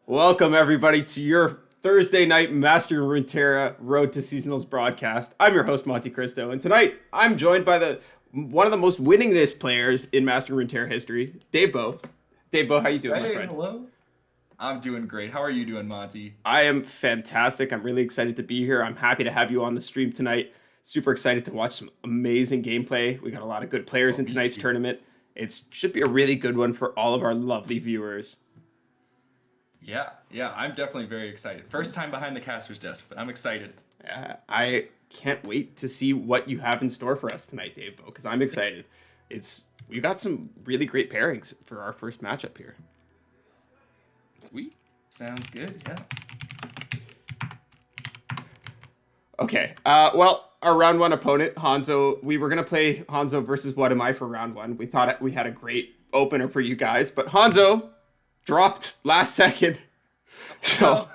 Welcome, everybody, to your Thursday night Mastering Runeterra Road to Seasonals broadcast. I'm your host, MonteXristo, and tonight I'm joined by one of the most winningest players in Mastering Runeterra history, Davebo. Davebo, how you doing, my Hey, friend? hello. I'm doing great. How are you doing, Monty? I am fantastic. I'm really excited to be here. I'm happy to have you on the stream tonight. Super excited to watch some amazing gameplay. We got a lot of good players in Me tonight's too. tournament. It should be a really good one for all of our lovely viewers. Yeah, I'm definitely very excited. First time behind the caster's desk, but I'm excited. I can't wait to see what you have in store for us tonight, Dave, because I'm excited. We've got some really great pairings for our first matchup here. Sweet. Sounds good, yeah. Okay, well, our round one opponent, Hanzo, we were going to play Hanzo versus What Am I for round one. We thought we had a great opener for you guys, but Hanzo dropped last second. So,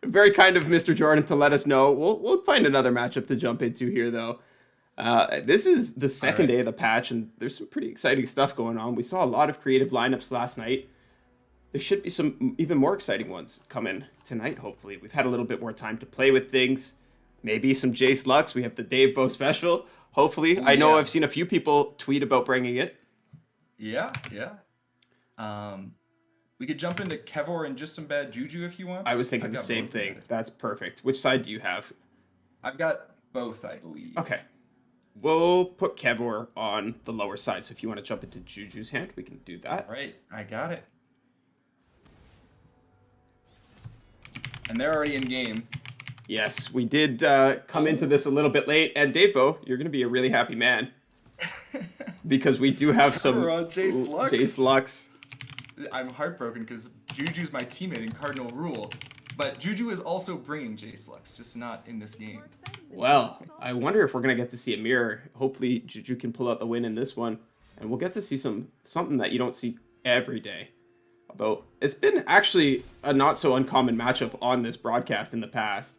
very kind of Mr. Jordan to let us know. We'll find another matchup to jump into here, though. This is the second day of the patch, and there's some pretty exciting stuff going on. We saw a lot of creative lineups last night. There should be some even more exciting ones coming tonight, hopefully. We've had a little bit more time to play with things. Maybe some Jace Lux. We have the Davebo special. Hopefully. Ooh, I know yeah. I've seen a few people tweet about bringing it. Yeah. We could jump into Kevor and just some bad Juju if you want. I was thinking I've the got same both thing. of it. That's perfect. Which side do you have? I've got both, I believe. Okay. We'll put Kevor on the lower side, so if you want to jump into Juju's hand, we can do that. All right, I got it. And they're already in game. Yes, we did come into this a little bit late, and Davebo, you're going to be a really happy man because we do have some We're on Jace Lux. Jace Lux. I'm heartbroken because Juju's my teammate in Cardinal Rule, but Juju is also bringing Jace Lux, just not in this game. Well, I wonder if we're going to get to see a mirror. Hopefully, Juju can pull out the win in this one, and we'll get to see something that you don't see every day. Although, it's been actually a not so uncommon matchup on this broadcast in the past.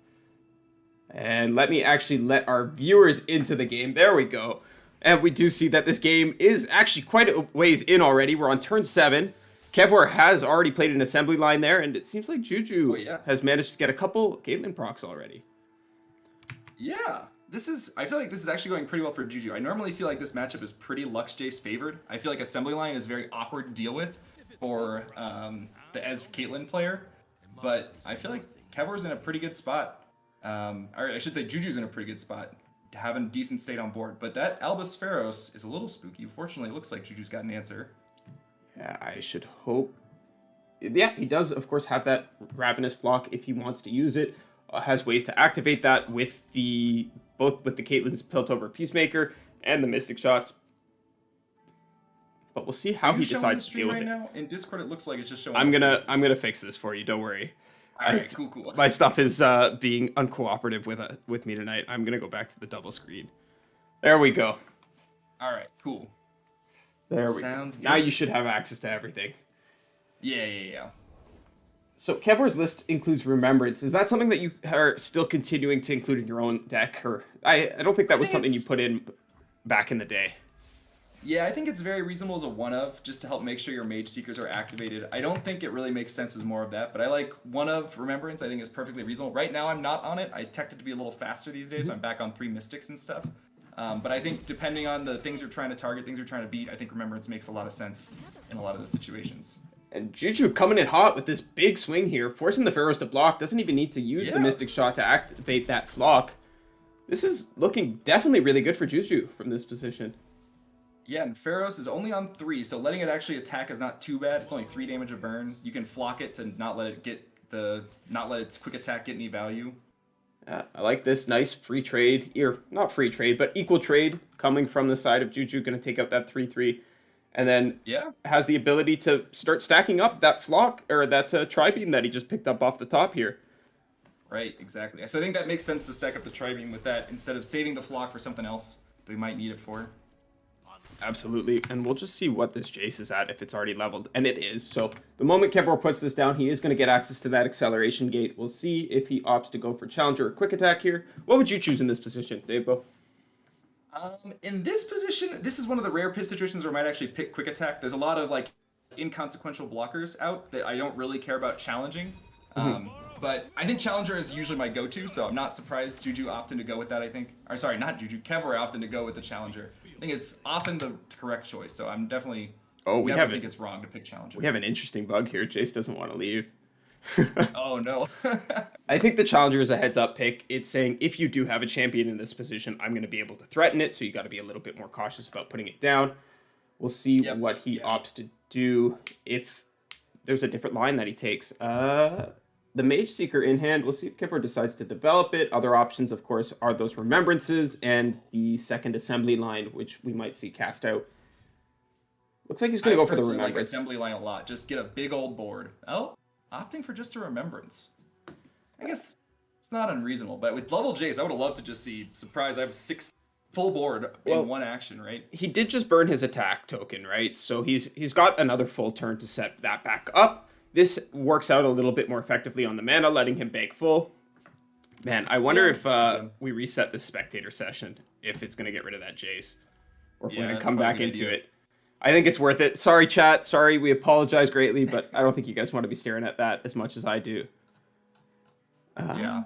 And let me actually let our viewers into the game. There we go. And we do see that this game is actually quite a ways in already. We're on turn 7. Kevor has already played an assembly line there, and it seems like Juju has managed to get a couple Caitlyn procs already. Yeah, I feel like this is actually going pretty well for Juju. I normally feel like this matchup is pretty Lux Jace favored. I feel like assembly line is very awkward to deal with for the Ez Caitlyn player, but I feel like Kevor's in a pretty good spot. Or I should say Juju's in a pretty good spot, having decent state on board. But that Albus Pharos is a little spooky. Fortunately, it looks like Juju's got an answer. Yeah, I should hope. Yeah, he does, of course, have that Ravenous Flock if he wants to use it. Has ways to activate that with both with the Caitlyn's Piltover Peacemaker and the Mystic Shots. But we'll see how he decides to deal with it. Now in Discord, it looks like it's just showing. I'm gonna fix this for you. Don't worry. All right, cool. My stuff is being uncooperative with me tonight. I'm gonna go back to the double screen. There we go. All right, cool. There we Sounds go. good. Now you should have access to everything. Yeah. So Kevor's list includes Remembrance. Is that something that you are still continuing to include in your own deck? Or I don't think that was something you put in back in the day. Yeah, I think it's very reasonable as a one-of, just to help make sure your Mage Seekers are activated. I don't think it really makes sense as more of that, but I like one-of Remembrance. I think is perfectly reasonable. Right now, I'm not on it. I tech it to be a little faster these days, so I'm back on 3 Mystics and stuff. But I think depending on the things you're trying to target, things you're trying to beat, I think Remembrance makes a lot of sense in a lot of those situations. And Juju coming in hot with this big swing here, forcing the Pharaohs to block. Doesn't even need to use the Mystic Shot to activate that flock. This is looking definitely really good for Juju from this position. Yeah, and Pharos is only on 3, so letting it actually attack is not too bad. It's only 3 damage of burn. You can flock it to not let its quick attack get any value. I like this nice free trade, or not free trade, but equal trade coming from the side of Juju. Going to take out that 3/3, and then has the ability to start stacking up that flock or that tri-beam that he just picked up off the top here. Right, exactly. So I think that makes sense to stack up the tri-beam with that instead of saving the flock for something else that we might need it for. Absolutely, and we'll just see what this Jace is at if it's already leveled, and it is. So the moment Kevor puts this down, he is going to get access to that acceleration gate. We'll see if he opts to go for Challenger or Quick Attack here. What would you choose in this position, Davebo? In this position, this is one of the rare situations where I might actually pick Quick Attack. There's a lot of like inconsequential blockers out that I don't really care about challenging. But I think Challenger is usually my go-to, so I'm not surprised Juju opted to go with that, I think. Or sorry, not Juju, Kevor opted to go with the Challenger. I think it's often the correct choice, so I'm definitely... I think it's wrong to pick Challenger. We have an interesting bug here. Jace doesn't want to leave. Oh, no. I think the Challenger is a heads-up pick. It's saying, if you do have a champion in this position, I'm going to be able to threaten it, so you got to be a little bit more cautious about putting it down. We'll see what he opts to do if there's a different line that he takes. The Mage Seeker in hand, we'll see if Kevor decides to develop it. Other options, of course, are those Remembrances and the second Assembly line, which we might see cast out. Looks like he's going to go for the Remembrance. I like Assembly line a lot. Just get a big old board. Oh, opting for just a Remembrance. I guess it's not unreasonable, but with level Jace, I would have loved to just see, surprise, I have 6 full board in one action, right? He did just burn his attack token, right? So he's got another full turn to set that back up. This works out a little bit more effectively on the mana, letting him bank full. Man, I wonder if we reset this spectator session, if it's going to get rid of that Jace. Or if we're going to come back into it. I think it's worth it. Sorry, chat. Sorry, we apologize greatly, but I don't think you guys want to be staring at that as much as I do. Yeah.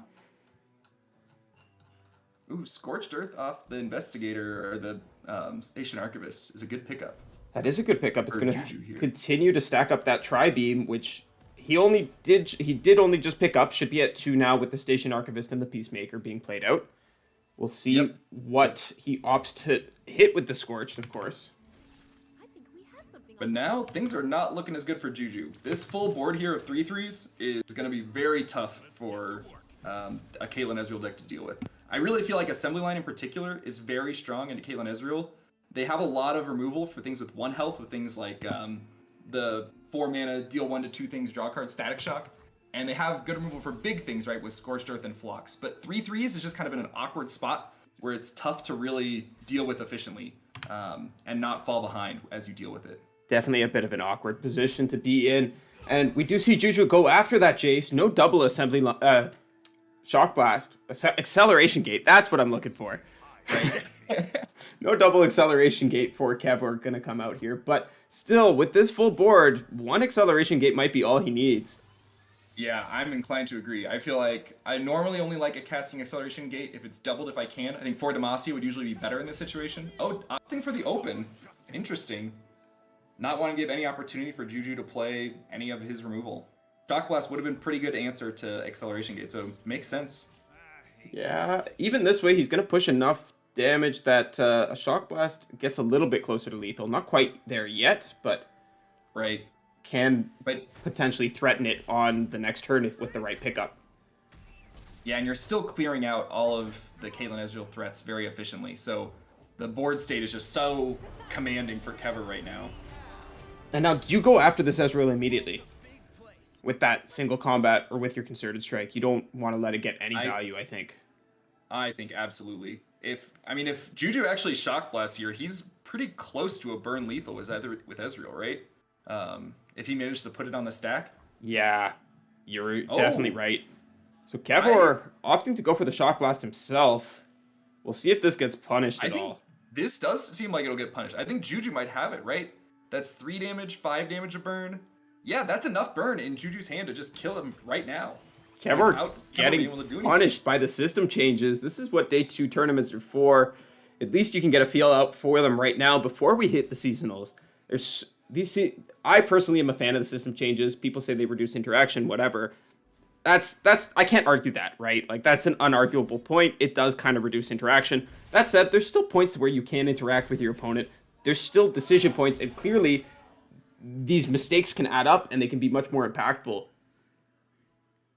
Ooh, Scorched Earth off the Investigator, or the Station Archivist is a good pickup. That is a good pickup. It's going to continue to stack up that Tri-Beam, which he did only just pick up. Should be at 2 now with the Station Archivist and the Peacemaker being played out. We'll see what he opts to hit with the Scorched, of course. But now, things are not looking as good for Juju. This full board here of 3/3s is going to be very tough for a Caitlyn Ezreal deck to deal with. I really feel like Assembly Line in particular is very strong into Caitlyn Ezreal. They have a lot of removal for things with 1 health, with things like the 4 mana, deal 1 to 2 things, draw card, Static Shock. And they have good removal for big things, right, with Scorched Earth and Flux. But 3/3s is just kind of in an awkward spot where it's tough to really deal with efficiently and not fall behind as you deal with it. Definitely a bit of an awkward position to be in. And we do see Juju go after that Jace. No double Assembly Shock Blast. Acceleration Gate. That's what I'm looking for. Right? No double Acceleration Gate for Kevor going to come out here. But still, with this full board, 1 Acceleration Gate might be all he needs. Yeah, I'm inclined to agree. I feel like I normally only like a casting Acceleration Gate if it's doubled if I can. I think For Demacia would usually be better in this situation. Oh, opting for the open. Interesting. Not want to give any opportunity for Juju to play any of his removal. Shock Blast would have been a pretty good answer to Acceleration Gate, so makes sense. Yeah, even this way, he's going to push enough damage that a Shock Blast gets a little bit closer to lethal. Not quite there yet, but can potentially threaten it on the next turn with the right pickup. Yeah, and you're still clearing out all of the Caitlyn Ezreal threats very efficiently, so the board state is just so commanding for Kevor right now. And now, do you go after this Ezreal immediately? With that single combat or with your Concerted Strike? You don't want to let it get any value, I think. I think absolutely. If Juju actually Shock Blasts here, he's pretty close to a burn lethal with Ezreal, right? If he manages to put it on the stack. Yeah, you're definitely right. So Kevor opting to go for the Shock Blast himself. We'll see if this gets punished at all. This does seem like it'll get punished. I think Juju might have it, right? That's 3 damage, 5 damage a burn. Yeah, that's enough burn in Juju's hand to just kill him right now. Kevor getting punished by the system changes. This is what day 2 tournaments are for. At least you can get a feel out for them right now before we hit the seasonals. I personally am a fan of the system changes. People say they reduce interaction, whatever. That's I can't argue that, right? Like, that's an unarguable point. It does kind of reduce interaction. That said, there's still points where you can interact with your opponent. There's still decision points, and clearly these mistakes can add up and they can be much more impactful.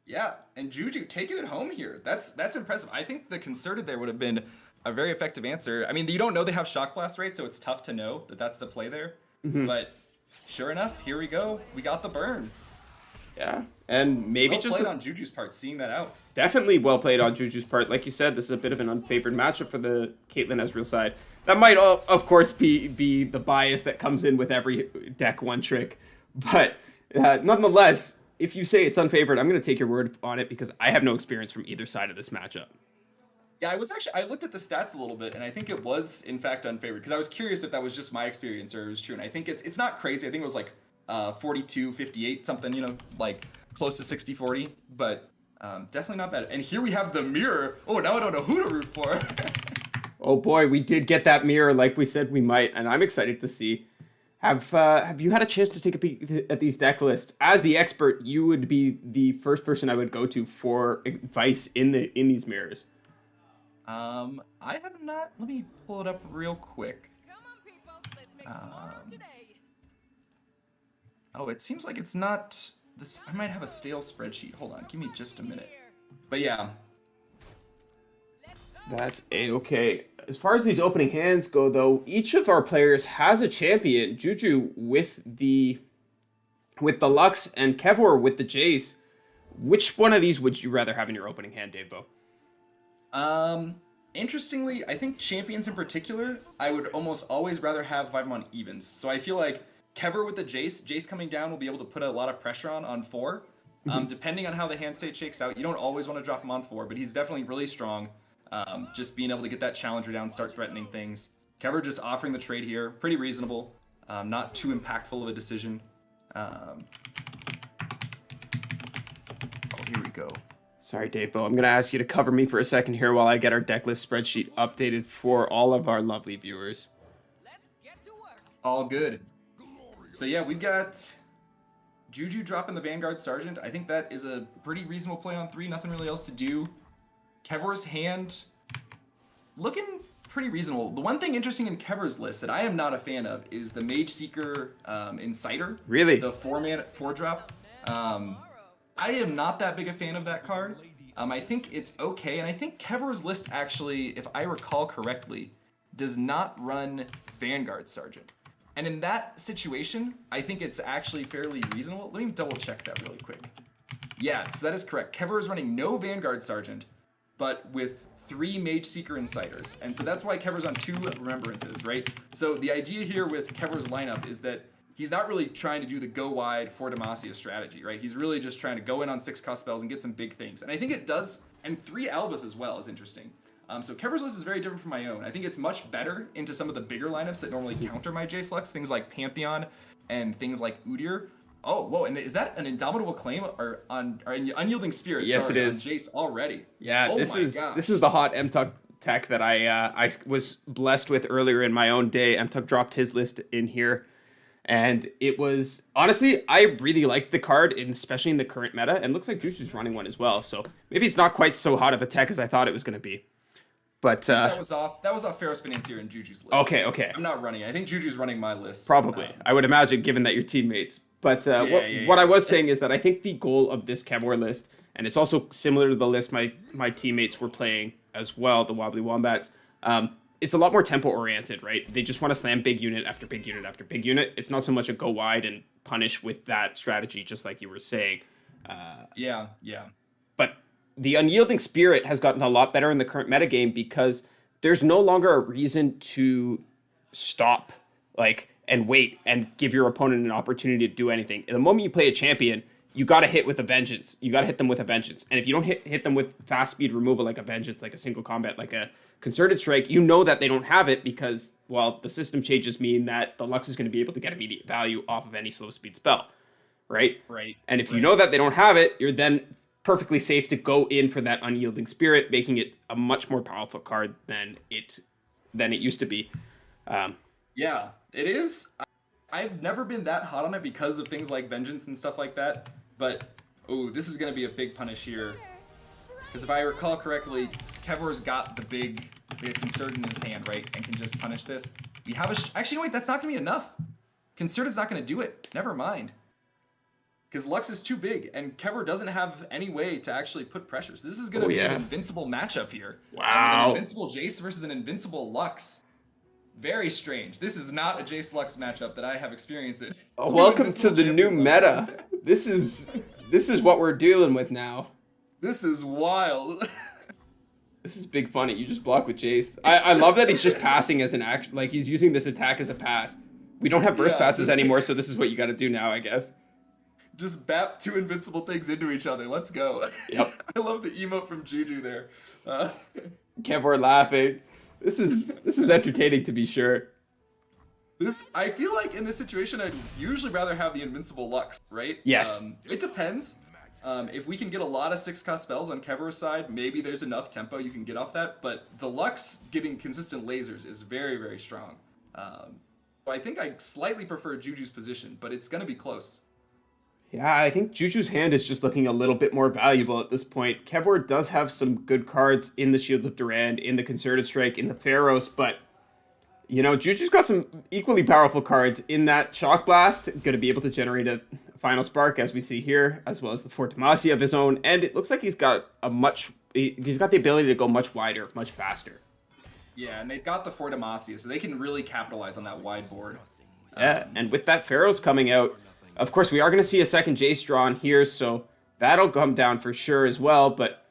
Yeah, and Juju taking it home here. That's impressive. I think the Concerted there would have been a very effective answer. I mean, you don't know they have Shock Blast, right? So it's tough to know that that's the play there. Mm-hmm. But sure enough, here we go. We got the burn. Yeah, and maybe well played on Juju's part, seeing that out. Definitely well played on Juju's part. Like you said, this is a bit of an unfavored matchup for the Caitlyn Ezreal side. That might, of course, be the bias that comes in with every deck one trick. But nonetheless, if you say it's unfavored, I'm going to take your word on it because I have no experience from either side of this matchup. Yeah, I looked at the stats a little bit, and I think it was, in fact, unfavored because I was curious if that was just my experience or it was true. And I think it's not crazy. I think it was like 42, 58, something, like close to 60-40, but definitely not bad. And here we have the mirror. Oh, now I don't know who to root for. Oh boy, we did get that mirror like we said we might, and I'm excited to see. Have you had a chance to take a peek at these deck lists? As the expert, you would be the first person I would go to for advice in these mirrors. I have not. Let me pull it up real quick. Oh, it seems like it's not this. I might have a stale spreadsheet. Hold on, give me just a minute. But yeah. That's a-okay. As far as these opening hands go, though, each of our players has a champion. Juju with the Lux and Kevor with the Jace. Which one of these would you rather have in your opening hand, Davebo? Interestingly, I think champions in particular, I would almost always rather have if I'm on evens. So I feel like Kevor with the Jace coming down will be able to put a lot of pressure on 4. Depending on how the hand state shakes out, you don't always want to drop him on 4, but he's definitely really strong. Just being able to get that challenger down, start threatening things. Kevor just offering the trade here, pretty reasonable. Not too impactful of a decision. Oh, here we go. Sorry, Davebo. I'm going to ask you to cover me for a second here while I get our deck list spreadsheet updated for all of our lovely viewers. All good. So yeah, we've got Juju dropping the Vanguard Sergeant. I think that is a pretty reasonable play on 3. Nothing really else to do. Kevor's hand looking pretty reasonable. The one thing interesting in Kevor's list that I am not a fan of is the Mage Seeker Inciter. Really? The 4-mana 4-drop. I am not that big a fan of that card. I think it's okay, and I think Kevor's list actually, if I recall correctly, does not run Vanguard Sergeant. And in that situation, I think it's actually fairly reasonable. Let me double check that really quick. Yeah, so that is correct. Kevor is running no Vanguard Sergeant, but with 3 Mage Seeker Inciters. And so that's why Kevor's on 2 Remembrances, right? So the idea here with Kevor's lineup is that he's not really trying to do the go wide for Demacia strategy, right? He's really just trying to go in on 6 cost spells and get some big things. And I think it does, and 3 Albus as well is interesting. So Kevor's list is very different from my own. I think it's much better into some of the bigger lineups that normally counter my Jace Lux, things like Pantheon and things like Udyr. Oh, whoa, and is that an Indomitable Claim or an Unyielding Spirit? Yes, sorry, it is. On Jace already. Yeah, oh this is the hot MTUG tech that I was blessed with earlier in my own day. MTUG dropped his list in here, and it was honestly I really liked the card, especially in the current meta, and looks like Juju's running one as well. So maybe it's not quite so hot of a tech as I thought it was going to be. But that was off Pharaoh's Financier and Juju's list. Okay. I'm not running. I think Juju's running my list. Probably. I would imagine, given that you're teammates. But what I was saying is that I think the goal of this Kevor list, and it's also similar to the list my teammates were playing as well, the Wobbly Wombats, it's a lot more tempo-oriented, right? They just want to slam big unit after big unit after big unit. It's not so much a go wide and punish with that strategy, just like you were saying. Yeah. But the Unyielding Spirit has gotten a lot better in the current metagame because there's no longer a reason to stop, and wait and give your opponent an opportunity to do anything. The moment you play a champion, you got to hit with a vengeance. You got to hit them with a vengeance. And if you don't hit them with fast speed removal like a vengeance, like a single combat, like a concerted strike, you know that they don't have it because, well, the system changes mean that the Lux is going to be able to get immediate value off of any slow speed spell, right? Right. And if you know that they don't have it, you're then perfectly safe to go in for that Unyielding Spirit, making it a much more powerful card than it used to be. Yeah, it is. I've never been that hot on it because of things like Vengeance and stuff like that. But, this is going to be a big punish here. Because if I recall correctly, Kevor's got the Concert in his hand, right? And can just punish this. We have actually, wait, that's not going to be enough. Concert is not going to do it. Never mind. Because Lux is too big, and Kevor doesn't have any way to actually put pressure. So this is going to be an invincible matchup here. Wow. An invincible Jace versus an invincible Lux. Very strange. This is not a Jace Lux matchup that I have experienced in. Welcome to the new meta. This is what we're dealing with now. This is wild. This is big funny. You just block with Jace. I love that he's just passing as an action. Like, he's using this attack as a pass. We don't have burst passes anymore, so this is what you got to do now, I guess. Just bap 2 invincible things into each other. Let's go. Yep. I love the emote from Juju there. Kevor laughing. This is entertaining to be sure. I feel like in this situation, I'd usually rather have the invincible Lux, right? Yes. It depends. If we can get a lot of 6-cost spells on Kevor's side, maybe there's enough tempo you can get off that. But the Lux getting consistent lasers is very, very strong. So I think I slightly prefer Juju's position, but it's going to be close. Yeah, I think Juju's hand is just looking a little bit more valuable at this point. Kevor does have some good cards in the Shield of Durand, in the Concerted Strike, in the Pharos, but, you know, Juju's got some equally powerful cards in that Shock Blast, going to be able to generate a Final Spark, as we see here, as well as the Fort Demacia of his own, and it looks like he's got he's got the ability to go much wider, much faster. Yeah, and they've got the Fort Demacia, so they can really capitalize on that wide board. Yeah, and with that Pharos coming out, of course, we are going to see a second Jace drawn here, so that'll come down for sure as well, but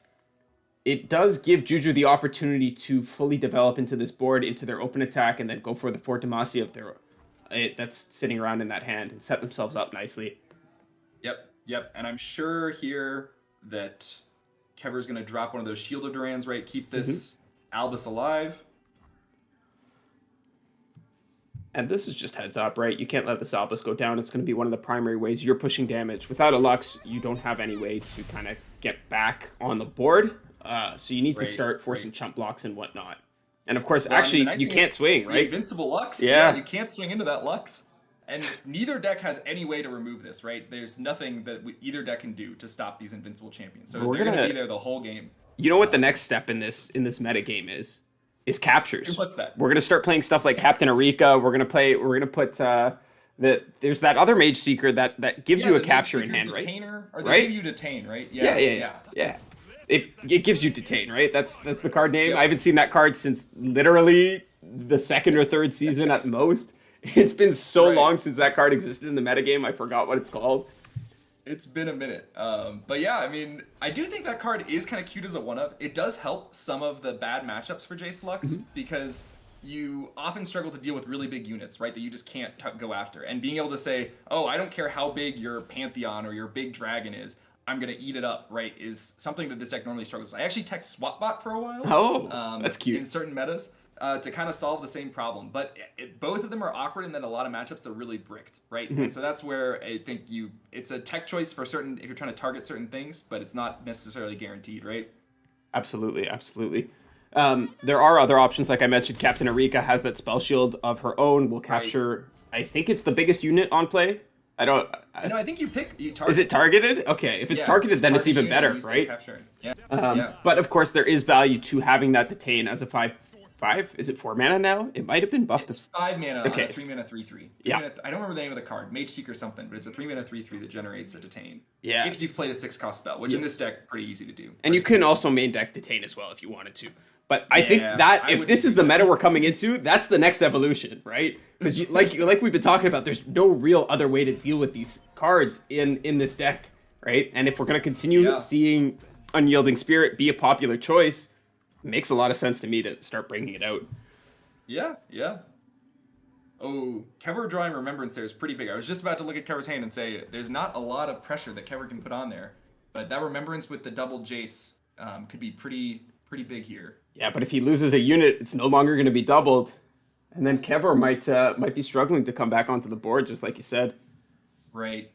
it does give Juju the opportunity to fully develop into this board, into their open attack, and then go for the Fort Demacia of their that's sitting around in that hand and set themselves up nicely. Yep, and I'm sure here that Kevor's going to drop one of those Shield of Durands, right? Keep this Albus alive. And this is just heads up, right? You can't let this Albus go down. It's going to be one of the primary ways you're pushing damage. Without a Lux, you don't have any way to kind of get back on the board. So you need to start forcing chump blocks and whatnot. And of course, actually, you can't swing, right? Invincible Lux. Yeah, you can't swing into that Lux. And neither deck has any way to remove this, right? There's nothing that either deck can do to stop these Invincible champions. So they're going to be there the whole game. You know what the next step in this meta game is captures. What's that? We're gonna start playing stuff like Captain Erika. We're gonna put there's that other Mage Seeker that gives you a capture in hand, Detainer, right? Or they give you Detain, right? Yeah. It gives you Detain, right? That's the card name. I haven't seen that card since literally the second or third season at most. It's been so long since that card existed in the metagame, I forgot what it's called. It's been a minute. But yeah, I mean, I do think that card is kind of cute as a one-of. It does help some of the bad matchups for Jace Lux because you often struggle to deal with really big units, right, that you just can't go after. And being able to say, oh, I don't care how big your Pantheon or your big dragon is, I'm going to eat it up, right, is something that this deck normally struggles with. I actually tech SwapBot for a while. Oh, that's cute. In certain metas. To kind of solve the same problem. But both of them are awkward, and then a lot of matchups they're really bricked, right? And so that's where I think it's a tech choice for certain, if you're trying to target certain things, but it's not necessarily guaranteed, right? Absolutely. There are other options, like I mentioned. Captain Erika has that spell shield of her own. Will capture, I think it's the biggest unit on play. No, I think you target. Is it targeted? Okay, if it's targeted, then it's even better, right? But of course, there is value to having that detain as a 5. Is it 4 mana now? It might have been buffed. It's 5 mana. Okay. On a 3 mana 3/3. Yeah. I don't remember the name of the card. Mage Seeker something, but it's a 3 mana 3/3 that generates a detain. Yeah. If you've played a 6-cost spell, which in this deck pretty easy to do. And you can also main deck detain as well if you wanted to. But I think that if this is the meta we're coming into, that's the next evolution, right? Because like we've been talking about, there's no real other way to deal with these cards in this deck, right? And if we're gonna continue seeing Unyielding Spirit be a popular choice, it makes a lot of sense to me to start bringing it out. Yeah. Oh, Kevor drawing Remembrance there is pretty big. I was just about to look at Kevor's hand and say there's not a lot of pressure that Kevor can put on there, but that Remembrance with the double Jace could be pretty big here. Yeah, but if he loses a unit, it's no longer going to be doubled, and then Kevor might be struggling to come back onto the board, just like you said. Right.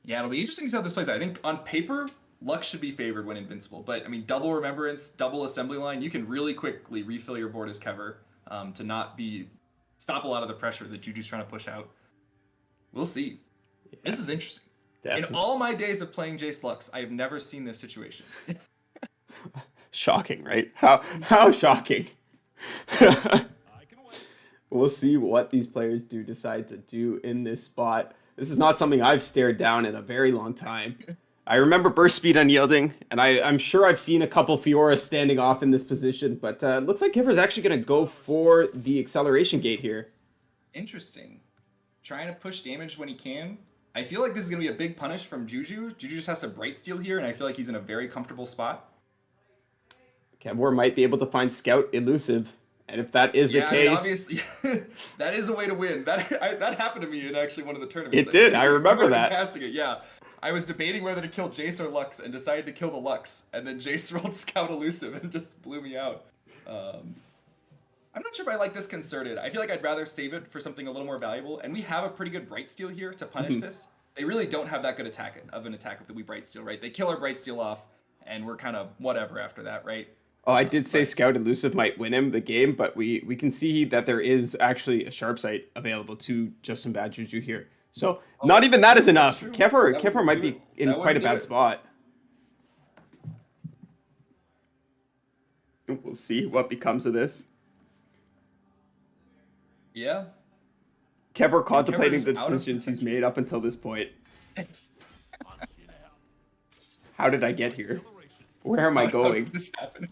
Yeah, it'll be interesting to see how this plays out. I think on paper, Lux should be favored when Invincible, but I mean, double Remembrance, double Assembly Line, you can really quickly refill your board as Kevor to not stop a lot of the pressure that Juju's trying to push out. We'll see. Yeah. This is interesting. Definitely. In all my days of playing Jace Lux, I have never seen this situation. Shocking, right? How shocking. We'll see what these players decide to do in this spot. This is not something I've stared down in a very long time. I remember Burst Speed Unyielding, and I'm sure I've seen a couple Fiora standing off in this position, but it looks like Kevor's actually going to go for the Acceleration Gate here. Interesting. Trying to push damage when he can. I feel like this is going to be a big punish from Juju. Juju just has to Bright Steel here, and I feel like he's in a very comfortable spot. Kevor might be able to find Scout Elusive, and if that is the case... I mean, obviously, that is a way to win. That happened to me in actually one of the tournaments. It did, I remember that. Casting it, yeah. I was debating whether to kill Jace or Lux and decided to kill the Lux, and then Jace rolled Scout Elusive and just blew me out. I'm not sure if I like this Concerted. I feel like I'd rather save it for something a little more valuable, and we have a pretty good Bright Steel here to punish this. they really don't have that good of an attack if we Brightsteel, right? They kill our Brightsteel off, and we're kind of whatever after that, right? Oh, I did say Scout Elusive might win him the game, but we can see that there is actually a sharp sight available to just some bad Juju here. So not even that is enough. Kevor might be in quite a bad spot. We'll see what becomes of this. Yeah. Kevor contemplating the decisions he's made up until this point. How did I get here? Where am I going? How did this happen?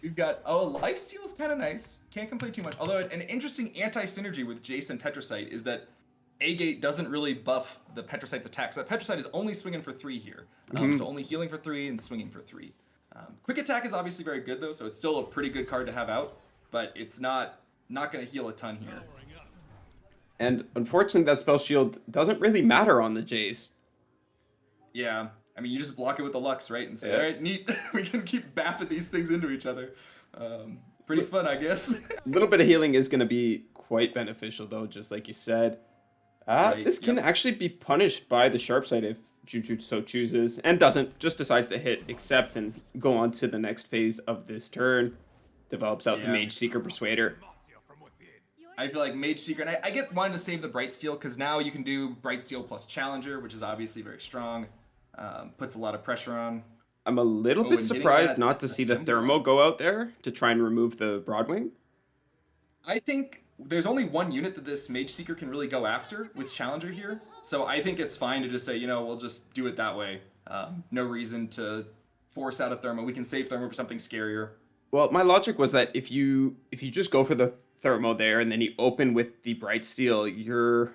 We've got, Lifesteal is kind of nice. Can't complain too much. Although an interesting anti-synergy with Jace and Petricite is that A-Gate doesn't really buff the Petricite's attack. So that Petricite is only swinging for 3 here. So only healing for 3 and swinging for 3. Quick attack is obviously very good though, so it's still a pretty good card to have out. But it's not going to heal a ton here. And unfortunately, that spell shield doesn't really matter on the Jace. Yeah. I mean, you just block it with the Lux, right? And say, all right, neat. We can keep bapping these things into each other. Pretty fun, I guess. A little bit of healing is going to be quite beneficial, though, just like you said. Right, this can actually be punished by the sharp side if Juju so chooses, and doesn't, just decides to hit accept and go on to the next phase of this turn. Develops out the Mage Seeker Persuader. I feel like Mage Seeker, and I get wanting to save the Brightsteel, because now you can do Brightsteel plus Challenger, which is obviously very strong. Puts a lot of pressure on. I'm a little bit surprised not to see the Thermo go out there to try and remove the Broadwing. I think there's only one unit that this Mage Seeker can really go after with Challenger here. So I think it's fine to just say, we'll just do it that way. No reason to force out a Thermo. We can save Thermo for something scarier. Well, my logic was that if you just go for the Thermo there and then you open with the Brightsteel, you're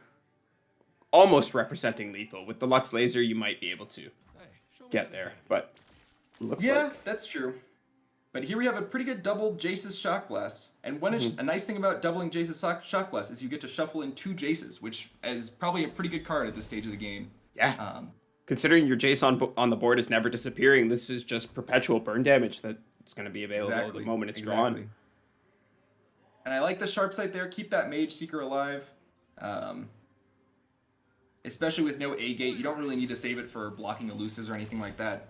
almost representing lethal. With the Lux Laser, you might be able to get there, but looks like... that's true. But here we have a pretty good double Jace's Shock Blast. And a nice thing about doubling Jace's Shock Blast is you get to shuffle in 2 Jaces, which is probably a pretty good card at this stage of the game. Yeah. Considering your Jace on the board is never disappearing, this is just perpetual burn damage that's going to be available the moment it's drawn. And I like the Sharp Sight there. Keep that Mage Seeker alive. Especially with no A-Gate. You don't really need to save it for blocking elusives or anything like that.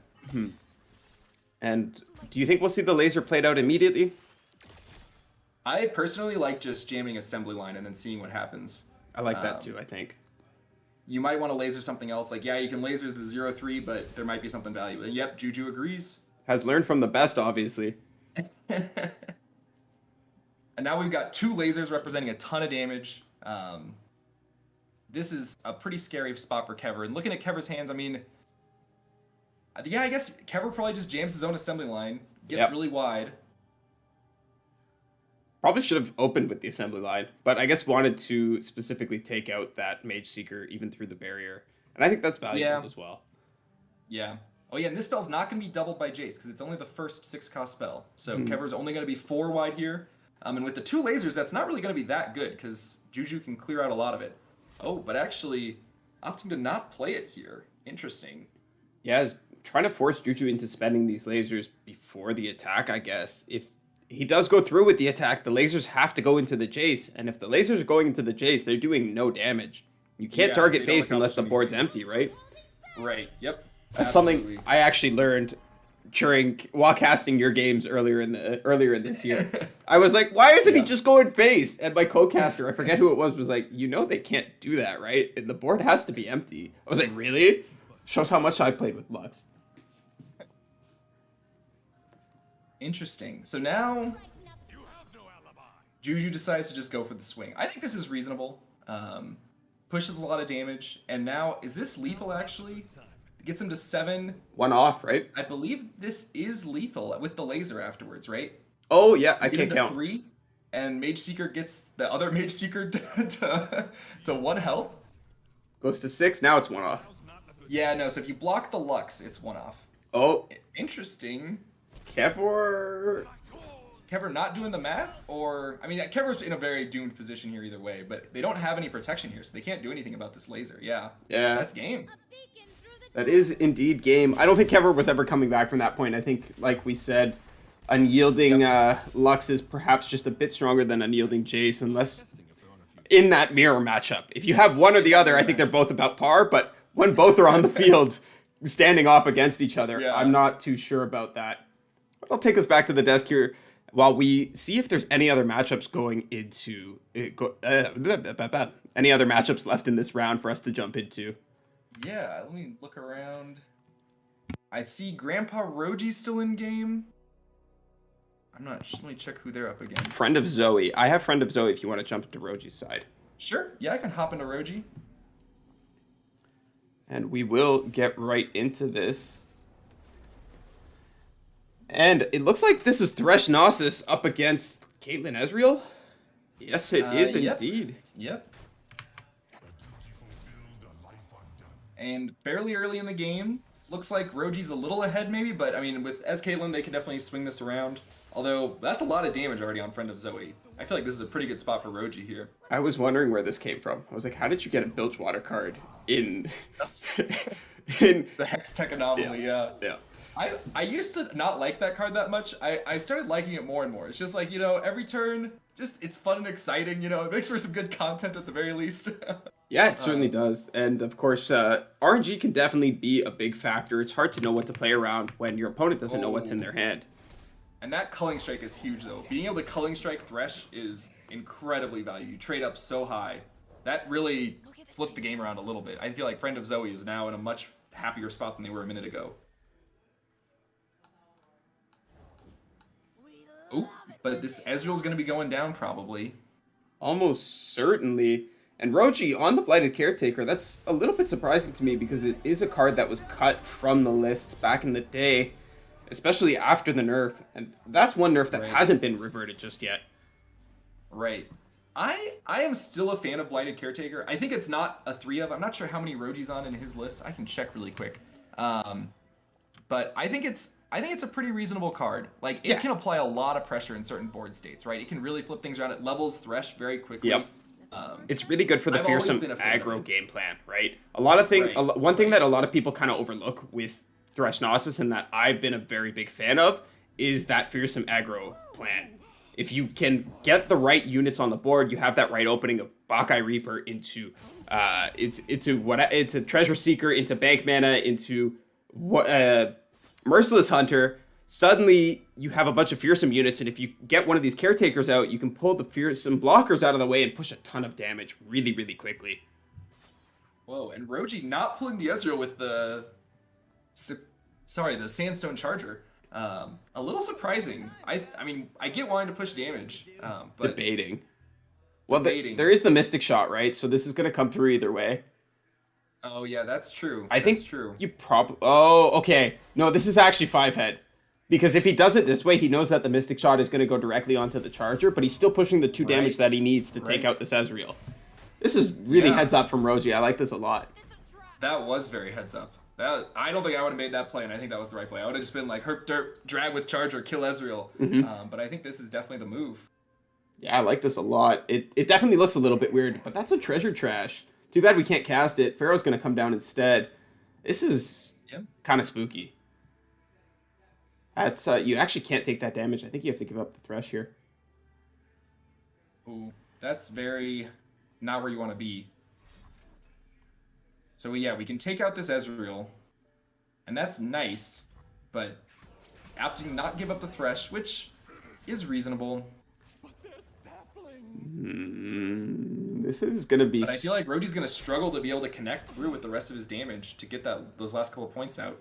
And do you think we'll see the laser played out immediately? I personally like just jamming Assembly Line and then seeing what happens. I like that too, I think. You might want to laser something else. Like, you can laser the 0-3, but there might be something valuable. And yep, Juju agrees. Has learned from the best, obviously. And now we've got 2 lasers representing a ton of damage. This is a pretty scary spot for Kevor. And looking at Kevor's hands, I mean, I guess Kevor probably just jams his own Assembly Line, gets really wide. Probably should have opened with the Assembly Line, but I guess wanted to specifically take out that Mage Seeker even through the barrier. And I think that's valuable as well. Yeah. Oh yeah, and this spell's not going to be doubled by Jace, because it's only the first 6-cost spell. So Kevor's only going to be 4 wide here. And with the 2 lasers, that's not really going to be that good, because Juju can clear out a lot of it. Oh, but actually opting to not play it here. Interesting. Yeah, trying to force Juju into spending these lasers before the attack, I guess. If he does go through with the attack, the lasers have to go into the Jace. And if the lasers are going into the Jace, they're doing no damage. You can't target face unless the board's empty, right? Right, yep. That's something I actually learned while casting your games earlier in this year. I was like, why isn't he just going face? And my co-caster, I forget who it was like, they can't do that, right? And the board has to be empty. I was like, really? Shows how much I played with Lux. Interesting. So now Juju decides to just go for the swing. I think this is reasonable. Pushes a lot of damage. And now, is this lethal actually? Gets him to 7. 1 off, right? I believe this is lethal with the laser afterwards, right? Oh, yeah, I can't count. 3, and Mage Seeker gets the other Mage Seeker to 1 health. Goes to 6, now it's 1 off. Yeah, no, so if you block the Lux, it's 1 off. Oh. Interesting. Kevor not doing the math? Or, I mean, Kevor's in a very doomed position here either way, but they don't have any protection here, so they can't do anything about this laser. Yeah. That's game. That is indeed game. I don't think Kevor was ever coming back from that point. I think, like we said, unyielding Lux is perhaps just a bit stronger than unyielding Jace, unless in that mirror matchup. If you have one or the other, I think they're both about par, but when both are on the field standing off against each other, I'm not too sure about that. But I'll take us back to the desk here while we see if there's any other matchups going into any other matchups left in this round for us to jump into. Yeah, let me look around. I see Grandpa Roji's still in game. I'm not sure. Let me check who they're up against. Friend of Zoe. I have Friend of Zoe if you want to jump into Roji's side. Sure. Yeah, I can hop into Roji. And we will get right into this. And it looks like this is Thresh Gnosis up against Caitlyn Ezreal. Yes, it is indeed. Yep. And fairly early in the game, looks like Roji's a little ahead maybe, but I mean, as Caitlyn, they can definitely swing this around. Although, that's a lot of damage already on Friend of Zoe. I feel like this is a pretty good spot for Roji here. I was wondering where this came from. I was like, how did you get a Bilgewater card in... in the Hex Tech Anomaly, yeah. I used to not like that card that much. I started liking it more and more. It's just like, every turn, it's fun and exciting, it makes for some good content at the very least. Yeah, it certainly does. And of course, RNG can definitely be a big factor. It's hard to know what to play around when your opponent doesn't know what's in their hand. And that Culling Strike is huge, though. Being able to Culling Strike Thresh is incredibly valuable. You trade up so high. That really flipped the game around a little bit. I feel like Friend of Zoe is now in a much happier spot than they were a minute ago. Oh, but this Ezreal's going to be going down, probably. Almost certainly. And Roji on the Blighted Caretaker, that's a little bit surprising to me because it is a card that was cut from the list back in the day, especially after the nerf. And that's one nerf that hasn't been reverted just yet. Right. I am still a fan of Blighted Caretaker. I think it's not a 3 of. I'm not sure how many Roji's on in his list. I can check really quick. But I think it's a pretty reasonable card. Like, it can apply a lot of pressure in certain board states, right? It can really flip things around. It levels Thresh very quickly. Yep. It's really good for the fearsome aggro game plan, right? One thing that a lot of people kind of overlook with Thresh Gnosis, and that I've been a very big fan of, is that fearsome aggro plan. If you can get the right units on the board, you have that right opening of Bacchae Reaper into it's a Treasure Seeker, into Bank Mana, into Merciless Hunter. Suddenly you have a bunch of fearsome units, and if you get one of these caretakers out, you can pull the fearsome blockers out of the way and push a ton of damage really, really quickly. Whoa, and Roji not pulling the Ezreal with the Sandstone Charger. A little surprising. I mean, I get wanting to push damage, but debating. Well, there is the Mystic Shot, right? So this is going to come through either way. Oh yeah, that's true. I think true. You probably. Oh, okay. No, this is actually 5-head. Because if he does it this way, he knows that the Mystic Shot is going to go directly onto the Charger, but he's still pushing the 2 damage that he needs to take out this Ezreal. This is really heads up from Roji. I like this a lot. That was very heads up. I don't think I would have made that play, and I think that was the right play. I would have just been like, herp derp, drag with Charger, kill Ezreal. But I think this is definitely the move. Yeah, I like this a lot. It definitely looks a little bit weird, but that's a treasure trash. Too bad we can't cast it. Pharaoh's going to come down instead. This is kind of spooky. That's you actually can't take that damage. I think you have to give up the Thresh here. Ooh, that's very not where you want to be. So yeah, we can take out this Ezreal, and that's nice, but have to not give up the Thresh, which is reasonable. This is going to be... But I feel like Roji's going to struggle to be able to connect through with the rest of his damage to get those last couple points out.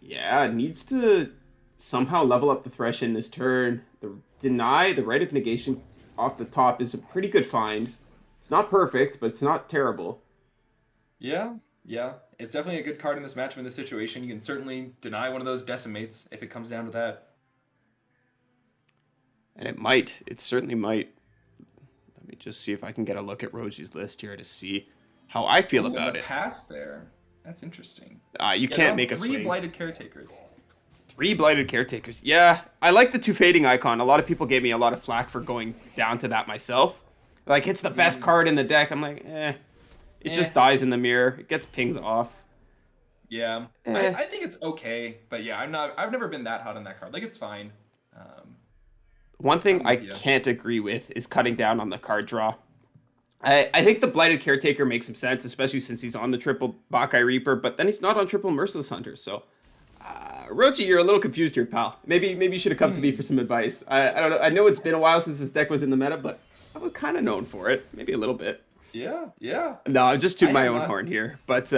Yeah, needs to somehow level up the Thresh in this turn. The Rite of Negation off the top is a pretty good find. It's not perfect, but it's not terrible. Yeah. It's definitely a good card in this matchup in this situation. You can certainly deny one of those Decimates if it comes down to that. And it might. It certainly might. Let me just see if I can get a look at Roji's list here to see how I feel about it. Pass there. That's interesting. You can't make a swing. 3 Blighted Caretakers. 3 Blighted Caretakers. Yeah, I like the 2 Fading icon. A lot of people gave me a lot of flack for going down to that myself. Like, it's the best card in the deck. I'm like, It just dies in the mirror. It gets pinged off. Yeah, I think it's okay, but yeah, I've never been that hot on that card. Like, it's fine. One thing I can't agree with is cutting down on the card draw. I think the Blighted Caretaker makes some sense, especially since he's on the triple Bacchae Reaper, but then he's not on triple Merciless Hunter. So, Roji, you're a little confused here, pal. Maybe you should have come to me for some advice. I don't know. I know it's been a while since this deck was in the meta, but I was kind of known for it. Maybe a little bit. Yeah, yeah. No, I'm just tooting my own horn here. But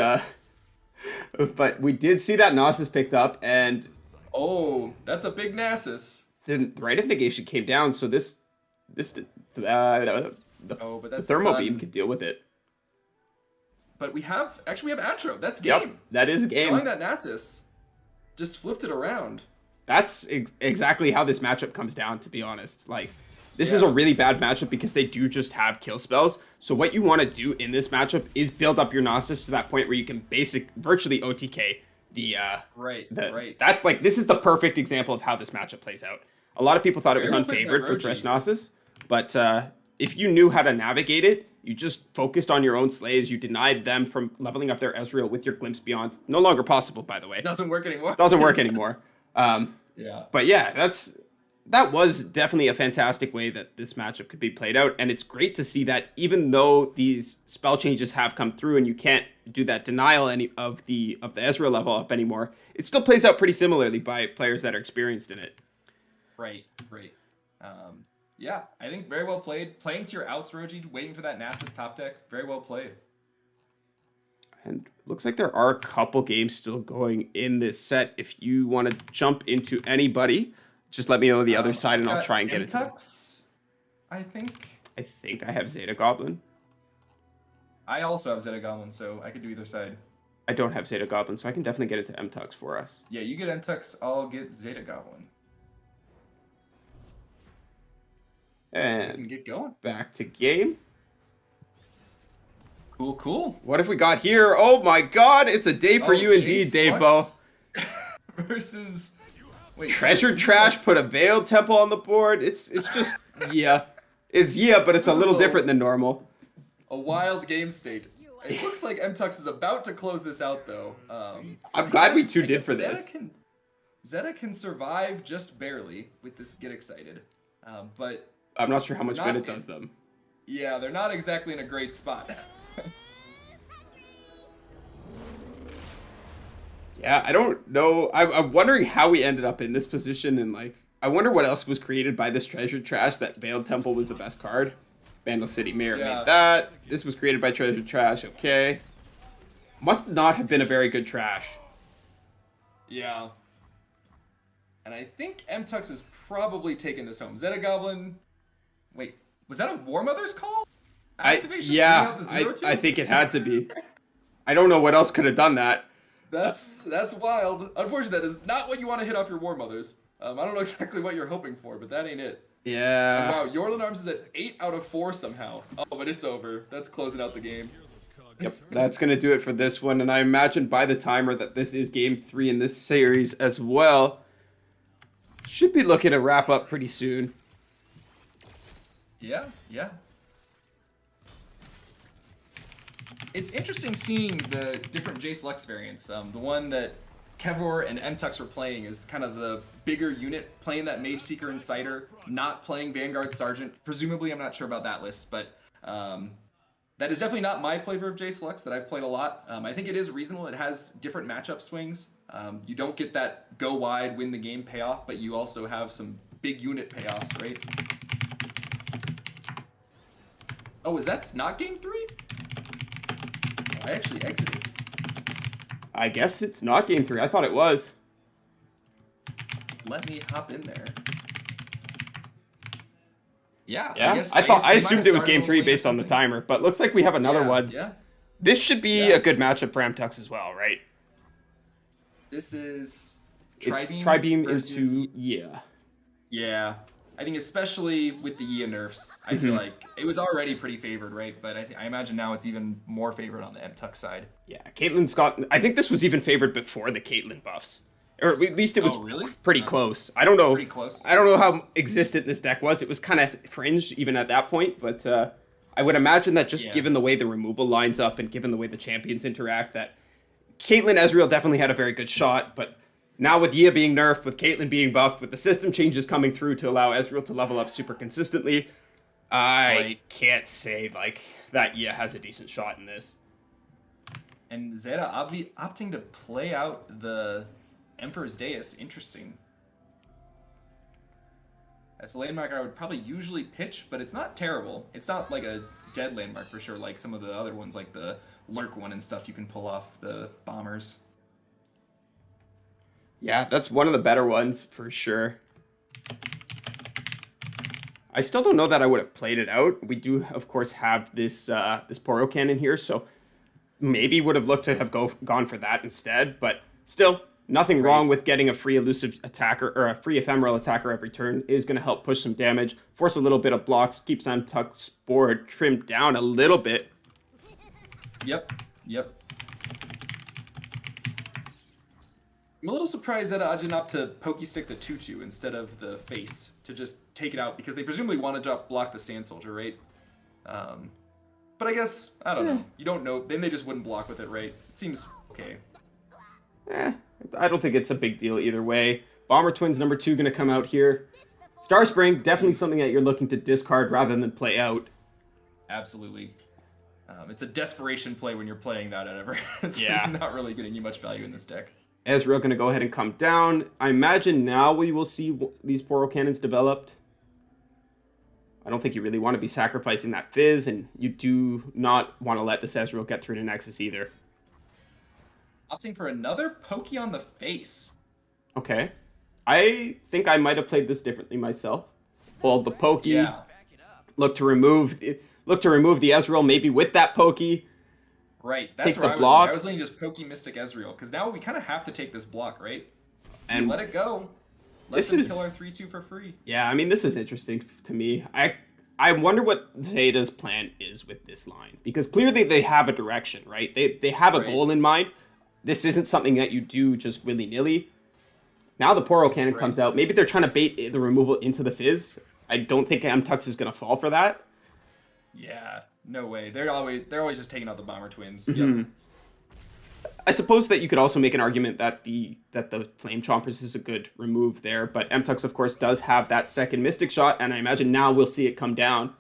we did see that Nasus picked up, and... Oh, that's a big Nasus. The Rite of Negation came down, so the Thermal Beam could deal with it. But we have Atro. That's game. Yep, that is a game. Drawing that Nasus just flipped it around. That's exactly how this matchup comes down, to be honest. Like, this is a really bad matchup because they do just have kill spells. So what you want to do in this matchup is build up your Nasus to that point where you can virtually OTK the right. That's like, this is the perfect example of how this matchup plays out. A lot of people thought it was unfavored for Thresh Nasus, but if you knew how to navigate it, you just focused on your own slays. You denied them from leveling up their Ezreal with your Glimpse Beyonds. No longer possible, by the way. Doesn't work anymore. Doesn't work anymore. Yeah. But yeah, that was definitely a fantastic way that this matchup could be played out. And it's great to see that even though these spell changes have come through and you can't do that denial of the Ezreal level up anymore, it still plays out pretty similarly by players that are experienced in it. Right. Yeah, I think very well played. Playing to your outs, Roji, waiting for that Nasus top deck. Very well played. And looks like there are a couple games still going in this set. If you want to jump into anybody, just let me know the other side and I'll try and get it. MTux, I think I have Zeta Goblin. I also have Zeta Goblin, so I could do either side. I don't have Zeta Goblin, so I can definitely get it to MTux for us. Yeah, you get MTux, I'll get Zeta Goblin. And get going. Back to game. Cool. What have we got here? Oh my god, it's a day for you indeed, Davebo. Versus... Wait, Treasure Trash put a Veiled Temple on the board. It's just, yeah. It's but it's a little different than normal. A wild game state. It looks like MTux is about to close this out, though. I'm glad we two did for this. Zeta can survive just barely with this Get Excited, but... I'm not sure how much good it does them. Yeah, they're not exactly in a great spot. Yeah, I don't know. I'm wondering how we ended up in this position, and like, I wonder what else was created by this Treasure Trash. That Veiled Temple was the best card. Vandal City Mayor made that. This was created by Treasure Trash. Okay. Must not have been a very good trash. Yeah. And I think MTux is probably taking this home. Zeta Goblin... Wait, was that a War Mother's call? Activation? I think it had to be. I don't know what else could have done that. That's wild. Unfortunately, that is not what you want to hit off your War Mothers. I don't know exactly what you're hoping for, but that ain't it. Yeah. Wow, Yorlin Arms is at 8 out of 4 somehow. Oh, but it's over. That's closing out the game. Yep, that's going to do it for this one. And I imagine by the timer that this is game 3 in this series as well. Should be looking to wrap up pretty soon. Yeah. It's interesting seeing the different Jace Lux variants. The one that Kevor and MTux were playing is kind of the bigger unit, playing that Mage Seeker Insider, not playing Vanguard Sergeant. Presumably, I'm not sure about that list, but that is definitely not my flavor of Jace Lux that I've played a lot. I think it is reasonable. It has different matchup swings. You don't get that go wide, win the game payoff, but you also have some big unit payoffs, right? Oh, is that not game 3? Oh, I actually exited. I guess it's not game 3. I thought it was. Let me hop in there. Yeah. I assumed it was game 3 based on the timer, but looks like we have another one. Yeah. This should be a good matchup for MTux as well, right? This is Tri-Beam versus... into Yeah. I think especially with the Yia nerfs, I feel like it was already pretty favored, right? But I imagine now it's even more favored on the MTux side. Yeah, Caitlyn's got... I think this was even favored before the Caitlyn buffs. Or at least it was pretty close. I don't know. Pretty close. I don't know how existent this deck was. It was kind of fringe even at that point, but I would imagine that just given the way the removal lines up and given the way the champions interact, that Caitlyn Ezreal definitely had a very good shot, but now with Yia being nerfed, with Caitlyn being buffed, with the system changes coming through to allow Ezreal to level up super consistently, I can't say like that has a decent shot in this. And Zeta opting to play out the Emperor's Deus. Interesting. That's a landmark I would probably usually pitch, but it's not terrible. It's not like a dead landmark for sure, like some of the other ones, like the Lurk one and stuff you can pull off the bombers. Yeah, that's one of the better ones for sure. I still don't know that I would have played it out. We do, of course, have this this Poro cannon here, so maybe would have looked to have gone for that instead. But still, nothing wrong with getting a free elusive attacker or a free ephemeral attacker every turn. Is going to help push some damage, force a little bit of blocks, keep MTUX's board trimmed down a little bit. Yep. I'm a little surprised that Ajin opt to pokey stick the Tutu instead of the face to just take it out because they presumably want to block the Sand Soldier, right? But I guess, I don't know. You don't know. Then they just wouldn't block with it, right? It seems okay. I don't think it's a big deal either way. Bomber Twins number 2 going to come out here. Star Spring, definitely something that you're looking to discard rather than play out. Absolutely. It's a desperation play when you're playing that ever. It's not really getting you much value in this deck. Ezreal going to go ahead and come down. I imagine now we will see these Poro cannons developed. I don't think you really want to be sacrificing that Fizz, and you do not want to let this Ezreal get through to Nexus either. Opting for another pokey on the face. Okay. I think I might have played this differently myself. Pulled the pokey. Yeah. Look to remove the Ezreal maybe with that pokey. Right, that's take where the block. I was thinking just pokey Mystic Ezreal, because now we kind of have to take this block, right? And let it go. Let them kill our 3-2 for free. Yeah, I mean, this is interesting to me. I wonder what Zeta's plan is with this line, because clearly they have a direction, right? They have a goal in mind. This isn't something that you do just willy-nilly. Now the Poro cannon comes out. Maybe they're trying to bait the removal into the Fizz. I don't think MTUX is going to fall for that. Yeah, no way. They're always just taking out the Bomber Twins. Mm-hmm. Yep. I suppose that you could also make an argument that the Flame Chompers is a good remove there, but MTUX, of course, does have that second Mystic Shot, and I imagine now we'll see it come down.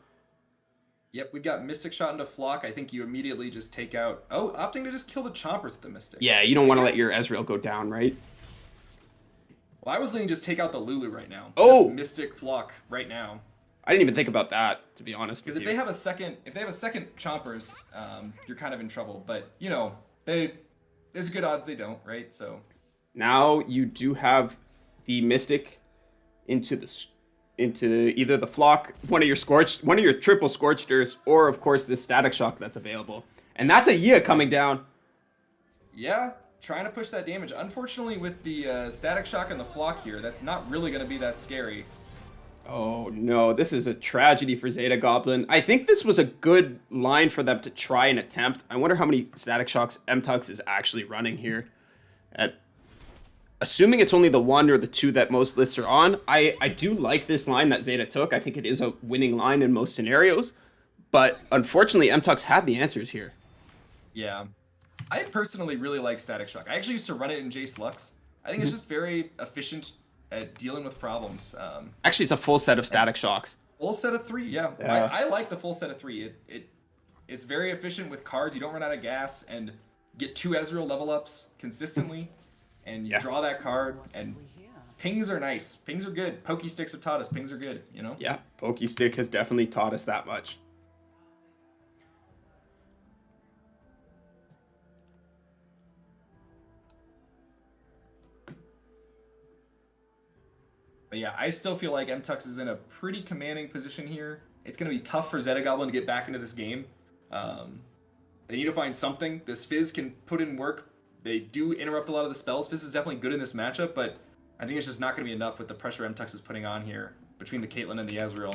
Yep, we got Mystic Shot into Flock. I think you immediately just take out... Oh, opting to just kill the Chompers with the Mystic. Yeah, you don't want to let your Ezreal go down, right? Well, I was thinking just take out the Lulu right now. Oh! Just Mystic Flock right now. I didn't even think about that, to be honest with you. Because if they have a second Chompers, you're kind of in trouble. But, you know, there's good odds they don't, right? So now you do have the Mystic into either the Flock, one of your triple Scorchers, or of course this Static Shock that's available. And that's a Yia coming down. Yeah, trying to push that damage. Unfortunately, with the Static Shock and the Flock here, that's not really going to be that scary. Oh no, this is a tragedy for Zeta Goblin. I think this was a good line for them to try and attempt. I wonder how many Static Shocks MTUX is actually running here. Assuming it's only the 1 or the 2 that most lists are on, I do like this line that Zeta took. I think it is a winning line in most scenarios. But unfortunately, MTUX had the answers here. Yeah. I personally really like Static Shock. I actually used to run it in Jace Lux. I think it's just very efficient at dealing with problems. Actually, it's a full set of Static Shocks. Full set of 3, yeah. I like the full set of 3. It's very efficient with cards. You don't run out of gas and get 2 Ezreal level ups consistently. And you draw that card, and pings are nice. Pings are good. Pokey sticks have taught us pings are good, you know? Yeah, Pokey Stick has definitely taught us that much. But yeah, I still feel like MTUX is in a pretty commanding position here. It's going to be tough for Zeta Goblin to get back into this game. They need to find something. This Fizz can put in work. They do interrupt a lot of the spells. Fizz is definitely good in this matchup, but I think it's just not going to be enough with the pressure MTUX is putting on here between the Caitlyn and the Ezreal.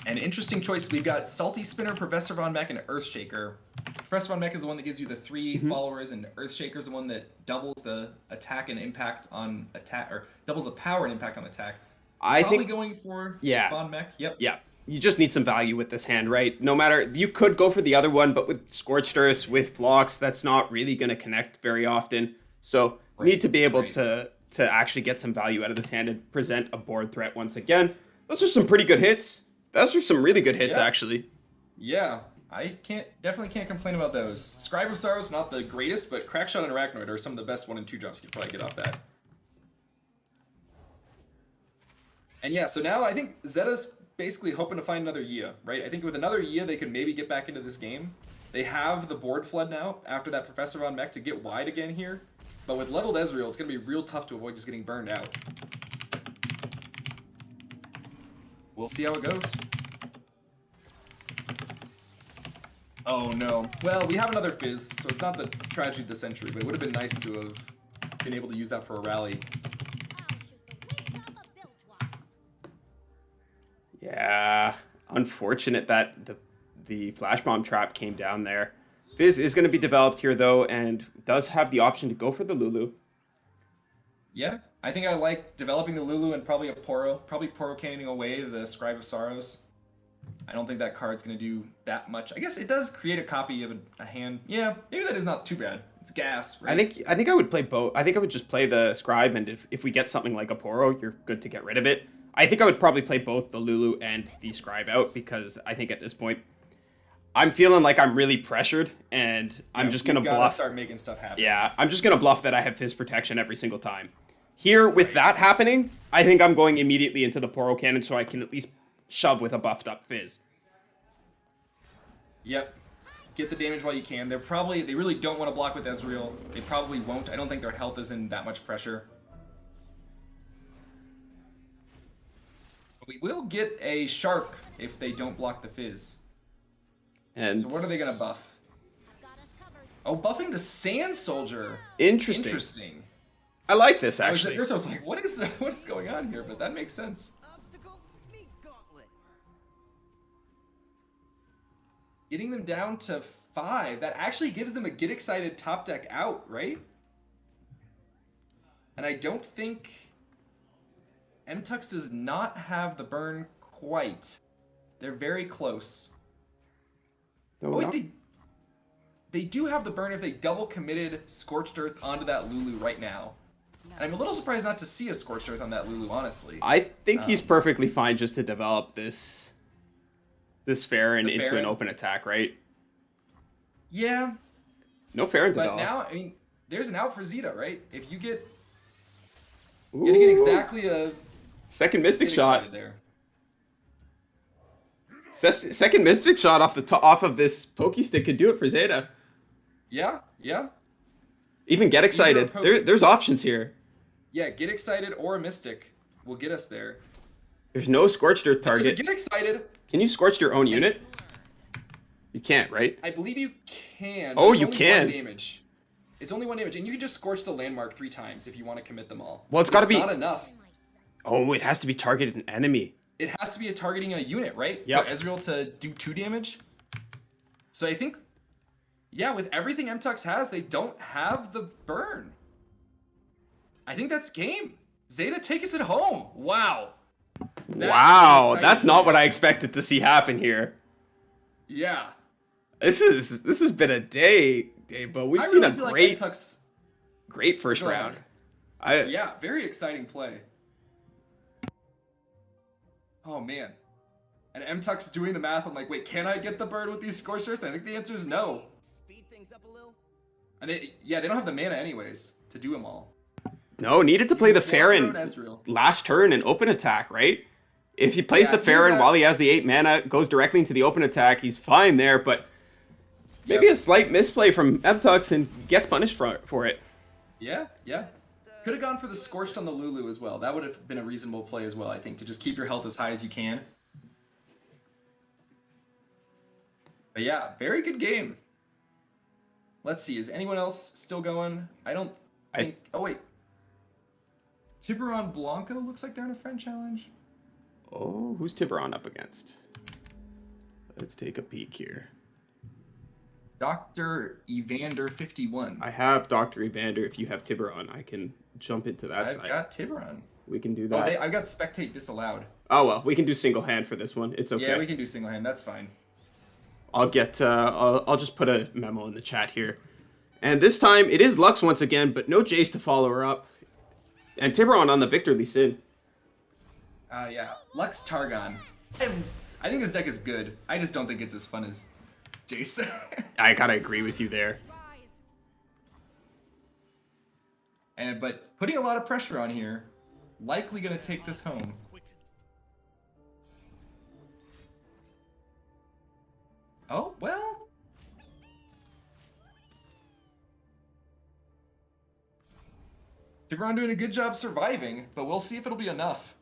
An interesting choice. We've got Salty Spinner, Professor Von Mech, and Earthshaker. Professor Von Mech is the one that gives you the 3 followers, and Earthshaker is the one that doubles the attack and impact on attack, or doubles the power and impact on attack. Probably going for Von Mech. Yep. Yeah. you just need some value with this hand, right? No matter, you could go for the other one, but with Scorched Earth, with Phlox, that's not really going to connect very often. So you need to be able to actually get some value out of this hand and present a board threat once again. Those are some pretty good hits. Those are some really good hits, actually. Yeah, I definitely can't complain about those. Scribe of Sorrows, not the greatest, but Crackshot and Arachnoid are some of the best 1 and 2 drops you could probably get off that. And yeah, so now I think Zeta's basically hoping to find another Yia, right? I think with another Yia, they could maybe get back into this game. They have the board flood now after that Professor on mech to get wide again here. But with leveled Ezreal, it's going to be real tough to avoid just getting burned out. We'll see how it goes. Oh no. Well, we have another Fizz, so it's not the tragedy of the century, but it would have been nice to have been able to use that for a rally. Yeah, unfortunate that the Flash Bomb trap came down there. Fizz is going to be developed here, though, and does have the option to go for the Lulu. Yeah, I think I like developing the Lulu and probably a Poro. Probably Poro cannoning away the Scribe of Sorrows. I don't think that card's going to do that much. I guess it does create a copy of a hand. Yeah, maybe that is not too bad. It's gas, right? I think I would play both. I think I would just play the Scribe, and if we get something like a Poro, you're good to get rid of it. I think I would probably play both the Lulu and the Scribe out, because I think at this point, I'm feeling like I'm really pressured, and I'm just going to bluff. Start making stuff happen. Yeah, I'm just going to bluff that I have Fizz protection every single time. Here, with that happening, I think I'm going immediately into the Poro Cannon so I can at least shove with a buffed up Fizz. Yep. Get the damage while you can. They really don't want to block with Ezreal. They probably won't. I don't think their health is in that much pressure. But we will get a Shark if they don't block the Fizz. And so what are they going to buff? Oh, buffing the Sand Soldier. Interesting. I like this, actually. At first I was like, what is going on here? But that makes sense. Getting them down to 5, that actually gives them a Get Excited top deck out, right? And I don't think MTux does not have the burn quite. They're very close. No, oh, wait, they do have the burn if they double committed Scorched Earth onto that Lulu right now. And I'm a little surprised not to see a Scorched Earth on that Lulu, honestly. I think he's perfectly fine just to develop this Farron into an open attack, right? Yeah. No Farron But developed. now, I mean, there's an out for Zeta, right? If you get... You're gonna get exactly a... Second Mystic Shot. There. Second Mystic Shot off of this Pokestick could do it for Zeta. Yeah, yeah. Even Get Excited. There's options here. Yeah, Get Excited or a Mystic will get us there. There's no Scorched Earth target. Get Excited. Can you Scorch your own unit? You can't, right? I believe you can. Oh, you can. One damage. It's only 1 damage, and you can just Scorch the landmark 3 times if you want to commit them all. Well, it's got to be... not enough. Oh, it has to be targeted an enemy. It has to be targeting a unit, right? Yep. For Ezreal to do 2 damage. So I think, yeah, with everything MTux has, they don't have the burn. I think that's game. Zeta, take us at home. Wow. Wow, that's not what I expected to see happen here. Yeah. This has been a day, but we've seen a great, great first round. Yeah, very exciting play. Oh man. And MTux doing the math. I'm like, wait, can I get the bird with these Scorchers? I think the answer is no. Speed things up a little. And they don't have the mana anyways to do them all. No, needed to play the Farron last turn and open attack, right? If he plays the Farron while he has the 8 mana, goes directly into the open attack, he's fine there, but maybe a slight misplay from MTux and gets punished for it. Yeah, yeah. Could have gone for the Scorched on the Lulu as well. That would have been a reasonable play as well, I think, to just keep your health as high as you can. But yeah, very good game. Let's see, is anyone else still going? I don't think... Oh, wait. Tiburon Blanco looks like they're in a friend challenge. Oh, who's Tiburon up against? Let's take a peek here. Dr. Evander 51. I have Dr. Evander. If you have Tiburon, I can jump into that side. I've got Tiburon. We can do Oh, that. I've got spectate disallowed. Oh, well, we can do single hand for this one. It's okay. Yeah, we can do single hand. That's fine. I'll just put a memo in the chat here. And this time, it is Lux once again, but no Jace to follow her up. And Tiburon on the Victor Lee Sin. Yeah. Lux Targon. I think this deck is good. I just don't think it's as fun as Jace. I gotta agree with you there. But putting a lot of pressure on here, likely gonna take this home. Oh, well. Tiburon doing a good job surviving, but we'll see if it'll be enough.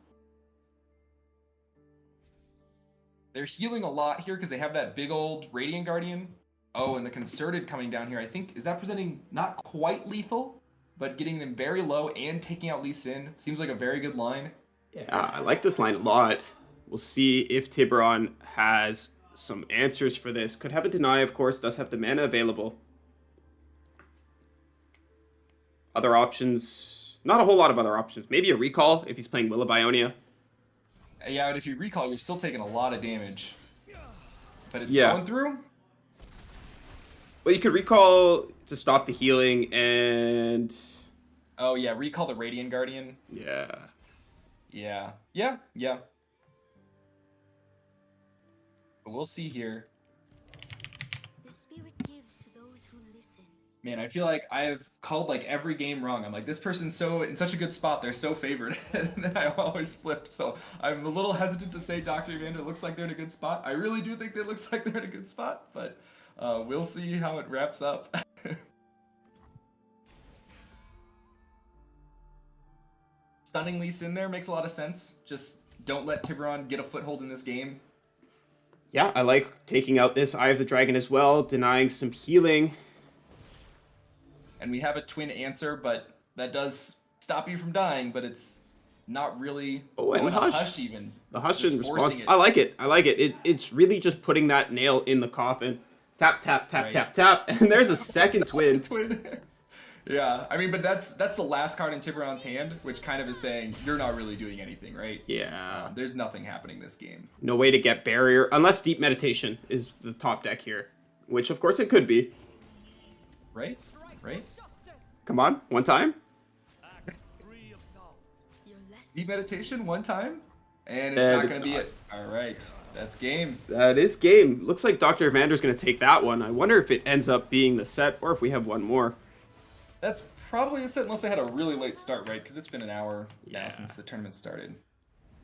They're healing a lot here because they have that big old Radiant Guardian. Oh, and the Concerted coming down here. I think, is that presenting not quite lethal, but getting them very low and taking out Lee Sin? Seems like a very good line. Yeah, I like this line a lot. We'll see if Tiburon has some answers for this. Could have a deny, of course. Does have the mana available. Other options, not a whole lot of other options. Maybe a recall if he's playing Will of Ionia. Yeah, but if you recall, you're still taking a lot of damage. But it's Yeah. going through? Well, you could recall to stop the healing and... Oh, yeah, recall the Radiant Guardian. Yeah. Yeah. But we'll see here. The spirit gives to those who listen. Man, I feel like I've called like every game wrong. I'm like, this person's so in such a good spot, they're so favored. And then I always flipped. So I'm a little hesitant to say Dr. Evander looks like they're in a good spot. I really do think they looks like they're in a good spot, but we'll see how it wraps up. Stunning Lee Sin there makes a lot of sense. Just don't let Tiburon get a foothold in this game. Yeah, I like taking out this Eye of the Dragon as well, denying some healing. And we have a twin answer, but that does stop you from dying, but it's not really... Oh, and a Hush. even. The Hush Just in forcing response. it. I like it. It's really just putting that nail in the coffin. Tap, tap, tap, Right. tap, tap. And there's a second twin. Twin. Yeah, I mean, but that's the last card in Tiburon's hand, which kind of is saying, you're not really doing anything, right? Yeah. There's nothing happening this game. No way to get barrier, unless Deep Meditation is the top deck here. Which, of course, it could be. Right? Come on, one time. Your lesson. Deep Meditation, one time, and it's And not it's going to be not. it. All right, that's game. That is game. Looks like Dr. Evander's going to take that one. I wonder if it ends up being the set, or if we have one more. That's probably a set, unless they had a really late start, right? Because it's been an hour Yeah. now since the tournament started.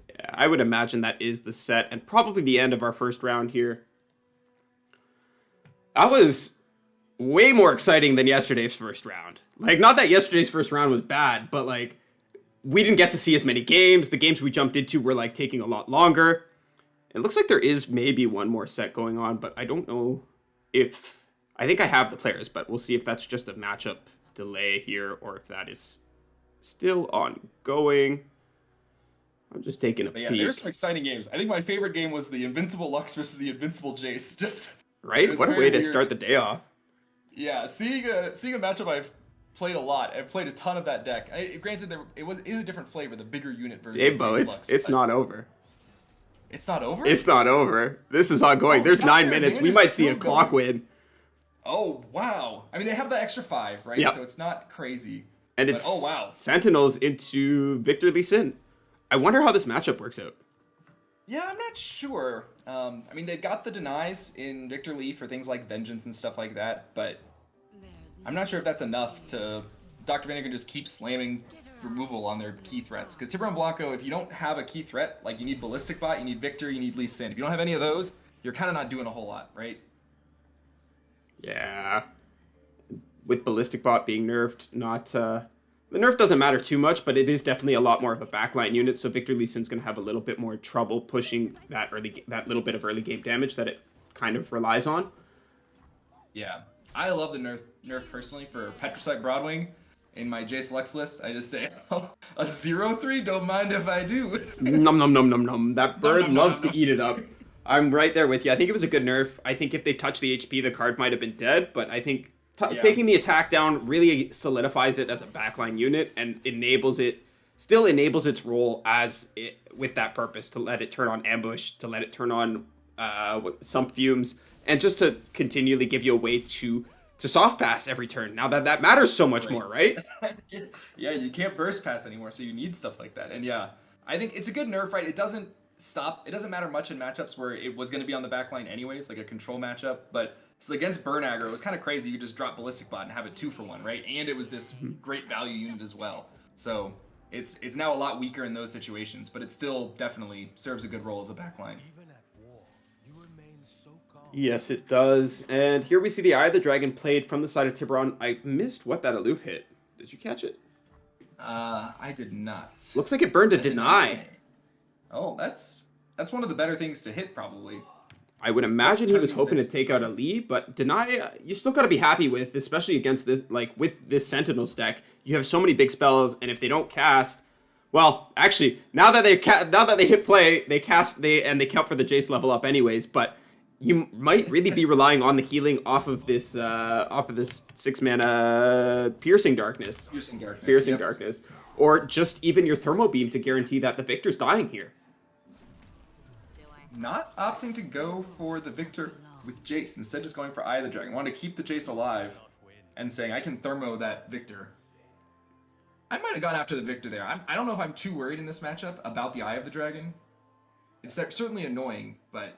Yeah, I would imagine that is the set, and probably the end of our first round here. That was way more exciting than yesterday's first round. Like, not that yesterday's first round was bad, but, like, we didn't get to see as many games. The games we jumped into were, like, taking a lot longer. It looks like there is maybe one more set going on, but I don't know if... I think I have the players, but we'll see if that's just a matchup delay here, or if that is still ongoing. I'm just taking a But yeah, peek. there's some exciting games. I think my favorite game was the Invincible Lux versus the Invincible Jace. Just it Right? was What a very way to weird. start the day off. Yeah, seeing a matchup I've played a lot. I've played a ton of that deck. Granted, is a different flavor, the bigger unit version. Hey, of Bo, Jace Lux, it's but not over. It's not over. It's not over. This is ongoing. Oh, There's Dr. 9 minutes. We Evander's might see a still clock going. win. Oh wow! I mean, they have the extra 5, right? Yep. So it's not crazy. And But, it's oh wow! Sentinels into Victor Lee Sin. I wonder how this matchup works out. Yeah, I'm not sure. I mean, they've got the denies in Victor Lee for things like Vengeance and stuff like that, but There's I'm not sure if that's enough to... Dr. Vander can just keep slamming removal on their key threats. Because Tiburon Blanco, if you don't have a key threat, like you need Ballistic Bot, you need Victor, you need Lee Sin. If you don't have any of those, you're kind of not doing a whole lot, right? Yeah. With Ballistic Bot being nerfed, not... The nerf doesn't matter too much, but it is definitely a lot more of a backline unit, so Victor Lee Sin's going to have a little bit more trouble pushing that little bit of early game damage that it kind of relies on. Yeah. I love the nerf personally for Petricite Broadwing. In my Jace Lux list, I just say, oh, a 0-3, don't mind if I do. Nom nom nom nom nom. That bird nom, nom, loves nom. to eat it up. I'm right there with you. I think it was a good nerf. I think if they touched the HP, the card might have been dead, but I think Yeah. taking the attack down really solidifies it as a backline unit and enables it still enables its role with that purpose, to let it turn on ambush, to let it turn on some fumes, and just to continually give you a way to soft pass every turn. Now that matters so much more, right? Yeah, you can't burst pass anymore, so you need stuff like that. And yeah, I think it's a good nerf, right? It doesn't matter much in matchups where it was going to be on the back line anyways, like a control matchup, but so against burn aggro, it was kind of crazy. You just drop Ballistic Bot and have it 2-for-1, right? And it was this great value unit as well. So it's now a lot weaker in those situations, but it still definitely serves a good role as a backline. Yes, it does. And here we see the Eye of the Dragon played from the side of Tiburon. I missed what that aloof hit. Did you catch it? I did not. Looks like it burned a deny. Oh, that's one of the better things to hit, probably. I would imagine he was hoping to take out a Lee, but deny, you still got to be happy with, especially against this, like with this Sentinels deck. You have so many big spells, and if they don't cast, well, actually, now that they hit play, they cast, and they count for the Jace level up anyways. But you might really be relying on the healing off of this 6-mana Piercing Darkness, Darkness, or just even your Thermal Beam to guarantee that the Victor's dying here. Not opting to go for the Victor with Jace, instead just going for Eye of the Dragon. Want to keep the Jace alive and saying, I can thermo that Victor. I might have gone after the Victor there. I don't know if I'm too worried in this matchup about the Eye of the Dragon. It's certainly annoying, but...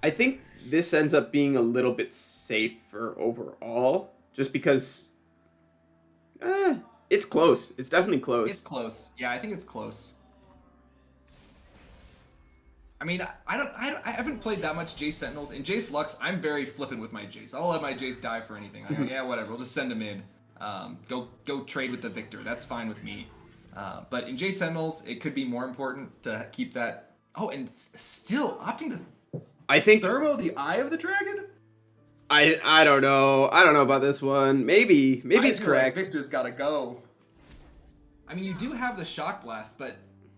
I think this ends up being a little bit safer overall, just because... it's close. It's definitely close. It's close. Yeah, I think it's close. I mean, I haven't played that much Jace Sentinels. In Jace Lux, I'm very flippant with my Jace. I'll let my Jace die for anything. I go, yeah, whatever. We'll just send him in. Go trade with the Victor. That's fine with me. But in Jace Sentinels, it could be more important to keep that. Oh, and still opting to. I think thermo the Eye of the Dragon. I don't know. I don't know about this one. Maybe it's correct. Like Victor's gotta go. I mean, you do have the Shock Blast,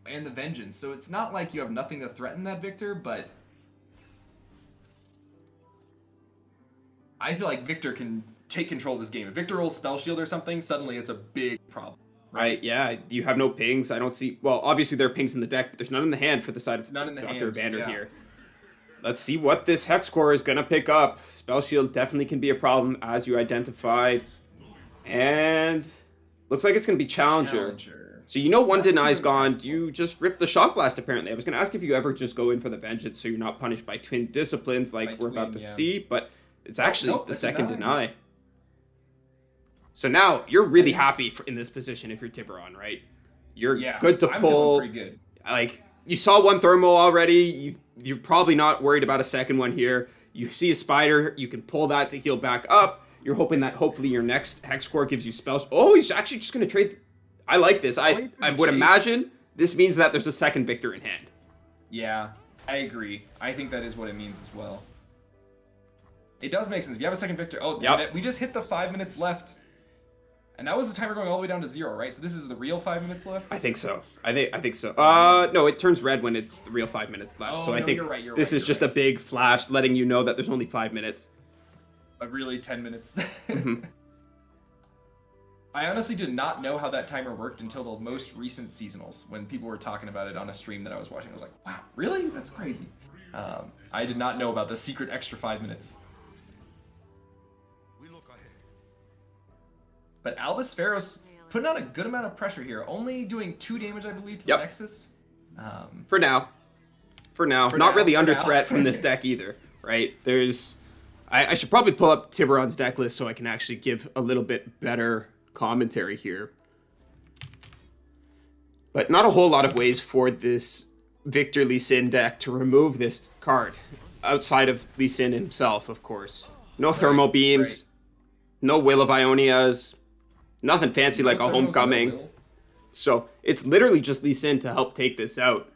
and the Vengeance, so it's not like you have nothing to threaten that Victor, but I feel like Victor can take control of this game. If Victor rolls Spell Shield or something, suddenly it's a big problem. Right, yeah. You have no pings. I don't see... Well, obviously there are pings in the deck, but there's none in the hand for the side of Dr. Evander here. Let's see what this Hex Core is going to pick up. Spell Shield definitely can be a problem, as you identified. And looks like it's going to be Challenger. So you know one deny's gone. You just rip the Shock Blast, apparently. I was going to ask if you ever just go in for the Vengeance so you're not punished by Twin Disciplines like we're about to see, but it's actually the second deny. So now you're really happy in this position if you're Tiburon, right? You're good to pull. I'm feeling pretty good. Like, you saw one Thermal already. You're probably not worried about a second one here. You see a Spider. You can pull that to heal back up. You're hoping that hopefully your next Hex Core gives you spells. Oh, he's actually just going to trade... I like this. I would imagine this means that there's a second Victor in hand. Yeah, I agree. I think that is what it means as well. It does make sense. If you have a second Victor... Oh, yeah. We just hit the 5 minutes left. And that was the timer going all the way down to 0, right? So this is the real 5 minutes left? I think so. I think so. No, it turns red when it's the real 5 minutes left. So I think this is just a big flash letting you know that there's only 5 minutes. But really 10 minutes. I honestly did not know how that timer worked until the most recent seasonals, when people were talking about it on a stream that I was watching. I was like, wow, really? That's crazy. I did not know about the secret extra 5 minutes. But Albus Pharos putting on a good amount of pressure here, only doing 2 damage, I believe, to the Nexus. For now. Not really under threat from this deck either, right? I should probably pull up Tiburon's deck list so I can actually give a little bit better commentary here. But not a whole lot of ways for this Victor Lee Sin deck to remove this card, outside of Lee Sin himself, of course. No Thermal Beams, no Will of Ionias, nothing fancy like a Homecoming. So it's literally just Lee Sin to help take this out.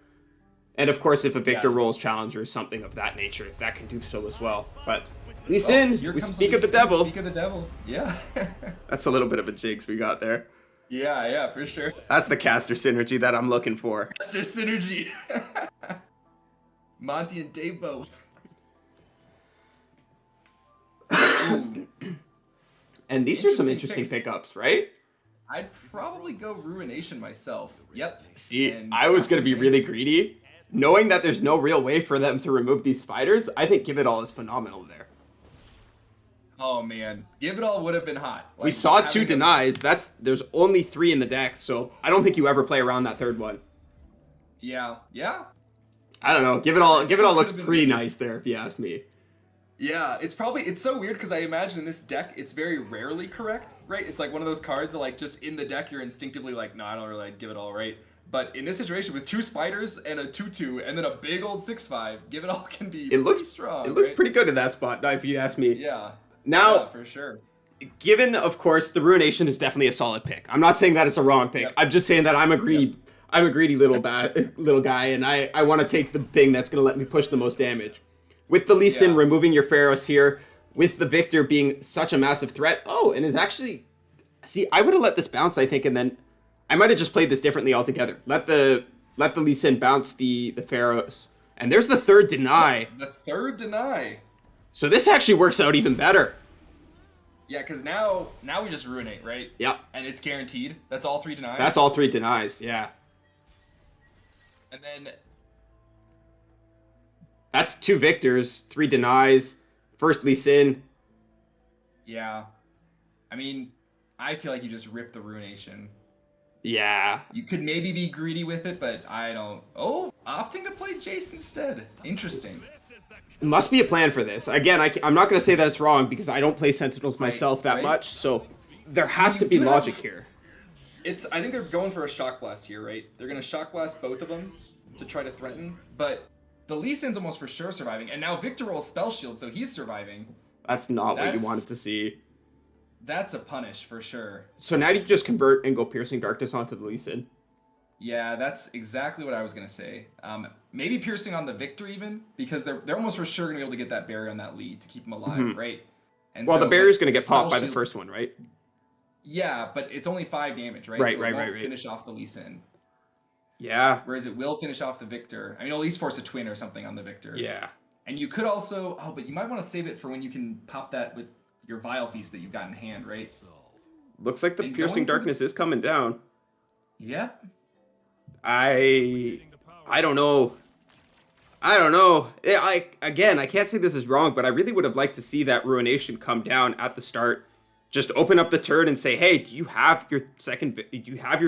And of course, if a Victor rolls Challenger or something of that nature, that can do so as well. But Lee Sin, we speak of the devil. Speak of the devil, yeah. That's a little bit of a jinx we got there. Yeah, for sure. That's the caster synergy that I'm looking for. Caster synergy. Monty and Davebo. And these are some interesting pickups, right? I'd probably go Ruination myself. Yep. See, And I was going to be really greedy. Knowing that there's no real way for them to remove these spiders, I think Give It All is phenomenal there. Oh man, Give It All would have been hot. We saw 2 denies. There's only 3 in the deck, so I don't think you ever play around that third one. Yeah. I don't know. Give It All looks pretty nice there, if you ask me. Yeah, it's so weird because I imagine in this deck it's very rarely correct, right? It's like one of those cards that like just in the deck you're instinctively like, no, I don't really like Give It All, right? But in this situation with 2 spiders and a 2/2 and then a big old 6/5, Give It All can be pretty strong. It looks right? pretty good in that spot, if you ask me. Yeah. Now, yeah, for sure. Given, of course, the Ruination is definitely a solid pick. I'm not saying that it's a wrong pick. Yep. I'm just saying that I'm a greedy little guy, and I want to take the thing that's going to let me push the most damage. With the Lee Sin removing your Pharaohs here, with the Victor being such a massive threat. Oh, and is actually... See, I would have let this bounce, I think, and then... I might have just played this differently altogether. Let the Lee Sin bounce the Pharaohs. And there's the third deny. The third deny. So this actually works out even better. Yeah, because now we just Ruinate, right? Yeah. And it's guaranteed. That's all 3 denies. That's all 3 denies, yeah. And then... That's 2 victors, 3 denies, first Lee Sin. Yeah. I mean, I feel like you just rip the Ruination. Yeah. You could maybe be greedy with it, but I don't... Oh, opting to play Jace instead. Interesting. Must be a plan for this. Again, I'm not going to say that it's wrong because I don't play Sentinels myself that much, so there has to be logic here. I think they're going for a Shock Blast here, right? They're going to Shock Blast both of them to try to threaten, but the Lee Sin's almost for sure surviving, and now Victor rolls Spell Shield, so he's surviving. That's not what you wanted to see. That's a punish for sure. So now you just convert and go Piercing Darkness onto the Lee Sin. Yeah, that's exactly what I was gonna say. Maybe Piercing on the Victor even, because they're almost for sure gonna be able to get that barrier on that lead to keep him alive, right? And well, so, the barrier's gonna get Spell popped by the Shield- first one, right? Yeah, but it's only 5 damage, right? Right, so right, it won't right. Finish off the Lee Sin. Yeah. Whereas it will finish off the Victor. I mean, at least force a twin or something on the Victor. Yeah. And you could also... Oh, but you might want to save it for when you can pop that with your Vile Feast that you've got in hand, right? Looks like the And Piercing going for Darkness is coming down. Yeah. I don't know. I can't say this is wrong, but I really would have liked to see that Ruination come down at the start. Just open up the turn and say, hey, do you have your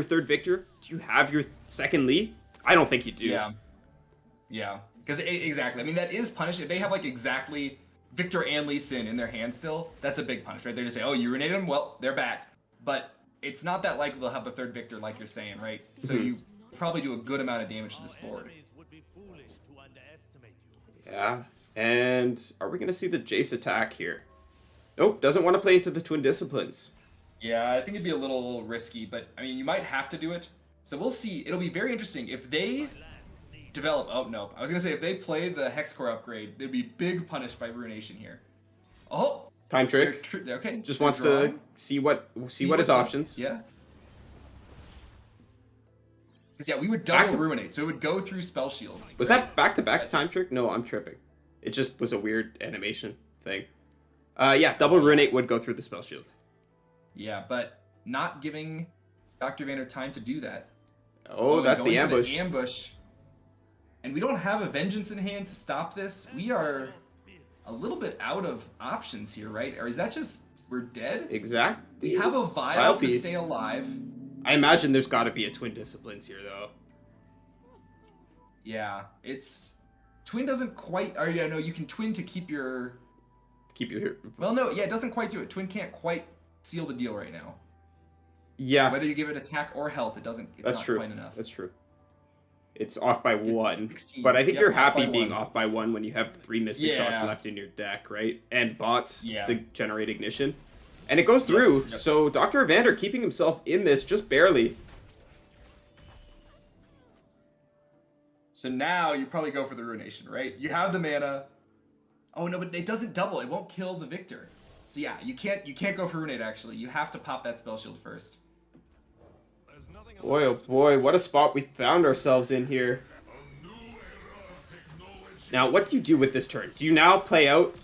third Victor? Do you have your second Lee? I don't think you do. Yeah. Because exactly. I mean, that is punish. If they have like exactly Victor and Lee Sin in their hand still, that's a big punish, right? They just say, oh, you ruinated them? Well, they're back. But it's not that likely they'll have a third Victor like you're saying, right? So you probably do a good amount of damage to this board. Yeah. And are we going to see the Jace attack here? Nope, doesn't want to play into the Twin Disciplines. Yeah, I think it'd be a little risky, but I mean, you might have to do it. So we'll see. It'll be very interesting. If they develop... Oh, no. I was going to say, if they play the Hex Core upgrade, they'd be big punished by Ruination here. Oh! Time trick. Okay. Just wants to see what his options. Yeah. Because, yeah, we would double Ruinate, so it would go through Spell Shields. Was that back-to-back time trick? No, I'm tripping. It just was a weird animation thing. Yeah, double Ruinate would go through the Spell Shield. Yeah, but not giving Dr. Vander time to do that. Oh, that's the ambush. The ambush. And we don't have a Vengeance in hand to stop this. We are a little bit out of options here, right? Or is that just we're dead? Exactly. We have a Vile to stay alive. I imagine there's got to be a Twin Disciplines here, though. Yeah, it's... Twin doesn't quite... Or, yeah, no, you can Twin to keep your... Well, no, yeah, it doesn't quite do it. Twin can't quite seal the deal right now. Yeah. Whether you give it attack or health, it's not true. quite enough. That's true. It's off by 1. 16. But I think Yep, you're off happy by being 1. off by 1 when you have 3 Mystic Shots left in your deck, right? And bots to generate Ignition. And it goes through, so Dr. Evander keeping himself in this just barely. So now you probably go for the Ruination, right? You have the mana. Oh no, but it doesn't double. It won't kill the Victor. So yeah, you can't go for Ruinate actually. You have to pop that Spell Shield first. Boy, oh boy, what a spot we found ourselves in here. Now, what do you do with this turn? Do you now play out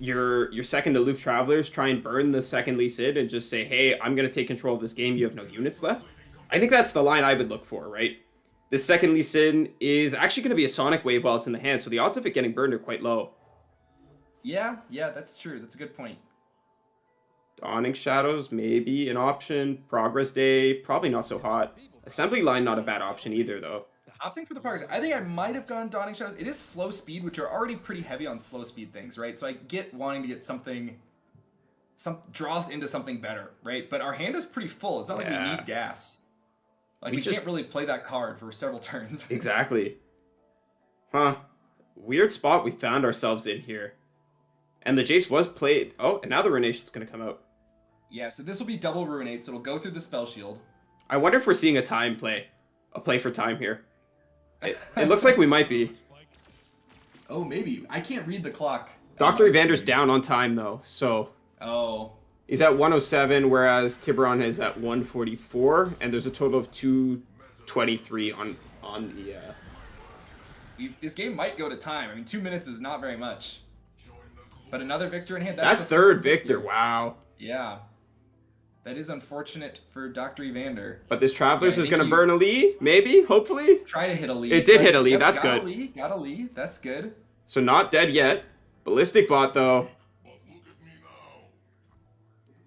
your second aloof travelers try and burn the second Lee Sin and just say, hey, I'm going to take control of this game. You have no units left. I think that's the line I would look for, right? This second Lee Sin is actually going to be a Sonic Wave while it's in the hand, so the odds of it getting burned are quite low. Yeah, that's true. That's a good point. Dawning Shadows, maybe an option. Progress Day, probably not so hot. Assembly Line, not a bad option either, though. Opting for the progress, I think I might have gone Dawning Shadows. It is slow speed, which are already pretty heavy on slow speed things, right? So I get wanting to get something, draw us into something better, right? But our hand is pretty full. It's not like we need gas. Like we can't really play that card for several turns. Exactly. Huh. Weird spot we found ourselves in here. And the Jace was played. Oh, and now the Ruination's going to come out. Yeah, so this will be double Ruinate, so it'll go through the Spell Shield. I wonder if we're seeing a time play. A play for time here. It looks like we might be. Oh, maybe. I can't read the clock. Dr. Evander's down on time, though, so... Oh. He's at 107, whereas Tiburon is at 144, and there's a total of 223 on the... This game might go to time. I mean, 2 minutes is not very much. But another Victor in hand. That's third Victor. Wow. Yeah. That is unfortunate for Dr. Evander. But this Travelers is going to burn a Lee, maybe, hopefully. Try to hit a Lee. It did hit a Lee. That's good. Got a Lee. That's good. So not dead yet. Ballistic Bot, though.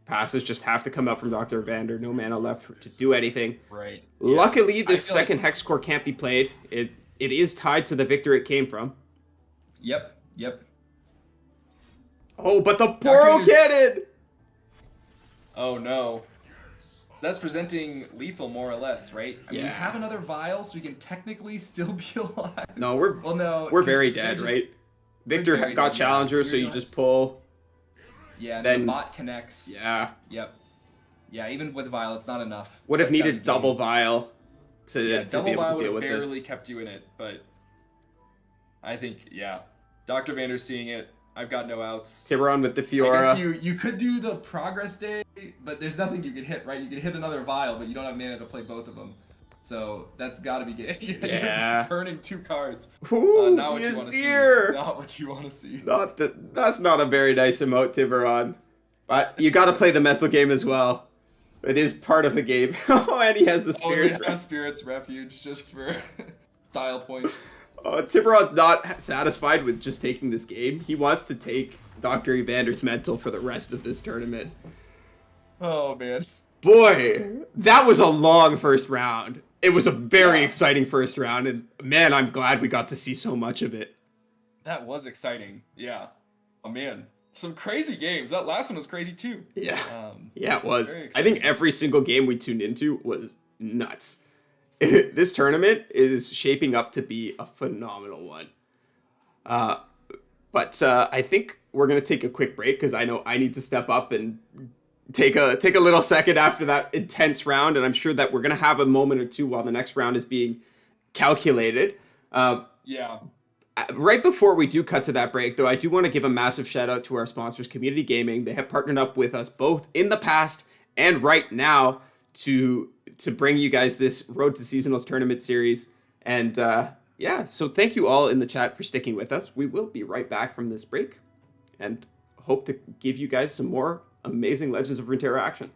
Passes just have to come out from Dr. Evander. No mana left to do anything. Right. Luckily, this second Hex Core can't be played. It is tied to the Victor it came from. Yep. Oh, but the Poro Cannon! Oh, no. So that's presenting lethal, more or less, right? I mean, we have another vial, so we can technically still be alive. No, we're very dead, right? Victor got Challenger, so you just pull. Yeah, and then the bot connects. Yeah. Yep. Yeah, even with vial, it's not enough. Would have needed double vial to be able to deal with this. Double vial would have barely kept you in it, but I think, Dr. Vander's seeing it. I've got no outs. Tiburon with the Fiora. I guess you could do the Progress Day, but there's nothing you could hit, right? You could hit another vial, but you don't have mana to play both of them. So that's got to be good. You're burning 2 cards. Ooh, not what you want to see. Not what you want to see. That's not a very nice emote, Tiburon. But you got to play the mental game as well. It is part of the game. Oh, and he has the Spirits Refuge just for style points. Tiburon's not satisfied with just taking this game. He wants to take Dr. Evander's mental for the rest of this tournament. Oh, man. Boy, that was a long first round. It was a very exciting first round, and man, I'm glad we got to see so much of it. That was exciting. Yeah. Oh, man. Some crazy games. That last one was crazy, too. Yeah. Yeah, it was. I think every single game we tuned into was nuts. This tournament is shaping up to be a phenomenal one. But I think we're going to take a quick break because I know I need to step up and take a little second after that intense round. And I'm sure that we're going to have a moment or two while the next round is being calculated. Right before we do cut to that break, though, I do want to give a massive shout out to our sponsors, Community Gaming. They have partnered up with us both in the past and right now to bring you guys this Road to Seasonals tournament series. And so thank you all in the chat for sticking with us. We will be right back from this break and hope to give you guys some more amazing Legends of Runeterra action.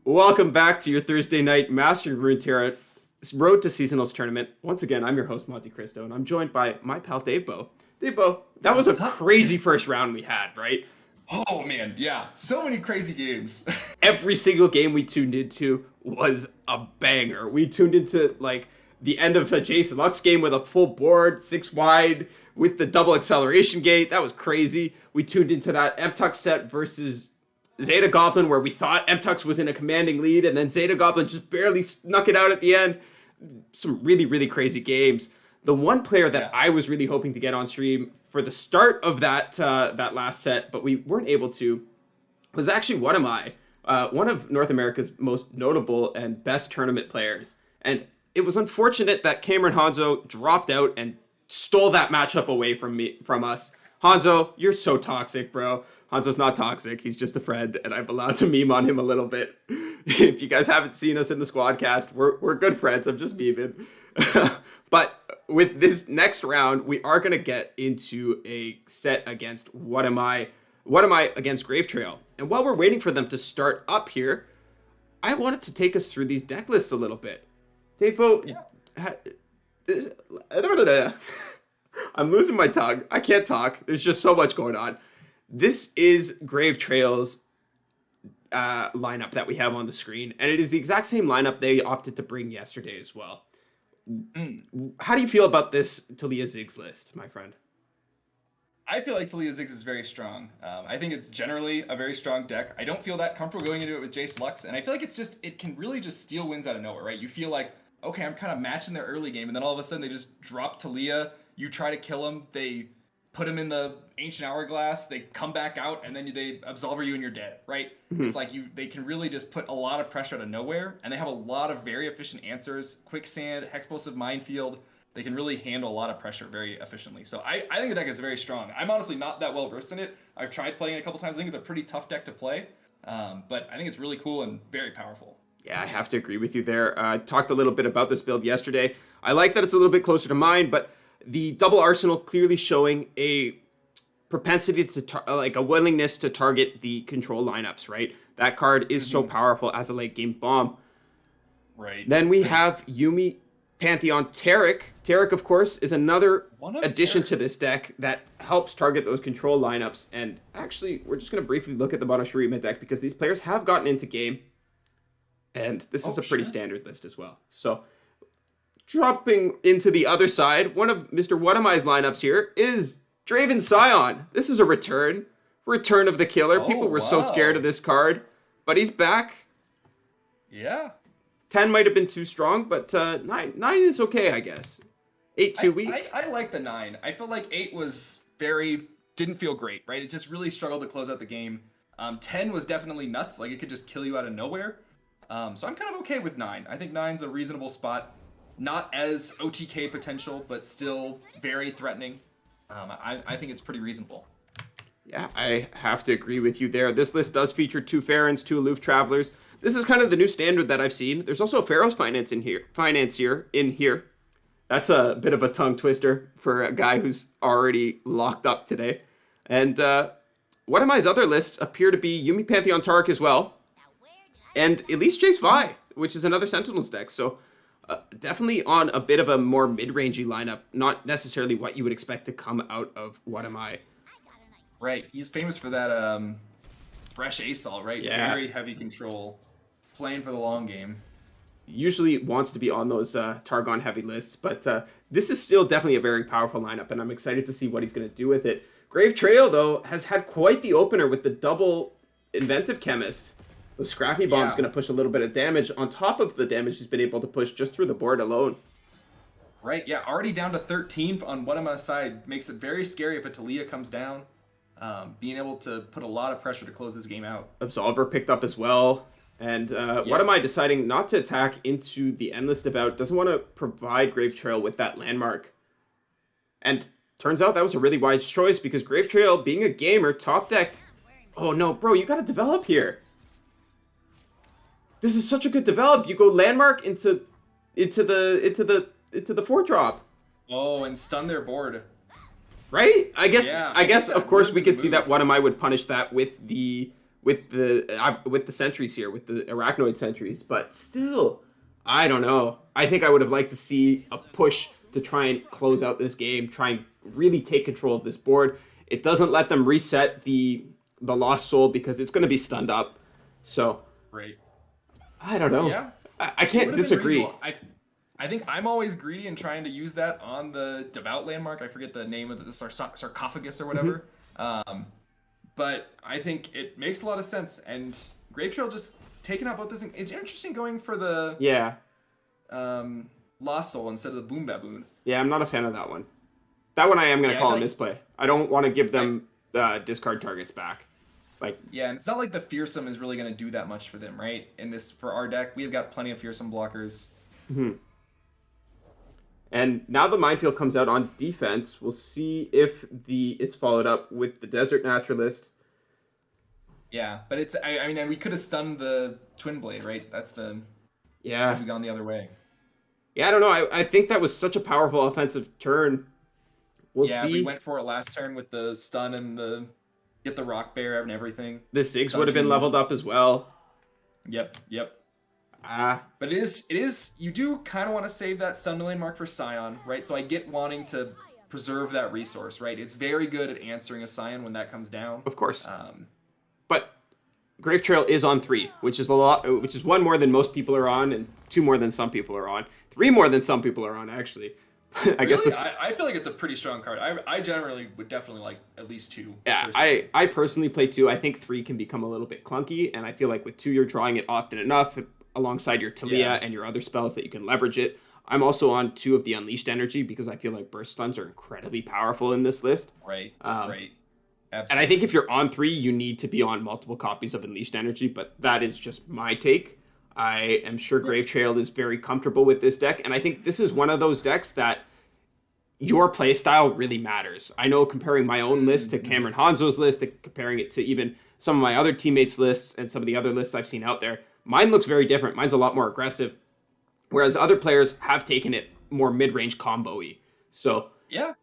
Welcome back to your Thursday night Mastering Runeterra's Road to Seasonals tournament. Once again, I'm your host, MonteXristo, and I'm joined by my pal, Davebo. Davebo, that was a crazy first round we had, right? Oh, man, yeah. So many crazy games. Every single game we tuned into was a banger. We tuned into, like, the end of a Jason Lux game with a full board, 6 wide, with the double acceleration gate. That was crazy. We tuned into that MTux set versus Zeta Goblin, where we thought MTux was in a commanding lead, and then Zeta Goblin just barely snuck it out at the end. Some really, really crazy games. The one player that I was really hoping to get on stream for the start of that last set, but we weren't able to, was actually one of North America's most notable and best tournament players. And it was unfortunate that Cameron Hanzo dropped out and stole that matchup away from us. Hanzo, you're so toxic, bro. Hanzo's not toxic. He's just a friend, and I'm allowed to meme on him a little bit. If you guys haven't seen us in the Squadcast, we're good friends. I'm just memeing. But with this next round, we are going to get into a set against What Am I against Grave Trail. And while we're waiting for them to start up here, I wanted to take us through these deck lists a little bit. Davebo, I'm losing my tongue. I can't talk. There's just so much going on. This is Grave Trail's lineup that we have on the screen, and it is the exact same lineup they opted to bring yesterday as well. How do you feel about this Talia Ziggs list, my friend? I feel like Talia Ziggs is very strong. I think it's generally a very strong deck. I don't feel that comfortable going into it with Jace Lux, and I feel like it can really just steal wins out of nowhere, right? You feel like, okay, I'm kind of matching their early game, and then all of a sudden they just drop Talia, you try to kill him, they put him in the Ancient Hourglass, they come back out, and then they absolver you and you're dead, right? It's like they can really just put a lot of pressure out of nowhere, and they have a lot of very efficient answers. Quicksand, Hexplosive Minefield, they can really handle a lot of pressure very efficiently. So I think the deck is very strong. I'm honestly not that well versed in it. I've tried playing it a couple times. I think it's a pretty tough deck to play, but I think it's really cool and very powerful. Yeah, I have to agree with you there. I talked a little bit about this build yesterday. I like that it's a little bit closer to mine, but the double arsenal clearly showing a propensity to like a willingness to target the control lineups, right? That card is so powerful as a late game bomb. Right. Then we have Yuumi Pantheon Taric. Taric, of course, is another addition to this deck that helps target those control lineups. And actually, we're just going to briefly look at the Mono-Shurima deck because these players have gotten into game. And this is a pretty standard list as well. So dropping into the other side, one of Mr. What Am I's lineups here is Draven Scion. This is a return of the killer. People were so scared of this card, but he's back. Yeah. 10 might have been too strong, but 9 is okay, I guess. 8 too weak. I like the 9. I feel like 8 was didn't feel great, right? It just really struggled to close out the game. 10 was definitely nuts, like it could just kill you out of nowhere. So I'm kind of okay with 9. I think 9's a reasonable spot. Not as OTK potential, but still very threatening. I think it's pretty reasonable. Yeah, I have to agree with you there. This list does feature 2 Pharons, 2 Aloof Travelers. This is kind of the new standard that I've seen. There's also a Pharaoh's Financier in here. That's a bit of a tongue twister for a guy who's already locked up today. And What Am I's other lists appear to be Yuumi Pantheon Taric as well. And Elise Jace Vi, which is another Sentinels deck. So definitely on a bit of a more mid-rangey lineup, not necessarily what you would expect to come out of What Am I. Right, he's famous for that fresh Assault, right? Yeah. Very heavy control, playing for the long game. Usually wants to be on those Targon heavy lists, but this is still definitely a very powerful lineup, and I'm excited to see what he's going to do with it. Grave Trail, though, has had quite the opener with the double Inventive Chemist. The Scrappy Bomb's going to push a little bit of damage on top of the damage he's been able to push just through the board alone. Right, yeah, already down to 13 on What Am I's side. Makes it very scary if a Talia comes down. Being able to put a lot of pressure to close this game out. Absolver picked up as well. And What Am I deciding not to attack into the Endless Devout? Doesn't want to provide Grave Trail with that landmark. And turns out that was a really wise choice because Grave Trail, being a gamer, top deck. Oh no, bro, you got to develop here. This is such a good develop. You go landmark into the 4-drop. Oh, and stun their board. Right? I guess of course we could see that What Am I would punish that with the with the sentries here, with the Arachnoid sentries, but still, I don't know. I think I would have liked to see a push to try and close out this game, try and really take control of this board. It doesn't let them reset the Lost Soul because it's going to be stunned up. So, Right. I don't know. Yeah. I can't disagree. I think I'm always greedy and trying to use that on the Devout landmark. I forget the name of the sarcophagus or whatever. But I think it makes a lot of sense. And Grave Trail just taking out both this. It's interesting going for the Lost Soul instead of the Boom Baboon. Yeah, I'm not a fan of that one. That one I am going to call a misplay. I don't want to give them discard targets back. Yeah, and it's not like the Fearsome is really going to do that much for them, right? For our deck, we've got plenty of Fearsome blockers. And now the Minefield comes out on defense. We'll see if it's followed up with the Desert Naturalist. Yeah, but I mean, we could have stunned the Twin Blade, right? That's the... Yeah. We've gone the other way. Yeah, I don't know. I think that was such a powerful offensive turn. We'll see. We went for it last turn with the stun and get the Rock Bear and everything. The Ziggs would have been leveled up as well. Yep. But it is. You do kind of want to save that stun lane mark for Scion, right? So I get wanting to preserve that resource, right? It's very good at answering a Scion when that comes down. Of course. But Grave Trail is on 3, which is a lot. Which is 1 more than most people are on, and 2 more than some people are on. 3 more than some people are on, actually. I guess I feel like it's a pretty strong card. I generally would definitely like at least 2. Yeah, I personally play 2. I think 3 can become a little bit clunky, and I feel like with 2 you're drawing it often enough alongside your Talia and your other spells that you can leverage it. I'm also on 2 of the Unleashed Energy because I feel like burst stuns are incredibly powerful in this list. Right. Absolutely. And I think if you're on 3, you need to be on multiple copies of Unleashed Energy, but that is just my take. I am sure Grave Trail is very comfortable with this deck, and I think this is one of those decks that your playstyle really matters. I know comparing my own list to Cameron Hanzo's list, comparing it to even some of my other teammates' lists and some of the other lists I've seen out there, mine looks very different. Mine's a lot more aggressive, whereas other players have taken it more mid-range combo-y. So yeah,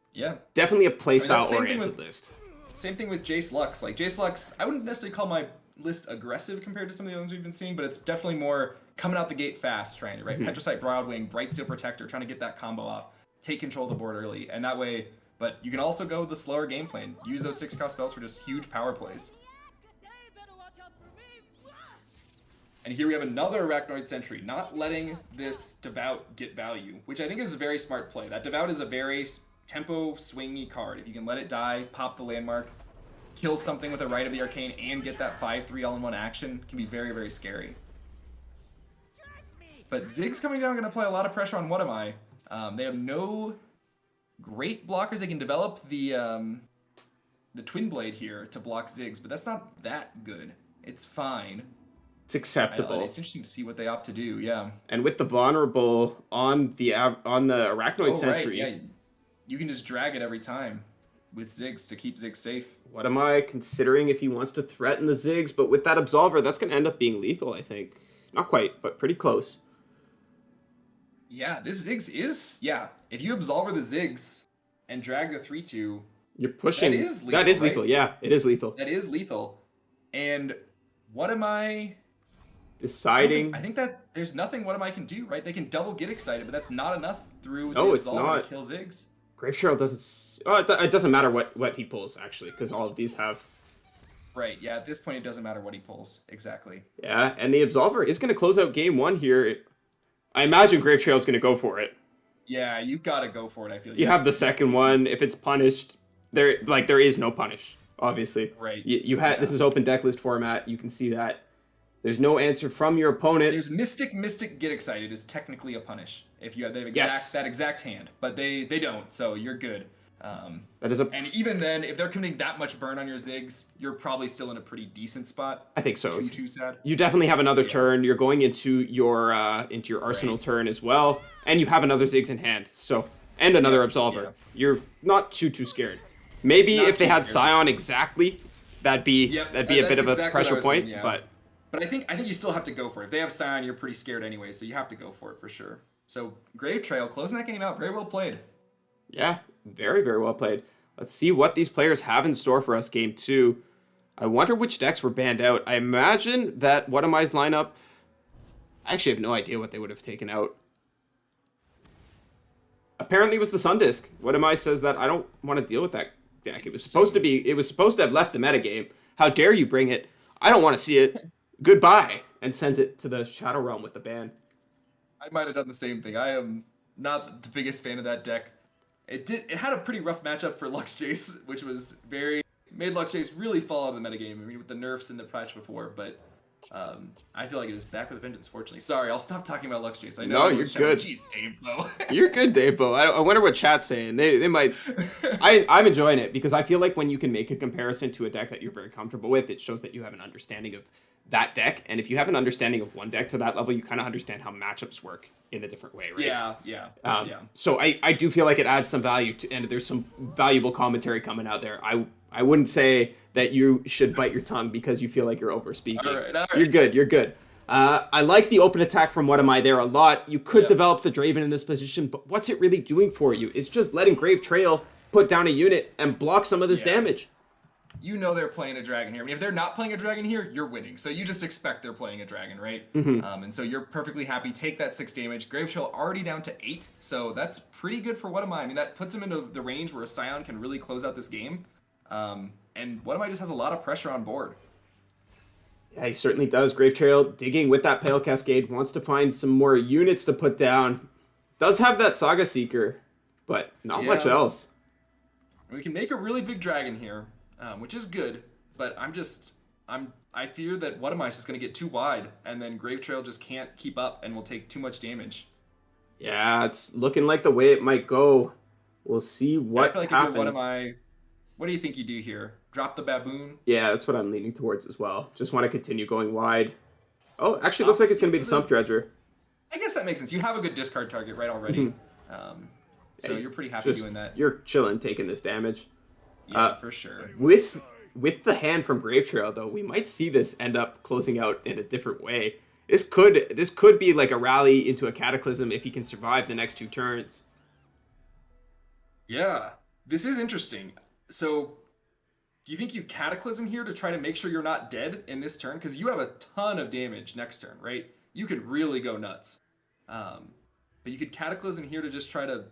definitely a playstyle-oriented list. Same thing with Jace Lux. Like Jace Lux, I wouldn't necessarily call my list aggressive compared to some of the other ones we've been seeing, but it's definitely more coming out the gate fast, trying to, right? Petrocite Broadwing, Bright Steel Protector, trying to get that combo off, take control of the board early, and that way. But you can also go the slower game plan. Use those 6-cost spells for just huge power plays. And here we have another Arachnoid Sentry, not letting this Devout get value, which I think is a very smart play. That Devout is a very tempo swingy card. If you can let it die, pop the landmark, kill something with a Rite of the Arcane, and get that 5/3 all-in-one action, can be very, very scary. But Ziggs coming down going to play a lot of pressure on What Am I? They have no great blockers. They can develop the Twin Blade here to block Ziggs, but that's not that good. It's fine. It's acceptable. It's interesting to see what they opt to do, yeah. And with the vulnerable on the Arachnoid Sentry, right, yeah. You can just drag it every time with Ziggs to keep Ziggs safe. What am I considering if he wants to threaten the Ziggs? But with that Absolver, that's going to end up being lethal, I think. Not quite, but pretty close. Yeah, this Ziggs is... Yeah, if you Absolver the Ziggs and drag the 3/2... You're pushing... That is lethal, yeah. It is lethal. That is lethal. And what am I... Deciding... I think that there's nothing What Am I can do, right? They can double Get Excited, but that's not enough through the Absolver to kill Ziggs. Grave Trail doesn't... Oh, it doesn't matter what he pulls, actually, because all of these have... Right, yeah, at this point it doesn't matter what he pulls, exactly. Yeah, and the Absolver is going to close out game 1 here. I imagine Grave Trail is going to go for it. Yeah, you got to go for it, I feel. You have the second one. If it's punished, there is no punish, obviously. Right. This is open deck list format. You can see that. There's no answer from your opponent. There's Mystic Get Excited is technically a punish if you have that exact hand, but they don't, so you're good. And even then, if they're committing that much burn on your Ziggs, you're probably still in a pretty decent spot. I think so. Too sad. You definitely have another turn. You're going into your Arsenal turn as well, and you have another Ziggs in hand. So and another Absolver. Yeah. You're not too scared. Maybe if they had Scion exactly, that'd be a bit of a pressure point. But I think you still have to go for it. If they have Scion, you're pretty scared anyway, so you have to go for it for sure. So Grave Trail closing that game out, very well played. Yeah, very, very well played. Let's see what these players have in store for us game 2. I wonder which decks were banned out. I imagine that What Am I's lineup... I actually have no idea what they would have taken out. Apparently it was the Sun Disc. What Am I says that I don't want to deal with that deck. It was supposed to have left the metagame. How dare you bring it? I don't want to see it. Goodbye. And sends it to the Shadow Realm with the ban. I might have done the same thing. I am not the biggest fan of that deck. It had a pretty rough matchup for Lux Jace, which was made Lux Jace really fall out of the metagame. I mean, with the nerfs in the patch before, but I feel like it is back with a vengeance, fortunately. Sorry, I'll stop talking about Lux Jace. I know you're good. Jeez, Davebo. You're good, Davebo. I wonder what chat's saying. They might... I'm enjoying it because I feel like when you can make a comparison to a deck that you're very comfortable with, it shows that you have an understanding of that deck. And if you have an understanding of one deck to that level, you kind of understand how matchups work in a different way, right? Yeah. So I do feel like it adds some value to, and there's some valuable commentary coming out there. I wouldn't say that you should bite your tongue because you feel like you're over speaking. All right. You're good. I like the open attack from What Am I there a lot. You could develop the Draven in this position, but what's it really doing for you? It's just letting Grave Trail put down a unit and block some of this damage. You know they're playing a dragon here. I mean, if they're not playing a dragon here, you're winning. So you just expect they're playing a dragon, right? And so you're perfectly happy. Take that 6 damage. Grave Trail already down to 8, so that's pretty good for What Am I? I mean, that puts him into the range where a Scion can really close out this game. And What Am I just has a lot of pressure on board. Yeah, he certainly does. Grave Trail digging with that Pale Cascade, wants to find some more units to put down. Does have that Saga Seeker, but not much else. We can make a really big dragon here, which is good, but I fear that What Am I is just going to get too wide, and then Grave Trail just can't keep up and will take too much damage. Yeah, it's looking like the way it might go. We'll see what I feel like happens. If you're What Am I, what do you think you do here? Drop the baboon? Yeah, that's what I'm leaning towards as well. Just want to continue going wide. Oh, actually looks like it's going to be the Sump Dredger. I guess that makes sense. You have a good discard target right already. So you're pretty happy doing that. You're chilling taking this damage. Yeah, for sure. With the hand from Grave Trail, though, we might see this end up closing out in a different way. This could be like a rally into a Cataclysm if he can survive the next 2 turns. Yeah, this is interesting. So, do you think you Cataclysm here to try to make sure you're not dead in this turn? Because you have a ton of damage next turn, right? You could really go nuts. But you could Cataclysm here to just try to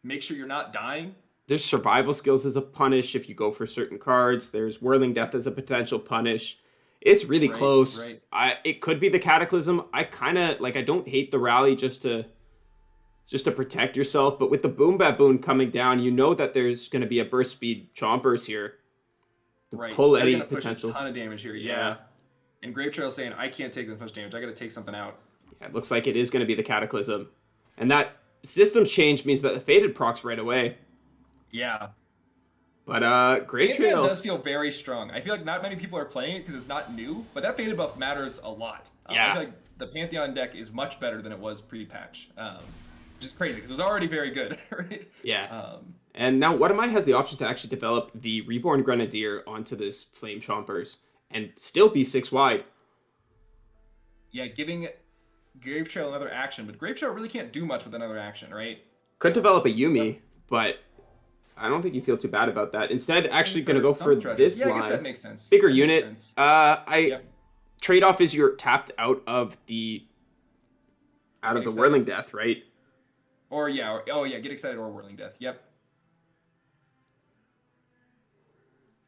make sure you're not dying. There's survival skills as a punish if you go for certain cards. There's Whirling Death as a potential punish. It's really close. Right. It could be the Cataclysm. I kind of I don't hate the rally just to protect yourself, but with the Boom Baboon coming down, you know that there's going to be a burst speed Chompers here. Pull They're any gonna push potential. A ton of damage here. Yeah. And Grave Trail saying, I can't take this much damage. I got to take something out. Yeah, it looks like it is going to be the Cataclysm. And that systems change means that the Faded procs right away. Yeah. But Grave Pantheon Trail does feel very strong. I feel like not many people are playing it because it's not new, but that Faded buff matters a lot. Yeah. I feel like the Pantheon deck is much better than it was pre-patch. Which is crazy because it was already very good, right? Yeah. And now What Am I has the option to actually develop the Reborn Grenadier onto this Flame Chompers and still be 6 wide. Yeah, giving Grave Trail another action, but Grave Trail really can't do much with another action, right? Could develop a Yumi, but I don't think you feel too bad about that. Instead, actually going to go for this line. Yeah, I guess that makes sense. Bigger unit. Trade-off is you're tapped out of the Whirling Death, right? Get excited or Whirling Death. Yep.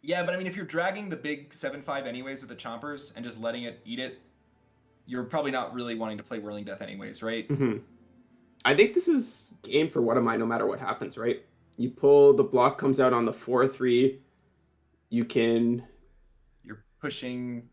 Yeah, but I mean, if you're dragging the big 7/5 anyways with the Chompers and just letting it eat it, you're probably not really wanting to play Whirling Death anyways, right? Mm-hmm. I think this is game for What Am I no matter what happens, right? You pull, the block comes out on the 4/3. You're pushing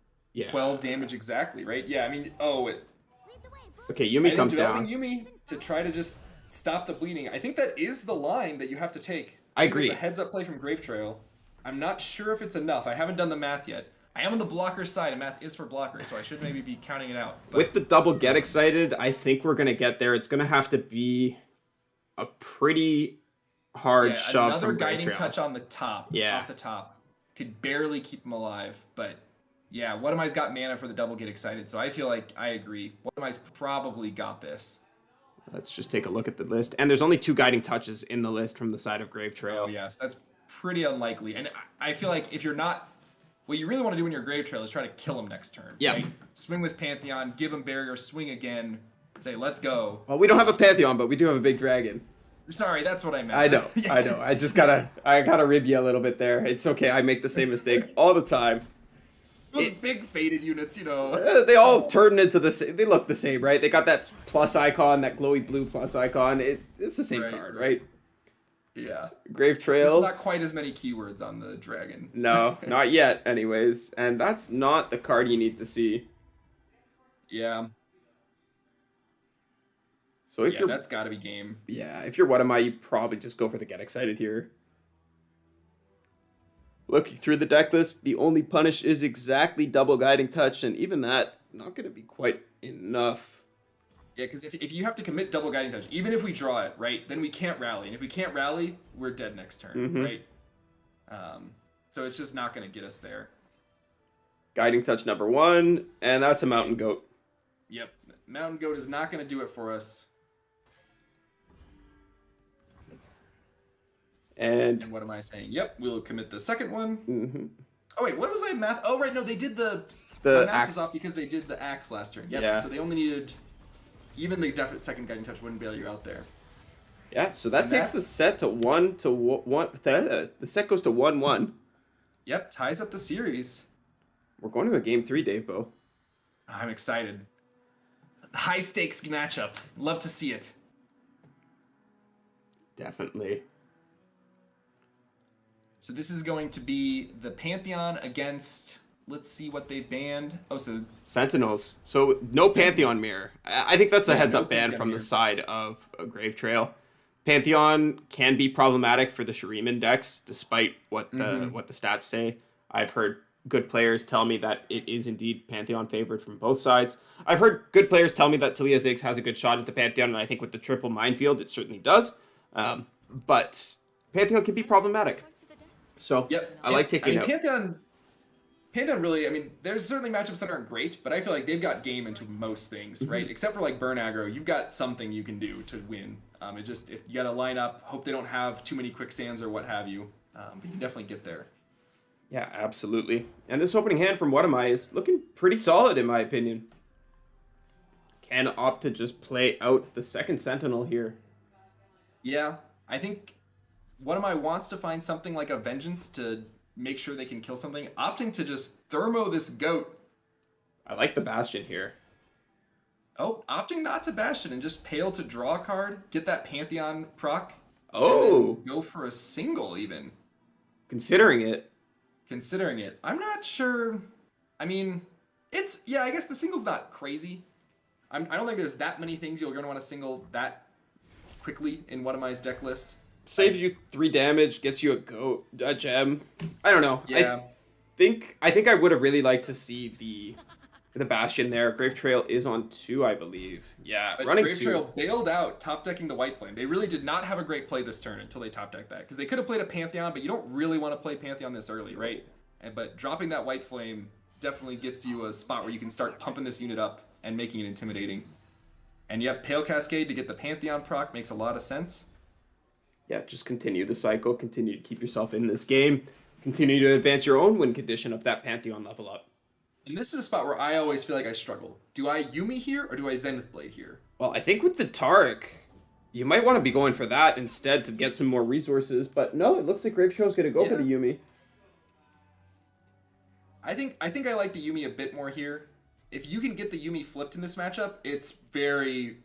12 damage exactly, right? Yeah, I mean, okay, Yumi comes down. down. Yumi to try to just stop the bleeding. I think that is the line that you have to take. I agree. It's a heads-up play from Grave Trail. I'm not sure if it's enough. I haven't done the math yet. I am on the blocker side, and math is for blockers, so I should maybe be counting it out. But with the double get excited, I think we're going to get there. It's going to have to be a pretty hard shove another from guiding Grave Trails. touch on the top. Yeah. Off the top. Could barely keep him alive, but yeah, What Am I's got mana for the double get excited, so I feel like I agree. What Am I's probably got this. Let's just take a look at the list. And there's only 2 guiding touches in the list from the side of Grave Trail. Oh, yes. That's pretty unlikely. And I feel like if you're not what you really want to do in your Grave Trail is try to kill him next turn. Yeah. Right? Swing with Pantheon, give him barrier, swing again, say, let's go. Well, we don't have a Pantheon, but we do have a big dragon. Sorry, that's what I meant. I know, I know. I gotta rib you a little bit there. It's okay. I make the same mistake all the time. Those big faded units, you know. They all turn into the same. They look the same, right? They got that plus icon, that glowy blue plus icon. It's the same card, right? Yeah. Grave Trail. There's not quite as many keywords on the dragon. No, not yet, anyways. And that's not the card you need to see. Yeah. So if you're, that's got to be game. Yeah, if you're What Am I, you probably just go for the Get Excited here. Looking through the deck list, the only punish is exactly double Guiding Touch, and even that, not going to be quite enough. Yeah, because if you have to commit double Guiding Touch, even if we draw it, right, then we can't rally. And if we can't rally, we're dead next turn, right? So it's just not going to get us there. Guiding Touch number 1, and that's a Mountain Goat. Yep, Mountain Goat is not going to do it for us. And what am I saying? Yep, we'll commit the second one. Oh wait, what was I math? Oh right, no, they did the math axe was off because they did the axe last turn. Yep, yeah. So they only needed, even the second Guiding Touch wouldn't bail you out there. Yeah, so that takes the set to 1 to 1. The set goes to 1-1. Yep, ties up the series. We're going to a game 3, Davebo. I'm excited. High stakes matchup. Love to see it. Definitely. So this is going to be the Pantheon against, let's see what they banned. Oh, so Sentinels. So no Pantheon mirror. I think that's a heads-up ban from mirror. the side of a Grave Trail. Pantheon can be problematic for the Shuriman decks, despite what the stats say. I've heard good players tell me that it is indeed Pantheon favored from both sides. I've heard good players tell me that Talia Ziggs has a good shot at the Pantheon, and I think with the triple minefield, it certainly does. But Pantheon can be problematic. So I like taking out. Pantheon really, I mean, there's certainly matchups that aren't great, but I feel like they've got game into most things, right? Except for like burn aggro, you've got something you can do to win. It just, if you got to line up, hope they don't have too many quicksands or what have you, but you can definitely get there. Yeah, absolutely. And this opening hand from What Am I is looking pretty solid in my opinion. Can opt to just play out the second Sentinel here. Yeah, I think What Am I wants to find something like a Vengeance to make sure they can kill something. Opting to just thermo this goat. I like the Bastion here. Oh, opting not to Bastion and just Pale to draw a card, get that Pantheon proc. Oh! And then go for a single even. Considering it. I'm not sure. I mean, it's, yeah, I guess the single's not crazy. I don't think there's that many things you're going to want to single that quickly in What Am I's deck list. Saves you 3 damage, gets you a gem. I don't know. Yeah. I think I would have really liked to see the Bastion there. Grave Trail is on 2, I believe. Yeah, but running Grave 2. Trail bailed out top decking the White Flame. They really did not have a great play this turn until they top decked that. Because they could have played a Pantheon, but you don't really want to play Pantheon this early, right? But dropping that White Flame definitely gets you a spot where you can start pumping this unit up and making it intimidating. And yep, Pale Cascade to get the Pantheon proc makes a lot of sense. Yeah, just continue the cycle, continue to keep yourself in this game, continue to advance your own win condition of that Pantheon level up. And this is a spot where I always feel like I struggle. Do I Yuumi here or do I Zenith Blade here? Well, I think with the Taric, you might want to be going for that instead to get some more resources, but no, it looks like Grave Trail's going to go for the Yuumi. I think I like the Yuumi a bit more here. If you can get the Yuumi flipped in this matchup, it's very,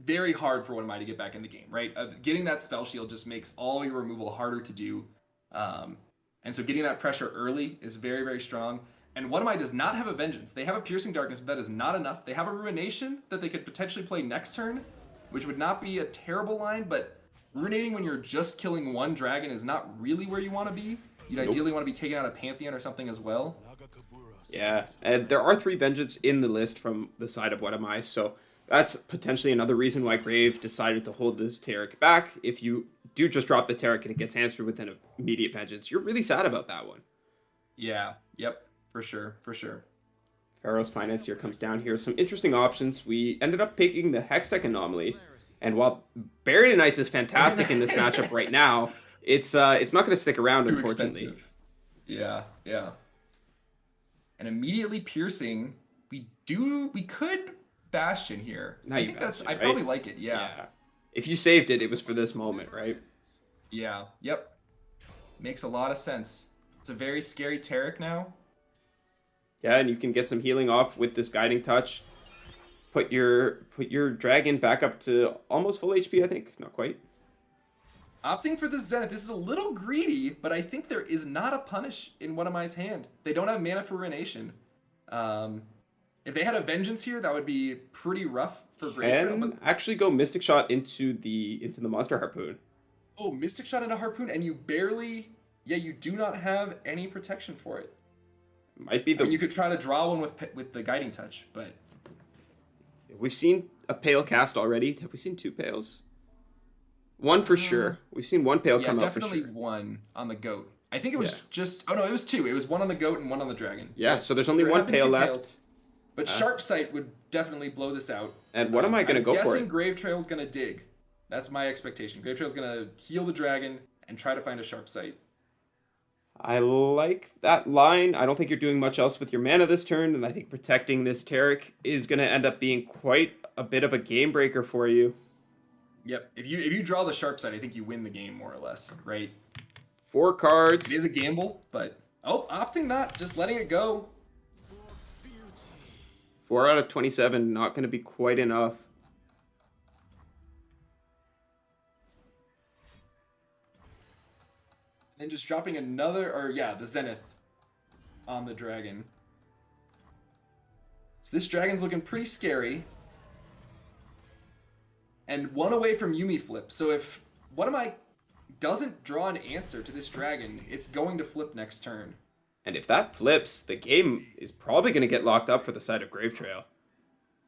very hard for What Am I to get back in the game, right? Getting that spell shield just makes all your removal harder to do. And so getting that pressure early is very, very strong. And What Am I does not have a Vengeance. They have a Piercing Darkness, but that is not enough. They have a Ruination that they could potentially play next turn, which would not be a terrible line, but Ruinating when you're just killing one dragon is not really where you want to be. You'd ideally want to be taking out a Pantheon or something as well. Yeah, and there are 3 Vengeance in the list from the side of What Am I, so that's potentially another reason why Grave decided to hold this Taric back. If you do just drop the Taric and it gets answered with an immediate Vengeance, you're really sad about that one. Yeah, yep, for sure. Pharaoh's Financier comes down here. Some interesting options. We ended up picking the Hextech Anomaly, and while Buried in Ice is fantastic in this matchup right now, it's not going to stick around, Too unfortunately. expensive. Yeah. and immediately piercing. We could Bastion here. Now I you think Bastion, I right? probably like it. Yeah. If you saved it, it was for this moment, right? Yeah. Yep. Makes a lot of sense. It's a very scary Taric now. Yeah, and you can get some healing off with this guiding touch. Put your dragon back up to almost full HP, I think. Not quite. Opting for the Zenith. This is a little greedy, but I think there is not a punish in What Am I's hand. They don't have mana for Ruination. If they had a Vengeance here, that would be pretty rough for Grave Trail. And actually go Mystic Shot into the Monster Harpoon. Oh, Mystic Shot into Harpoon, and you barely... Yeah, you do not have any protection for it. Might be the... I mean, you could try to draw one with the Guiding Touch, but... We've seen a Pale cast already. Have we seen 2 Pales? One for sure. We've seen 1 Pale come out for sure. Yeah, definitely 1 on the Goat. I think it was just... Oh, no, it was 2. It was 1 on the Goat and 1 on the Dragon. Yeah, so there's only 1 Pale left. Pales, but Sharp Sight would definitely blow this out. And what am I going to go for it? I'm guessing Grave Trail's going to dig. That's my expectation. Grave Trail's going to heal the Dragon and try to find a Sharp Sight. I like that line. I don't think you're doing much else with your mana this turn, and I think protecting this Taric is going to end up being quite a bit of a game breaker for you. Yep. If you draw the Sharp Sight, I think you win the game more or less, right? 4 cards. It is a gamble, but opting not, just letting it go. 4 out of 27, not going to be quite enough. And just dropping the Zenith on the Dragon. So this Dragon's looking pretty scary. And 1 away from Yuumi flip. So if What Am I doesn't draw an answer to this Dragon, it's going to flip next turn. And if that flips, the game is probably going to get locked up for the side of Grave Trail.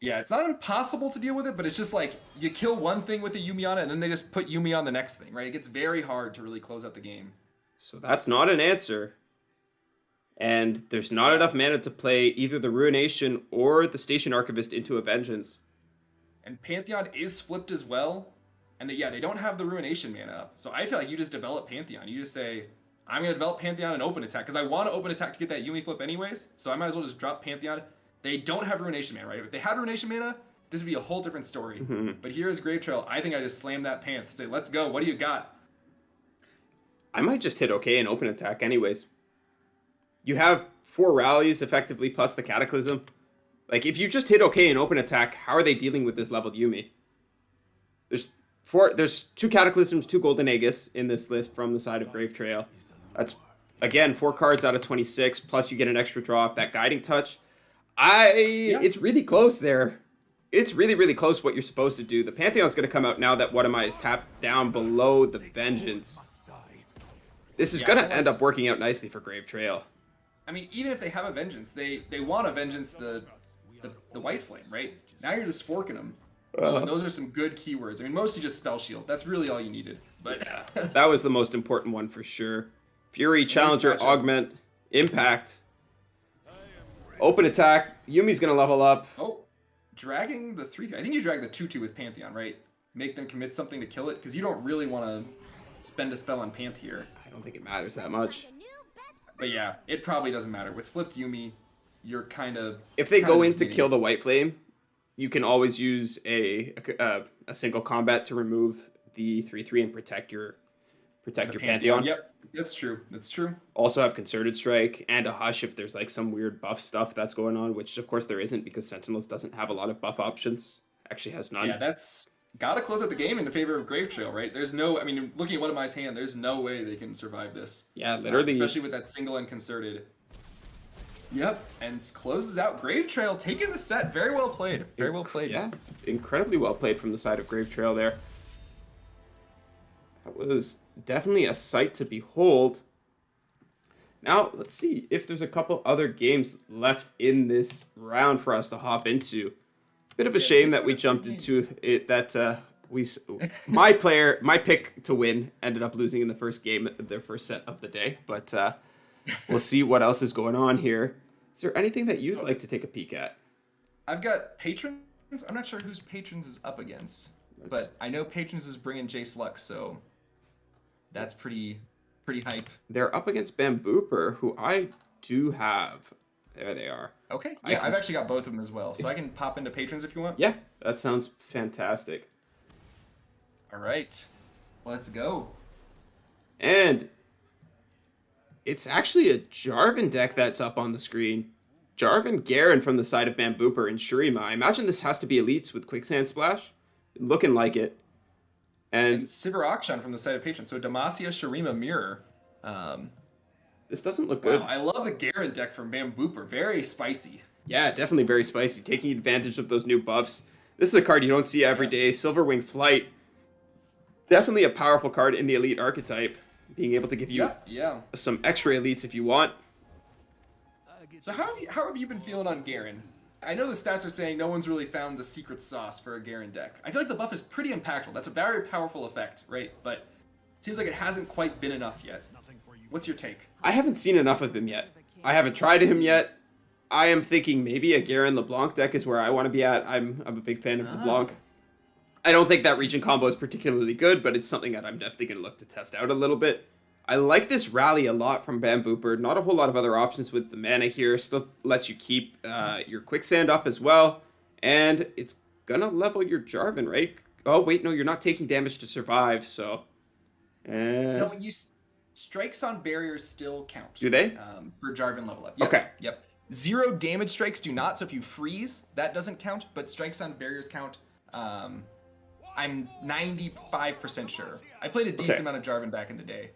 Yeah, it's not impossible to deal with it, but it's just like you kill one thing with a Yuumi on it, and then they just put Yuumi on the next thing, right? It gets very hard to really close out the game. So that's not an answer. And there's not enough mana to play either the Ruination or the Station Archivist into a Vengeance. And Pantheon is flipped as well. And they don't have the Ruination mana up. So I feel like you just develop Pantheon. You just say, I'm going to develop Pantheon and open attack. Because I want to open attack to get that Yuumi flip anyways. So I might as well just drop Pantheon. They don't have Ruination mana, right? If they had Ruination mana, this would be a whole different story. Mm-hmm. But here is Grave Trail. I think I just slam that Panth. Say, let's go. What do you got? I might just hit OK and open attack anyways. You have 4 rallies effectively plus the Cataclysm. Like, if you just hit OK and open attack, how are they dealing with this leveled Yuumi? There's 2 Cataclysms, 2 Golden Aegis in this list from the side of Grave Trail. That's, again, 4 cards out of 26, plus you get an extra draw off that Guiding Touch. It's really close there. It's really, really close what you're supposed to do. The Pantheon's going to come out now that What Am I is tapped down below the Vengeance. This is going to end up working out nicely for Grave Trail. I mean, even if they have a Vengeance, they want a Vengeance the White Flame, right? Now you're just forking them. And those are some good keywords. I mean, mostly just Spell Shield. That's really all you needed. But that was the most important one for sure. Fury, Challenger, Augment, Impact, Open Attack. Yumi's going to level up. Oh, dragging the 3-3. I think you drag the 2-2 with Pantheon, right? Make them commit something to kill it, because you don't really want to spend a spell on Panth here. I don't think it matters that much. But yeah, it probably doesn't matter. With flipped Yuumi, you're kind of... If they go in to kill the White Flame, you can always use a single combat to remove the 3-3 and protect your Pantheon. Yep, that's true. That's true. Also have Concerted Strike and a Hush if there's like some weird buff stuff that's going on, which of course there isn't because Sentinels doesn't have a lot of buff options. Actually has none. Yeah, that's... Gotta close out the game in favor of Grave Trail, right? There's no... I mean, looking at What Am I's hand, there's no way they can survive this. Yeah, literally. Especially with that single and Concerted. Yep, and closes out Grave Trail, taking the set. Very well played. Very well played. Yeah, incredibly well played from the side of Grave Trail there. That was definitely a sight to behold. Now, let's see if there's a couple other games left in this round for us to hop into. Bit of a shame that we jumped into it. My pick to win ended up losing in the first game, their first set of the day. But we'll see what else is going on here. Is there anything that you'd like to take a peek at? I've got Patrons. I'm not sure whose Patrons is up against, but I know Patrons is bringing Jace Lux, so that's pretty hype. They're up against Bambooper, who I do have. There they are. Okay. Yeah, I've actually got both of them as well. So I can pop into patrons if you want. Yeah, that sounds fantastic. All right. Let's go. And it's actually a Jarvan deck that's up on the screen. Jarvan, Garen from the side of Bambooper and Shurima. I imagine this has to be elites with Quicksand Splash. Looking like it. And And Sivir Akshan from the side of patrons. So Demacia, Shurima, Mirror. this doesn't look good. Wow, I love the Garen deck from Bambooper. Very spicy. Yeah, definitely very spicy. Taking advantage of those new buffs. This is a card you don't see every day. Silverwing Flight. Definitely a powerful card in the elite archetype. Being able to give you Yeah. some extra elites if you want. So how have you been feeling on Garen? I know the stats are saying no one's really found the secret sauce for a Garen deck. I feel like the buff is pretty impactful. That's a very powerful effect, right? But it seems like it hasn't quite been enough yet. What's your take? I haven't seen enough of him yet. I haven't tried him yet. I am thinking maybe a Garen LeBlanc deck is where I want to be at. I'm a big fan of LeBlanc. I don't think that region combo is particularly good, but it's something that I'm definitely going to look to test out a little bit. I like this rally a lot from Bambooper. Not a whole lot of other options with the mana here. Still lets you keep your Quicksand up as well. And it's going to level your Jarvan, right? Oh, wait, no, you're not taking damage to survive, so... No, strikes on barriers still count. Do they? For Jarvan level up. Yep, Okay. Yep. 0 damage strikes do not, so if you freeze, that doesn't count, but strikes on barriers count. I'm 95% sure. I played a decent amount of Jarvan back in the day.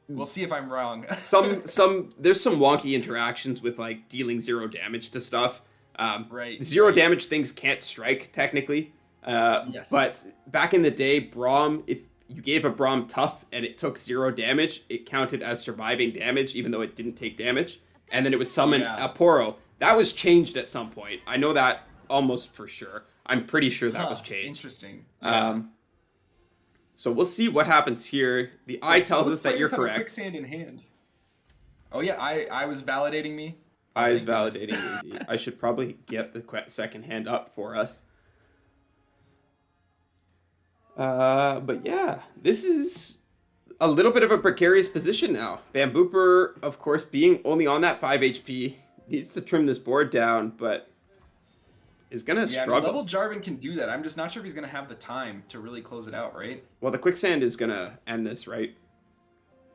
We'll see if I'm wrong. There's some wonky interactions with like dealing 0 damage to stuff. Right. 0 damage things can't strike technically. Yes. But back in the day, Braum, if you gave a Braum tough and it took 0 damage, it counted as surviving damage, even though it didn't take damage. And then it would summon a Poro. That was changed at some point. I know that almost for sure. I'm pretty sure that was changed. Interesting. Yeah. So we'll see what happens here. The eye tells us that you're correct. Quicksand in hand. Oh yeah, I was validating me. Eye is validating me. I should probably get the second hand up for us. But yeah, this is a little bit of a precarious position now. Bambooper, of course, being only on that 5 HP, needs to trim this board down, but is going to struggle. Level Jarvan can do that. I'm just not sure if he's going to have the time to really close it out, right? Well, the Quicksand is going to end this, right?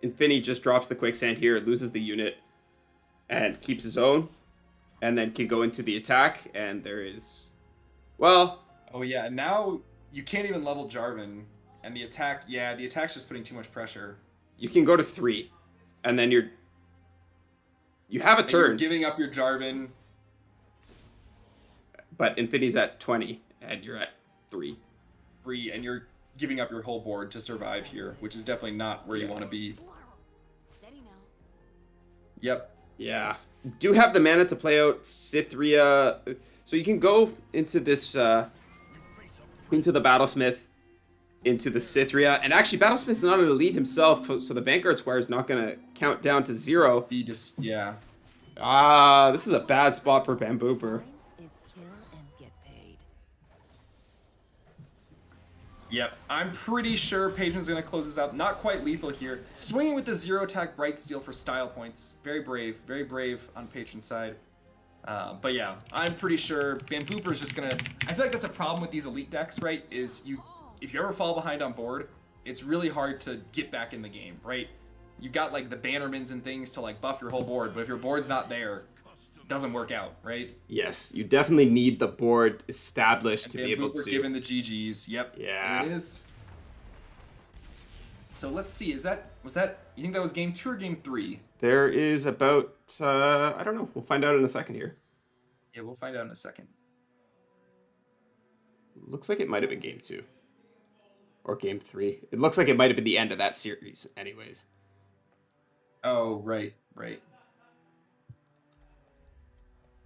Infinity just drops the Quicksand here, loses the unit, and keeps his own, and then can go into the attack, and there is... Well... Oh yeah, now you can't even level Jarvan, and the attack's just putting too much pressure. You can go to 3, and then you have a turn. You're giving up your Jarvan. But Infinity's at 20, and you're at 3. 3, and you're giving up your whole board to survive here, which is definitely not where you want to be. Steady now. Yep. Yeah. You do have the mana to play out Cithria, so you can go into this, into the Battlesmith, into the Cithria, and actually Battlesmith's not an elite himself, so the Vanguard Squire is not going to count down to 0. Yeah. This is a bad spot for Bambooper. Yep, I'm pretty sure Patron's going to close this out. Not quite lethal here. Swinging with the 0 attack Bright Steel for style points. Very brave on Patron's side. But yeah, I'm pretty sure Bambooper's just going to... I feel like that's a problem with these elite decks, right? Is if you ever fall behind on board, it's really hard to get back in the game, right? You got like the Bannermans and things to like buff your whole board, but if your board's not there, it doesn't work out, right? Yes, you definitely need the board established and to be able to. Given the GGs, yep. Yeah. There it is. So let's see. Was that? You think that was game 2 or game 3? There is about I don't know. We'll find out in a second here. Yeah, we'll find out in a second. Looks like it might have been game 2. Or game 3. It looks like it might have been the end of that series, anyways. Oh, right.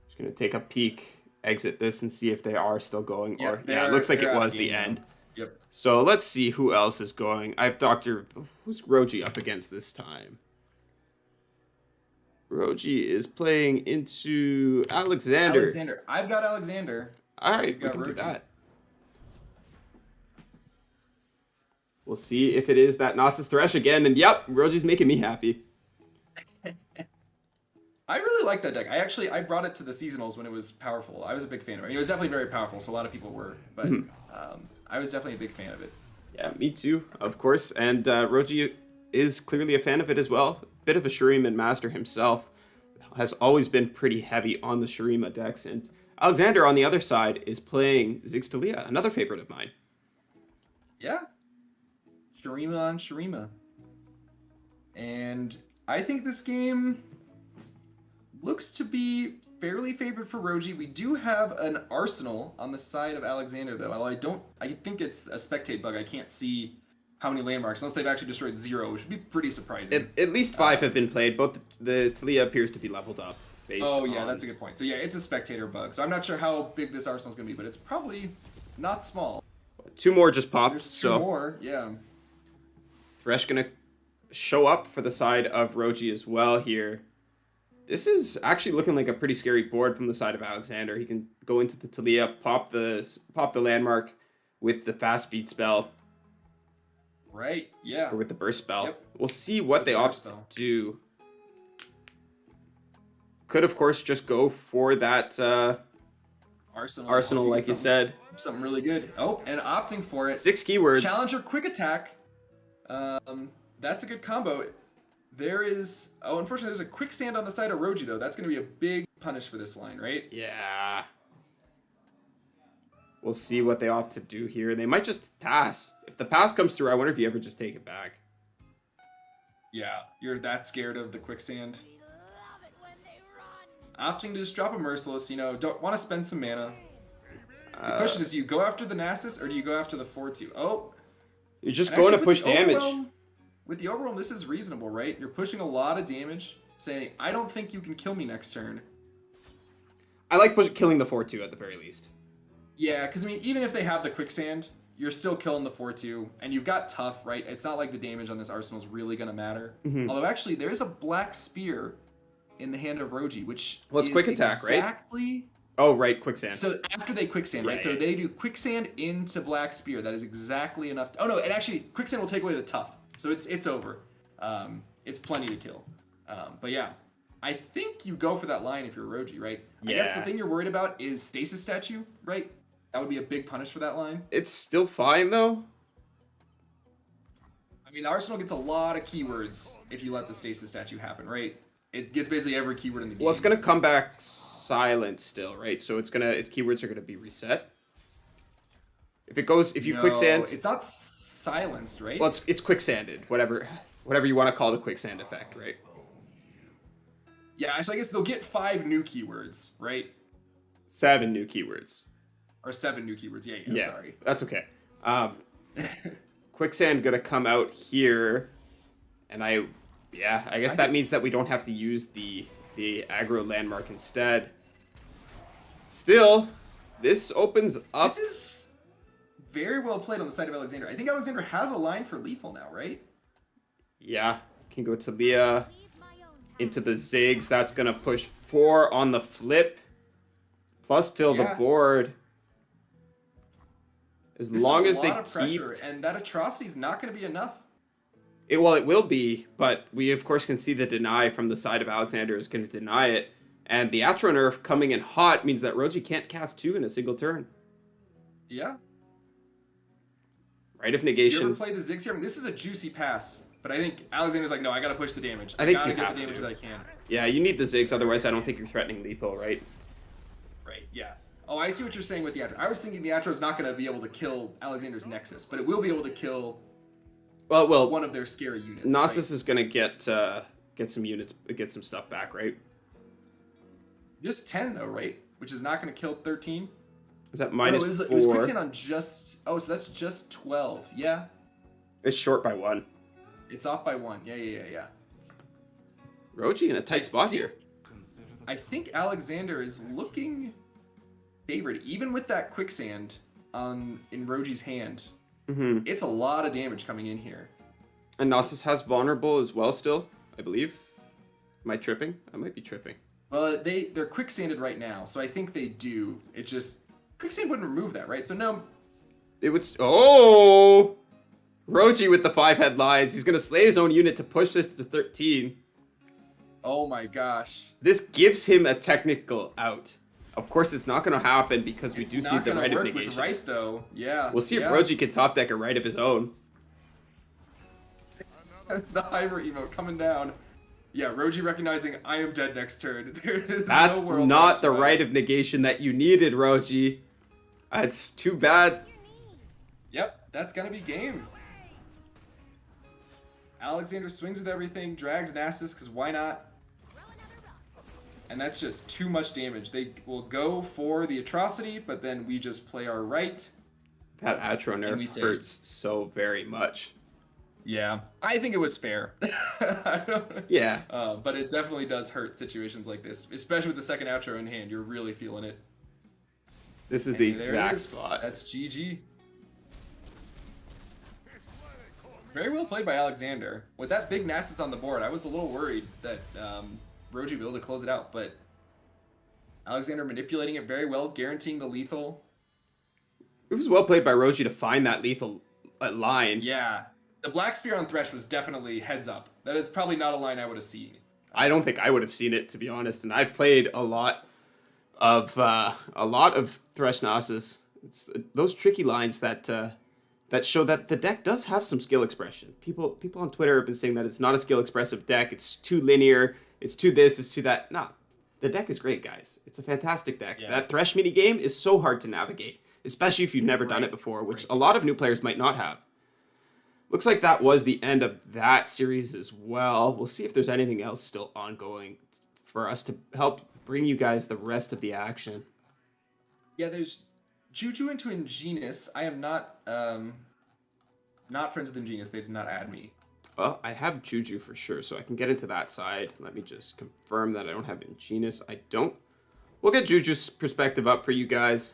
Just gonna take a peek, exit this, and see if they are still going. Yep, Or yeah, it looks like it was the end. Yep. So let's see who else is going. I have who's Roji up against this time? Roji is playing into Alexander. I've got Alexander. All right, we can do that. We'll see if it is that Gnosis Thresh again. And yep, Roji's making me happy. I really like that deck. I brought it to the seasonals when it was powerful. I was a big fan of it. It was definitely very powerful, so a lot of people were, but I was definitely a big fan of it. Yeah, me too, of course. And Roji is clearly a fan of it as well. Bit of a Shuriman master himself. Has always been pretty heavy on the Shurima decks. And Alexander, on the other side, is playing Ziggs Talia, another favorite of mine. Yeah. Shurima on Shurima. And I think this game looks to be fairly favored for Roji. We do have an Arsenal on the side of Alexander, though. Although I think it's a spectate bug. I can't see how many landmarks, unless they've actually destroyed 0, which would be pretty surprising. At least 5 have been played. Both the Talia appears to be leveled up. Yeah, that's a good point. So yeah, it's a spectator bug. So I'm not sure how big this Arsenal's going to be, but it's probably not small. 2 more just popped. There's 2 more, yeah. Thresh going to show up for the side of Roji as well here. This is actually looking like a pretty scary board from the side of Alexander. He can go into the Talia, pop the landmark with the fast speed spell. Right, yeah. Or with the burst spell. Yep. We'll see what they opt to do. Could, of course, just go for that Arsenal, like you said. Something really good. Oh, and opting for it. 6 keywords. Challenger quick attack. That's a good combo. There is... Oh, unfortunately, there's a quicksand on the side of Roji, though. That's going to be a big punish for this line, right? Yeah. We'll see what they opt to do here. They might just pass. If the pass comes through, I wonder if you ever just take it back. Yeah, you're that scared of the quicksand. Opting to just drop a Merciless, don't want to spend some mana. The question is, do you go after the Nasus or do you go after the 4-2? Oh. You're just going to push damage. With the Overwhelm, this is reasonable, right? You're pushing a lot of damage, saying, I don't think you can kill me next turn. I like killing the 4-2 at the very least. Yeah, because, even if they have the Quicksand, you're still killing the 4-2, and you've got Tough, right? It's not like the damage on this Arsenal is really going to matter. Mm-hmm. Although, actually, there is a Black Spear in the hand of Roji, which it's quick attack, exactly... right? Oh, right, Quicksand. So after they Quicksand, right? So they do Quicksand into Black Spear. That is exactly enough. Oh, no, and actually, Quicksand will take away the Tough. So it's over. It's plenty to kill. But yeah, I think you go for that line if you're Roji, right? Yeah. I guess the thing you're worried about is Stasis Statue, right? That would be a big punish for that line. It's still fine, though. Arsenal gets a lot of keywords if you let the Stasis Statue happen, right? It gets basically every keyword in the game. Well, it's going to come back silent still, right? So its keywords are going to be reset. If you quicksand... it's not silenced, right? Well, it's quicksanded, whatever you want to call the quicksand effect, right? Yeah, so I guess they'll get 5 new keywords, right? 7 new keywords. Or 7 new keywords, yeah, sorry. That's okay. Quicksand gonna come out here, and I guess that means that we don't have to use the aggro landmark instead. Still, this opens up... This is very well played on the side of Alexander. I think Alexander has a line for lethal now, right? Yeah, can go to Leah into the Ziggs. That's gonna push 4 on the flip, plus fill the board. As long as they keep pressure, and that atrocity is not going to be enough. It will be, but we of course can see the deny from the side of Alexander is going to deny it, and the Atro nerf coming in hot means that Roji can't cast 2 in a single turn. Yeah. Right of negation. You ever play the Ziggs here? This is a juicy pass, but I think Alexander's like, no, I got to push the damage. I think gotta you get have the damage to. that I can. Yeah, you need the Ziggs, otherwise I don't think you're threatening lethal, right? Right. Yeah. Oh, I see what you're saying with the Atro. I was thinking the Atro is not going to be able to kill Alexander's Nexus, but it will be able to kill one of their scary units. Nasus is going to get some units, get some stuff back, right? Just 10 though, right? Which is not going to kill 13. Is that minus 4? It was quicksand on just... Oh, so that's just 12. Yeah. It's short by 1. It's off by 1. Yeah. Roji in a tight spot here. I think Alexander is looking favored, even with that quicksand in Roji's hand. Mm-hmm. It's a lot of damage coming in here. And Nasus has vulnerable as well still, I believe. Am I tripping? I might be tripping. Well, they're quicksanded right now, so I think they do. It just... Quicksand wouldn't remove that, right? So no... It would... Oh! Roji with the 5 headlines. He's going to slay his own unit to push this to 13. Oh my gosh. This gives him a technical out. Of course, it's not going to happen because we It's do see not the gonna right of work negation. with right though. Yeah. We'll see if yeah. Roji can top deck a right of his own. The Hyper emote coming down. Yeah, Roji recognizing I am dead next turn. There's That's no world not that's the right of negation that you needed, Roji. It's too bad. Yep, that's gonna be game. Alexander swings with everything, drags Nasus, because why not? And that's just too much damage. They will go for the atrocity, but then we just play our right. That Atro And we nerf save. hurts so very much. Yeah, I think it was fair. I don't- Yeah. But it definitely does hurt situations like this, especially with the second outro in hand. You're really feeling it. This is the And there it exact is. spot. That's GG. Very well played by Alexander. With that big Nasus on the board, I was a little worried that Roji would be able to close it out, but Alexander manipulating it very well, guaranteeing the lethal. It was well played by Roji to find that lethal line. Yeah. The Black Spear on Thresh was definitely heads up. That is probably not a line I would have seen. I don't think I would have seen it, to be honest. And I've played a lot of Thresh Nasus. It's those tricky lines that show that the deck does have some skill expression. People on Twitter have been saying that it's not a skill expressive deck. It's too linear. It's too this. It's too that. Nah, the deck is great, guys. It's a fantastic deck. Yeah. That Thresh mini game is so hard to navigate, especially if you've never done it before, which a lot of new players might not have. Looks like that was the end of that series as well. We'll see if there's anything else still ongoing for us to help bring you guys the rest of the action. Yeah, there's Juju into Ingenious. I am not friends with Ingenious. They did not add me. Well, I have Juju for sure, so I can get into that side. Let me just confirm that I don't have Ingenious. I don't. We'll get Juju's perspective up for you guys.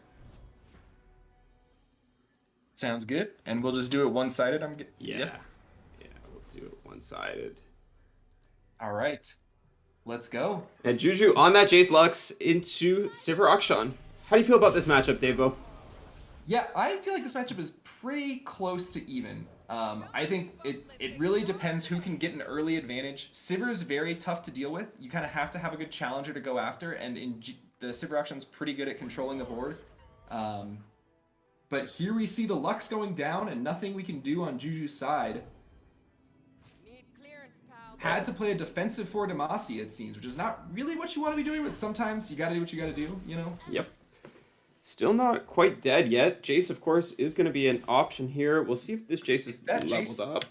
Sounds good. And we'll just do it one-sided. Yeah. Yeah, we'll do it one-sided. All right. Let's go. And Juju on that Jace Lux into Sivir Akshan. How do you feel about this matchup, Davebo? Yeah, I feel like this matchup is pretty close to even. I think it really depends who can get an early advantage. Sivir is very tough to deal with. You kind of have to have a good challenger to go after, and the Sivir Akshan's pretty good at controlling the board. But here we see the Lux going down, and nothing we can do on Juju's side. Had to play a defensive for Demacia, it seems, which is not really what you want to be doing, but sometimes you gotta do what you gotta do, you know? Yep. Still not quite dead yet. Jace, of course, is going to be an option here. We'll see if this Jace is That leveled Jace- up.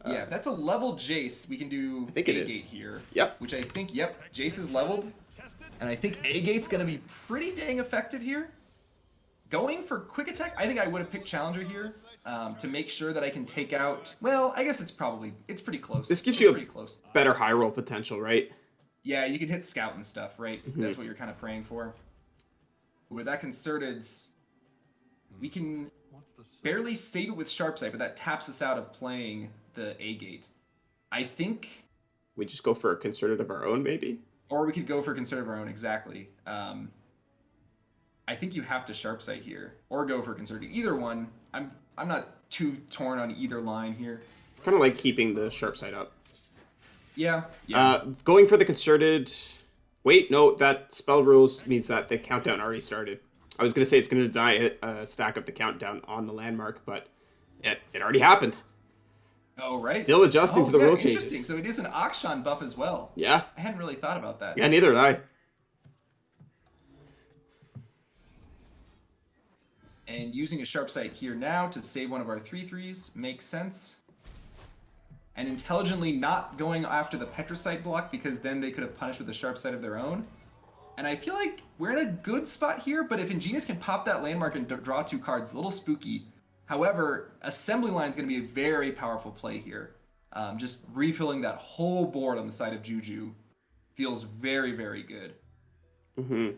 Yeah, if that's a level Jace, we can do I think it A-Gate is. here. Yep. Which I think, Jace is leveled. And I think A-Gate's going to be pretty dang effective here. Going for quick attack, I think I would have picked Challenger here to make sure that I can take out... Well, I guess it's pretty close. This gives It's you a pretty close. better high roll potential, right? Yeah, you can hit Scout and stuff, right? Mm-hmm. That's what you're kind of praying for. With that Concerted's, we can barely save it with Sharp Sight, but that taps us out of playing the A-Gate. I think... We just go for a concerted of our own, maybe? Or we could go for Concert of our own, exactly. I think you have to Sharp Sight here, or go for Concerted. Either one. I'm not too torn on either line here. Kind of like keeping the sharp side up. Yeah. Going for the concerted... Wait, no, that spell rules means that the countdown already started. I was going to say it's going to deny a stack up the countdown on the landmark, but it already happened. Oh, right. Still adjusting to the rule changes. Interesting. So it is an Akshan buff as well. Yeah. I hadn't really thought about that. Yeah, neither did I. And using a Sharp Sight here now to save one of our 3/3s makes sense. And intelligently not going after the Petricite block, because then they could have punished with a Sharp Sight of their own. And I feel like we're in a good spot here, but if Ingenious can pop that landmark and draw 2 cards, it's a little spooky. However, Assembly Line is going to be a very powerful play here. Just refilling that whole board on the side of Juju feels very, very good. Mm-hmm.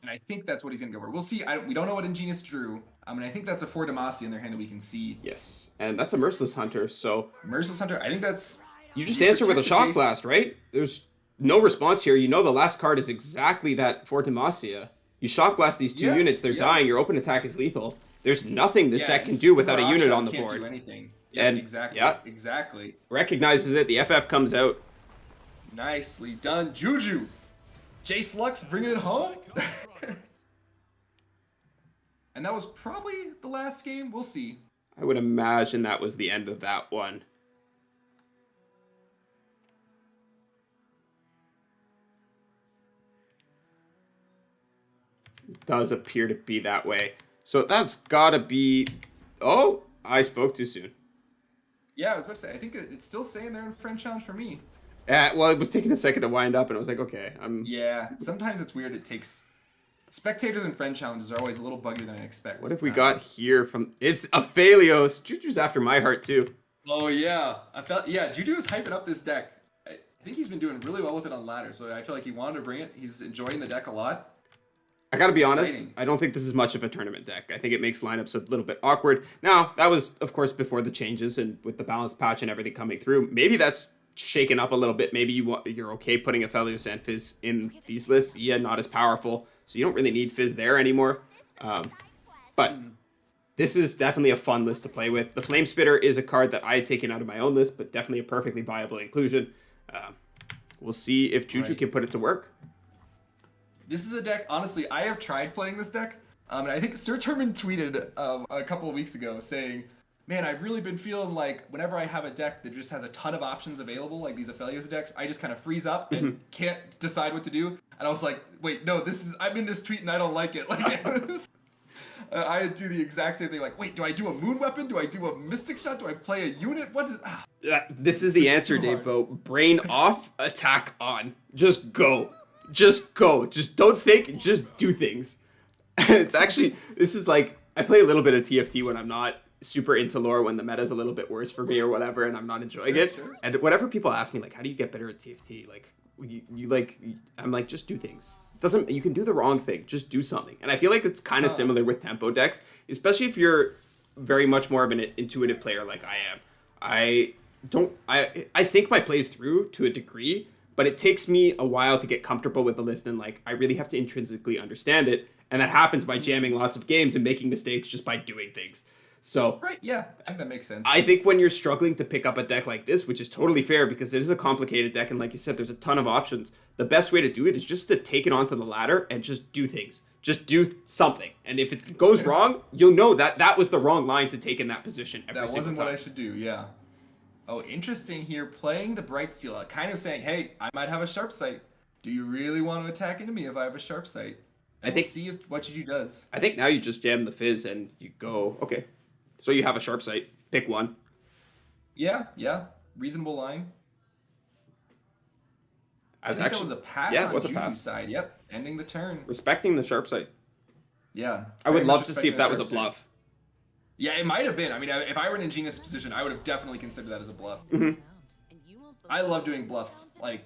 And I think that's what he's going to go for. We'll see. We don't know what Ingenious drew. I think that's a 4 Demacia in their hand that we can see. Yes, and that's a Merciless Hunter, so... Merciless Hunter, I think that's... You just answer with a protect the Shock Blast, right? There's no response here. You know the last card is exactly that for Demacia. You Shock Blast these 2 units, they're dying, your open attack is lethal. There's nothing this deck can do without a unit on the can't board. do anything. Yeah, and exactly. yeah, Exactly. recognizes it. The FF comes out. Nicely done, Juju. Jace Lux bringing it home. And that was probably the last game. We'll see. I would imagine that was the end of that one. It does appear to be that way. So that's gotta be... Oh, I spoke too soon. Yeah, I was about to say, I think it's still saying there in friend challenge for me. Well, it was taking a second to wind up, and I was like, okay, I'm... Yeah, sometimes it's weird. It takes... Spectators and friend challenges are always a little buggier than I expect. What have we got here from... It's Aphelios. Juju's after my heart, too. Oh, yeah. Yeah, Juju is hyping up this deck. I think he's been doing really well with it on ladder, so I feel like he wanted to bring it. He's enjoying the deck a lot. I gotta be honest, Exciting. I don't think this is much of a tournament deck. I think it makes lineups a little bit awkward. Now, that was, of course, before the changes and with the balance patch and everything coming through. Maybe that's shaken up a little bit. Maybe you're okay putting Aphelios and Fizz in these lists. Yeah, not as powerful, so you don't really need Fizz there anymore. But this is definitely a fun list to play with. The Flame Spitter is a card that I had taken out of my own list, but definitely a perfectly viable inclusion. We'll see if Juju can put it to work. This is a deck, honestly, I have tried playing this deck, and I think Sir Turman tweeted a couple of weeks ago saying, man, I've really been feeling like whenever I have a deck that just has a ton of options available, like these Aphelios decks, I just kind of freeze up and can't decide what to do. And I was like, wait, no, I'm in this tweet and I don't like it. Like, I do the exact same thing. Like, wait, do I do a Moon Weapon? Do I do a Mystic Shot? Do I play a unit? What is... This is the answer, Davebo. Brain off, attack on. Just go. Just go. Just don't think. Just do things. It's actually... This is like... I play a little bit of TFT when I'm not super into lore, when the meta's a little bit worse for me or whatever, and I'm not enjoying it. Sure. And whenever people ask me, like, how do you get better at TFT? Like, I'm like, just do things. You can do the wrong thing. Just do something. And I feel like it's kind of similar with tempo decks, especially if you're very much more of an intuitive player like I am. I think my plays through to a degree, but it takes me a while to get comfortable with the list, and like I really have to intrinsically understand it, and that happens by jamming lots of games and making mistakes just by doing things. So Right, yeah, I think that makes sense. I think when you're struggling to pick up a deck like this, which is totally fair because this is a complicated deck, and like you said, there's a ton of options, the best way to do it is just to take it onto the ladder and just do things. Just do something. And if it goes wrong, you'll know that was the wrong line to take in that position every That single wasn't time. what I should do, yeah. Oh, interesting here, playing the Bright Steel, kind of saying, hey, I might have a Sharp Sight. Do you really want to attack into me if I have a Sharp Sight? I think- We'll see what Juju does. I think now you just jam the Fizz and you go, okay. So you have a Sharp Sight. Pick one. Yeah. Reasonable line. I think that was a pass yeah, it on was a Juju's pass. side. Yep, ending the turn. Respecting the Sharp Sight. Yeah. I would very love much to see if that was a respecting the Sharp bluff. Sight. Yeah, it might have been. I mean, if I were in Ingenious position, I would have definitely considered that as a bluff. I love doing bluffs. Like,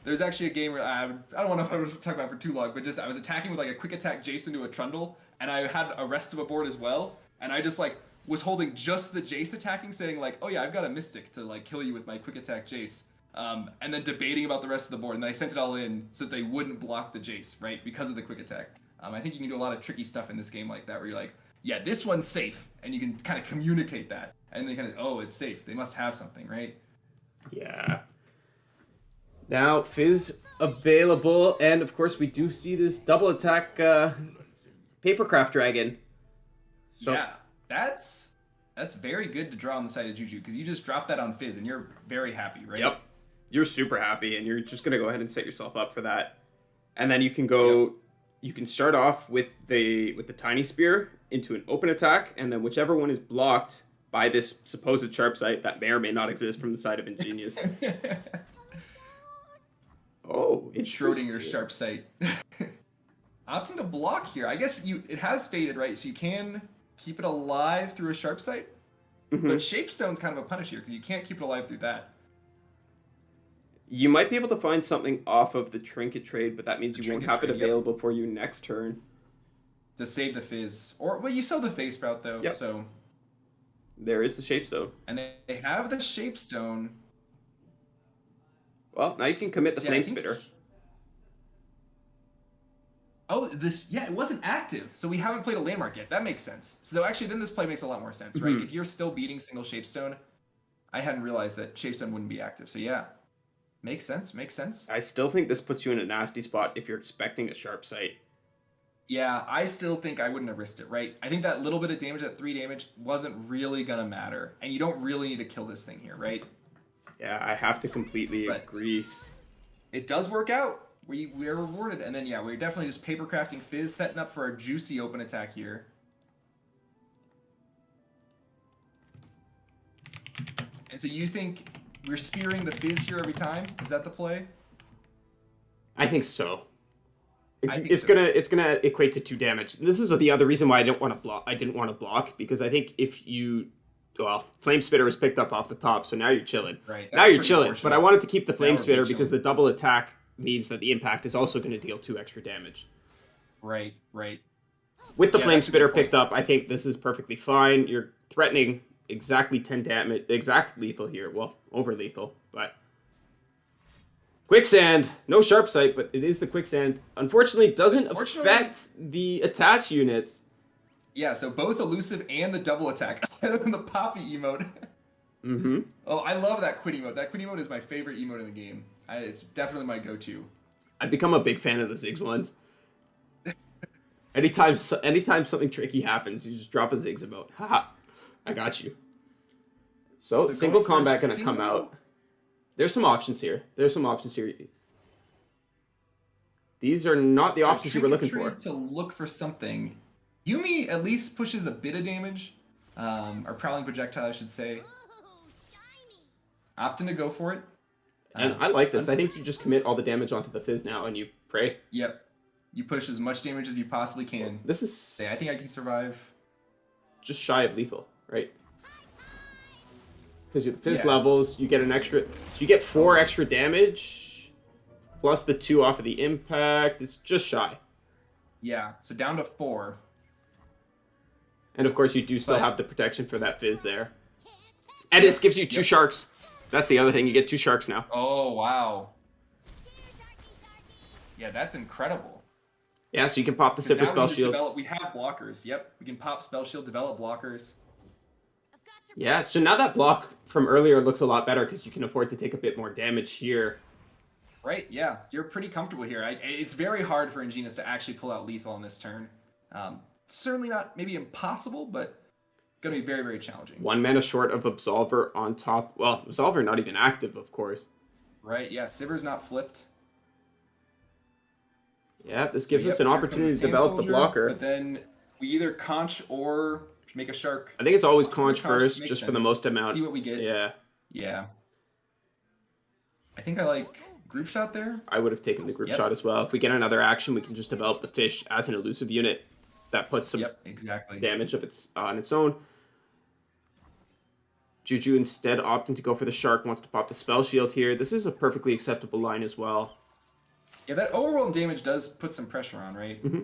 there's actually a game where I don't know if I was talking about it for too long, but just I was attacking with like a quick attack Jace into a Trundle, and I had a rest of a board as well, and I just like was holding just the Jace attacking, saying like, oh yeah, I've got a Mystic to like kill you with my quick attack Jace, and then debating about the rest of the board, and then I sent it all in so that they wouldn't block the Jace, right, because of the quick attack. I think you can do a lot of tricky stuff in this game like that, where you're like, yeah, this one's safe, and you can kind of communicate that, and then kind of, oh, it's safe. They must have something, right? Yeah. Now, Fizz available, and of course we do see this double attack Papercraft Dragon. So, Yeah, that's very good to draw on the side of Juju, because you just drop that on Fizz, and you're very happy, right? Yep. You're super happy, and you're just going to go ahead and set yourself up for that. And then you can go... You can start off with the Tiny Spear into an open attack, and then whichever one is blocked by this supposed Sharp Sight that may or may not exist from the side of Ingenious. Oh, Schrodinger's Sharp Sight. Opting to block here. I guess it has faded, right? So you can keep it alive through a Sharp Sight. Mm-hmm. But Shapestone's kind of a punish here, because you can't keep it alive through that. You might be able to find something off of the Trinket trade, but that means you won't have it available for you next turn. To save the Fizz. Or, well, you sell the Face Sprout, though, Yep. so... There is the Shapestone. And they have the Shapestone. Well, now you can commit the Yeah, I Flame think- Spitter. Oh, it wasn't active. So we haven't played a landmark yet. That makes sense. So actually, then this play makes a lot more sense, right? If you're still beating single Shapestone, I hadn't realized that Shapestone wouldn't be active. So yeah, makes sense. Makes sense. I still think this puts you in a nasty spot if you're expecting a sharp sight. Yeah, I still think I wouldn't have risked it, right? I think that little bit of damage, that 3 damage, wasn't really gonna matter, and you don't really need to kill this thing here, right? Yeah, I have to completely agree. It does work out. We're rewarded, and then yeah, we're definitely just paper crafting Fizz, setting up for a juicy open attack here. And so you think we're spearing the Fizz here every time? Is that the play? I think so. It's gonna equate to 2 damage. This is the other reason why I didn't want to block because I think if you Flame Spitter was picked up off the top, so now you're chilling. Right. Now you're chilling. But I wanted to keep the Flame Spitter because the double attack means that the impact is also going to deal 2 extra damage. Right, right. With the Flame Spitter picked up, I think this is perfectly fine. You're threatening exactly 10 damage, exact lethal here. Well, over lethal, but Quicksand, no sharp sight, but it is the Quicksand. Unfortunately, it doesn't affect the attach units. Yeah, so both elusive and the double attack, other than the Poppy emote. Mm-hmm. Oh, I love that Quinn emote. That Quinn emote is my favorite emote in the game. It's definitely my go-to. I've become a big fan of the Ziggs ones. Anytime something tricky happens, you just drop a Ziggs emote. Haha, I got you. So single combat gonna come out. There's some options here. These are not the options you were looking for. To look for something. Yumi at least pushes a bit of damage. Or Prowling Projectile, I should say. Opting to go for it. And I like this. I think you just commit all the damage onto the Fizz now and you pray. Yep. You push as much damage as you possibly can. This is... I think I can survive. Just shy of lethal, right? Because your Fizz levels, you get an extra... So you get 4 extra damage, plus the 2 off of the impact. It's just shy. Yeah, so down to 4. And of course, you do still have the protection for that Fizz there. And this gives you 2 sharks. That's the other thing. You get 2 sharks now. Oh, wow. Yeah, that's incredible. Yeah, so you can pop the Sipper Spell Shield. We have blockers. Yep, we can pop Spell Shield, develop blockers. Yeah, so now that block from earlier looks a lot better because you can afford to take a bit more damage here. Right, yeah. You're pretty comfortable here. It's very hard for Anginas to actually pull out lethal on this turn. Certainly not maybe impossible, but going to be very, very challenging. 1 mana short of Absolver on top. Well, Absolver not even active, of course. Right, yeah. Sivir's not flipped. Yeah, this gives us an opportunity to develop the blocker. But then we either conch or make a shark. I think it's always conch first, just for the most amount. See what we get. Yeah. Yeah. I think I like group shot there. I would have taken the group shot as well. If we get another action, we can just develop the fish as an elusive unit. That puts some damage on its own. Juju instead opting to go for the shark, wants to pop the spell shield here. This is a perfectly acceptable line as well. Yeah, that overwhelm damage does put some pressure on, right? Mm-hmm.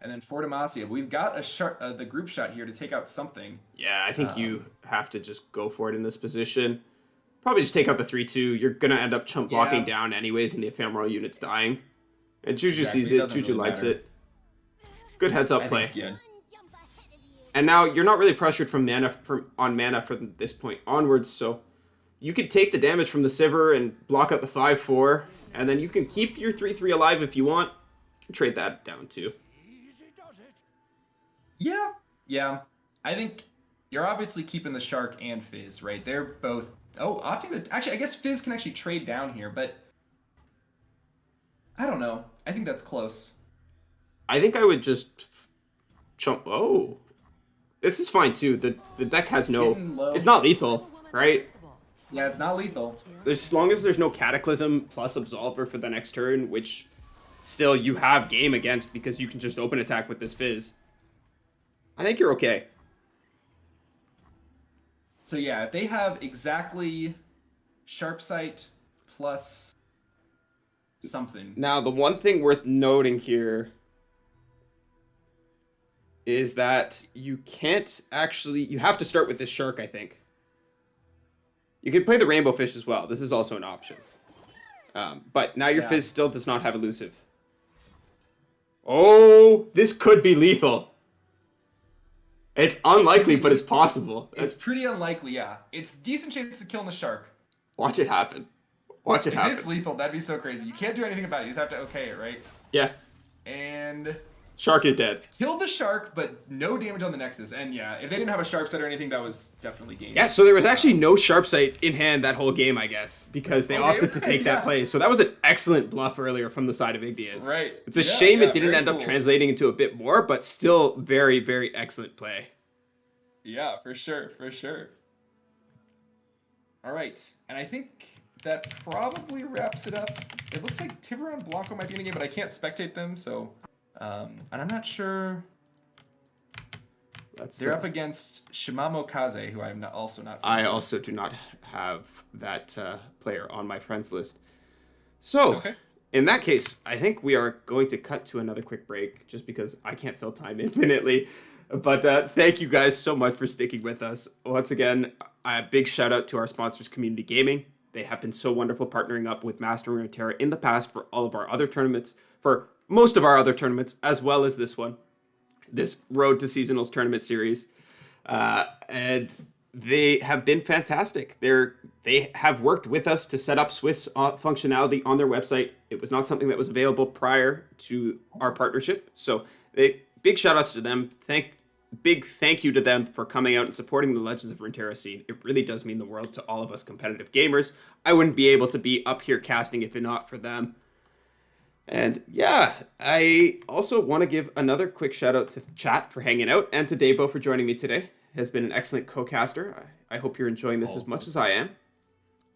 And then for Demacia, we've got the group shot here to take out something. Yeah, I think you have to just go for it in this position. Probably just take out the 3/2. You're going to end up chump blocking down anyways, and the ephemeral unit's dying. And Juju sees it. Juju likes it. Good heads up play. And now you're not really pressured from mana from this point onwards, so you could take the damage from the Sivir and block out the 5/4, and then you can keep your 3/3 alive if you want. You can trade that down too. Yeah. I think you're obviously keeping the Shark and Fizz, right? They're both... Oh, opting to... Actually, I guess Fizz can actually trade down here, but... I don't know. I think that's close. I think I would just chump... Oh. This is fine too. The deck has no... It's not lethal, right? Yeah, it's not lethal. As long as there's no Cataclysm plus Absolver for the next turn, which still you have game against because you can just open attack with this Fizz. I think you're okay. So yeah, if they have exactly Sharp Sight plus something. Now, the one thing worth noting here is that you can't actually... You have to start with this Shark, I think. You could play the Rainbow Fish as well. This is also an option. But now your Yeah. Fizz still does not have elusive. Oh, this could be lethal. It's unlikely, but it's possible. It's pretty unlikely, yeah. It's decent chance of killing the shark. Watch it happen. Watch it If happen. it's lethal, that'd be so crazy. You can't do anything about it. You just have to okay it, right? Yeah. And Shark is dead. killed the shark, but no damage on the Nexus. And yeah, if they didn't have a sharp set or anything, that was definitely game. Yeah, so there was actually no sharp sight in hand that whole game, I guess, because they opted to take that yeah. play. So that was an excellent bluff earlier from the side of Igneous. Right. It's a Yeah, shame yeah, it didn't very end up cool. translating into a bit more, but still very, very excellent play. Yeah, for sure, for sure. All right, and I think that probably wraps it up. It looks like Tiburon Blanco might be in the game, but I can't spectate them, so... and I'm not sure... They're up against Shimamo Kaze, who I'm also not I familiar with. also do not have that player on my friends list. So, Okay. in that case, I think we are going to cut to another quick break, just because I can't fill time infinitely. But thank you guys so much for sticking with us. Once again, a big shout out to our sponsors, Community Gaming. They have been so wonderful partnering up with MasteringRuneterra in the past for all of our other tournaments, for most of our other tournaments, as well as this one, this Road to Seasonals tournament series. And they have been fantastic. They have worked with us to set up Swiss functionality on their website. It was not something that was available prior to our partnership. So big shout outs to them. Big thank you to them for coming out and supporting the Legends of Runeterra scene. It really does mean the world to all of us competitive gamers. I wouldn't be able to be up here casting if it not for them. And yeah, I also want to give another quick shout out to chat for hanging out and to Davebo for joining me today. Has been an excellent co-caster. I hope you're enjoying this as much as I am.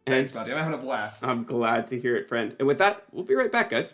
Thanks, buddy. I'm having a blast. I'm glad to hear it, friend. And with that, we'll be right back, guys.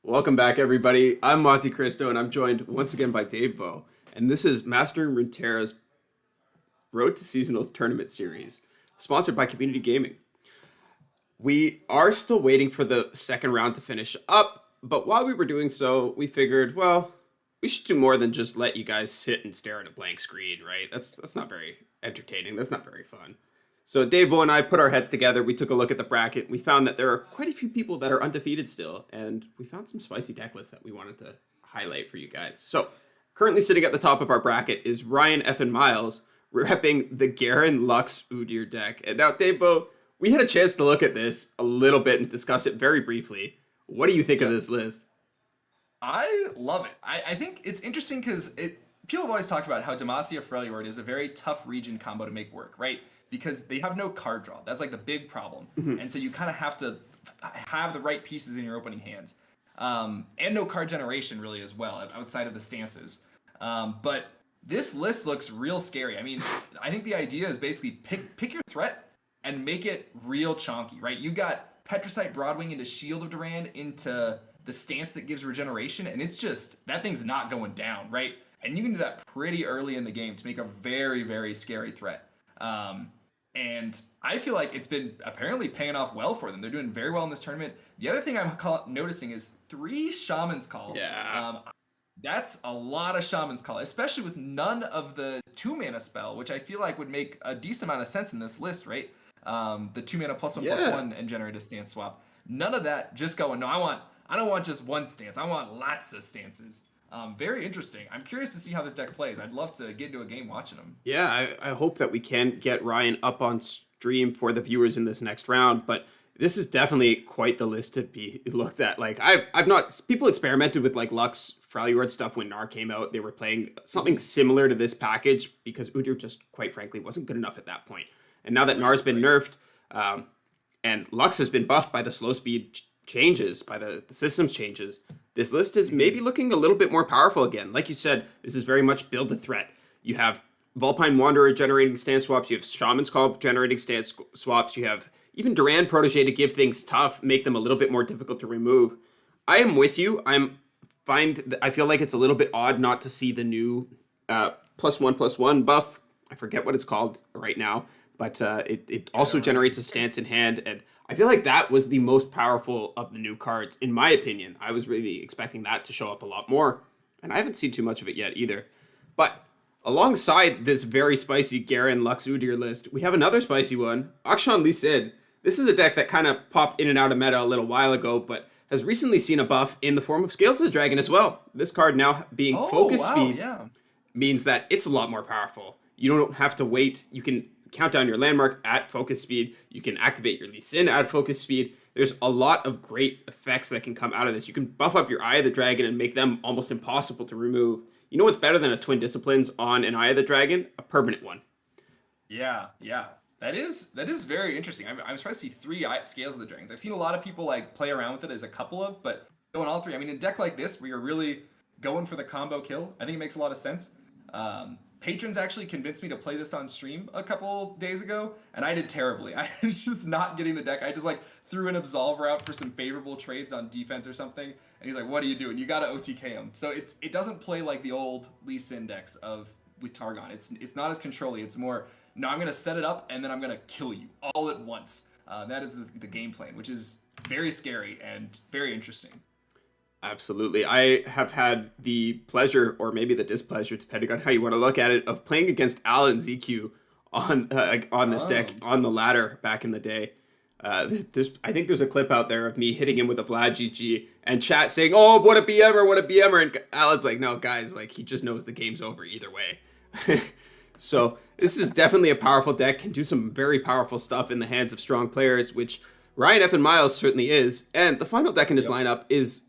Welcome back, everybody. I'm MonteXristo, and I'm joined once again by Davebo. And this is MasteringRuneterra's Road to Seasonal Tournament Series, sponsored by Community Gaming. We are still waiting for the second round to finish up, but while we were doing so, we figured, well, we should do more than just let you guys sit and stare at a blank screen, right? That's not very entertaining. That's not very fun. So Davebo and I put our heads together. We took a look at the bracket. We found that there are quite a few people that are undefeated still, and we found some spicy deck lists that we wanted to highlight for you guys. So currently sitting at the top of our bracket is Ryan F. Miles, repping the Garen Lux Udyr deck. And now, Davebo, we had a chance to look at this a little bit and discuss it very briefly. What do you think of this list? I love it. I think it's interesting because people have always talked about how Demacia Freljord is a very tough region combo to make work, right? Because they have no card draw. That's like the big problem. And so you kind of have to have the right pieces in your opening hands. And no card generation really as well, outside of the stances. But this list looks real scary. I mean, I think the idea is basically pick your threat and make it real chonky, right? You got Petricite Broadwing into Shield of Durand into the stance that gives regeneration, and it's just, that thing's not going down, right? And you can do that pretty early in the game to make a very, very scary threat. And I feel like it's been apparently paying off well for them. They're doing very well in this tournament. The other thing I'm noticing is 3 Shaman's Call. Yeah. That's a lot of Shaman's Call, especially with none of the 2-mana spell, which I feel like would make a decent amount of sense in this list, right? The 2-mana +1/+1 and generate a stance swap. None of that, just going, no, I don't want just one stance. I want lots of stances. Very interesting. I'm curious to see how this deck plays. I'd love to get into a game watching them. Yeah, I hope that we can get Ryan up on stream for the viewers in this next round, but this is definitely quite the list to be looked at. Like, I've not, people experimented with like Lux Freljord stuff when Gnar came out. They were playing something similar to this package because Udyr just, quite frankly, wasn't good enough at that point. And now that Gnar's been nerfed, and Lux has been buffed by the slow speed changes, by the systems changes, this list is maybe looking a little bit more powerful again. Like you said, this is very much build the threat. You have Vulpine Wanderer generating stance swaps. You have Shaman's Call generating stance swaps. You have even Durand Protege to give things tough, make them a little bit more difficult to remove. I am with you. I feel like it's a little bit odd not to see the new +1/+1 buff. I forget what it's called right now, but it also generates a stance in hand, and I feel like that was the most powerful of the new cards, in my opinion. I was really expecting that to show up a lot more, and I haven't seen too much of it yet either. But alongside this very spicy Garen Lux Udyr list, we have another spicy one, Akshan Lee Sin. This is a deck that kind of popped in and out of meta a little while ago, but has recently seen a buff in the form of Scales of the Dragon as well. This card now being focus speed means that it's a lot more powerful. You don't have to wait. You can count down your landmark at focus speed. You can activate your Lee Sin at focus speed. There's a lot of great effects that can come out of this. You can buff up your Eye of the Dragon and make them almost impossible to remove. You know what's better than a Twin Disciplines on an Eye of the Dragon? A permanent one. Yeah. That is very interesting. I'm surprised to see 3 Scales of the Dragons. I've seen a lot of people like play around with it as a couple of, but going all 3. I mean, in a deck like this where you're really going for the combo kill, I think it makes a lot of sense. Patrons actually convinced me to play this on stream a couple days ago, and I did terribly. I was just not getting the deck. I just like threw an Absolver out for some favorable trades on defense or something, and he's like, "What are you doing? You gotta OTK him." So it doesn't play like the old Lee Sin decks with Targon. It's not as controlly. It's more, no, I'm gonna set it up and then I'm gonna kill you all at once. That is the game plan, which is very scary and very interesting. Absolutely. I have had the pleasure, or maybe the displeasure, depending on how you want to look at it, of playing against Alan ZQ on this deck on the ladder back in the day. I think there's a clip out there of me hitting him with a Vlad GG and chat saying, "Oh, what a BMer, what a BMer," and Alan's like, "No, guys, like he just knows the game's over either way." So this is definitely a powerful deck, can do some very powerful stuff in the hands of strong players, which Ryan F. Miles certainly is. And the final deck in his lineup is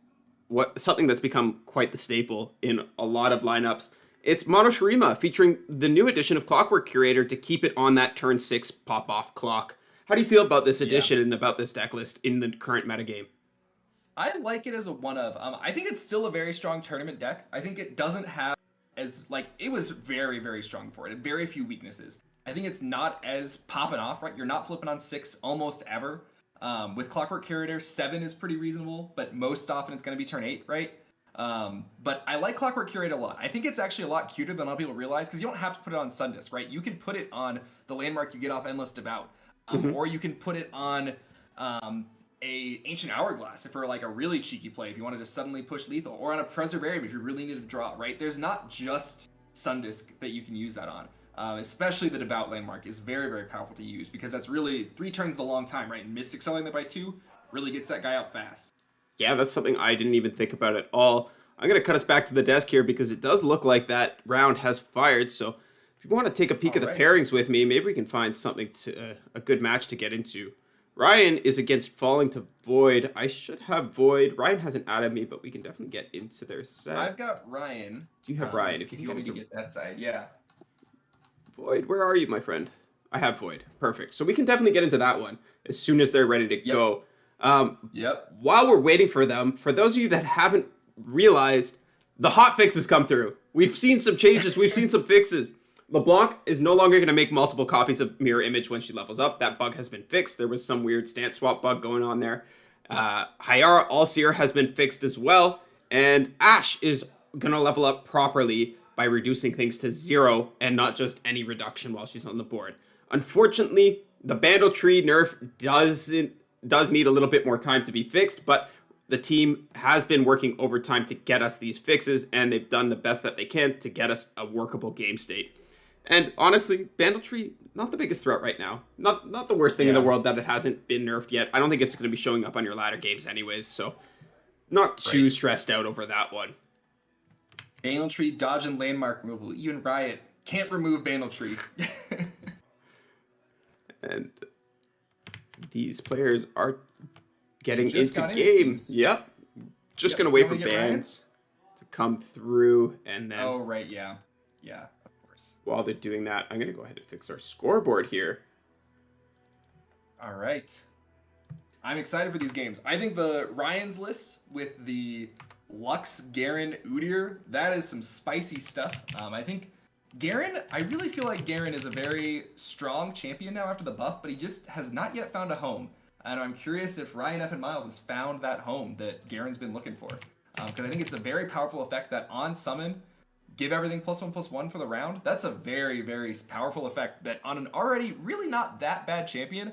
something that's become quite the staple in a lot of lineups. It's Mono Shurima, featuring the new edition of Clockwork Curator to keep it on that turn 6 pop-off clock. How do you feel about this edition and about this deck list in the current metagame? I like it as a one of. I think it's still a very strong tournament deck. I think it doesn't have it was very, very strong for it. It had very few weaknesses. I think it's not as popping off, right? You're not flipping on 6 almost ever. With Clockwork Curator, 7 is pretty reasonable, but most often it's going to be turn 8, right? But I like Clockwork Curator a lot. I think it's actually a lot cuter than a lot of people realize, because you don't have to put it on Sundisk, right? You can put it on the landmark you get off Endless Devout, or you can put it on a Ancient Hourglass if for like a really cheeky play, if you wanted to suddenly push lethal, or on a Preservarium if you really need to draw, right? There's not just Sundisk that you can use that on. Especially the Devout landmark is very, very powerful to use, because that's really 3 turns is a long time, right? And Mystic selling that by 2 really gets that guy out fast. Yeah, that's something I didn't even think about at all. I'm going to cut us back to the desk here because it does look like that round has fired. So if you want to take a peek at the pairings with me, maybe we can find something to a good match to get into. Ryan is against Falling to Void. I should have Void. Ryan hasn't added me, but we can definitely get into their set. I've got Ryan. Do you have Ryan? If you want me to get that side, yeah. Void, where are you, my friend? I have Void. Perfect. So we can definitely get into that one as soon as they're ready to go. While we're waiting for them, for those of you that haven't realized, the hot fixes come through. We've seen some changes. We've seen some fixes. LeBlanc is no longer going to make multiple copies of Mirror Image when she levels up. That bug has been fixed. There was some weird stance swap bug going on there. Hyara Allseer has been fixed as well. And Ashe is going to level up properly by reducing things to 0 and not just any reduction while she's on the board. Unfortunately, the Bandle Tree nerf does need a little bit more time to be fixed, but the team has been working overtime to get us these fixes, and they've done the best that they can to get us a workable game state. And honestly, Bandle Tree, not the biggest threat right now. Not the worst thing in the world that it hasn't been nerfed yet. I don't think it's going to be showing up on your ladder games anyways, so not too stressed out over that one. Bandle Tree, dodge and landmark removal. Even Riot can't remove Bandle Tree. And these players are getting into game. Yep. Just going to wait for bans to come through, and then... Oh, right, yeah. Yeah, of course. While they're doing that, I'm going to go ahead and fix our scoreboard here. All right. I'm excited for these games. I think the Ryan's list with the Lux, Garen, Udyr, that is some spicy stuff. I think Garen, I really feel like Garen is a very strong champion now after the buff, but he just has not yet found a home. And I'm curious if Ryan F. and Miles has found that home that Garen's been looking for. Because I think it's a very powerful effect that on summon, give everything +1/+1 for the round. That's a very, very powerful effect that on an already really not that bad champion,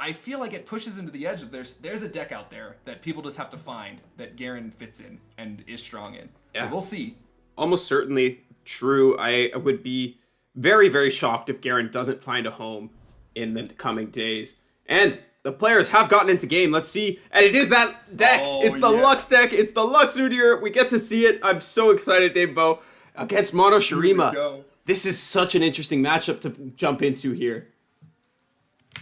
I feel like it pushes him to the edge of there's a deck out there that people just have to find that Garen fits in and is strong in. Yeah. So we'll see. Almost certainly true. I would be very, very shocked if Garen doesn't find a home in the coming days. And the players have gotten into game. Let's see. And it is that deck. It's the Lux deck. It's the Lux Udyr. We get to see it. I'm so excited, Davebo. Against Mono Shurima. This is such an interesting matchup to jump into here.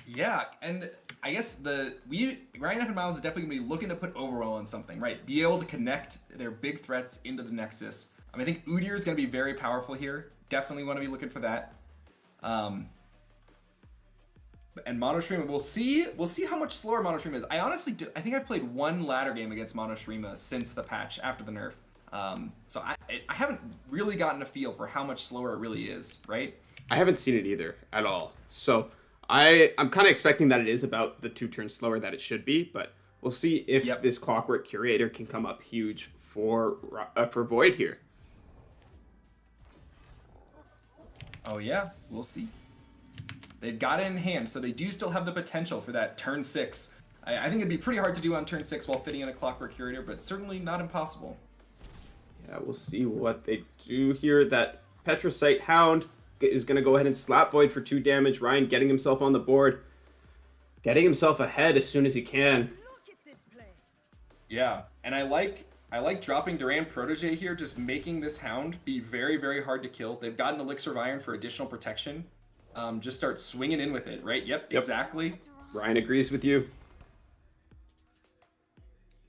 Yeah, and I guess Ryan F. and Miles is definitely going to be looking to put overall on something, right? Be able to connect their big threats into the Nexus. I think Udyr is going to be very powerful here. Definitely want to be looking for that. And Mono Shurima, we'll see how much slower Mono Shurima is. I think I've played one ladder game against Mono Shurima since the patch after the nerf. So I haven't really gotten a feel for how much slower it really is, right? I haven't seen it either at all. So I'm kind of expecting that it is about the 2 turns slower that it should be, but we'll see if this Clockwork Curator can come up huge for Void here. Oh yeah, we'll see. They've got it in hand, so they do still have the potential for that turn 6. I think it'd be pretty hard to do on turn 6 while fitting in a Clockwork Curator, but certainly not impossible. Yeah, we'll see what they do here. That Petrosite Hound is going to go ahead and slap Void for 2 damage. Ryan getting himself on the board. Getting himself ahead as soon as he can. Yeah, and I like dropping Durand Protege here, just making this Hound be very, very hard to kill. They've got an Elixir of Iron for additional protection. Just start swinging in with it, right? Yep, exactly. Ryan agrees with you.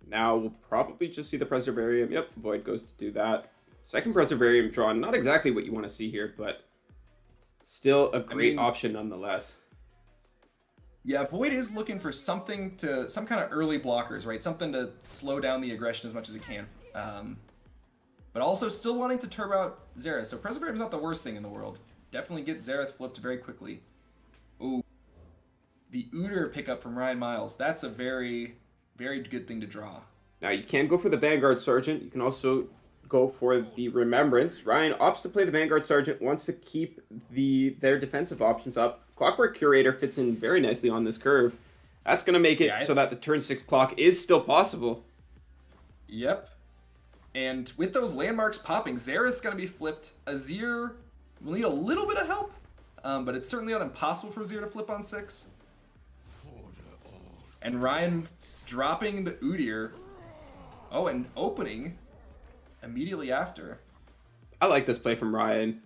Now we'll probably just see the Preservarium. Yep, Void goes to do that. Second Preservarium drawn. Not exactly what you want to see here, but still a great option nonetheless. Yeah, Void is looking for some kind of early blockers, right? Something to slow down the aggression as much as it can. But also still wanting to turbo out Xerath. So Preservarium's not the worst thing in the world. Definitely get Xerath flipped very quickly. Ooh. the Udyr pickup from Ryan Miles. That's a very, very good thing to draw. Now, you can go for the Vanguard Sergeant. You can also go for the Remembrance. Ryan opts to play the Vanguard Sergeant, wants to keep their defensive options up. Clockwork Curator fits in very nicely on this curve. That's going to make it so that the turn 6 clock is still possible. Yep. And with those landmarks popping, Xerath's going to be flipped. Azir will need a little bit of help, but it's certainly not impossible for Azir to flip on 6. And Ryan dropping the Udyr. Oh, and opening immediately after. I like this play from Ryan.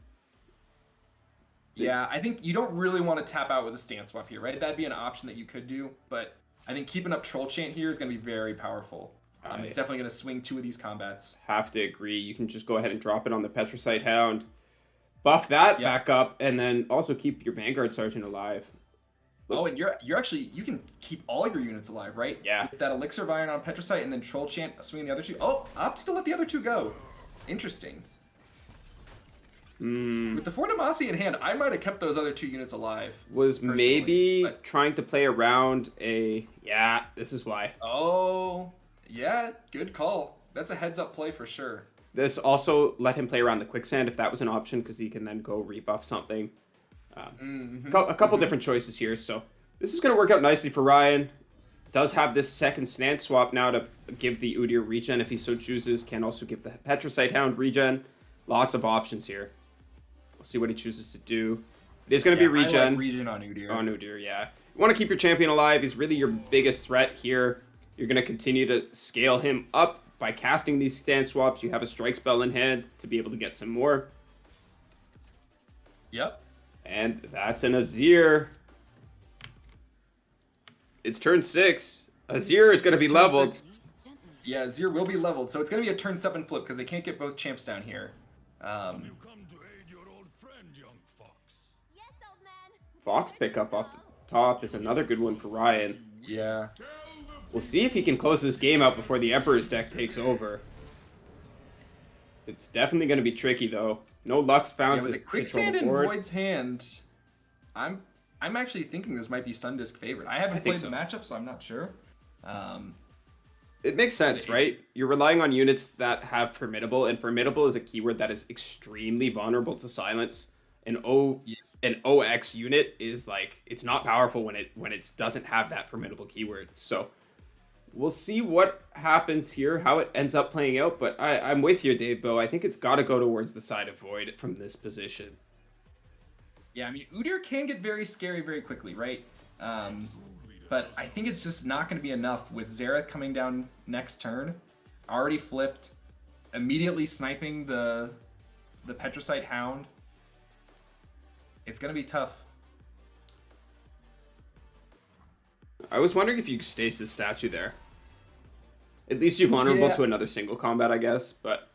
Yeah, I think you don't really want to tap out with a stance swap here, right? That'd be an option that you could do, but I think keeping up Troll Chant here is going to be very powerful. It's definitely going to swing 2 of these combats. Have to agree. You can just go ahead and drop it on the Petricite Hound. Buff that back up, and then also keep your Vanguard Sergeant alive. Oh, and you're actually, you can keep all your units alive, right? Yeah. With that Elixir of Iron on Petricite and then Troll Chant swinging the other 2. Oh, opting to let the other 2 go. Interesting. With the 4 Demacia in hand, I might have kept those other 2 units alive. Was maybe trying to play around a... Yeah, this is why. Oh, yeah, good call. That's a heads-up play for sure. This also let him play around the Quicksand if that was an option, because he can then go rebuff something. A couple different choices here, so this is going to work out nicely for Ryan. Does have this second stance swap now to give the Udyr regen if he so chooses. Can also give the Petricite Hound regen. Lots of options here. We'll see what he chooses to do. It is going to be regen. I like regen on Udyr. On Udyr, yeah. You want to keep your champion alive. He's really your biggest threat here. You're going to continue to scale him up by casting these stance swaps. You have a strike spell in hand to be able to get some more. Yep. And that's an Azir. It's turn 6. Azir is going to be leveled. 6. Yeah, Azir will be leveled, so it's going to be a turn 7 flip because they can't get both champs down here. Fox pickup off the top is another good one for Ryan. Yeah. We'll see if he can close this game out before the Emperor's deck takes over. It's definitely going to be tricky, though. No Lux found with to the Quicksand in Void's hand, I'm actually thinking this might be Sundisk favored. I haven't played the matchup, so I'm not sure. It makes sense, right? You're relying on units that have Formidable, and Formidable is a keyword that is extremely vulnerable to silence. An OX unit is like, it's not powerful when it doesn't have that Formidable keyword. So we'll see what happens here, how it ends up playing out, but I'm with you, Davebo. I think it's got to go towards the side of Void from this position. Yeah, I mean, Udyr can get very scary very quickly, right? But I think it's just not going to be enough with Xerath coming down next turn, already flipped, immediately sniping the Petricite Hound. It's going to be tough. I was wondering if you could stasis statue there. It leaves you vulnerable to another single combat, I guess, but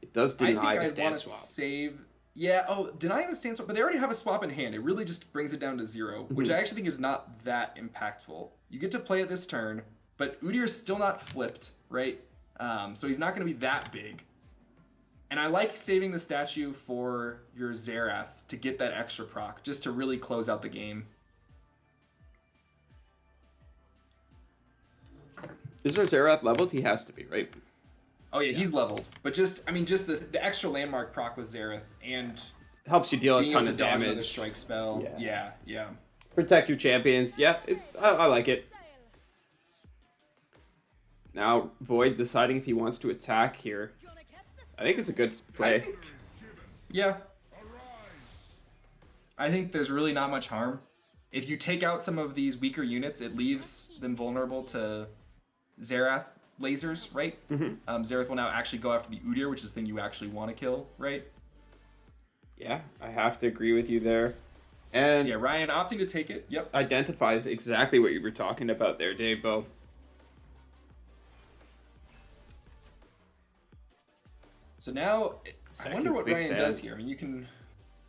it does deny the stance swap. Save. Yeah, denying the stance swap, but they already have a swap in hand. It really just brings it down to 0, which I actually think is not that impactful. You get to play it this turn, but Udyr's still not flipped, right? So he's not going to be that big. And I like saving the statue for your Xerath to get that extra proc, just to really close out the game. Is our Xerath leveled? He has to be, right? Oh yeah, he's leveled. But just the extra landmark proc with Xerath and helps you deal a ton of damage. damage. The strike spell. Yeah. Protect your champions. Yeah, I like it. Now Void deciding if he wants to attack here. I think it's a good play. I think there's really not much harm. If you take out some of these weaker units, it leaves them vulnerable to Xerath lasers, right? Xerath will now actually go after the Udyr, which is the thing you actually want to kill, right? Yeah, I have to agree with you there. And so yeah, Ryan opting to take it. Yep. Identifies exactly what you were talking about there, Davebo. So now, I wonder what Ryan does here. I mean, you can...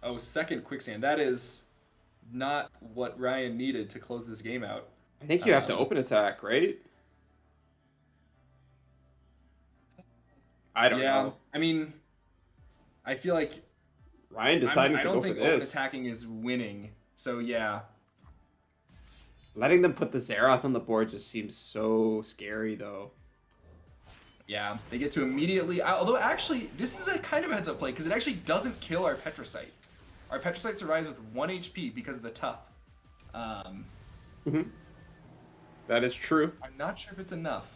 Oh, second Quicksand. That is not what Ryan needed to close this game out. I think you have to open attack, right? I don't know. I mean, I feel like Ryan deciding to go for this. I don't think open attacking is winning. So yeah. Letting them put the Xerath on the board just seems so scary, though. Yeah, they get to immediately... Although, actually, this is a kind of a heads-up play, because it actually doesn't kill our Petricite. Our Petricite survives with 1 HP because of the Tough. That is true. I'm not sure if it's enough.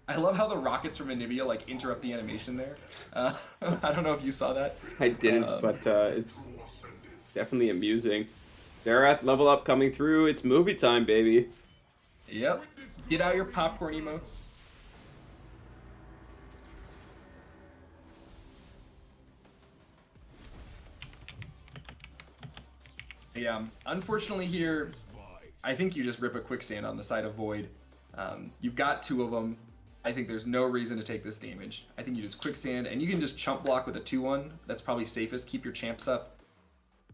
I love how the rockets from Anivia, like, interrupt the animation there. I don't know if you saw that. I didn't, but it's definitely amusing. Xerath level up coming through. It's movie time, baby. Yep. Get out your popcorn emotes. Yeah, unfortunately here, I think you just rip a quicksand on the side of Void. You've got 2 of them. I think there's no reason to take this damage. I think you just quicksand, and you can just chump block with a 2-1. That's probably safest. Keep your champs up.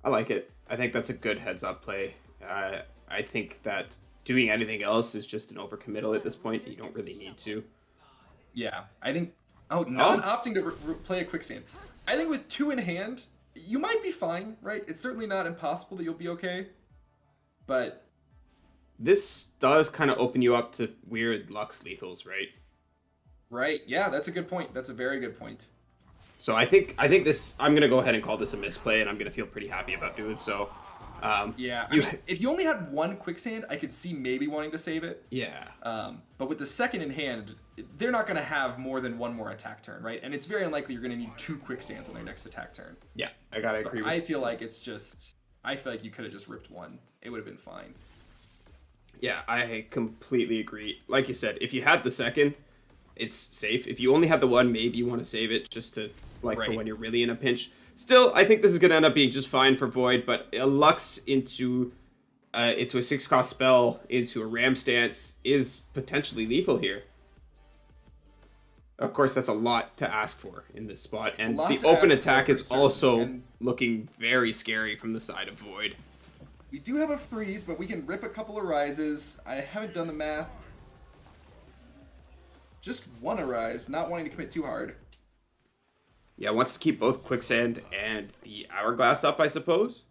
I like it. I think that's a good heads-up play. I think that doing anything else is just an overcommittal at this point. You don't really need to. Yeah, I think... Oh, not opting to play a quicksand. I think with 2 in hand, you might be fine, right? It's certainly not impossible that you'll be okay. But... This does kind of open you up to weird Lux lethals, right? Right, yeah, that's a good point. That's a very good point. So I think this... I'm going to go ahead and call this a misplay, and I'm going to feel pretty happy about doing so. Yeah, I mean, if you only had 1 quicksand, I could see maybe wanting to save it. Yeah. But with the 2nd in hand, they're not going to have more than 1 more attack turn, right? And it's very unlikely you're going to need 2 quicksands on their next attack turn. Yeah, I got to agree with I feel like it's just... I feel like you could have just ripped 1. It would have been fine. Yeah, I completely agree. Like you said, if you had the 2nd, it's safe. If you only had the 1, maybe you want to save it just to, like, for when you're really in a pinch. Still, I think this is going to end up being just fine for Void, but a Lux into a 6-cost spell into a Ram Stance is potentially lethal here. Of course, that's a lot to ask for in this spot, and the open attack is also looking very scary from the side of Void. We do have a freeze, but we can rip a couple of rises. I haven't done the math. Just 1 arise, not wanting to commit too hard. Yeah, wants to keep both Quicksand and the Hourglass up, I suppose.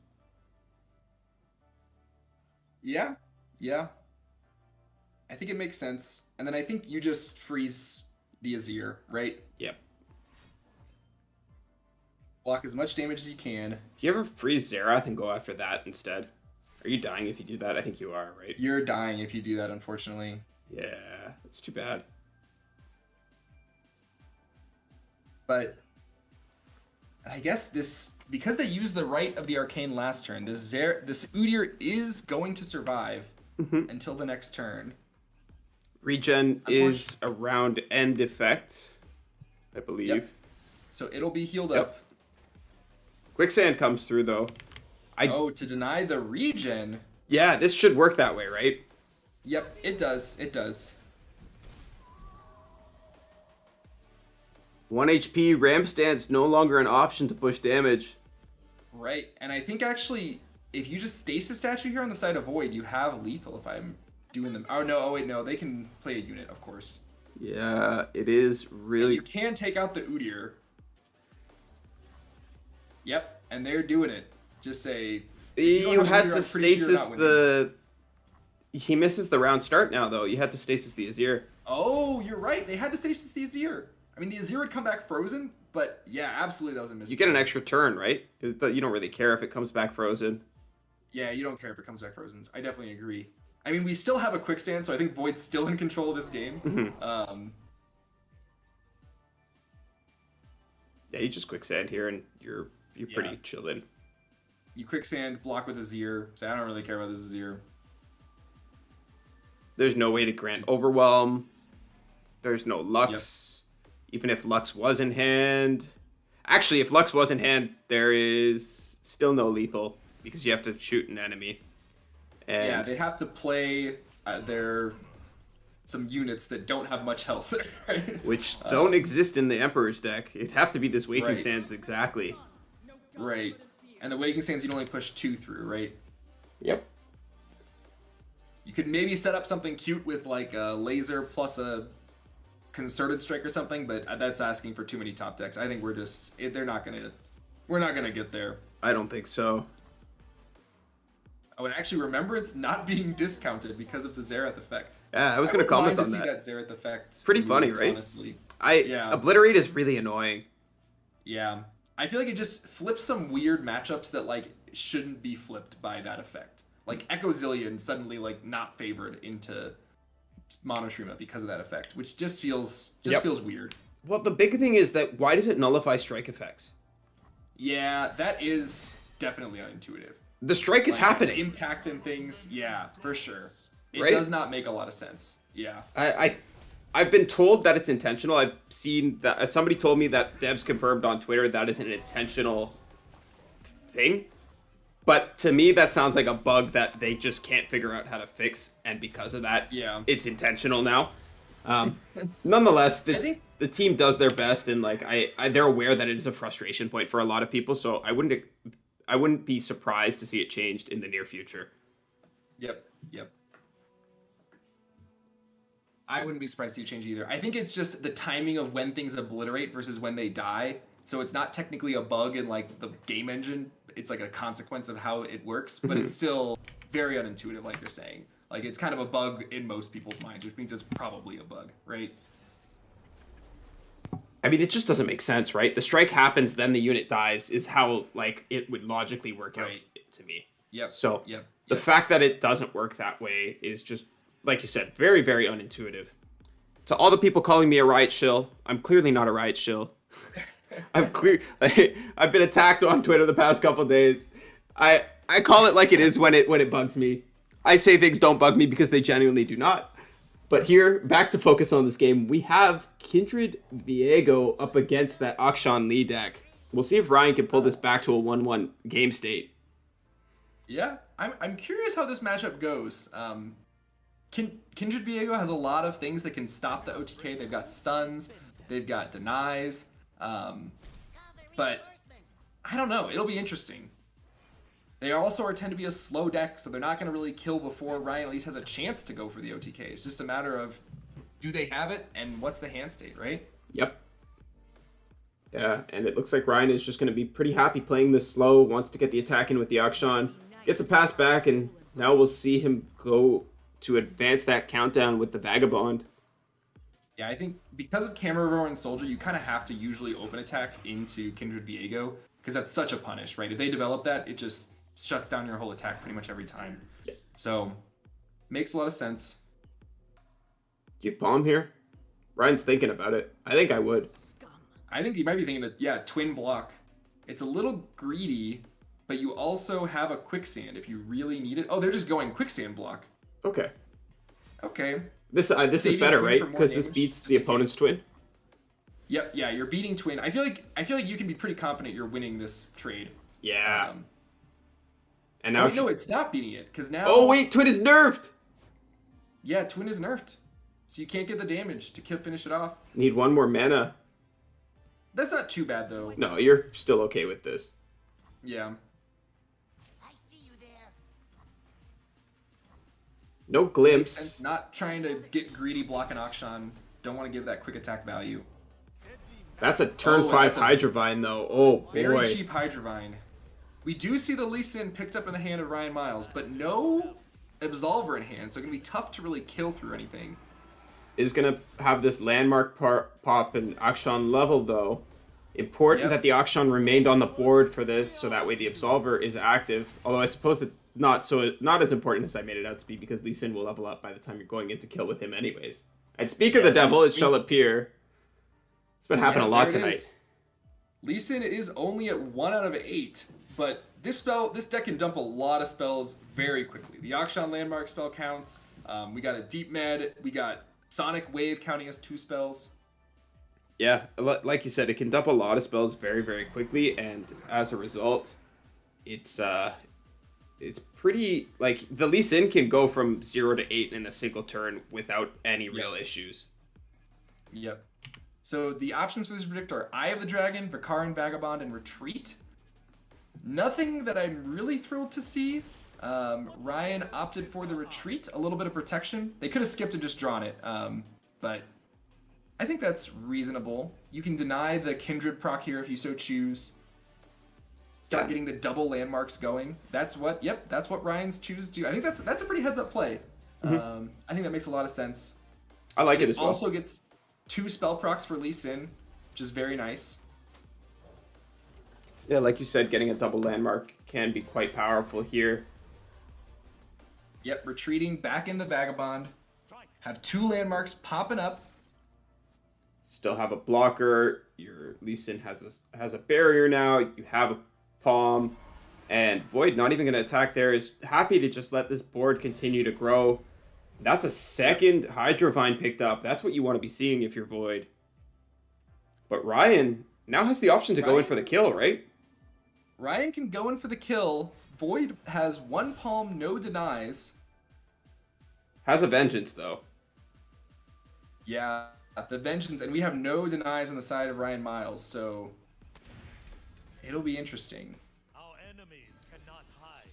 Yeah. I think it makes sense. And then I think you just freeze the Azir, right? Yep. Block as much damage as you can. Do you ever freeze Xerath and go after that instead? Are you dying if you do that? I think you are, right? You're dying if you do that, unfortunately. Yeah, it's too bad. But I guess this, because they used the right of the Arcane last turn, this Udyr is going to survive until the next turn. Regen is a round end effect, I believe. Yep. So it'll be healed up. Quicksand comes through, though. To deny the regen? Yeah, this should work that way, right? Yep, it does. It does. 1 HP, Ram Stance no longer an option to push damage. Right, and I think actually, if you just stasis statue here on the side of Void, you have lethal if I'm doing them. Oh wait, no, they can play a unit, of course. Yeah, it is really... And you can take out the Udyr. Yep, and they're doing it. Just say... You had to stasis the... He misses the round start now, though. You had to stasis the Azir. Oh, you're right. They had to stasis the Azir. I mean, the Azir would come back frozen, but yeah, absolutely that was a mistake. You get an extra turn, right? You don't really care if it comes back frozen. Yeah, you don't care if it comes back frozen. I definitely agree. I mean, we still have a quicksand, so I think Void's still in control of this game. Yeah, you just quicksand here, and you're pretty chilled in. You quicksand, block with Azir. So I don't really care about this Azir. There's no way to grant Overwhelm. There's no Lux. Even if Lux was in hand. Actually, if Lux was in hand, there is still no lethal because you have to shoot an enemy. And yeah, they have to play some units that don't have much health, right? Which don't exist in the Emperor's deck. It'd have to be this Waking Sands exactly. Right. And the Waking Sands you'd only push 2 through, right? Yep. You could maybe set up something cute with like a laser plus a Concerted Strike or something, but that's asking for too many top decks. I think we're not gonna get there. I don't think so. Oh, and actually Remembrance not being discounted because of the Xerath effect. Yeah, I was going to comment on to that. see that Xerath effect. Pretty funny, moved, right? Honestly. Obliterate is really annoying. Yeah. I feel like it just flips some weird matchups that like shouldn't be flipped by that effect. Like Echo Zillion suddenly like not favored into Monotrima because of that effect, which just feels feels weird. Well, the big thing is that why does it nullify strike effects? Yeah, that is definitely unintuitive. The strike is happening. Impact and things, yeah, for sure. It Right? does not make a lot of sense. Yeah. I've been told that it's intentional. I've seen that somebody told me that devs confirmed on Twitter that is an intentional thing. But to me, that sounds like a bug that they just can't figure out how to fix, and because of that, Yeah. it's intentional now. Nonetheless, the team does their best, and like they're aware that it is a frustration point for a lot of people. So I wouldn't be surprised to see it changed in the near future. Yep. I wouldn't be surprised to see it change either. I think it's just the timing of when things obliterate versus when they die. So it's not technically a bug in like the game engine. It's like a consequence of how it works, but it's still very unintuitive, like you're saying. Like it's kind of a bug in most people's minds, which means it's probably a bug, right? I mean, it just doesn't make sense, right? The strike happens, then the unit dies, is how like it would logically work out to me. Yep. So the fact that it doesn't work that way is just, like you said, very, very unintuitive. To all the people calling me a riot shill, I'm clearly not a riot shill. I've been attacked on Twitter the past couple days. I call it like it is when it bugs me. I say things don't bug me because they genuinely do not. But here, back to focus on this game, we have Kindred Viego up against that Akshan Lee deck. We'll see if Ryan can pull this back to a 1-1 game state. Yeah, I'm curious how this matchup goes. Kindred Viego has a lot of things that can stop the OTK. They've got stuns, they've got denies, but I don't know. It'll be interesting. They also tend to be a slow deck, so they're not going to really kill before Ryan at least has a chance to go for the OTK. It's just a matter of, do they have it, and what's the hand state, right? Yep. Yeah, and it looks like Ryan is just going to be pretty happy playing this slow, wants to get the attack in with the Akshan, gets a pass back, and now we'll see him go to advance that countdown with the Vagabond. Yeah, I think because of Camera Roar and Soldier, you kind of have to usually open attack into Kindred Viego, because that's such a punish, right? If they develop that, it just shuts down your whole attack pretty much every time. Yeah. So, makes a lot of sense. Do you bomb here? Ryan's thinking about it. I think I would. I think you might be thinking of, yeah, twin block. It's a little greedy, but you also have a quicksand if you really need it. Oh, they're just going quicksand block. Okay. Okay. This is better, right? Because this beats the opponent's twin. Yep, yeah, you're beating twin. I feel like you can be pretty confident you're winning this trade. Yeah. And now no, it's not beating it because now. Oh wait, twin is nerfed. Yeah, twin is nerfed, so you can't get the damage to finish it off. Need one more mana. That's not too bad though. No, you're still okay with this. Yeah. No Makes glimpse. sense. Not trying to get greedy, block an Akshan. Don't want to give that quick attack value. That's a turn 5 Hydrovine though. Oh boy. Very cheap Hydrovine. We do see the Lee Sin picked up in the hand of Ryan Miles, but no Absolver in hand, so it's going to be tough to really kill through anything. Is going to have this landmark pop and Akshan level though. Important that the Akshan remained on the board for this, so that way the Absolver is active. Although I suppose that not as important as I made it out to be, because Lee Sin will level up by the time you're going into kill with him anyways. And speak of the devil, it shall appear. It's been happening a lot tonight. Lee Sin is only at 1 out of 8, but this deck can dump a lot of spells very quickly. The Akshan landmark spell counts. We got a Deep Med. We got Sonic Wave counting as 2 spells. Yeah, like you said, it can dump a lot of spells very, very quickly, and as a result, it's pretty, like, the Lee Sin can go from 0 to 8 in a single turn without any real issues. Yep. So the options for this predict are Eye of the Dragon, Vikaran Vagabond, and Retreat. Nothing that I'm really thrilled to see. Ryan opted for the Retreat, a little bit of protection. They could have skipped and just drawn it, but I think that's reasonable. You can deny the Kindred proc here if you so choose. start getting the double landmarks going. That's what Ryan's chooses to do. I think that's a pretty heads up play. I think that makes a lot of sense. I like it as well. Also gets 2 spell procs for Lee Sin, which is very nice. Yeah, like you said, getting a double landmark can be quite powerful here. Yep, retreating back in the Vagabond. Have 2 landmarks popping up. Still have a blocker. Your Lee Sin has a barrier now. You have a palm. And Void, not even going to attack there, is happy to just let this board continue to grow. That's a second Hydrovine picked up. That's what you want to be seeing if you're Void. But Ryan now has the option to go in for the kill, right? Ryan can go in for the kill. Void has 1 palm, no denies. Has a Vengeance, though. Yeah, the Vengeance, and we have no denies on the side of Ryan Miles, so it'll be interesting. Our enemies cannot hide.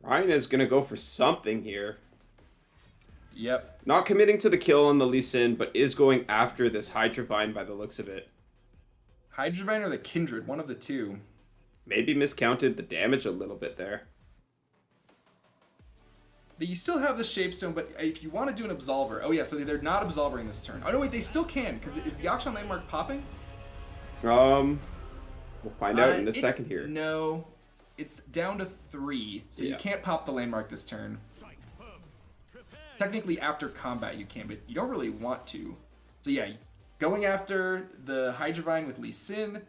Ryan is going to go for something here. Yep. Not committing to the kill on the Lee Sin, but is going after this Hydrovine by the looks of it. Hydrovine or the Kindred, one of the 2. Maybe miscounted the damage a little bit there. But you still have the Shapestone, but if you want to do an Absolver... Oh yeah, so they're not Absolvering this turn. Oh no, wait, they still can, because is the Auction Landmark popping? We'll find out in a second here. No, it's down to 3, so you can't pop the Landmark this turn. Technically, after combat you can, but you don't really want to. So yeah, going after the Hydrovine with Lee Sin,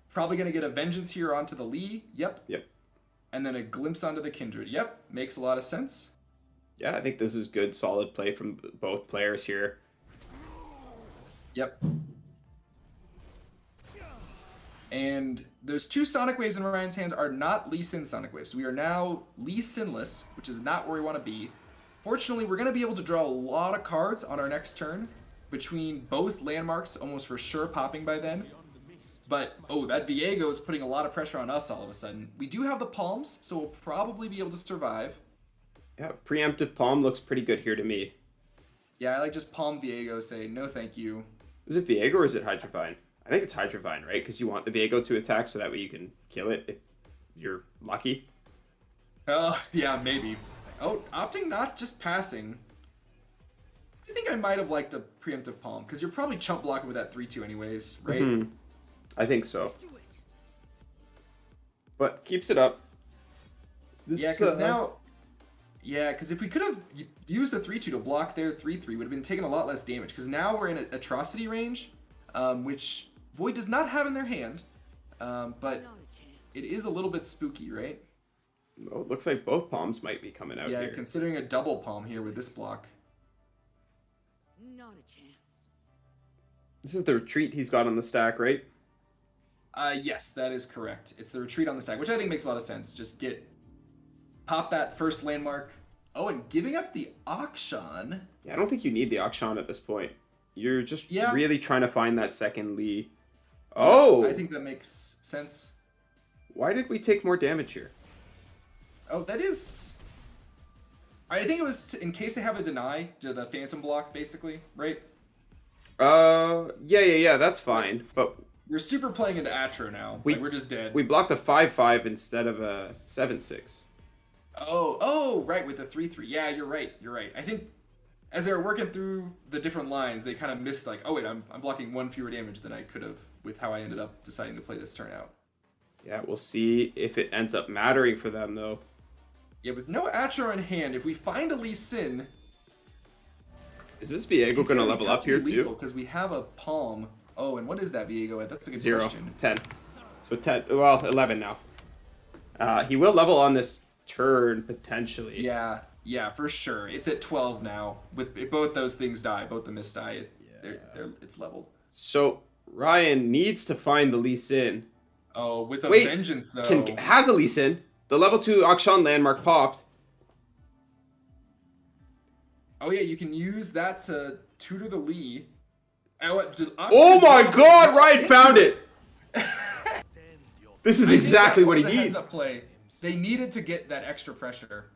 probably going to get a Vengeance here onto the Lee. Yep. And then a glimpse onto the Kindred. Yep, makes a lot of sense. Yeah, I think this is good, solid play from both players here. Yep. And those 2 Sonic Waves in Ryan's hand are not Lee Sin Sonic Waves. So we are now Lee Sinless, which is not where we want to be. Fortunately, we're going to be able to draw a lot of cards on our next turn between both landmarks, almost for sure popping by then. But, oh, that Viego is putting a lot of pressure on us all of a sudden. We do have the palms, so we'll probably be able to survive. Yeah, preemptive palm looks pretty good here to me. Yeah, I like just palm Viego, say no thank you. Is it Viego or is it Hydrovine? I think it's Hydrovine, right? Because you want the Viego to attack so that way you can kill it if you're lucky. Oh, yeah, maybe. Oh, opting not just passing. I think I might have liked a preemptive palm, because you're probably chump blocking with that 3-2 anyways, right? Mm-hmm. I think so. But keeps it up. Yeah, because now... Yeah, because if we could have used the 3-2 to block their 3-3, would have been taking a lot less damage. Because now we're in an atrocity range, which Void does not have in their hand. But it is a little bit spooky, right? Oh, it looks like both palms might be coming out here. Yeah, considering a double palm here with this block. Not a chance. This is the retreat he's got on the stack, right? Yes, that is correct. It's the retreat on the stack, which I think makes a lot of sense. Just pop that first landmark. Oh, and giving up the Auction. Yeah, I don't think you need the Auction at this point. You're just really trying to find that second Lee. Oh! I think that makes sense. Why did we take more damage here? Oh, that is... I think it was in case they have a deny to the Phantom block, basically, right? Yeah, that's fine, but... We're super playing into Atro now. We're just dead. We blocked a 5-5 instead of a 7-6. Oh, right, with the 3-3. Yeah, you're right. I think as they were working through the different lines, they kind of missed like, oh wait, I'm blocking 1 fewer damage than I could have with how I ended up deciding to play this turn out. Yeah, we'll see if it ends up mattering for them though. Yeah, with no Atro in hand, if we find a Lee Sin... Is this Viego going to level up here too? Because we have a Palm. Oh, and what is that Viego at? That's a good 0, question. 10. So 10, well, 11 now. He will level on this turn, potentially. Yeah, for sure. It's at 12 now. If both those things die, both the miss die, it's leveled. So Ryan needs to find the Lee Sin. Oh, with a Vengeance, though. Has a Lee Sin. The level 2 Auction landmark popped. Oh, yeah, you can use that to tutor the Lee. Oh my god, Ryan found it! This is exactly what he needs. Heads-up play. They needed to get that extra pressure.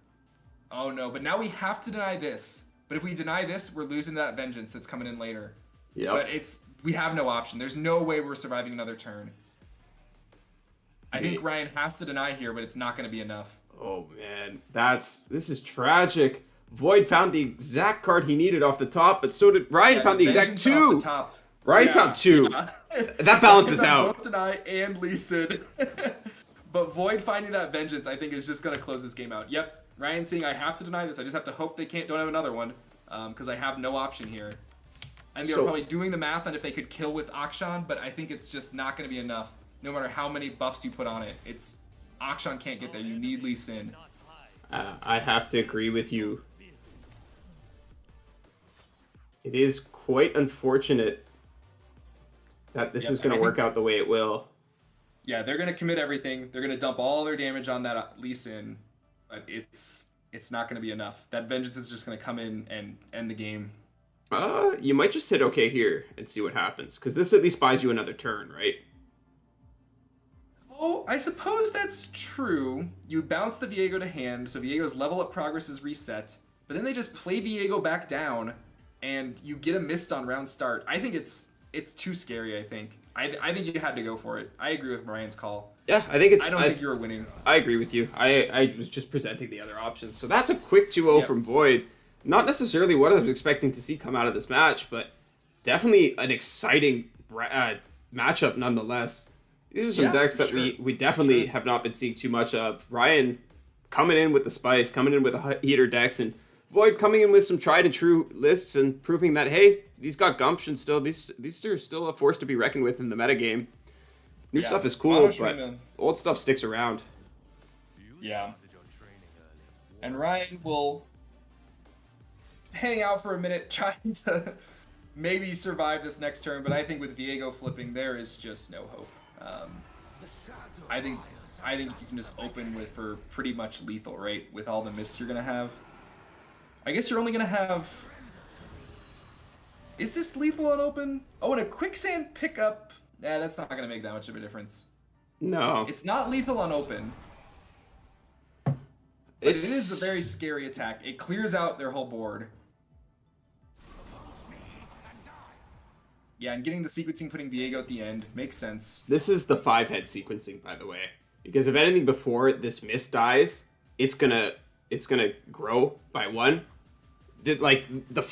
Oh no, but now we have to deny this. But if we deny this, we're losing that Vengeance that's coming in later. Yeah. But we have no option. There's no way we're surviving another turn. I think Ryan has to deny here, but it's not going to be enough. Oh man, this is tragic. Void found the exact card he needed off the top, but so did Ryan. Found the exact Vengeance off two. the top. Ryan found two. Yeah. That balances out. Both deny and Lee Sin. But Void finding that vengeance, I think, is just going to close this game out. Yep, Ryan saying I have to deny this. I just have to hope they don't have another one, because I have no option here. And they were probably doing the math on if they could kill with Akshan, but I think it's just not going to be enough. No matter how many buffs you put on it, Akshan can't get there. You need Lee Sin. I have to agree with you. It is quite unfortunate that this is going to work out the way it will. Yeah, they're going to commit everything. They're going to dump all their damage on that Lee Sin, but it's not going to be enough. That vengeance is just going to come in and end the game. You might just hit okay here and see what happens, because this at least buys you another turn, right? Oh, I suppose that's true. You bounce the Viego to hand, so Viego's level up progress is reset, but then they just play Viego back down, and you get a mist on round start. I think it's too scary, I think. I think you had to go for it. I agree with Brian's call. Yeah, I think I don't think you were winning. I agree with you. I was just presenting the other options. So that's a quick 2-0 from Void. Not necessarily what I was expecting to see come out of this match, but definitely an exciting matchup nonetheless. These are some decks that we definitely have not been seeing too much of. Ryan coming in with the spice, coming in with the heater decks, and Void coming in with some tried and true lists and proving that, hey, these got gumption still. These are still a force to be reckoned with in the metagame. New stuff is cool, but old stuff sticks around. Yeah. And Ryan will hang out for a minute, trying to maybe survive this next turn, but I think with Viego flipping, there is just no hope. I think you can just open for pretty much lethal, right? With all the mists you're gonna have. I guess you're only gonna have. Is this lethal on open? Oh, and a quicksand pickup. Yeah, that's not gonna make that much of a difference. No, it's not lethal on open. But it is a very scary attack. It clears out their whole board. Yeah, and getting the sequencing, putting Viego at the end, makes sense. This is the 5-head sequencing, by the way. Because if anything before this mist dies, it's gonna grow by 1. This is like the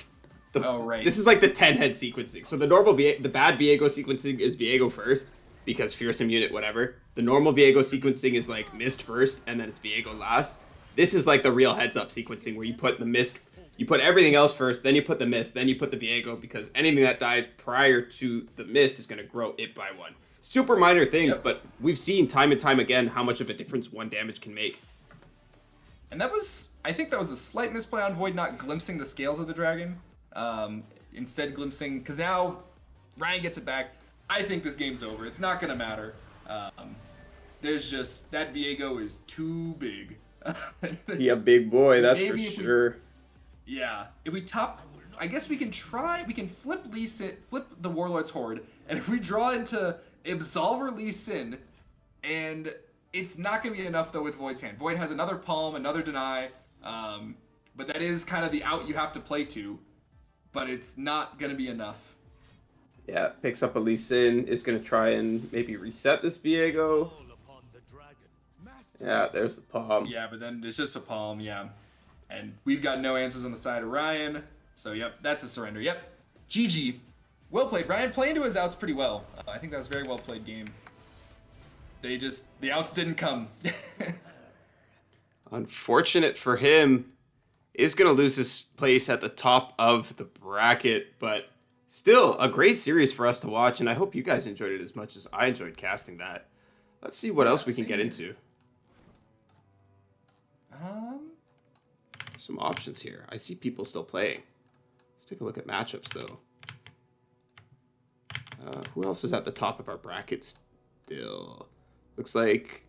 10-head sequencing. So the bad Viego sequencing is Viego first, because fearsome unit, whatever. The normal Viego sequencing is like mist first, and then it's Viego last. This is like the real heads-up sequencing, where you put the mist, you put everything else first, then you put the mist, then you put the Viego, because anything that dies prior to the mist is going to grow it by 1. Super minor things, but we've seen time and time again how much of a difference 1 damage can make. And I think that was a slight misplay on Void not glimpsing the scales of the dragon. Instead glimpsing, because now Ryan gets it back. I think this game's over. It's not going to matter. There's just, that Viego is too big. Yeah, big boy, that's for sure. If we top, I guess we can flip Lee Sin, flip the Warlord's Horde, and if we draw into Absolver Lee Sin, and it's not going to be enough though with Void's hand. Void has another Palm, another Deny, but that is kind of the out you have to play to, but it's not going to be enough. Yeah, picks up a Lee Sin, is going to try and maybe reset this Viego. Yeah, there's the Palm. Yeah, but then it's just a Palm, yeah. And we've got no answers on the side of Ryan. So, yep, that's a surrender. Yep. GG. Well played. Ryan playing to his outs pretty well. I think that was a very well played game. The outs didn't come. Unfortunate for him. Is going to lose his place at the top of the bracket, but still a great series for us to watch, and I hope you guys enjoyed it as much as I enjoyed casting that. Let's see what else we can get into. Some options here. I see people still playing. Let's take a look at matchups, though. Who else is at the top of our bracket still? Looks like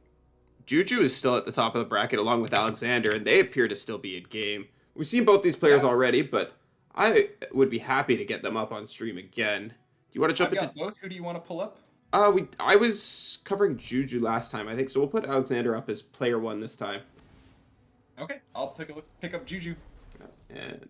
Juju is still at the top of the bracket along with Alexander, and they appear to still be in game. We've seen both these players already, but I would be happy to get them up on stream again. Do you want to jump into both? Who do you want to pull up? I was covering Juju last time, I think, so we'll put Alexander up as player 1 this time. Okay, I'll pick up Juju. And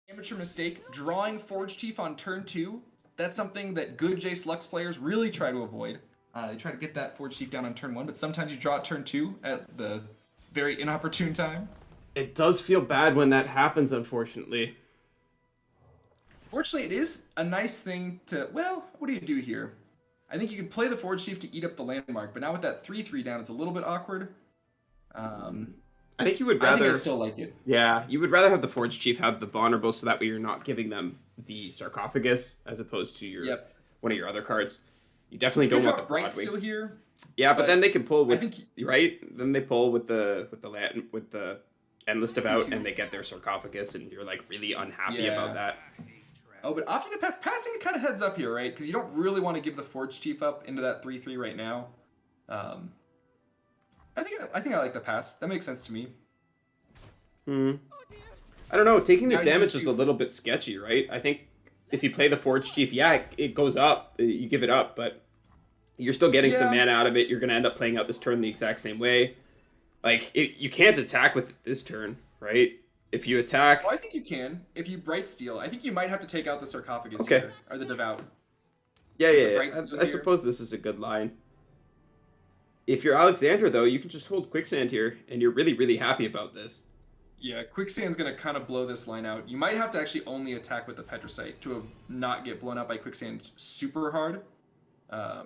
Amateur mistake, drawing Forge Chief on turn 2. That's something that good Jace Lux players really try to avoid. They try to get that Forge Chief down on turn 1, but sometimes you draw it turn 2 at the very inopportune time. It does feel bad when that happens, unfortunately. Fortunately, it is a nice thing to... Well, what do you do here? I think you can play the Forge Chief to eat up the landmark, but now with that 3/3 down, it's a little bit awkward. I think you would rather... I think I still like it. Yeah, you would rather have the Forge Chief have the vulnerable so that way you're not giving them the sarcophagus as opposed to your one of your other cards. You definitely don't want the Bright Broadway. Steel here. Yeah, but then they can pull with right. Then they pull with the Endless Devout and they get their sarcophagus and you're like really unhappy about that. Oh, but opting to passing it kind of heads up here, right? Because you don't really want to give the Forge Chief up into that 3/3 right now. I think I like the pass. That makes sense to me. I don't know. Taking this damage is a little bit sketchy, right? I think if you play the Forge Chief, yeah, it goes up. You give it up, but you're still getting some mana out of it. You're going to end up playing out this turn the exact same way. Like, you can't attack with it this turn, right? If you attack... Oh, I think you can. If you Bright Steel, I think you might have to take out the sarcophagus here, or the Devout. Yeah. I suppose this is a good line. If you're Alexander, though, you can just hold Quicksand here, and you're really, really happy about this. Yeah, Quicksand's going to kind of blow this line out. You might have to actually only attack with the Petricite to not get blown up by Quicksand super hard. I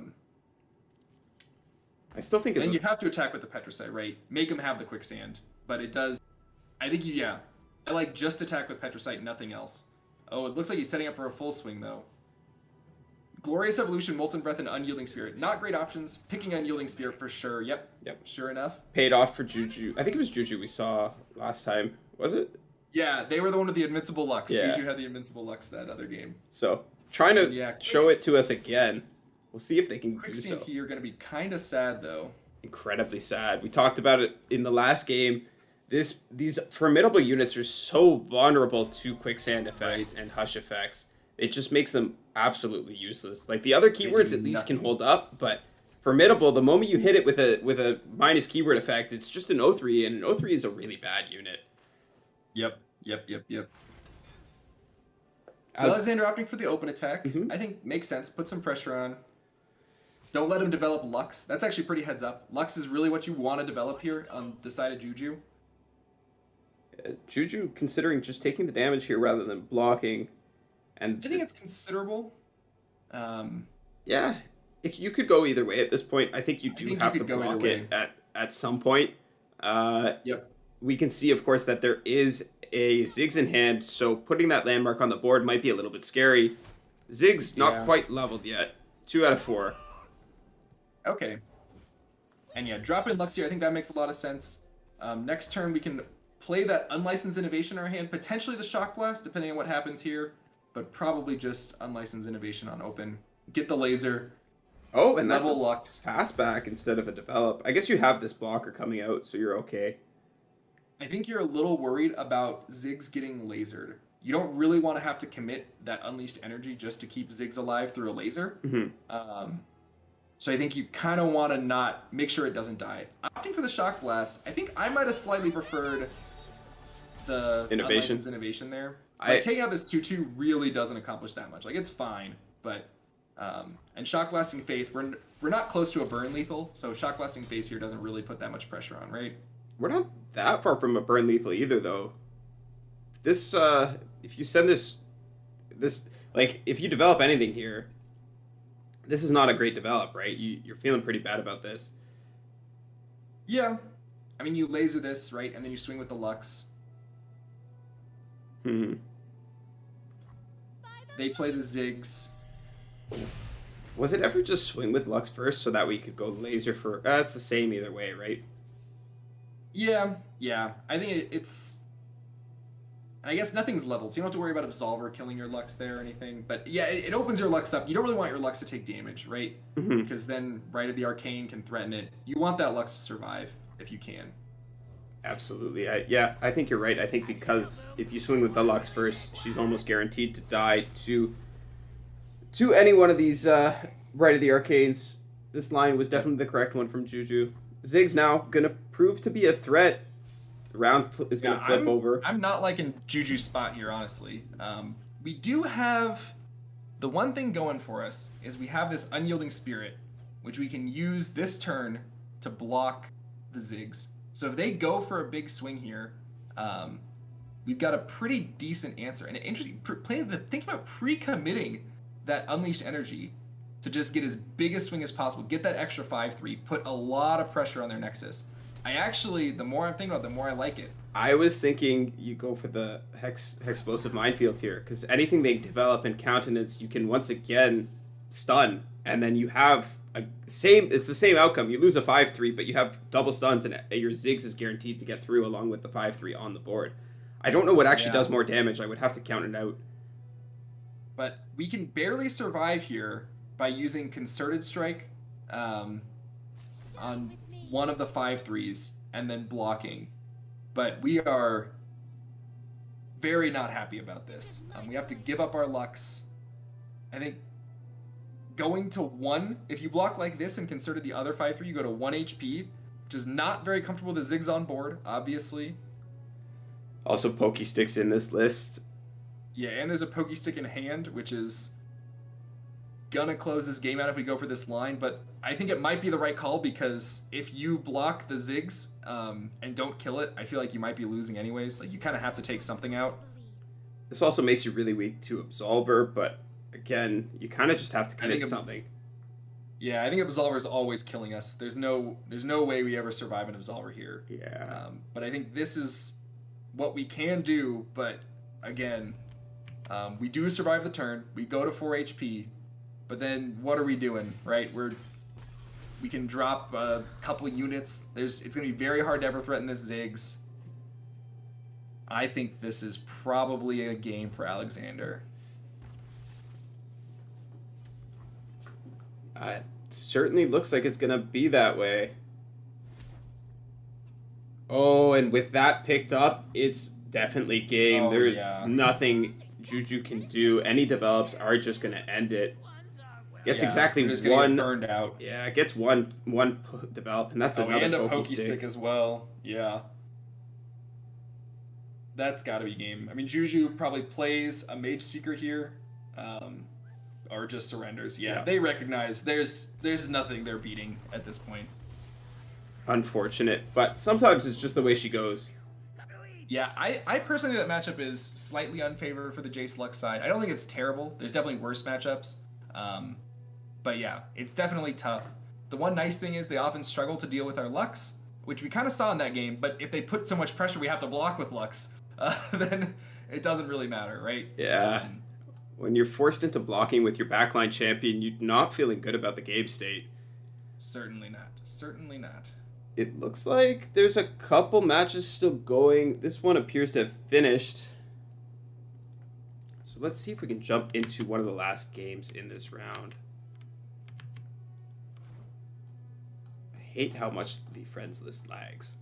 still think it's... And you have to attack with the Petricite, right? Make him have the Quicksand. But it does... I think I like just attack with Petricite, nothing else. Oh, it looks like he's setting up for a full swing, though. Glorious Evolution, Molten Breath, and Unyielding Spirit. Not great options. Picking Unyielding Spirit for sure. Yep. Sure enough. Paid off for Juju. I think it was Juju we saw last time. Was it? Yeah, they were the one with the Invincible Lux. Yeah. Juju had the Invincible Lux that other game. So, trying to show it to us again. We'll see if they can do so. Quicksand here are going to be kind of sad, though. Incredibly sad. We talked about it in the last game. These formidable units are so vulnerable to Quicksand effects and Hush effects. It just makes them absolutely useless. Like, the other keywords at least can hold up, but formidable, the moment you hit it with a minus keyword effect, it's just an 0-3, and an 0-3 is a really bad unit. Yep. So Alexander opting for the open attack, I think makes sense. Put some pressure on. Don't let him develop Lux. That's actually pretty heads up. Lux is really what you want to develop here on the side of Juju. Juju considering just taking the damage here rather than blocking. And I think it's considerable. Yeah, you could go either way at this point. I think you do have to block it at some point. We can see, of course, that there is a Ziggs in hand, so putting that landmark on the board might be a little bit scary. Ziggs not quite leveled yet. 2 out of 4. Okay. And drop in Lux here. I think that makes a lot of sense. Next turn, we can play that Unlicensed Innovation in our hand, potentially the Shock Blast, depending on what happens here. But probably just Unlicensed Innovation on open. Get the laser. Oh, and that's a Lux. Pass back instead of a develop. I guess you have this blocker coming out, so you're okay. I think you're a little worried about Ziggs getting lasered. You don't really want to have to commit that Unleashed Energy just to keep Ziggs alive through a laser. So I think you kind of want to not make sure it doesn't die. Opting for the Shock Blast, I think I might have slightly preferred the Unlicensed Innovation there. But taking out this 2/2 really doesn't accomplish that much. Like, it's fine, but and Shock Blasting Faith, we're not close to a burn lethal, so Shock Blasting Faith here doesn't really put that much pressure on, right? We're not that far from a burn lethal either, though. This if you send this like if you develop anything here, this is not a great develop, right? You're feeling pretty bad about this. Yeah, I mean you laser this, right, and then you swing with the Lux. They play the Ziggs. Was it ever just swing with Lux first so that we could go laser for... it's the same either way, right? Yeah. I think it's... I guess nothing's leveled, so you don't have to worry about Absolver killing your Lux there or anything. But yeah, it opens your Lux up. You don't really want your Lux to take damage, right? Because then Rite of the Arcane can threaten it. You want that Lux to survive if you can. Absolutely. I think you're right. I think because if you swing with the Lux first, she's almost guaranteed to die to any one of these Rite of the Arcanes. This line was definitely the correct one from Juju. Ziggs now going to prove to be a threat. The round is going to flip over. I'm not liking Juju's spot here, honestly. We do have the one thing going for us is we have this Unyielding Spirit, which we can use this turn to block the Ziggs. So if they go for a big swing here, we've got a pretty decent answer. And interesting, think about pre-committing that Unleashed Energy to just get as big a swing as possible, get that extra 5/3, put a lot of pressure on their Nexus. The more I'm thinking about it, the more I like it. I was thinking you go for the Explosive Minefield here, because anything they develop in Countenance, you can once again stun, and then you have it's the same outcome. You lose a 5/3, but you have double stuns, and your Ziggs is guaranteed to get through along with the 5/3 on the board. I don't know what actually does more damage. I would have to count it out. But we can barely survive here by using Concerted Strike on one of the 5/3s and then blocking. But we are very not happy about this. We have to give up our Lux. I think going to 1, if you block like this and Concerted the other 5/3, you go to 1 HP, which is not very comfortable with the Ziggs on board, obviously. Also, Pokey Stick's in this list. Yeah, and there's a Pokey Stick in hand, which is gonna close this game out if we go for this line, but I think it might be the right call because if you block the Ziggs and don't kill it, I feel like you might be losing anyways. Like, you kind of have to take something out. This also makes you really weak to Absolver, but again, you kind of just have to commit something. Yeah, I think Absolver is always killing us. There's no way we ever survive an Absolver here. Yeah. But I think this is what we can do, but again, we do survive the turn. We go to 4 HP, but then what are we doing, right? We can drop a couple units. It's going to be very hard to ever threaten this Ziggs. I think this is probably a game for Alexander. It certainly looks like it's going to be that way. Oh, and with that picked up, it's definitely game. There's nothing Juju can do. Any develops are just going to end it. Gets exactly one burned out. Yeah, it gets one develop, and that's another and a Pokey Stick as well. Yeah, that's got to be game. I mean, Juju probably plays a Mage Seeker here, or just surrenders. Yeah, they recognize there's nothing they're beating at this point. Unfortunate, but sometimes it's just the way she goes. Yeah, I personally think that matchup is slightly unfavorable for the Jace Lux side. I don't think it's terrible. There's definitely worse matchups. But yeah, it's definitely tough. The one nice thing is they often struggle to deal with our Lux, which we kind of saw in that game. But if they put so much pressure we have to block with Lux, then it doesn't really matter, right? Yeah. When you're forced into blocking with your backline champion, you're not feeling good about the game state. Certainly not. Certainly not. It looks like there's a couple matches still going. This one appears to have finished. So let's see if we can jump into one of the last games in this round. I hate how much the friends list lags.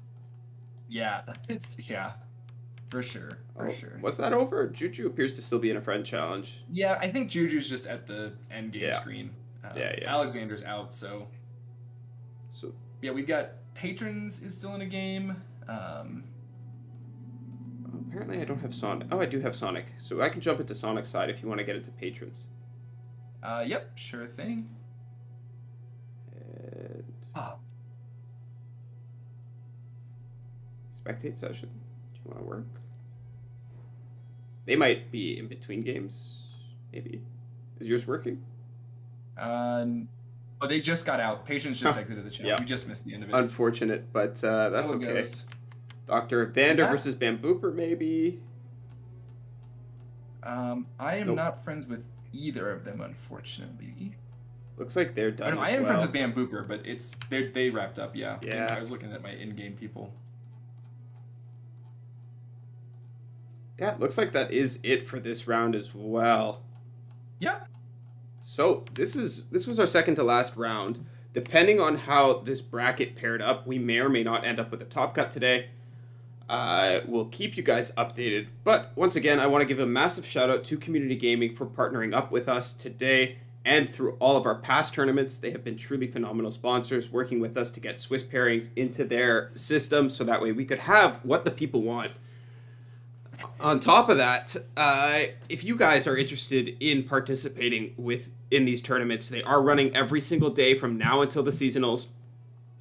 Yeah, for sure. Was that over? Juju appears to still be in a friend challenge. Yeah, I think Juju's just at the end game screen. Yeah. Alexander's out, so yeah, we've got Patrons is still in a game. Apparently I don't have Sonic. Oh, I do have Sonic. So I can jump into Sonic's side if you want to get into Patrons. Yep, sure thing. And spectate session. Do you want to work? They might be in between games. Maybe. Is yours working? Oh, they just got out. Patrons just exited the chat. Yeah. We just missed the end of it. Unfortunate, but that's okay. Goes. Dr. Vander versus Bambooper, maybe. I am not friends with either of them, unfortunately. Looks like they're done. I am friends with Bambooper, but they wrapped up. Yeah. Yeah. I was looking at my in-game people. Yeah, it looks like that is it for this round as well. Yeah. So this was our second to last round. Depending on how this bracket paired up, we may or may not end up with a top cut today. We'll keep you guys updated. But once again, I want to give a massive shout out to Community Gaming for partnering up with us today and through all of our past tournaments. They have been truly phenomenal sponsors, working with us to get Swiss pairings into their system, so that way we could have what the people want. On top of that, if you guys are interested in participating in these tournaments, they are running every single day from now until the seasonals.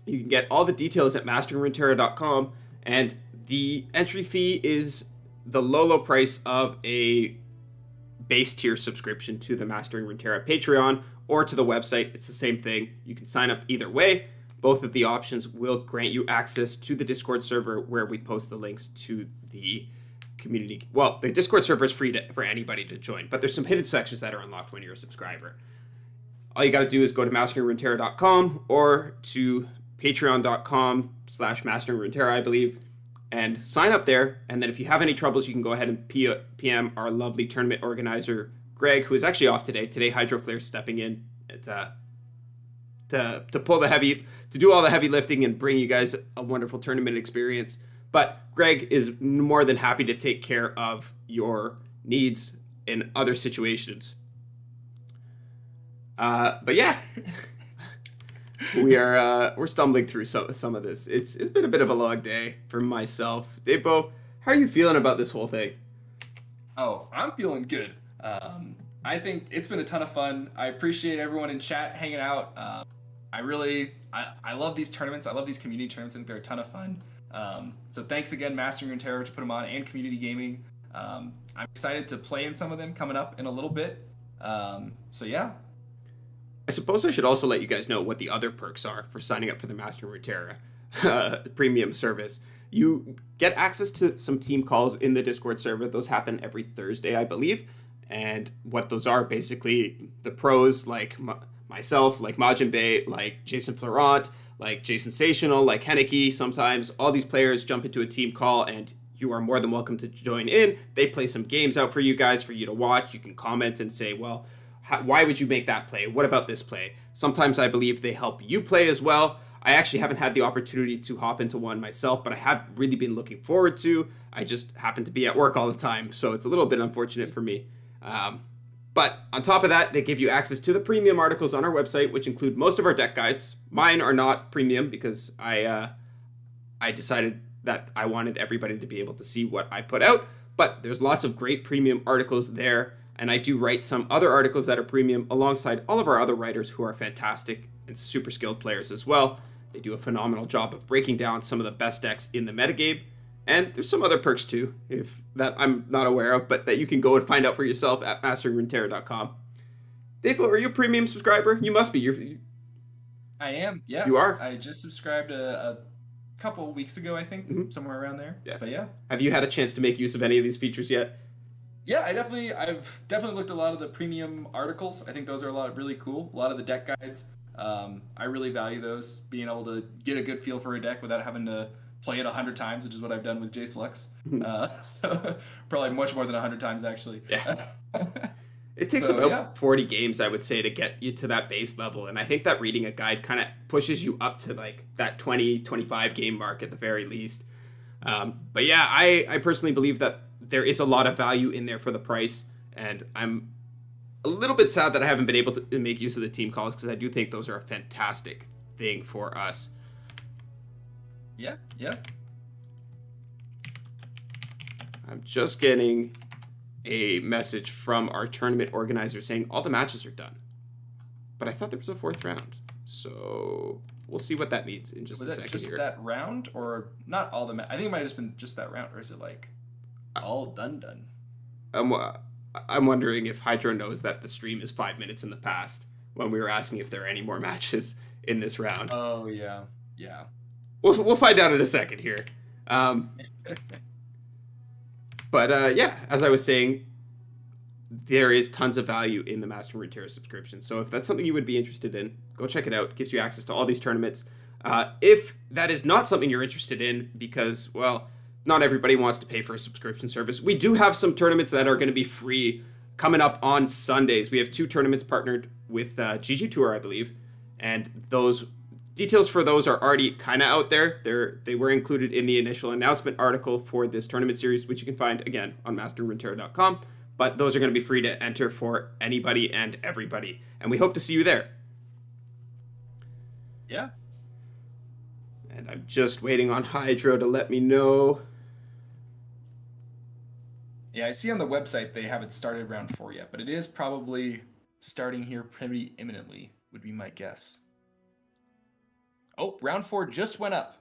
You can get all the details at MasteringRuneterra.com, and the entry fee is the low price of a base tier subscription to the Mastering Runeterra Patreon or to the website. It's the same thing. You can sign up either way. Both of the options will grant you access to the Discord server, where we post the links to the community. Well, the Discord server is free for anybody to join, but there's some hidden sections that are unlocked when you're a subscriber. All you got to do is go to MasteringRuneterra.com or to patreon.com/MasteringRuneterra, I believe, and sign up there. And then if you have any troubles, you can go ahead and PM our lovely tournament organizer, Greg, who is actually off today. Today, Hydroflare's stepping in to do all the heavy lifting and bring you guys a wonderful tournament experience. But Greg is more than happy to take care of your needs in other situations. But yeah, we're stumbling through some of this. It's been a bit of a long day for myself. Davebo, how are you feeling about this whole thing? Oh, I'm feeling good. I think it's been a ton of fun. I appreciate everyone in chat hanging out. I love these tournaments. I love these community tournaments. I think they're a ton of fun. So thanks again, Mastering Runeterra, to put them on, and Community Gaming. I'm excited to play in some of them coming up in a little bit. So yeah. I suppose I should also let you guys know what the other perks are for signing up for the Mastering Runeterra premium service. You get access to some team calls in the Discord server. Those happen every Thursday, I believe. And what those are, basically the pros like myself, like Majin Bay, like Jason Florent, like Jason Sational, like Henneke. Sometimes all these players jump into a team call, and you are more than welcome to join in. They play some games out for you guys for you to watch. You can comment and say, well, why would you make that play? What about this play? Sometimes I believe they help you play as well. I actually haven't had the opportunity to hop into one myself, but I have really been looking forward to. I just happen to be at work all the time, so it's a little bit unfortunate for me. But on top of that, they give you access to the premium articles on our website, which include most of our deck guides. Mine are not premium because I decided that I wanted everybody to be able to see what I put out. But there's lots of great premium articles there, and I do write some other articles that are premium alongside all of our other writers who are fantastic and super skilled players as well. They do a phenomenal job of breaking down some of the best decks in the metagame. And there's some other perks too, if that I'm not aware of, but that you can go and find out for yourself at MasteringRuneterra.com. Davebo, are you a premium subscriber? You must be. I am, yeah. You are? I just subscribed a couple weeks ago, I think, somewhere around there. Yeah. But yeah. Have you had a chance to make use of any of these features yet? Yeah, I've definitely looked at a lot of the premium articles. I think those are really cool. A lot of the deck guides. I really value those, being able to get a good feel for a deck without having to play it 100 times, which is what I've done with Jace Lux. So probably much more than 100 times, actually. Yeah. It takes 40 games, I would say, to get you to that base level. And I think that reading a guide kind of pushes you up to like that 20, 25 game mark at the very least. But yeah, I personally believe that there is a lot of value in there for the price. And I'm a little bit sad that I haven't been able to make use of the team calls, because I do think those are a fantastic thing for us. Yeah. I'm just getting a message from our tournament organizer saying all the matches are done. But I thought there was a fourth round. So we'll see what that means in just a second. Was that just that round, or not all the I think it might have just been just that round, or is it like all done? I'm wondering if Hydro knows that the stream is 5 minutes in the past when we were asking if there are any more matches in this round. Oh, yeah. We'll find out in a second here. But yeah, as I was saying, there is tons of value in the Mastering Runeterra subscription. So if that's something you would be interested in, go check it out. It gives you access to all these tournaments. If that is not something you're interested in, because, well, not everybody wants to pay for a subscription service, we do have some tournaments that are going to be free coming up on Sundays. We have 2 tournaments partnered with GG Tour, I believe, and those details for those are already kind of out there. They were included in the initial announcement article for this tournament series, which you can find, again, on MasteringRuneterra.com. but those are going to be free to enter for anybody and everybody. And we hope to see you there. Yeah. And I'm just waiting on Hydro to let me know. Yeah, I see on the website they haven't started round 4 yet, but it is probably starting here pretty imminently, would be my guess. Oh, round 4 just went up.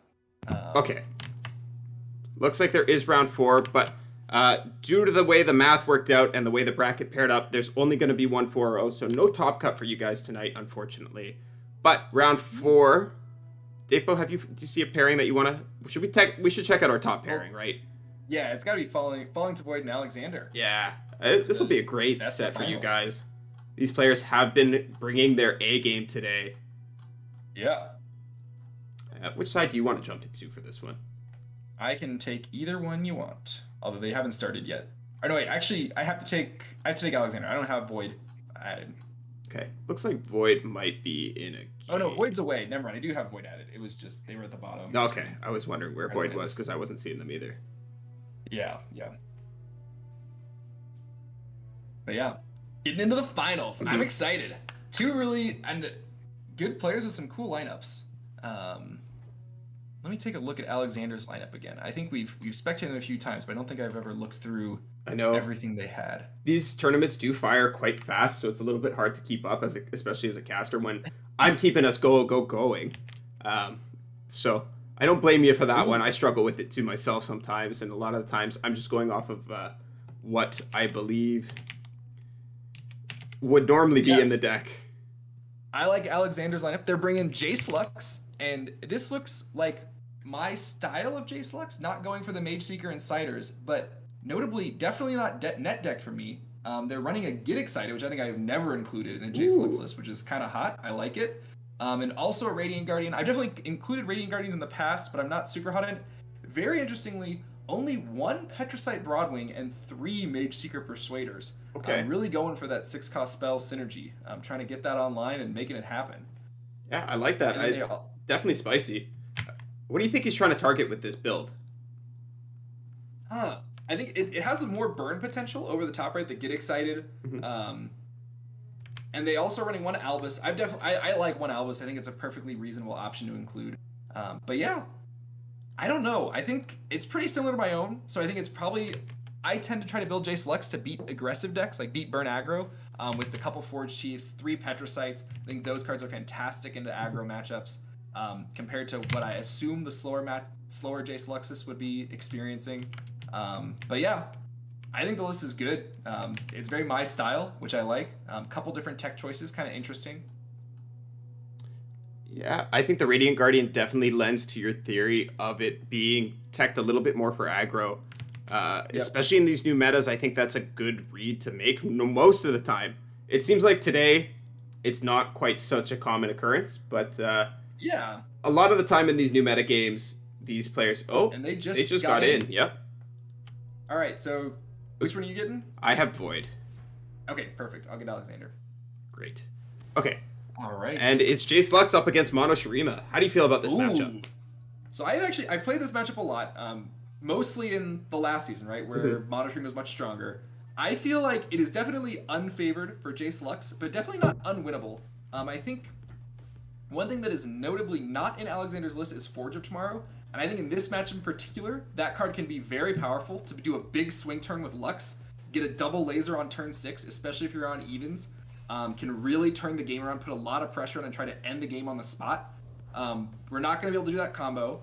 Okay. Looks like there is round 4, but due to the way the math worked out and the way the bracket paired up, there's only going to be one 4-0, so no top cut for you guys tonight, unfortunately. But round 4, Davebo, do you see a pairing that you want to? We should check out our top pairing, right? Yeah, it's got to be falling to Void and Alexander. Yeah, this will be a great set for you guys. These players have been bringing their A game today. Yeah. Which side do you want to jump into for this one? I can take either one you want, although they haven't started yet. Or no, wait, actually, I have to take Alexander. I don't have Void added. Okay, looks like Void might be in a game. Oh no, Void's away. Never mind. I do have Void added. It was just they were at the bottom. Okay, I was wondering where Void was because I wasn't seeing them either. Yeah. But yeah, getting into the finals. I'm excited. Two really good players with some cool lineups. Let me take a look at Alexander's lineup again. I think we've spectated them a few times, but I don't think I've ever looked through everything they had. These tournaments do fire quite fast, so it's a little bit hard to keep up, especially as a caster when I'm keeping us going. So I don't blame you for that one. I struggle with it too myself sometimes, and a lot of the times I'm just going off of what I believe would normally be in the deck. I like Alexander's lineup. They're bringing Jace Lux, and this looks like my style of Jace Lux, not going for the Mage Seeker and Siders, but notably, definitely not net deck for me. They're running a Get Excited, which I think I've never included in a Jace Lux list, which is kind of hot. I like it. And also a Radiant Guardian. I've definitely included Radiant Guardians in the past, but I'm not super hot on it. Very interestingly, only 1 Petricite Broadwing and 3 Mage Seeker Persuaders. Okay. I'm really going for that 6-cost spell synergy. I'm trying to get that online and making it happen. Yeah, I like that. Definitely spicy. What do you think he's trying to target with this build? I think it has more burn potential over the top right, the Get Excited. And they also are running 1 Albus. I like 1 Albus. I think it's a perfectly reasonable option to include. But yeah, I don't know. I think it's pretty similar to my own. So I think it's probably... I tend to try to build Jace Lux to beat aggressive decks, like beat burn aggro, with a couple Forge Chiefs, 3 Petricites. I think those cards are fantastic into aggro matchups, compared to what I assume the slower Jace Luxus would be experiencing. But yeah, I think the list is good. It's very my style, which I like. Couple different tech choices, kind of interesting. Yeah, I think the Radiant Guardian definitely lends to your theory of it being teched a little bit more for aggro. Especially in these new metas, I think that's a good read to make most of the time. It seems like today it's not quite such a common occurrence, but yeah, a lot of the time in these new meta games, these players and they just got in. Yep. All right, so which one are you getting? I have Void. Okay, perfect. I'll get Alexander. Great. Okay. All right. And it's Jace Lux up against Mono Shurima. How do you feel about this matchup? So I played this matchup a lot. Mostly in the last season, right, where Mono Shurima was much stronger. I feel like it is definitely unfavored for Jace Lux, but definitely not unwinnable. I think one thing that is notably not in Alexander's list is Forge of Tomorrow, and I think in this match in particular, that card can be very powerful to do a big swing turn with Lux, get a double laser on turn 6, especially if you're on evens, can really turn the game around, put a lot of pressure on and try to end the game on the spot. We're not going to be able to do that combo.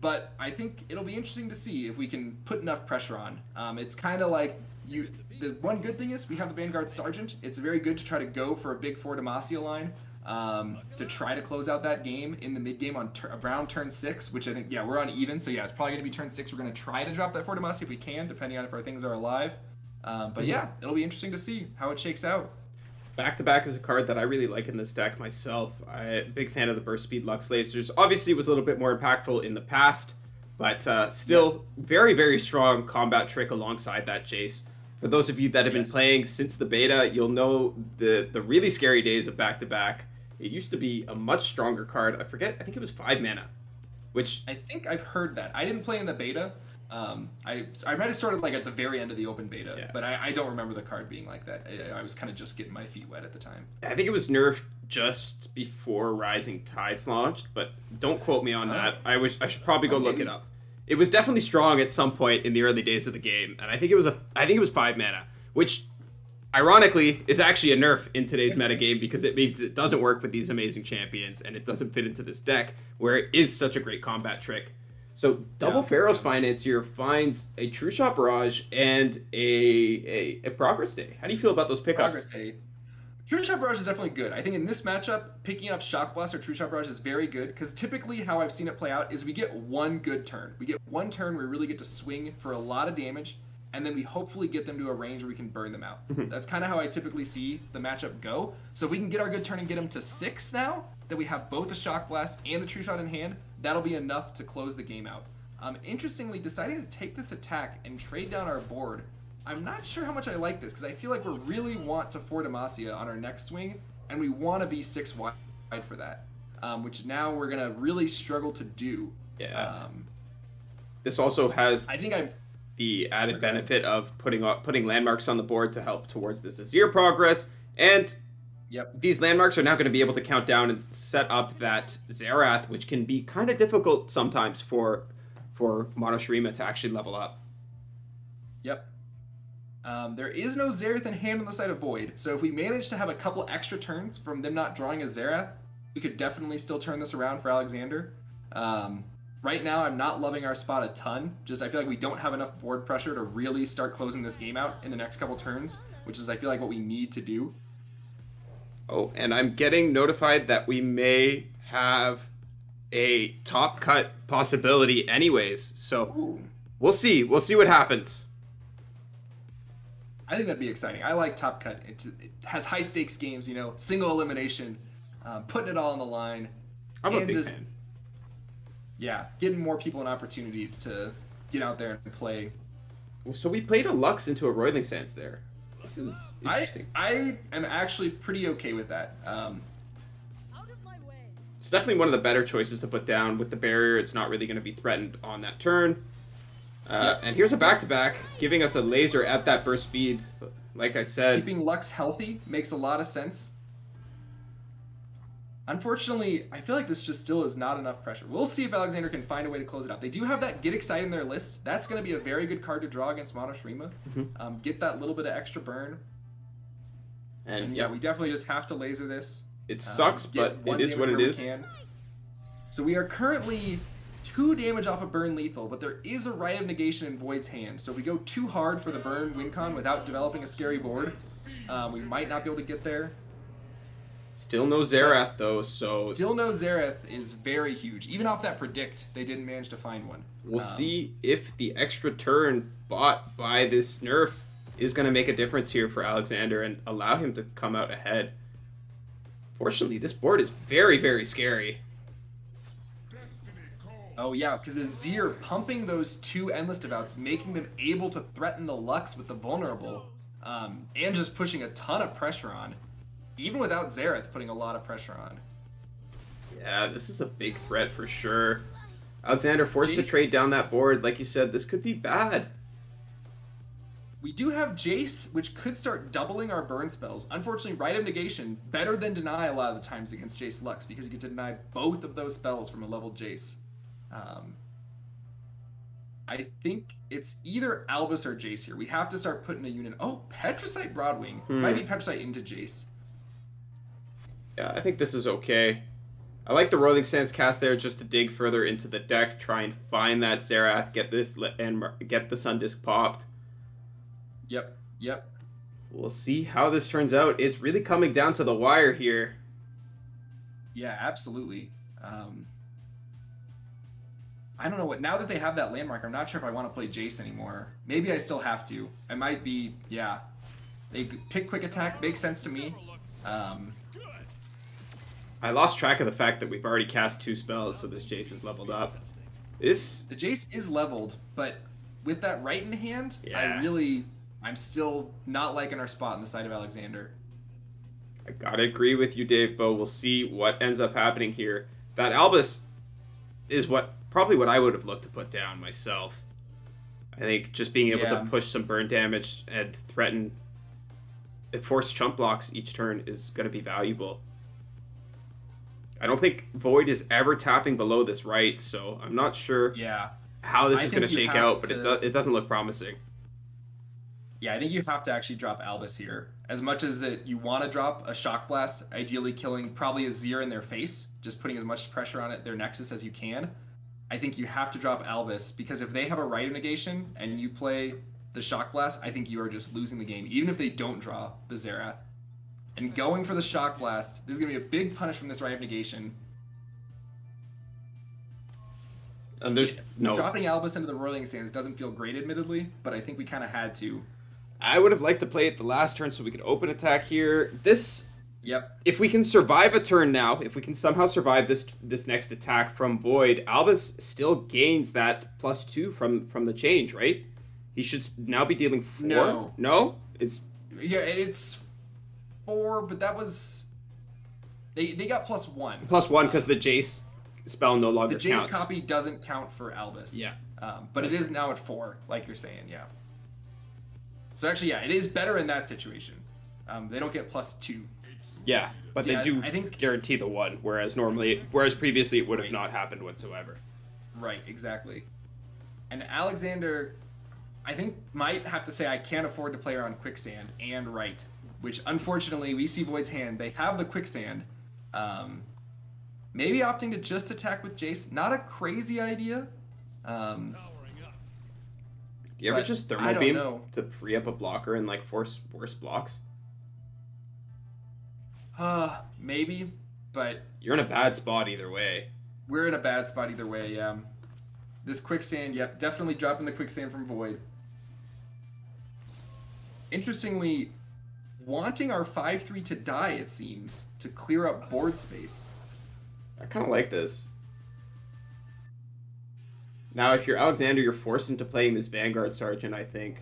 But I think it'll be interesting to see if we can put enough pressure on. It's kind of like the one good thing is we have the Vanguard Sergeant. It's very good to try to go for a big 4 Demacia line to try to close out that game in the mid game on around turn 6, which I think, yeah, we're on even. So yeah, it's probably going to be turn 6. We're going to try to drop that 4 Demacia if we can, depending on if our things are alive. But yeah, it'll be interesting to see how it shakes out. Back-to-back is a card that I really like in this deck myself. I'm a big fan of the Burst Speed Lux Lasers. Obviously, it was a little bit more impactful in the past, but still very, very strong combat trick alongside that Jace. For those of you that have been playing since the beta, you'll know the really scary days of back-to-back. It used to be a much stronger card. I think it was 5 mana, which... I think I've heard that. I didn't play in the beta, I might have started like at the very end of the open beta, Yeah. but I don't remember the card being like that. I was kind of just getting my feet wet at the time. I think it was nerfed just before Rising Tides launched, but don't quote me on that. I should probably go look it up. It was definitely strong at some point in the early days of the game, and I think it was 5 mana, which ironically is actually a nerf in today's metagame because it means it doesn't work with these amazing champions and it doesn't fit into this deck where it is such a great combat trick. So Double Pharaoh's Financier finds a True Shot Barrage and a Progress Day. How do you feel about those pickups? Progress Day. True Shot Barrage is definitely good. I think in this matchup, picking up Shock Blast or True Shot Barrage is very good because typically how I've seen it play out is we get one good turn. We get one turn where we really get to swing for a lot of damage, and then we hopefully get them to a range where we can burn them out. That's kind of how I typically see the matchup go. So if we can get our good turn and get them to 6 now, that we have both the Shock Blast and the True Shot in hand, that'll be enough to close the game out. Interestingly, deciding to take this attack and trade down our board, I'm not sure how much I like this because I feel like we really want to 4 Demacia on our next swing, and we want to be 6 wide for that, which now we're going to really struggle to do. Yeah. This also has I think I'm the added benefit of putting landmarks on the board to help towards this Azir progress, and these landmarks are now going to be able to count down and set up that Xerath, which can be kind of difficult sometimes for MonteXristo to actually level up. Yep. There is no Xerath in hand on the side of Void, so if we manage to have a couple extra turns from them not drawing a Xerath, we could definitely still turn this around for Alexander. Right now, I'm not loving our spot a ton. Just I feel like we don't have enough board pressure to really start closing this game out in the next couple turns, which is I feel like what we need to do. Oh, and I'm getting notified that we may have a top cut possibility anyways. So we'll see. We'll see what happens. I think that'd be exciting. I like top cut. It has high stakes games, single elimination, putting it all on the line. I'm a big fan. Yeah, getting more people an opportunity to get out there and play. So we played a Lux into a Roiling Sands there. This is interesting. I am actually pretty okay with that. It's definitely one of the better choices to put down with the barrier. It's not really going to be threatened on that turn. And here's a back-to-back, giving us a laser at that burst speed. Like I said, keeping Lux healthy makes a lot of sense. Unfortunately, I feel like this just still is not enough pressure. We'll see if Alexander can find a way to close it out. They do have that Get Excited in their list. That's going to be a very good card to draw against MonteXristo. Get that little bit of extra burn. And yeah, we definitely just have to laser this. It sucks, but it is what it is. So we are currently 2 damage off of burn lethal, but there is a Rite of Negation in Void's hand. So if we go too hard for the burn win con without developing a scary board, we might not be able to get there. Still no Xerath, though, so... Still no Xerath is very huge. Even off that predict, they didn't manage to find one. We'll see if the extra turn bought by this nerf is going to make a difference here for Alexander and allow him to come out ahead. Fortunately, this board is very, very scary. Oh yeah, because Azir pumping those 2 Endless Devouts, making them able to threaten the Lux with the Vulnerable, and just pushing a ton of pressure on. Even without Xerath putting a lot of pressure on. Yeah, this is a big threat for sure. Alexander forced to trade down that board. Like you said, this could be bad. We do have Jace, which could start doubling our burn spells. Unfortunately, Rite of Negation, better than Deny a lot of the times against Jace Lux, because you get to deny both of those spells from a leveled Jace. I think it's either Albus or Jace here. We have to start putting a unit... Oh, Petricite Broadwing. Might be Petricite into Jace. Yeah, I think this is okay. I like the Roiling Sands cast there just to dig further into the deck, try and find that Xerath, get the Sun Disc popped. Yep. We'll see how this turns out. It's really coming down to the wire here. Yeah, absolutely. I don't know what. Now that they have that landmark, I'm not sure if I want to play Jace anymore. Maybe I still have to. I might be. Yeah. They pick quick attack. Makes sense to me. I lost track of the fact that we've already cast 2 spells, so this Jace is leveled up. The Jace is leveled, but with that right in hand, I'm still not liking our spot on the side of Alexander. I gotta agree with you, Davebo. We'll see what ends up happening here. That Albus is probably what I would have looked to put down myself. I think just being able Yeah. to push some burn damage and threaten and force chump blocks each turn is going to be valuable. I don't think Void is ever tapping below this right, so I'm not sure Yeah. how this I is going to think you shake have out, but to- it doesn't look promising. Yeah, I think you have to actually drop Albus here. As much as you want to drop a Shock Blast, ideally killing probably a Zir in their face, just putting as much pressure on their Nexus as you can. I think you have to drop Albus, because if they have a Right of Negation and you play the Shock Blast, I think you are just losing the game, even if they don't draw the Xerath. And going for the Shock Blast, this is going to be a big punish from this Right of Negation. And there's no... Dropping Albus into the Roiling Sands doesn't feel great, admittedly, but I think we kind of had to. I would have liked to play it the last turn so we could open attack here. This... Yep. If we can survive a turn now, if we can somehow survive this next attack from Void, Albus still gains that +2 from the change, right? He should now be dealing 4. No. No? It's... Yeah, it's 4, but that was... They got +1. +1 because the Jace spell no longer The Jace counts. copy doesn't count for Albus. Yeah. But it is now at 4, like you're saying, yeah. So actually, yeah, it is better in that situation. They don't get +2. Yeah, but So they yeah, do I think- guarantee the 1, whereas previously it would have not happened whatsoever. Right, exactly. And Alexander, I think, might have to say I can't afford to play around Quicksand and Right, which unfortunately we see Void's hand. They have the Quicksand. Maybe opting to just attack with Jace. Not a crazy idea. Do you ever But just I thermal don't beam know. to free up a blocker and like force worse blocks? Maybe, but You're in a bad spot either way. we're in a bad spot either way, yeah. This Quicksand, yep, definitely dropping the Quicksand from Void. Interestingly, wanting our 5-3 to die, it seems, to clear up board space. I kind of like this. Now, if you're Alexander, you're forced into playing this Vanguard Sergeant, I think.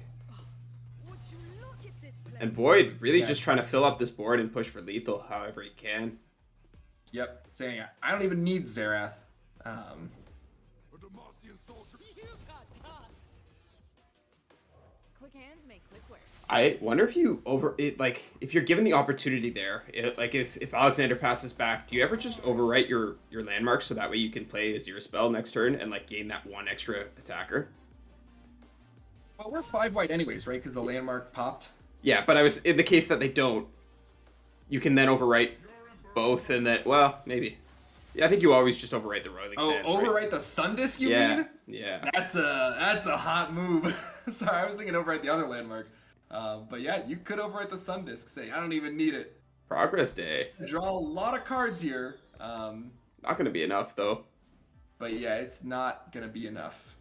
And Void really Yeah. just trying to fill up this board and push for lethal however he can. Yep, saying I don't even need Xerath. Quick hands make quick work. I wonder if you if you're given the opportunity there, if Alexander passes back, do you ever just overwrite your landmarks so that way you can play a Zero spell next turn and like gain that 1 extra attacker? Well, we're 5 white anyways, right? Because the landmark popped. Yeah, but I was in the case that they don't, you can then overwrite both and then, well, maybe. Yeah, I think you always just overwrite the Roiling Oh, Sands, overwrite right? the Sun Disk, you Yeah, mean? yeah. That's a hot move. Sorry, I was thinking overwrite the other landmark. But yeah, you could overwrite the Sun Disk. Say, I don't even need it. Progress day. Draw a lot of cards here. Not going to be enough, though. But yeah, it's not going to be enough.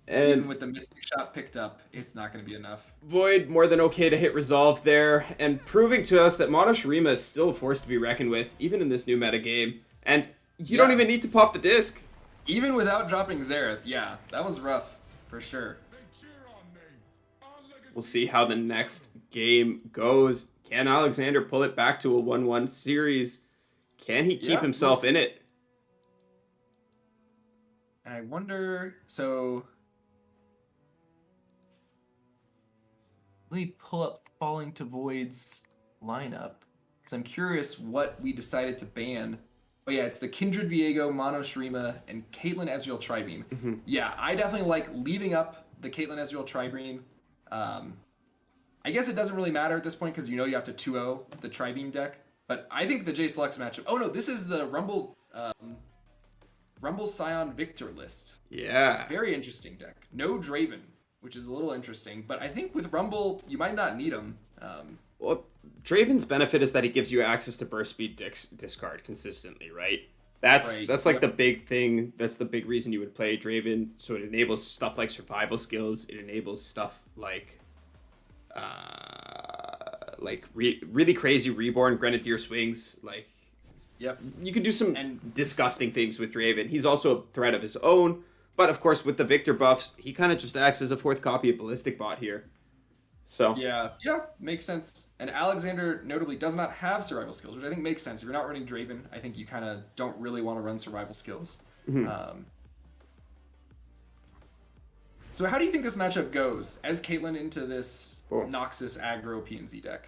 And Even with the Mystic Shot picked up, it's not going to be enough. Void, more than okay to hit resolve there, and proving to us that MasteringRuneterra's is still a force to be reckoned with, even in this new meta game. And you don't Yeah. even need to pop the disc. Even without dropping Xerath, yeah, that was rough, for sure. We'll see how the next game goes. Can Alexander pull it back to a 1-1 series? Can he keep Yeah, himself we'll in see. it? And I wonder, so... Let me pull up Falling to Void's lineup, because I'm curious what we decided to ban. Oh yeah, it's the Kindred Viego, Mono Shurima, and Caitlyn Ezreal Tribeam. Mm-hmm. Yeah, I definitely like leaving up the Caitlyn Ezreal Tribeam. I guess it doesn't really matter at this point because you know you have to 2-0 the Tribeam deck. But I think the Jace Lux matchup... Oh no, this is the Rumble Scion Victor list. Yeah. Very interesting deck. No Draven, which is a little interesting. But I think with Rumble, you might not need him. Well, Draven's benefit is that he gives you access to burst speed discard consistently, right? That's Right, like yep. the big thing. That's the big reason you would play Draven. So it enables stuff like survival skills. It enables stuff like really crazy reborn grenadier swings. Like, Yep. you can do some And- disgusting things with Draven. He's also a threat of his own. But of course, with the Victor buffs, he kind of just acts as a 4th copy of Ballistic Bot here. So Yeah, makes sense. And Alexander notably does not have survival skills, which I think makes sense. If you're not running Draven, I think you kind of don't really want to run survival skills. Mm-hmm. So how do you think this matchup goes as Caitlyn into this Oh. Noxus aggro PNZ deck?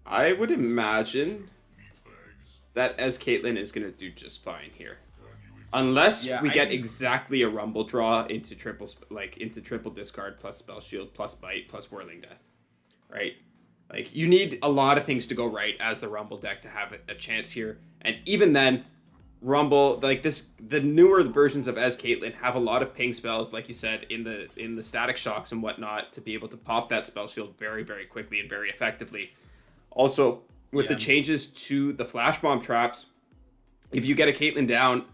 I would imagine that as Caitlyn is going to do just fine here. Unless Yeah, we I get think- exactly a Rumble draw into triple discard plus Spell Shield plus Bite plus Whirling Death, right? Like, you need a lot of things to go right as the Rumble deck to have a chance here. And even then, Rumble, like the newer versions of as Caitlyn have a lot of ping spells, like you said, in the Static Shocks and whatnot, to be able to pop that Spell Shield very, very quickly and very effectively. Also, with the changes to the Flash Bomb traps, if you get a Caitlyn down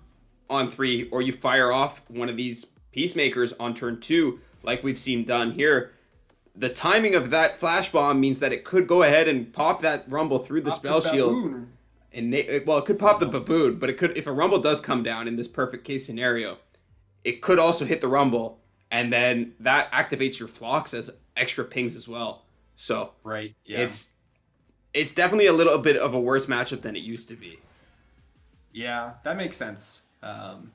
on 3, or you fire off one of these Peacemakers on turn 2, like we've seen done here, the timing of that Flash Bomb means that it could go ahead and pop that Rumble through the Spell Shield. And it could pop the Baboon, but it could, if a Rumble does come down in this perfect case scenario, it could also hit the Rumble, and then that activates your Phlox as extra pings as well. So Right. Yeah. it's definitely a little bit of a worse matchup than it used to be. Yeah, that makes sense. And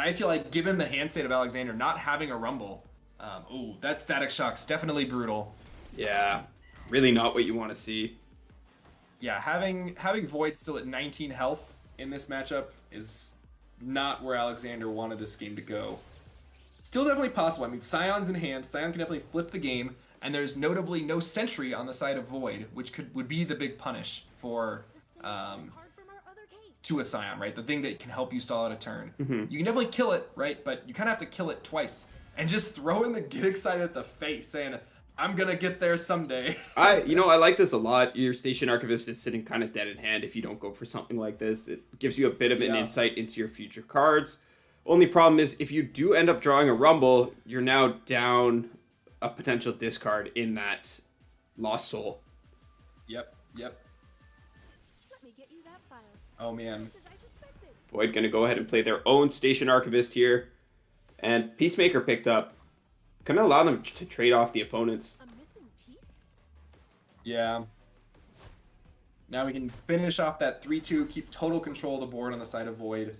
I feel like given the hand state of Alexander not having a Rumble, that Static Shock's definitely brutal. Yeah, really not what you want to see. Yeah, having Void still at 19 health in this matchup is not where Alexander wanted this game to go. Still definitely possible. I mean, Scion's in hand. Scion can definitely flip the game, and there's notably no Sentry on the side of Void, which would be the big punish for to a Scion, right? The thing that can help you stall out a turn. You can definitely kill it, right? But you kind of have to kill it twice. And just throw in the get excited at the face, saying, I'm gonna get there someday. I like this a lot. Your Station Archivist is sitting kind of dead in hand if you don't go for something like this. It gives you a bit of an insight into your future cards. Only problem is if you do end up drawing a Rumble, you're now down a potential discard in that Lost Soul. Yep. Let me get you that file. Oh man. Just as I suspected. Void gonna go ahead and play their own Station Archivist here. And Peacemaker picked up. Gonna allow them to trade off the opponents. A missing piece? Yeah. Now we can finish off that 3-2, keep total control of the board on the side of Void.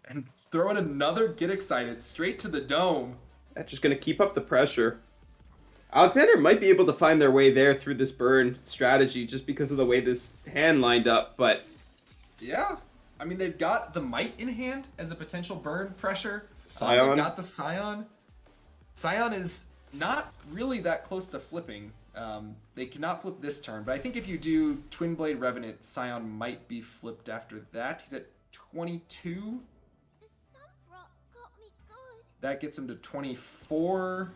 And throw in another get excited straight to the dome. That's just gonna keep up the pressure. Alexander might be able to find their way there through this burn strategy just because of the way this hand lined up, but Yeah. I mean, they've got the Might in hand as a potential burn pressure. Scion. They've got the Scion. Scion is not really that close to flipping. They cannot flip this turn, but I think if you do Twin Blade Revenant, Scion might be flipped after that. He's at 22. The sun rock got me good. That gets him to 24.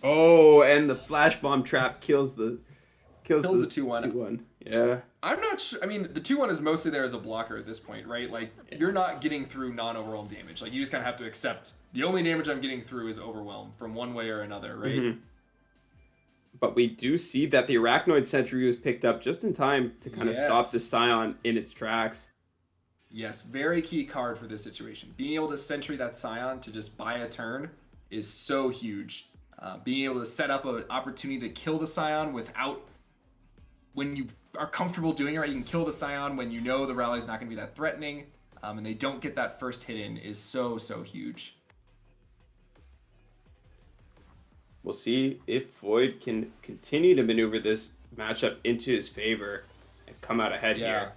oh, and the Flash Bomb trap kills the 2-1. 2-1. Yeah. I'm not sure. I mean, the 2-1 is mostly there as a blocker at this point, right? Like, you're not getting through non-overwhelm damage. Like, you just kind of have to accept the only damage I'm getting through is overwhelm from one way or another, right? Mhm. But we do see that the Arachnoid Sentry was picked up just in time to kind of stop the Scion in its tracks. Yes, very key card for this situation. Being able to sentry that Scion to just buy a turn is so huge. Being able to set up an opportunity to kill the Scion without, when you are comfortable doing it right, you can kill the Scion when you know the rally is not going to be that threatening, and they don't get that first hit in is so huge. We'll see if Void can continue to maneuver this matchup into his favor and come out ahead here.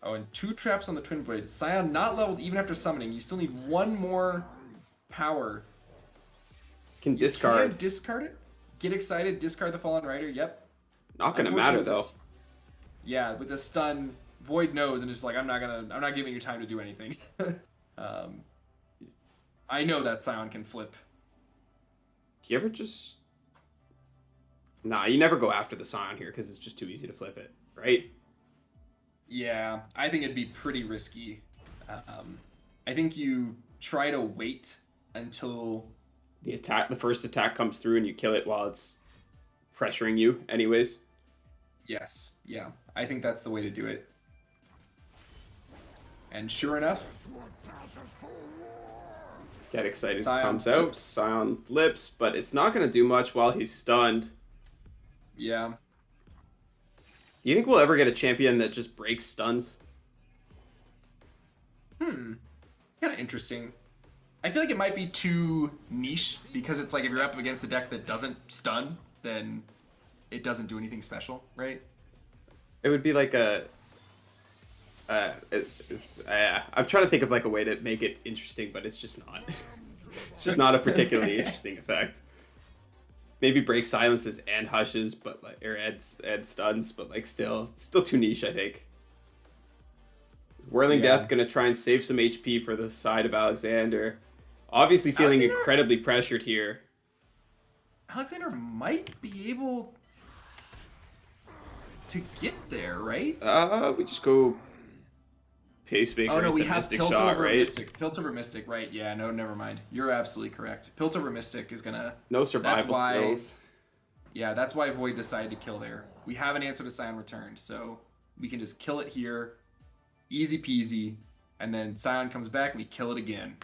Oh, and 2 traps on the Twin Blade. Scion not leveled even after summoning. You still need 1 more power. Can discard. Can discard it? Get excited, discard the Fallen Rider. Yep. Not gonna matter Unfortunately, though. Yeah, with the stun, Void knows and is just like, I'm not giving you time to do anything. I know that Scion can flip. You ever just... Nah, you never go after the Scion here because it's just too easy to flip it, right? Yeah, I think it'd be pretty risky. I think you try to wait until The first attack comes through and you kill it while it's pressuring you anyways. yes, yeah, I think that's the way to do it. And sure enough, Get excited Scion comes out. flips. Scion flips, but it's not going to do much while he's stunned. yeah, Do you think we'll ever get a champion that just breaks stuns? Kind of interesting. I feel like it might be too niche because it's like if you're up against a deck that doesn't stun, then it doesn't do anything special, right? It would be like a. I'm trying to think of like a way to make it interesting, but it's just not. It's just not a particularly interesting effect. Maybe break silences and hushes, but like or add stuns, but like still too niche, I think. Whirling Yeah. Death gonna try and save some HP for the side of Alexander. Obviously feeling Alexander? incredibly pressured here. Alexander might be able to get there, right? We just go Pacemaker Oh no, we into have Mystic Pilt Shot, over right? Mystic. Pilt over Mystic, right? Yeah, no, never mind. You're absolutely correct. Pilt over Mystic is gonna. No survival why- skills. Yeah, that's why Void decided to kill there. We have an answer to Scion returned, so we can just kill it here, easy peasy, and then Scion comes back and we kill it again.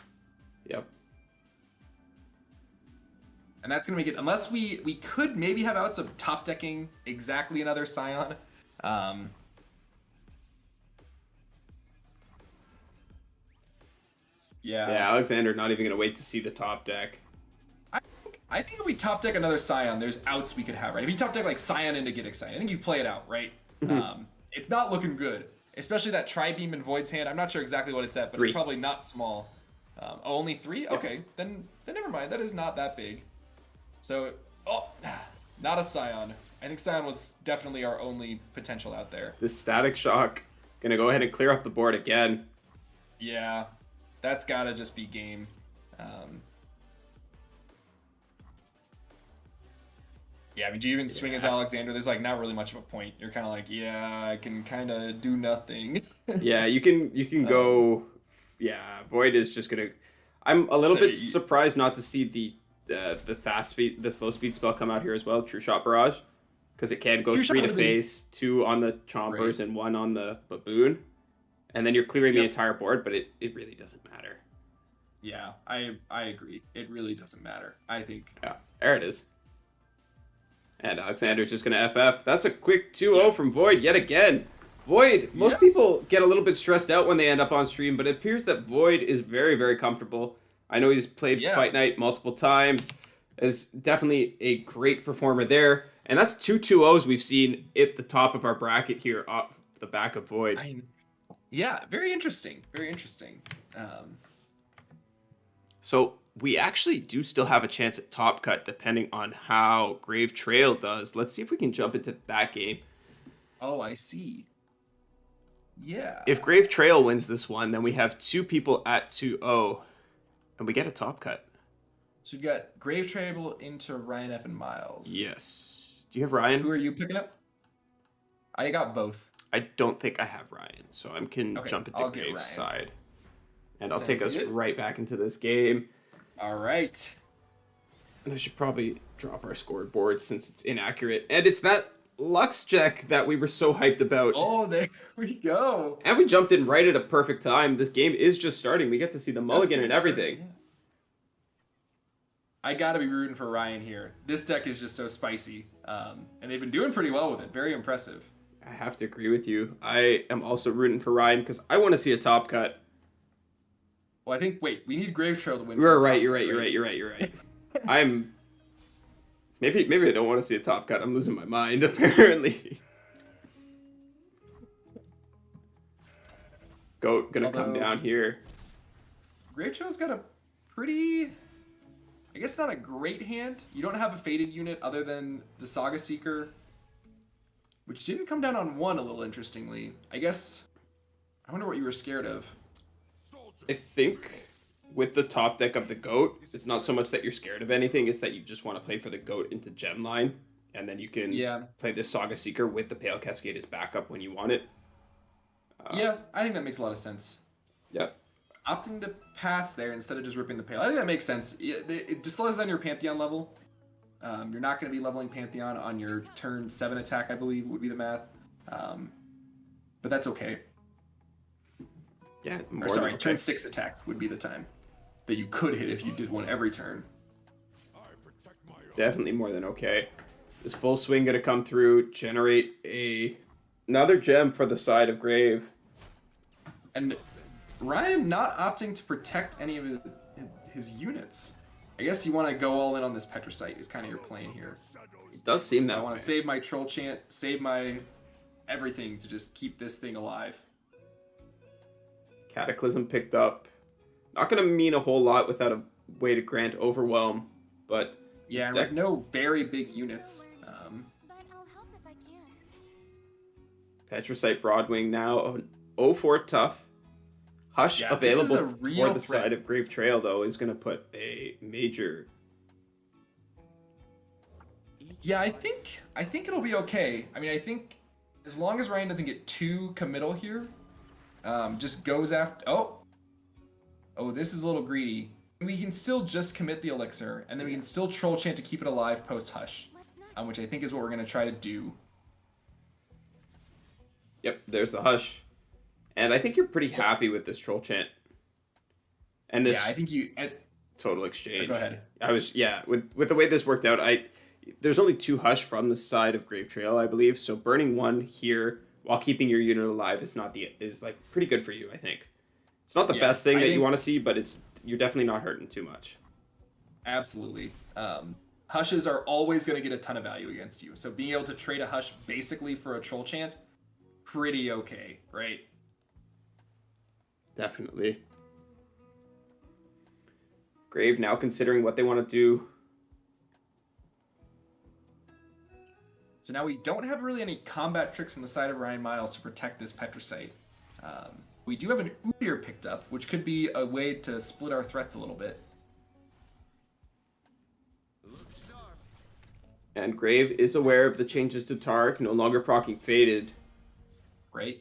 Yep. And that's gonna make it. Unless we could maybe have outs of top decking exactly another Scion. Yeah, Alexander not even gonna wait to see the top deck. I think if we top deck another Scion, there's outs we could have, right? If you top deck like Scion into Get Excited, I think you play it out, right? It's not looking good, especially that Tri-Beam in Void's hand. I'm not sure exactly what it's at, but 3. it's probably not small. Only 3? Okay, then never mind. That is not that big. So, not a Scion. I think Scion was definitely our only potential out there. This Static Shock gonna go ahead and clear up the board again. Yeah, that's gotta just be game. Yeah, I mean, do you even swing as Alexander? There's like not really much of a point. You're kind of like, yeah, I can kind of do nothing. Yeah, you can go. Yeah, Void is just gonna. I'm a little So bit surprised not to see the slow speed spell come out here as well. True Shot Barrage, because it can go True Shot 3 to would've been- face, 2 on the Chompers, Right. and 1 on the Baboon, and then you're clearing the Yep. entire board. But it really doesn't matter. Yeah, I agree. It really doesn't matter. I think. Yeah, there it is. And Alexander's just going to FF. That's a quick 2-0 from Void yet again. Void, most people get a little bit stressed out when they end up on stream, but it appears that Void is very, very comfortable. I know he's played Fight Night multiple times. Is definitely a great performer there. And that's 2 2-0s we've seen at the top of our bracket here off the back of Void. Yeah, very interesting. Very interesting. So we actually do still have a chance at top cut depending on how Grave Trail does. Let's see if we can jump into that game. Oh, I see. Yeah. If Grave Trail wins this one, then we have 2 people at 2-0, and we get a top cut. So we've got Grave Trail into Ryan F. and Miles. Yes. Do you have Ryan? Who are you picking up? I got both. I don't think I have Ryan, so I can Okay, jump into I'll get Grave's Ryan. side. And I'll Sounds take us good. right back into this game. All right. And I should probably drop our scoreboard since it's inaccurate. And it's that Lux check that we were so hyped about. Oh, there we go. And we jumped in right at a perfect time. This game is just starting. We get to see the mulligan Just and getting everything. started, yeah. I gotta be rooting for Ryan here. This deck is just so spicy. And they've been doing pretty well with it. Very impressive. I have to agree with you. I am also rooting for Ryan because I want to see a top cut. Well, I think, wait, we need Grave Trail to win. You're for the right, top, you're right. I'm... Maybe I don't want to see a top cut. I'm losing my mind, apparently. Goat gonna come Although- down here. Grave Trail's got a pretty... I guess not a great hand. You don't have a faded unit other than the Saga Seeker, which didn't come down on 1 a little interestingly. I guess... I wonder what you were scared of. I think with the top deck of the goat, it's not so much that you're scared of anything, it's that you just want to play for the goat into gem line, and then you can play this Saga Seeker with the Pale Cascade as backup when you want it. Yeah, I think that makes a lot of sense. Yep. Opting to pass there instead of just ripping the Pale. I think that makes sense. It just slows down your Pantheon level. You're not going to be leveling Pantheon on your turn 7 attack, I believe, would be the math. But that's okay. Yeah, Or sorry, turn 6 attack would be the time that you could hit if you did one every turn. Definitely more than okay. This full swing gonna come through, generate another gem for the side of Grave. And Ryan not opting to protect any of his units. I guess you want to go all in on this Petricite is kind of your plan here. It does seem So that I want way. to save my Troll Chant, save my everything to just keep this thing alive. Cataclysm picked up. Not going to mean a whole lot without a way to grant Overwhelm, but... Yeah, and with no very big units. But I'll help if I can. Petricite Broadwing now, 0-4 tough. Hush Yeah, this is available a real for the threat. side of Grave Trail, though, is going to put a major... Yeah, I think it'll be okay. I mean, I think as long as Ryan doesn't get too committal here, just goes after... Oh, this is a little greedy. We can still just commit the Elixir, and then we can still Troll Chant to keep it alive post-Hush, What's next? which I think is what we're going to try to do. Yep, there's the Hush. And I think you're pretty happy with this Troll Chant. And this Yeah, I think you... total exchange. Go ahead. With the way this worked out, there's only 2 Hush from the side of Grave Trail, I believe. So burning 1 here while keeping your unit alive is like pretty good for you, I think. It's not the best thing that you want to see, but you're definitely not hurting too much. Absolutely. Hushes are always going to get a ton of value against you. So being able to trade a Hush basically for a Troll Chant, pretty okay, right? Definitely. Grave now considering what they want to do. So now we don't have really any combat tricks on the side of Ryan Miles to protect this Petricite. We do have an Udyr picked up, which could be a way to split our threats a little bit. And Grave is aware of the changes to Tark, no longer proccing Faded. Right.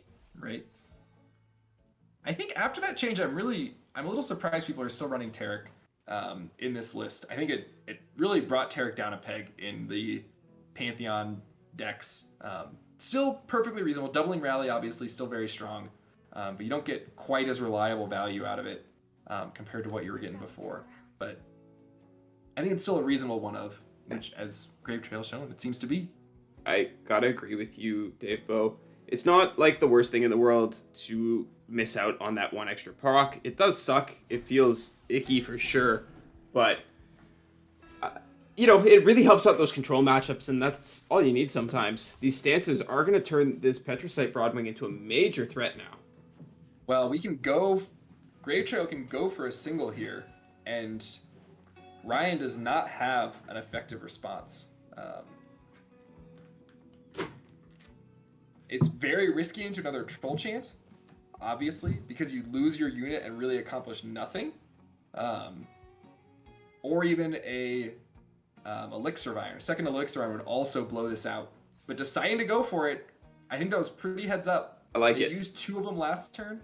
I think after that change, I'm a little surprised people are still running Taric in this list. I think it really brought Taric down a peg in the Pantheon decks. Still perfectly reasonable. Doubling Rally, obviously, still very strong. But you don't get quite as reliable value out of it compared to what you were getting before. But I think it's still a reasonable one of, which, as Grave Trail's shown, it seems to be. I gotta agree with you, Davebo. It's not like the worst thing in the world to miss out on that 1 extra proc. It does suck. It feels icky for sure. But, it really helps out those control matchups, and that's all you need sometimes. These stances are going to turn this Petricite Broadwing into a major threat now. Well, Grave Trail can go for a single here, and Ryan does not have an effective response. It's very risky into another Troll Chant, obviously, because you lose your unit and really accomplish nothing. Or even a Elixir of Iron. Second Elixir Iron would also blow this out. But deciding to go for it, I think that was pretty heads up. I like They it. used 2 of them last turn.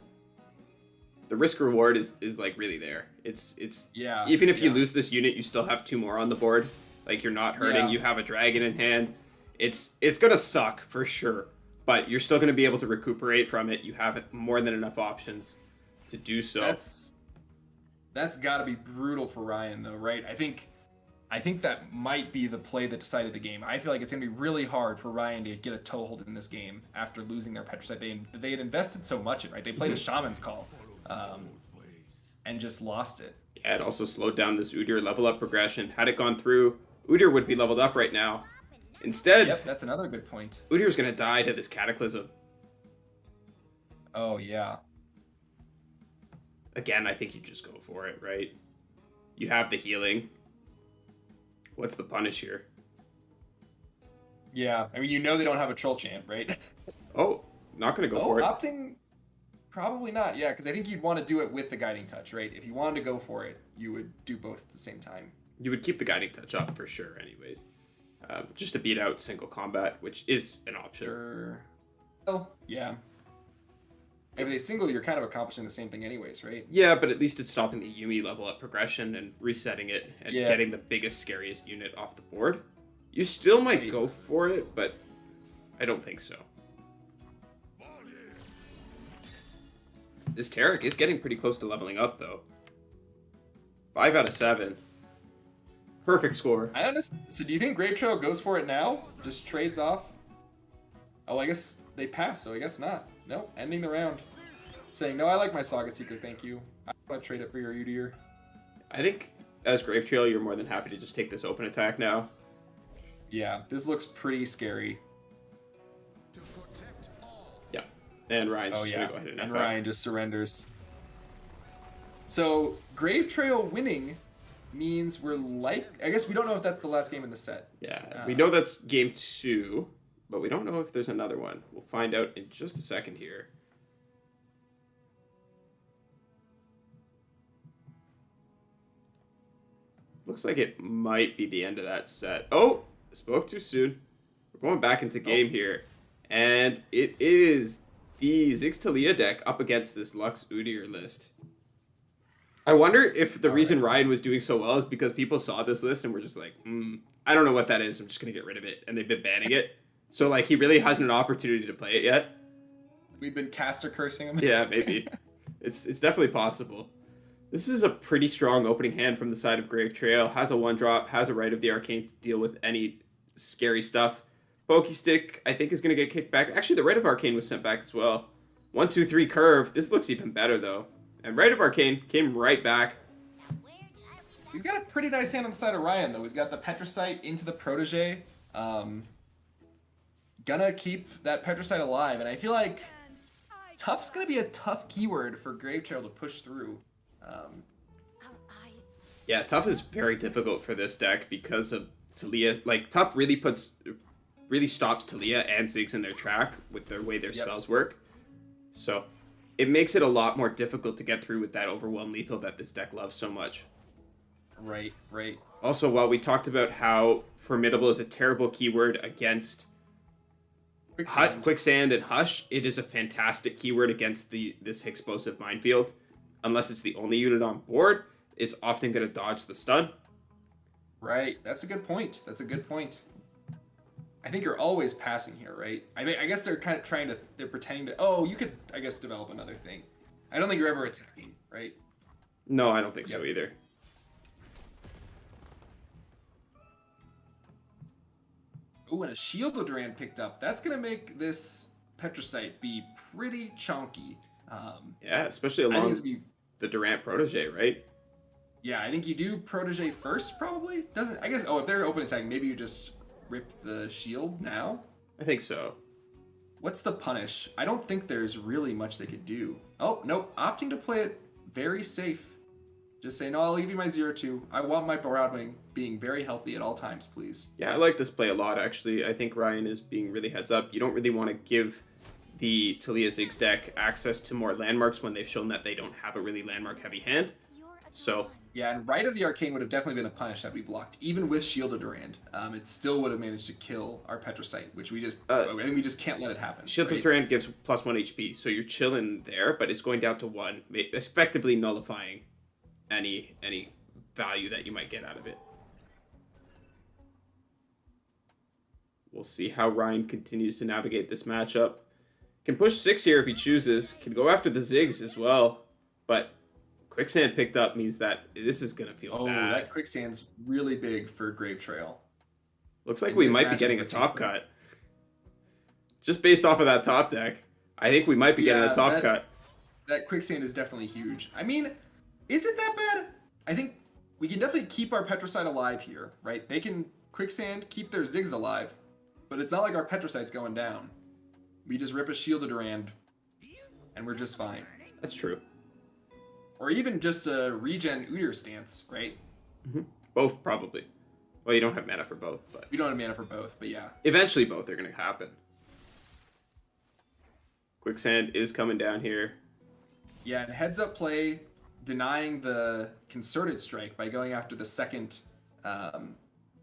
The risk reward is like really there. It's Yeah. even if you yeah. lose this unit, you still have 2 more on the board. Like you're not hurting. Yeah. You have a dragon in hand. It's gonna suck for sure, but you're still gonna be able to recuperate from it. You have more than enough options to do so. That's got to be brutal for Ryan, though, right? I think that might be the play that decided the game. I feel like it's gonna be really hard for Ryan to get a toehold in this game after losing their Petricite. They had invested so much in, right? They played a Shaman's Call, and just lost it. Yeah, it also slowed down this Udyr level up progression. Had it gone through, Udyr would be leveled up right now. Instead, Yep, that's another good point. Udyr's gonna die to this Cataclysm. Oh yeah. Again, I think you just go for it, right? You have the healing. What's the punish here? Yeah, I mean, they don't have a Troll Chant, right? Oh, not gonna go for it. Opting, probably not. Yeah, because I think you'd want to do it with the Guiding Touch, right? If you wanted to go for it, you would do both at the same time. You would keep the Guiding Touch up for sure, anyways. Just to beat out single combat, which is an option. Sure. Well, yeah. If they single, you're kind of accomplishing the same thing anyways, right? Yeah, but at least it's stopping the Yumi level up progression and resetting it and Yeah. getting the biggest, scariest unit off the board. You still might Right. go for it, but I don't think so. This Taric is getting pretty close to leveling up, though. 5 out of 7. Perfect score. So do you think Grave Trail goes for it now? Just trades off? Oh, I guess they pass, so I guess not. Nope, ending the round. saying, no, I like my Saga Seeker, thank you. I want to trade it for your Udyr. I think as Grave Trail, you're more than happy to just take this open attack now. Yeah, this looks pretty scary. Yeah, and Ryan's Oh just yeah, gonna go ahead and and FF. Ryan just surrenders. So Grave Trail winning means we're like, I guess we don't know if that's the last game in the set. Yeah, we know that's game 2, but we don't know if there's another one. We'll find out in just a second here. Looks like it might be the end of that set. Oh, spoke too soon. We're going back into game here. And it is the Ziggs Talia deck up against this Lux Udyr list. I wonder if the reason Ryan was doing so well is because people saw this list and were just like, I don't know what that is. I'm just going to get rid of it. And they've been banning it. So, like, he really hasn't an opportunity to play it yet. We've been caster cursing him. Yeah, maybe. It's definitely possible. This is a pretty strong opening hand from the side of Grave Trail. Has a 1-drop, has a Right of the Arcane to deal with any scary stuff. Pokestick, I think, is going to get kicked back. Actually, the Right of Arcane was sent back as well. 1, 2, 3 curve. This looks even better, though. And Right of Arcane came right back. We've got a pretty nice hand on the side of Ryan, though. We've got the Petricite into the Protege. Gonna keep that Petricite alive. And I feel like Tough's gonna be a tough keyword for Grave Trail to push through. Yeah, Tough is very difficult for this deck because of Talia. Like, Tough really stops Talia and Ziggs in their track with the way their spells work. So it makes it a lot more difficult to get through with that Overwhelm Lethal that this deck loves so much. Right. Also, while we talked about how Formidable is a terrible keyword against Quicksand and Hush, it is a fantastic keyword against this Explosive Minefield. Unless it's the only unit on board, it's often going to dodge the stun. Right. That's a good point. I think you're always passing here, right? I guess they're kind of they're pretending to, oh, you could, I guess, develop another thing. I don't think you're ever attacking, right? No, I don't think so either. Ooh, and a Shield of Duran picked up. That's going to make this Petricite be pretty chunky. Yeah, especially along the Durant Protege, right? Yeah, I think you do Protege first, probably. I guess, if they're open attacking, maybe you just rip the shield now? I think so. What's the punish? I don't think there's really much they could do. Oh, nope. Opting to play it very safe. Just say, no, I'll leave you my 0-2. I want my Broadwing being very healthy at all times, please. Yeah, I like this play a lot, actually. I think Ryan is being really heads up. You don't really want to give the Talia Ziggs deck access to more landmarks when they've shown that they don't have a really landmark-heavy hand. So yeah, and Right of the Arcane would have definitely been a punish that we blocked. Even with Shield of Durand, it still would have managed to kill our Petricite, which we just, I think we just can't let it happen. Shield of Durand gives +1 HP, so you're chilling there, but it's going down to 1, effectively nullifying any value that you might get out of it. We'll see how Ryan continues to navigate this matchup. Can push 6 here if he chooses. Can go after the Ziggs as well, but Quicksand picked up means that this is going to feel bad. That Quicksand's really big for Grave Trail. Looks like we might be getting a top cut. Just based off of that top deck, I think we might be getting a top cut. That Quicksand is definitely huge. I mean, is it that bad? I think we can definitely keep our Petricite alive here, right? They can Quicksand, keep their Ziggs alive, but it's not like our Petricite's going down. We just rip a Shield of Durand, and we're just fine. That's true. Or even just a regen Udyr stance, right? Mm-hmm. Both, probably. Well, you don't have mana for both, but... We don't have mana for both, but yeah. Eventually both are going to happen. Quicksand is coming down here. Yeah, and heads up play, denying the Concerted Strike by going after the second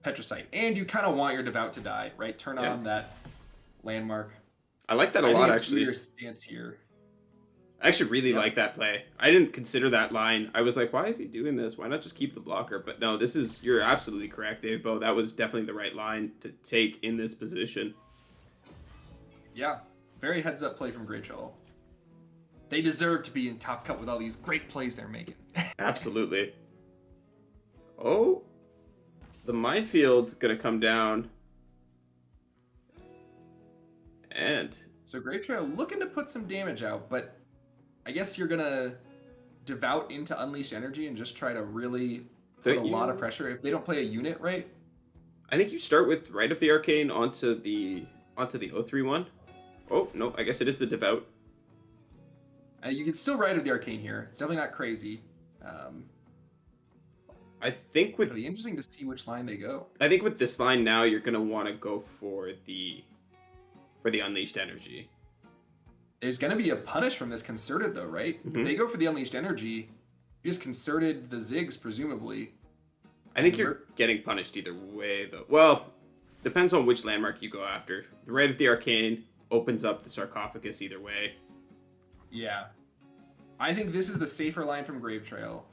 Petricite. And you kind of want your Devout to die, right? Turn on that landmark. I like that a lot, actually. Your stance here. I actually really like that play. I didn't consider that line. I was like, why is he doing this? Why not just keep the blocker? But no, you're absolutely correct, Davebo. That was definitely the right line to take in this position. Yeah, very heads up play from Grave Trail. They deserve to be in top cut with all these great plays they're making. Absolutely. Oh, the minefield gonna come down. And so Grave Trail looking to put some damage out, but I guess you're gonna devout into Unleashed Energy and just try to really put a lot of pressure. If they don't play a unit, right? I think you start with Rite of the Arcane onto the O3 one. Oh, no, I guess it is the Devout. You can still Rite of the Arcane here. It's definitely not crazy. I think with It'll be interesting to see which line they go. I think with this line now, you're gonna want to go for the Unleashed Energy. There's going to be a punish from this Concerted, though, right? If they go for the Unleashed Energy, you just Concerted the Ziggs, presumably. I think you're getting punished either way, though. Well, depends on which landmark you go after. The Rite of the Arcane opens up the Sarcophagus either way. Yeah. I think this is the safer line from Grave Trail.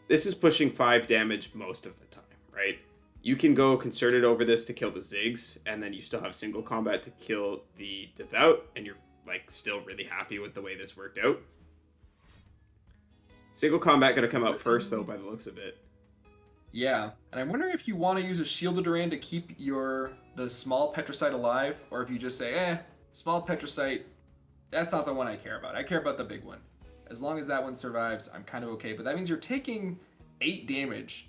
This is pushing 5 damage most of the time, right? You can go Concerted over this to kill the Ziggs, and then you still have single combat to kill the Devout, and you're like still really happy with the way this worked out. Single combat gonna come out first, though, by the looks of it. Yeah, and I'm wondering if you want to use a Shielded Duran to keep the small Petricite alive, or if you just say, small Petricite, that's not the one I care about. I care about the big one. As long as that one survives, I'm kind of okay. But that means you're taking 8 damage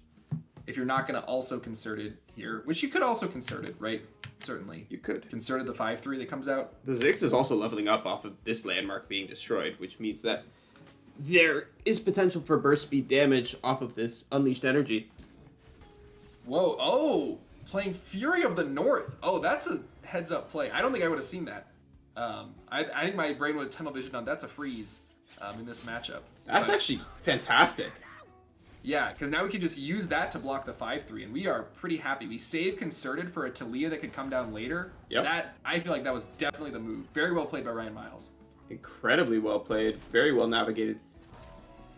if you're not going to also Concerted here, which you could also Concerted, right? Certainly. You could. Concerted the 5/3 that comes out. The Ziggs is also leveling up off of this landmark being destroyed, which means that there is potential for burst speed damage off of this Unleashed Energy. Whoa, oh! Playing Fury of the North. Oh, that's a heads-up play. I don't think I would have seen that. I think my brain would have tunnel visioned on that's a freeze in this matchup. That's actually fantastic. Yeah, because now we can just use that to block the 5/3, and we are pretty happy. We saved Concerted for a Talia that could come down later. Yep. I feel like that was definitely the move. Very well played by Ryan Miles. Incredibly well played. Very well navigated.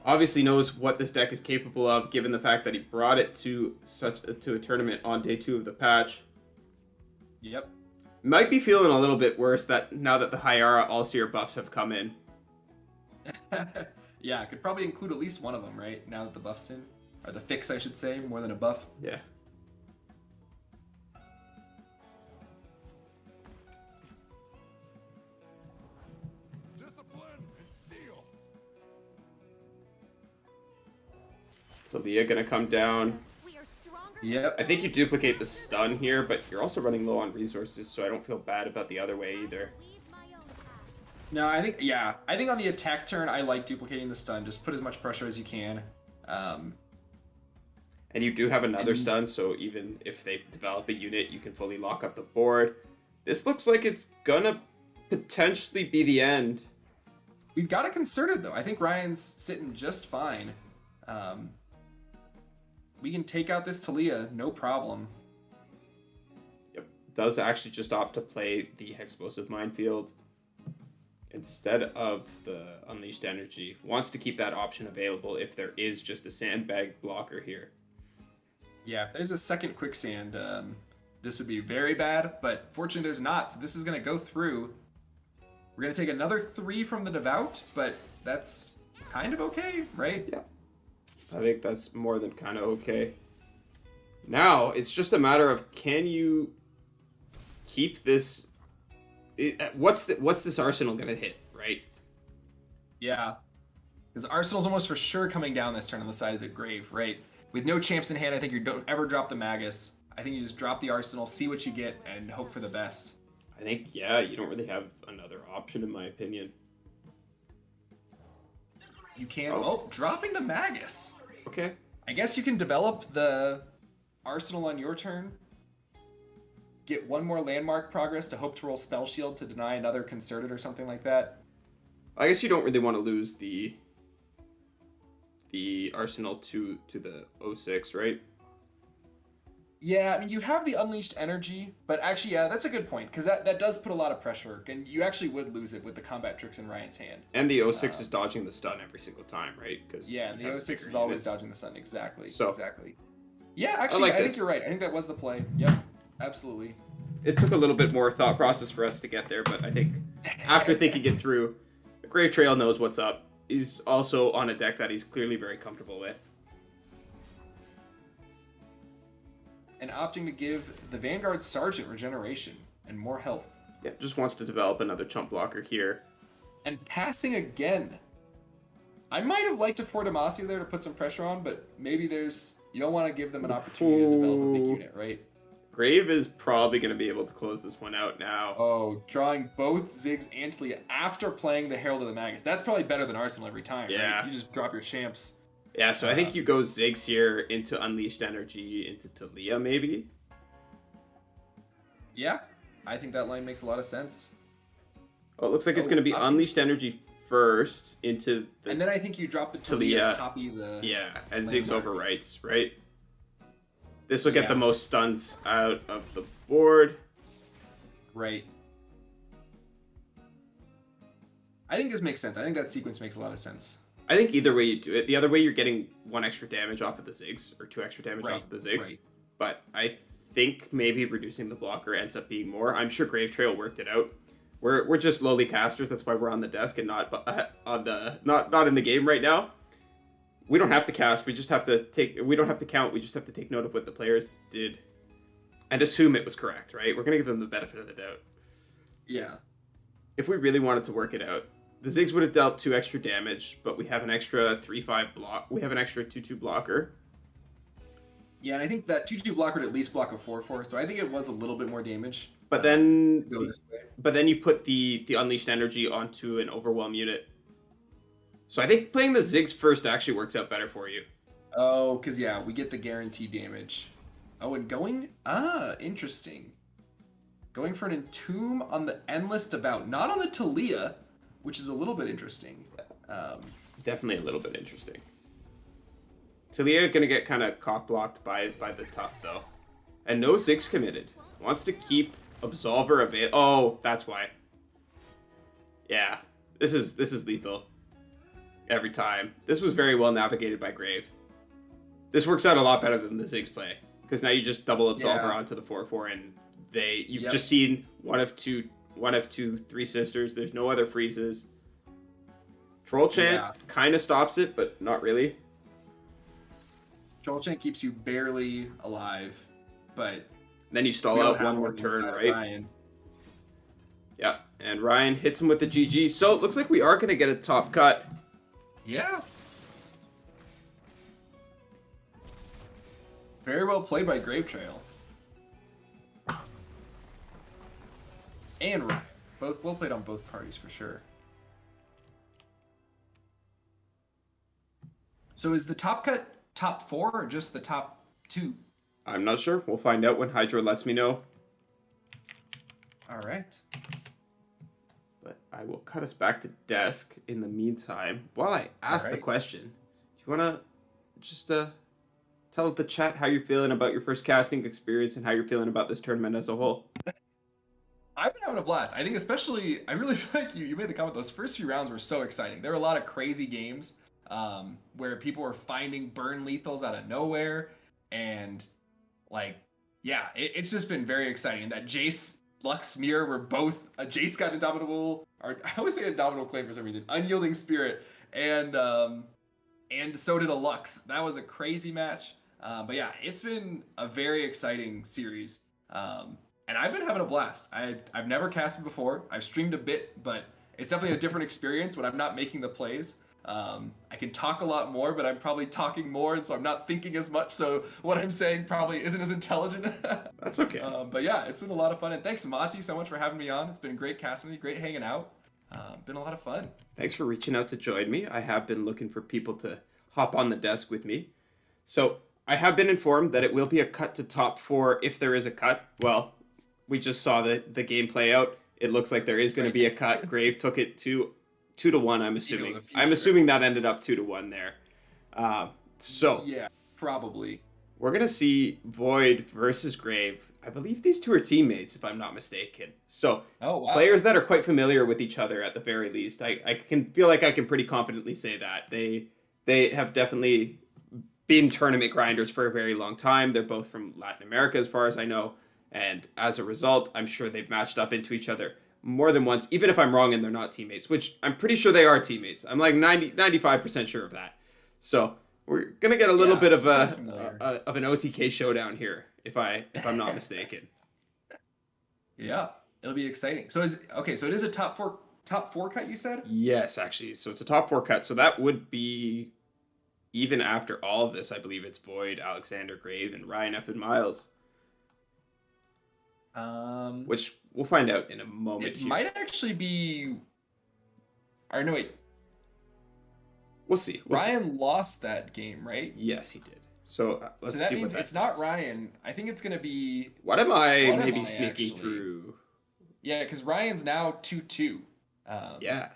Obviously knows what this deck is capable of, given the fact that he brought it to a tournament on day 2 of the patch. Yep. Might be feeling a little bit worse that now that the Hyara All-Seer buffs have come in. Yeah, could probably include at least one of them, right? Now that the buff's in. Or the fix, I should say, more than a buff. Yeah. Discipline and steel. So Leah gonna come down. We are stronger. Yep. I think you duplicate the stun here, but you're also running low on resources, so I don't feel bad about the other way either. Leave my own path. No, I think on the attack turn, I like duplicating the stun. Just put as much pressure as you can. And you do have another stun, so even if they develop a unit, you can fully lock up the board. This looks like it's gonna potentially be the end. We've got it Concerted, though. I think Ryan's sitting just fine. We can take out this Talia, no problem. Yep. Does actually just opt to play the Explosive Minefield instead of the Unleashed Energy. Wants to keep that option available if there is just a sandbag blocker here. Yeah, if there's a second Quicksand, this would be very bad, but fortunately there's not, so this is going to go through. We're going to take another 3 from the Devout, but that's kind of okay, right? Yeah. I think that's more than kind of okay. Now, it's just a matter of, can you keep this... What's this Arsenal going to hit, right? Yeah. Because Arsenal's almost for sure coming down this turn on the side as a Grave, right? With no champs in hand, I think you don't ever drop the Magus. I think you just drop the Arsenal, see what you get, and hope for the best. I think, yeah, you don't really have another option, in my opinion. You can... Oh, dropping the Magus! Okay. I guess you can develop the Arsenal on your turn. Get one more landmark progress to hope to roll Spell Shield to deny another Concerted or something like that. I guess you don't really want to lose the Arsenal to the 06, right? Yeah, I mean, you have the Unleashed Energy, but actually, yeah, that's a good point, because that does put a lot of pressure, and you actually would lose it with the Combat Tricks in Ryan's hand. And the 06 is dodging the stun every single time, right? Yeah, and the 06 is always dodging the stun, exactly. So, exactly. Yeah, actually, I think you're right. I think that was the play. Yep, absolutely. It took a little bit more thought process for us to get there, but I think after thinking it through, the Grave Trail knows what's up. He's also on a deck that he's clearly very comfortable with. And opting to give the Vanguard Sergeant regeneration and more health. Yeah, just wants to develop another chump blocker here. And passing again. I might have liked a for Demacia there to put some pressure on, but maybe you don't want to give them an opportunity to develop a big unit, right? Grave is probably going to be able to close this one out now. Oh, drawing both Ziggs and Talia after playing the Herald of the Magus. That's probably better than Arsenal every time, Yeah. right? You just drop your champs. Yeah, so I think you go Ziggs here into Unleashed Energy, into Talia maybe. Yeah, I think that line makes a lot of sense. Oh, it looks like it's going to be Unleashed Energy first into the... And then I think you drop the Talia, copy the... Yeah, and Ziggs overwrites, right? This will get the most stuns out of the board. Right. I think this makes sense. I think that sequence makes a lot of sense. I think either way you do it. The other way you're getting 1 extra damage off of the Ziggs, or 2 extra damage off of the Ziggs. Right. But I think maybe reducing the blocker ends up being more. I'm sure Grave Trail worked it out. We're just lowly casters. That's why we're on the desk and not not in the game right now. We don't have to cast. We just have to we don't have to count. We just have to take note of what the players did and assume it was correct, right? We're gonna give them the benefit of the doubt. Yeah. If we really wanted to work it out, the Ziggs would have dealt 2 extra damage, but we have an extra 3/5 block. We have an extra 2/2 blocker. Yeah, and I think that 2/2 blocker would at least block a 4/4, so I think it was a little bit more damage. But then, go this way. But then you put the Unleashed Energy onto an Overwhelm unit. So I think playing the Ziggs first actually works out better for you. Oh, because yeah, we get the guaranteed damage. Oh, and interesting. Going for an Entomb on the Endless Devout, not on the Talia, which is a little bit interesting. Definitely a little bit interesting. Talia gonna get kind of cock-blocked by the tough though. And no Ziggs committed. Wants to keep Absolver available. Oh, that's why. Yeah, this is lethal. Every time. This was very well navigated by Grave. This works out a lot better than the Ziggs play. Because now you just double Absolver onto the 4/4 and you've just seen one of two 3 sisters. There's no other freezes. Troll Chant kind of stops it, but not really. Troll Chant keeps you barely alive, but then you stall out one more turn, right? Ryan. Yeah, and Ryan hits him with the GG. So it looks like we are going to get a top cut. Yeah. Very well played by Grave Trail. And Ryan. Both well played on both parties for sure. So is the top cut top 4 or just the top 2? I'm not sure. We'll find out when Hydra lets me know. All right. But I will cut us back to desk in the meantime. While I ask the question, do you want to just tell the chat how you're feeling about your first casting experience and how you're feeling about this tournament as a whole? I've been having a blast. I think especially, I really feel like you made the comment, those first few rounds were so exciting. There were a lot of crazy games where people were finding burn lethals out of nowhere. And like, yeah, it's just been very exciting. And that Jace Lux Mirror were both, Jace got Indomitable, or I always say Indomitable Claim for some reason, Unyielding Spirit, and so did a Lux. That was a crazy match. But yeah, it's been a very exciting series. And I've been having a blast. I've never casted before. I've streamed a bit, but it's definitely a different experience when I'm not making the plays. I can talk a lot more, but I'm probably talking more, and so I'm not thinking as much. So what I'm saying probably isn't as intelligent. That's okay. But yeah, it's been a lot of fun. And thanks, Monty, so much for having me on. It's been great casting with you, great hanging out. Been a lot of fun. Thanks for reaching out to join me. I have been looking for people to hop on the desk with me. So I have been informed that it will be a cut to top 4 if there is a cut. Well, we just saw the game play out. It looks like there is going to be a cut. Grave took it 2-1, I'm assuming. I'm assuming that ended up 2-1 there. So yeah, probably. We're going to see Void versus Grave. I believe these two are teammates, if I'm not mistaken. So players that are quite familiar with each other at the very least. I can feel like I can pretty confidently say that. They have definitely been tournament grinders for a very long time. They're both from Latin America, as far as I know. And as a result, I'm sure they've matched up into each other more than once, even if I'm wrong and they're not teammates, which I'm pretty sure they are teammates. I'm like 95% sure of that. So we're going to get a little bit of an OTK showdown here, if I'm not mistaken. Yeah, it'll be exciting. So it is a top 4 top 4 cut, you said? Yes, actually. So it's a top 4 cut. So that would be, even after all of this, I believe it's Void, Alexander Grave, and Ryan F. and Miles. Which we'll find out in a moment. It might actually be... Or no, wait. We'll see. Ryan lost that game, right? Yes, he did. So let's so that see means what that it's not Ryan. I think it's going to be... What am I What am maybe I sneaking actually? through? Yeah, because Ryan's now 2-2. Yeah.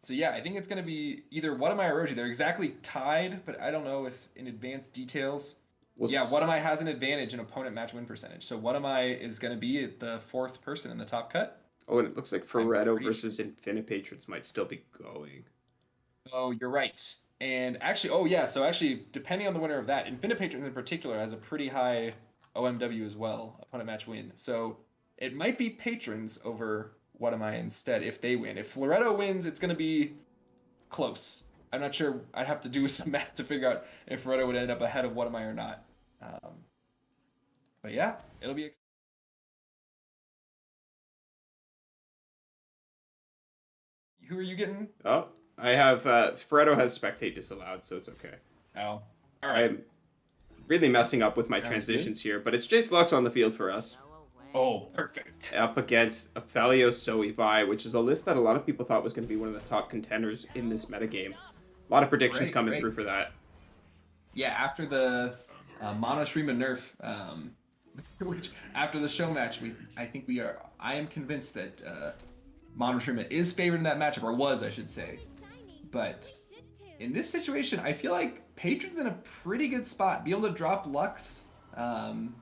So yeah, I think it's going to be either What Am I or Roji. They're exactly tied, but I don't know if in advanced details. What Am I has an advantage in opponent match win percentage. So What Am I is going to be the 4th person in the top cut. Oh, and it looks like Ferretto versus Infinipatrons might still be going. Oh, you're right. And actually, so actually, depending on the winner of that, Infinipatrons in particular has a pretty high OMW as well, opponent match win. So it might be Patrons over What Am I instead if they win. If Floretto wins, it's going to be close. I'm not sure. I'd have to do some math to figure out if Floretto would end up ahead of What Am I or not. But yeah, it'll be... Who are you getting? Oh, I have Ferretto has spectate disallowed, so it's okay. Oh, all right. I'm really messing up with my transitions here, but it's Jace Lux on the field for us. Oh, perfect. Up against Aphelios Soibai, which is a list that a lot of people thought was going to be one of the top contenders in this metagame. A lot of predictions coming through for that. Yeah, after the Monoshrima nerf, which after the show match, I am convinced that Monoshrima is favored in that matchup, or was, I should say. But in this situation, I feel like Patron's in a pretty good spot. Be able to drop Lux, and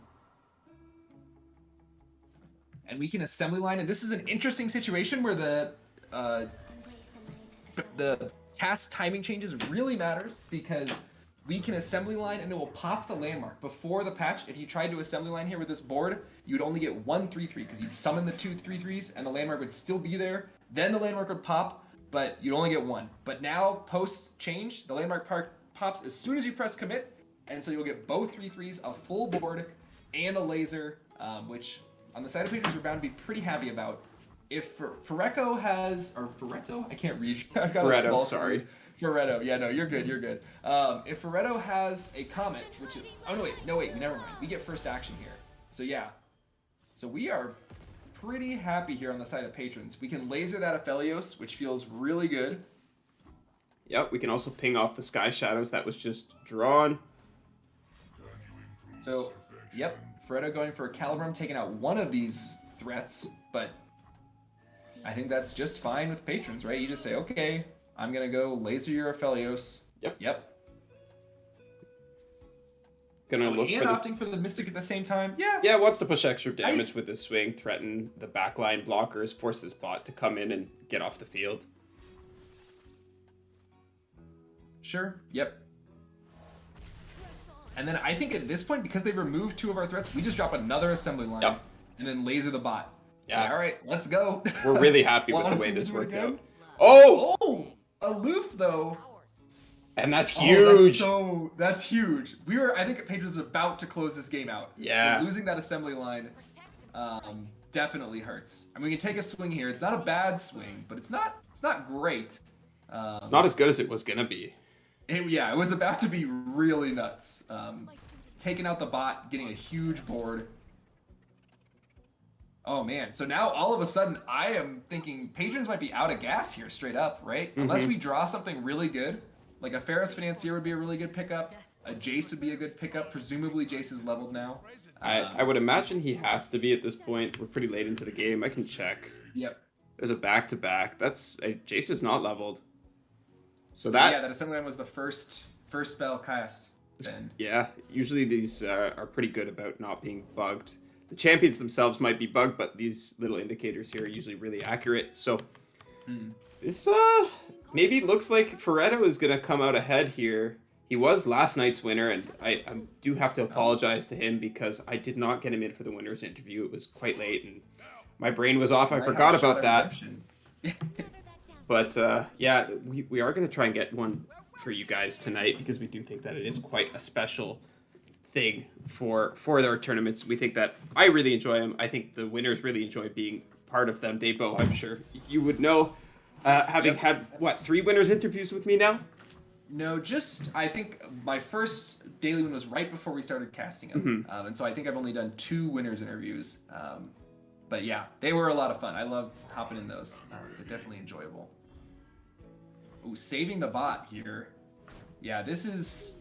we can assembly line. And this is an interesting situation where the cast timing changes really matters, because we can assembly line and it will pop the landmark. Before the patch, if you tried to assembly line here with this board, you would only get 1 3/3 because you'd summon the 2 3/3s and the landmark would still be there. Then the landmark would pop, but you'd only get 1. But now, post change, the landmark pops as soon as you press commit, and so you'll get both 3/3s, a full board, and a laser, which on the side of Patrons we're bound to be pretty happy about. If Ferretto has, or Ferretto? I can't read. I've got a small sorry. Ferretto. Yeah, no, you're good, you're good. If Ferretto has a comet, which is... Oh, no, wait, never mind. We get first action here. So, yeah. So, we are pretty happy here on the side of Patrons. We can laser that Aphelios, which feels really good. Yep, we can also ping off the Sky Shadows that was just drawn. So, yep, Ferretto going for a Calibrum, taking out one of these threats, but I think that's just fine with Patrons, right? You just say, okay, I'm going to go laser your Aphelios. Yep. Gonna look and opting for the Mystic at the same time. Yeah, wants to push extra damage with this swing, threaten the backline blockers, force this bot to come in and get off the field. Sure, yep. And then I think at this point, because they've removed 2 of our threats, we just drop another assembly line and then laser the bot. Yeah. So, all right, let's go. We're really happy with the way this worked out. Oh! Aloof, though. And that's huge. That's huge. I think Patrons is about to close this game out. Yeah. But losing that assembly line definitely hurts. I mean, we can take a swing here. It's not a bad swing, but it's not great. It's not as good as it was gonna be. It was about to be really nuts. Taking out the bot, getting a huge board. Oh man, so now all of a sudden I am thinking Patrons might be out of gas here straight up, right? Mm-hmm. Unless we draw something really good. Like a Ferris Financier would be a really good pickup. A Jace would be a good pickup. Presumably Jace is leveled now. I would imagine he has to be at this point. We're pretty late into the game. I can check. Yep. There's a back-to-back. Jace is not leveled. So that assembly line was the first spell cast. Then. Yeah, usually these are pretty good about not being bugged. The champions themselves might be bugged, but these little indicators here are usually really accurate. So this maybe looks like Ferretto is going to come out ahead here. He was last night's winner, and I do have to apologize to him because I did not get him in for the winner's interview. It was quite late, and my brain was off. I forgot about that. But yeah, we are going to try and get one for you guys tonight because we do think that it is quite a special thing for their tournaments. We think that I really enjoy them. I think the winners really enjoy being part of them, Davebo. I'm sure you would know, having had, 3 winners interviews with me now? No, I think my first daily one was right before we started casting them. And so I think I've only done 2 winners interviews. But yeah, they were a lot of fun. I love hopping in those. They're definitely enjoyable. Ooh, saving the bot here. Yeah, this is...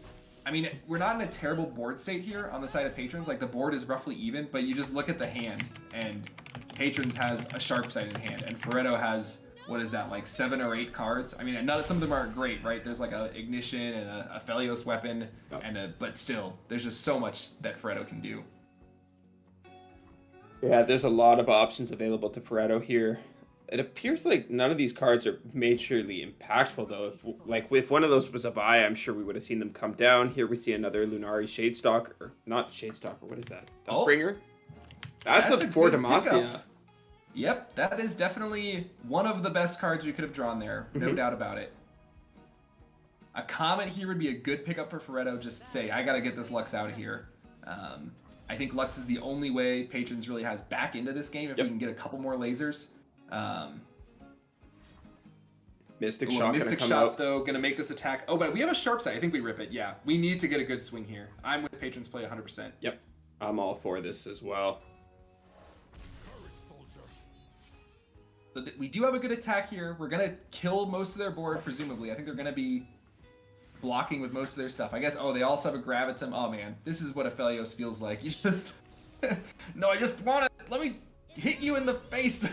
I mean, we're not in a terrible board state here on the side of Patrons. Like, the board is roughly even, but you just look at the hand, and Patrons has a sharp-sided hand, and Feretto has, what is that, like 7 or 8 cards? I mean, some of them aren't great, right? There's like a Ignition and a Felios weapon, but still, there's just so much that Feretto can do. Yeah, there's a lot of options available to Feretto here. It appears like none of these cards are majorly impactful, though. If one of those was a buy, I'm sure we would have seen them come down. Here we see another Lunari Shadestalker. Or not Shadestalker, what is that? Dustbringer? That's a 4 Demacia. Yep, that is definitely one of the best cards we could have drawn there. No doubt about it. A Comet here would be a good pickup for Feretto. Just say, I gotta get this Lux out of here. I think Lux is the only way Patrons really has back into this game if we can get a couple more lasers. Mystic Shot Mystic Shot, though, gonna make this attack. Oh, but we have a sharp side. I think we rip it. Yeah, we need to get a good swing here. I'm with Patrons play 100%. Yep, I'm all for this as well. So we do have a good attack here. We're gonna kill most of their board, presumably. I think they're gonna be blocking with most of their stuff. I guess, they also have a Gravitum. Oh man, this is what a Felios feels like. You just... No, I just want it. Let me hit you in the face.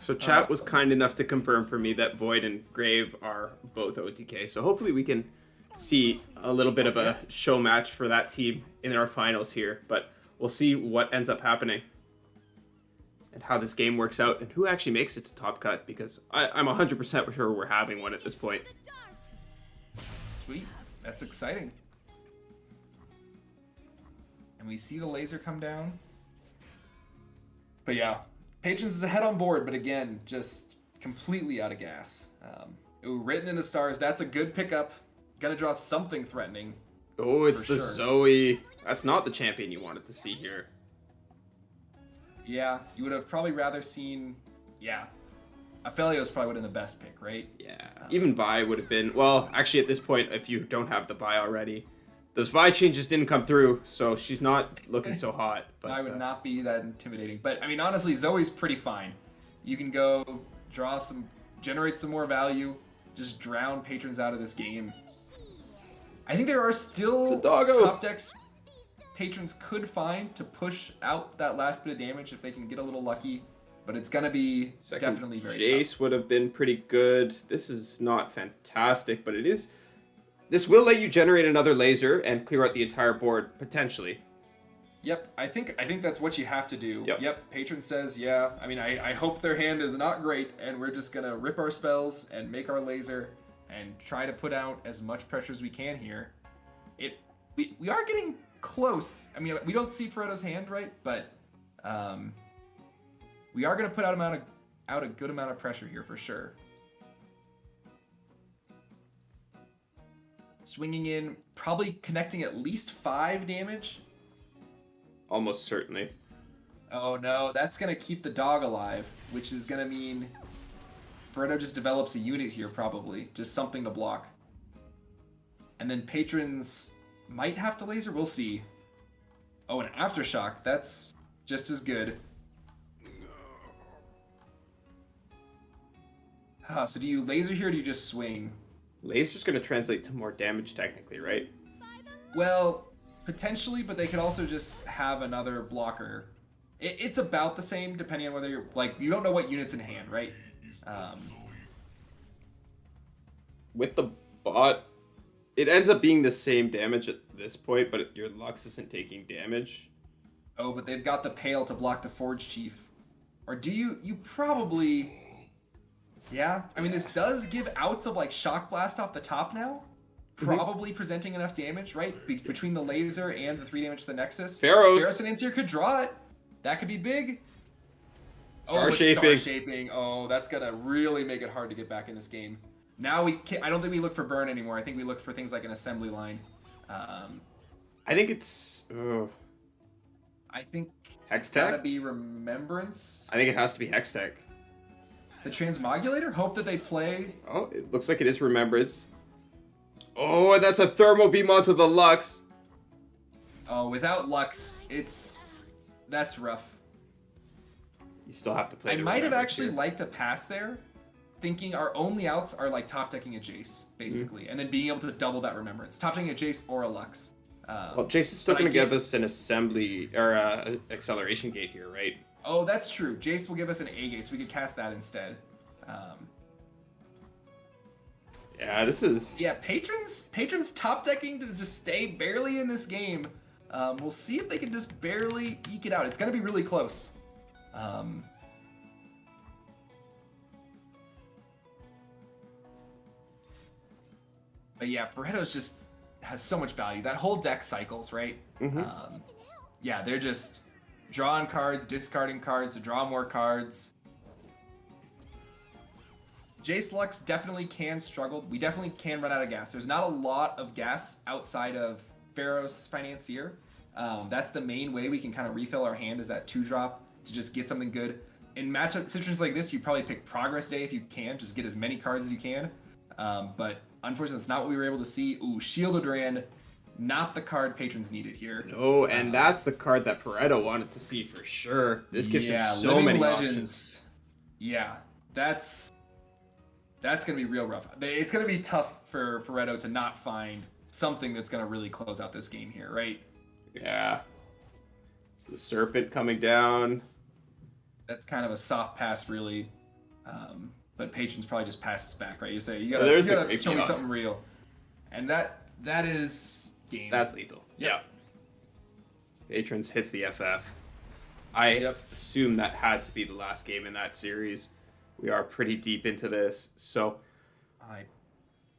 So chat was kind enough to confirm for me that Void and Grave are both OTK. So hopefully we can see a little bit of a show match for that team in our finals here. But we'll see what ends up happening and how this game works out and who actually makes it to Top Cut, because I'm 100% sure we're having one at this point. Sweet. That's exciting. And we see the laser come down. But yeah, Patrons is ahead on board, but again, just completely out of gas. Written in the Stars, that's a good pickup. Gonna draw something threatening. Oh, it's the Zoe. That's not the champion you wanted to see here. Yeah, you would have probably rather seen... Yeah. Aphelios probably would have been the best pick, right? Yeah. Even Vi would have been... Well, actually, at this point, if you don't have the Vi already, those Vi changes didn't come through, so she's not looking so hot. But I would not be that intimidating. But, I mean, honestly, Zoe's pretty fine. You can go generate some more value, just drown Patrons out of this game. I think there are still top decks Patrons could find to push out that last bit of damage if they can get a little lucky. But it's going to be definitely very Jace tough. would have been pretty good. This is not fantastic, but it is... This will let you generate another laser and clear out the entire board, potentially. Yep, I think that's what you have to do. Yep. Patron says, yeah. I mean, I hope their hand is not great, and we're just going to rip our spells and make our laser and try to put out as much pressure as we can here. We are getting close. I mean, we don't see Feretto's hand, right? But... we are going to put out a good amount of pressure here for sure. Swinging in, probably connecting at least 5 damage. Almost certainly. Oh no, that's going to keep the dog alive, which is going to mean Feretto just develops a unit here probably. Just something to block. And then Patrons might have to laser, we'll see. Oh, an Aftershock, that's just as good. So do you laser here or do you just swing? Laser's going to translate to more damage technically, right? Well, potentially, but they could also just have another blocker. It's about the same depending on whether you're, you don't know what unit's in hand, right? With the bot, it ends up being the same damage at this point, but your Lux isn't taking damage. Oh, but they've got the Pale to block the Forge Chief. Or do you probably... Yeah, I mean, this does give outs of, Shock Blast off the top now. Probably presenting enough damage, right? Between the laser and the 3 damage to the Nexus. Pharaoh's and Intier could draw it. That could be big. Star Shaping. Oh, that's going to really make it hard to get back in this game. Now I don't think we look for burn anymore. I think we look for things like an assembly line. I think it's... I think Hex gotta Tech? be Remembrance. I think it has to be Hex Tech. The Transmogulator? Hope that they play. Oh, it looks like it is Remembrance. Oh, and that's a Thermal Beam onto the Lux. Oh, without Lux, that's rough. You still have to play I the might have Remembrance actually here. liked to pass there, thinking our only outs are like top decking a Jace, basically, and then being able to double that Remembrance. Top decking a Jace or a Lux. Well, Jason's still but I going to give get- us an assembly or acceleration gate here, right? Oh, that's true. Jace will give us an A gate, so we could cast that instead. Yeah, this is. Yeah, patrons top decking to just stay barely in this game. We'll see if they can just barely eke it out. It's gonna be really close. But yeah, Paretto's just has so much value. That whole deck cycles, right? Yeah, they're just drawing cards, discarding cards to draw more cards. Jace Lux definitely can struggle. We definitely can run out of gas. There's not a lot of gas outside of Pharaoh's Financier. That's the main way we can kind of refill our hand, is that 2-drop to just get something good. In matchup situations like this, you probably pick Progress Day if you can. Just get as many cards as you can. But unfortunately, that's not what we were able to see. Ooh, Shield of Duran, not the card patrons needed here. No, and that's the card that Pareto wanted to see for sure. This gives him so Living many Legends. options. Yeah, that's gonna be real rough. It's gonna be tough for Pareto to not find something that's gonna really close out this game here, right? Yeah. The Serpent coming down. That's kind of a soft pass, really. But patrons probably just passes back, right? You say you There's the gotta Great show me Beyond. something real, and that is game. That's lethal. Yep. Patrons hits the FF. I Yep. assume that had to be the last game in that series. We are pretty deep into this, so I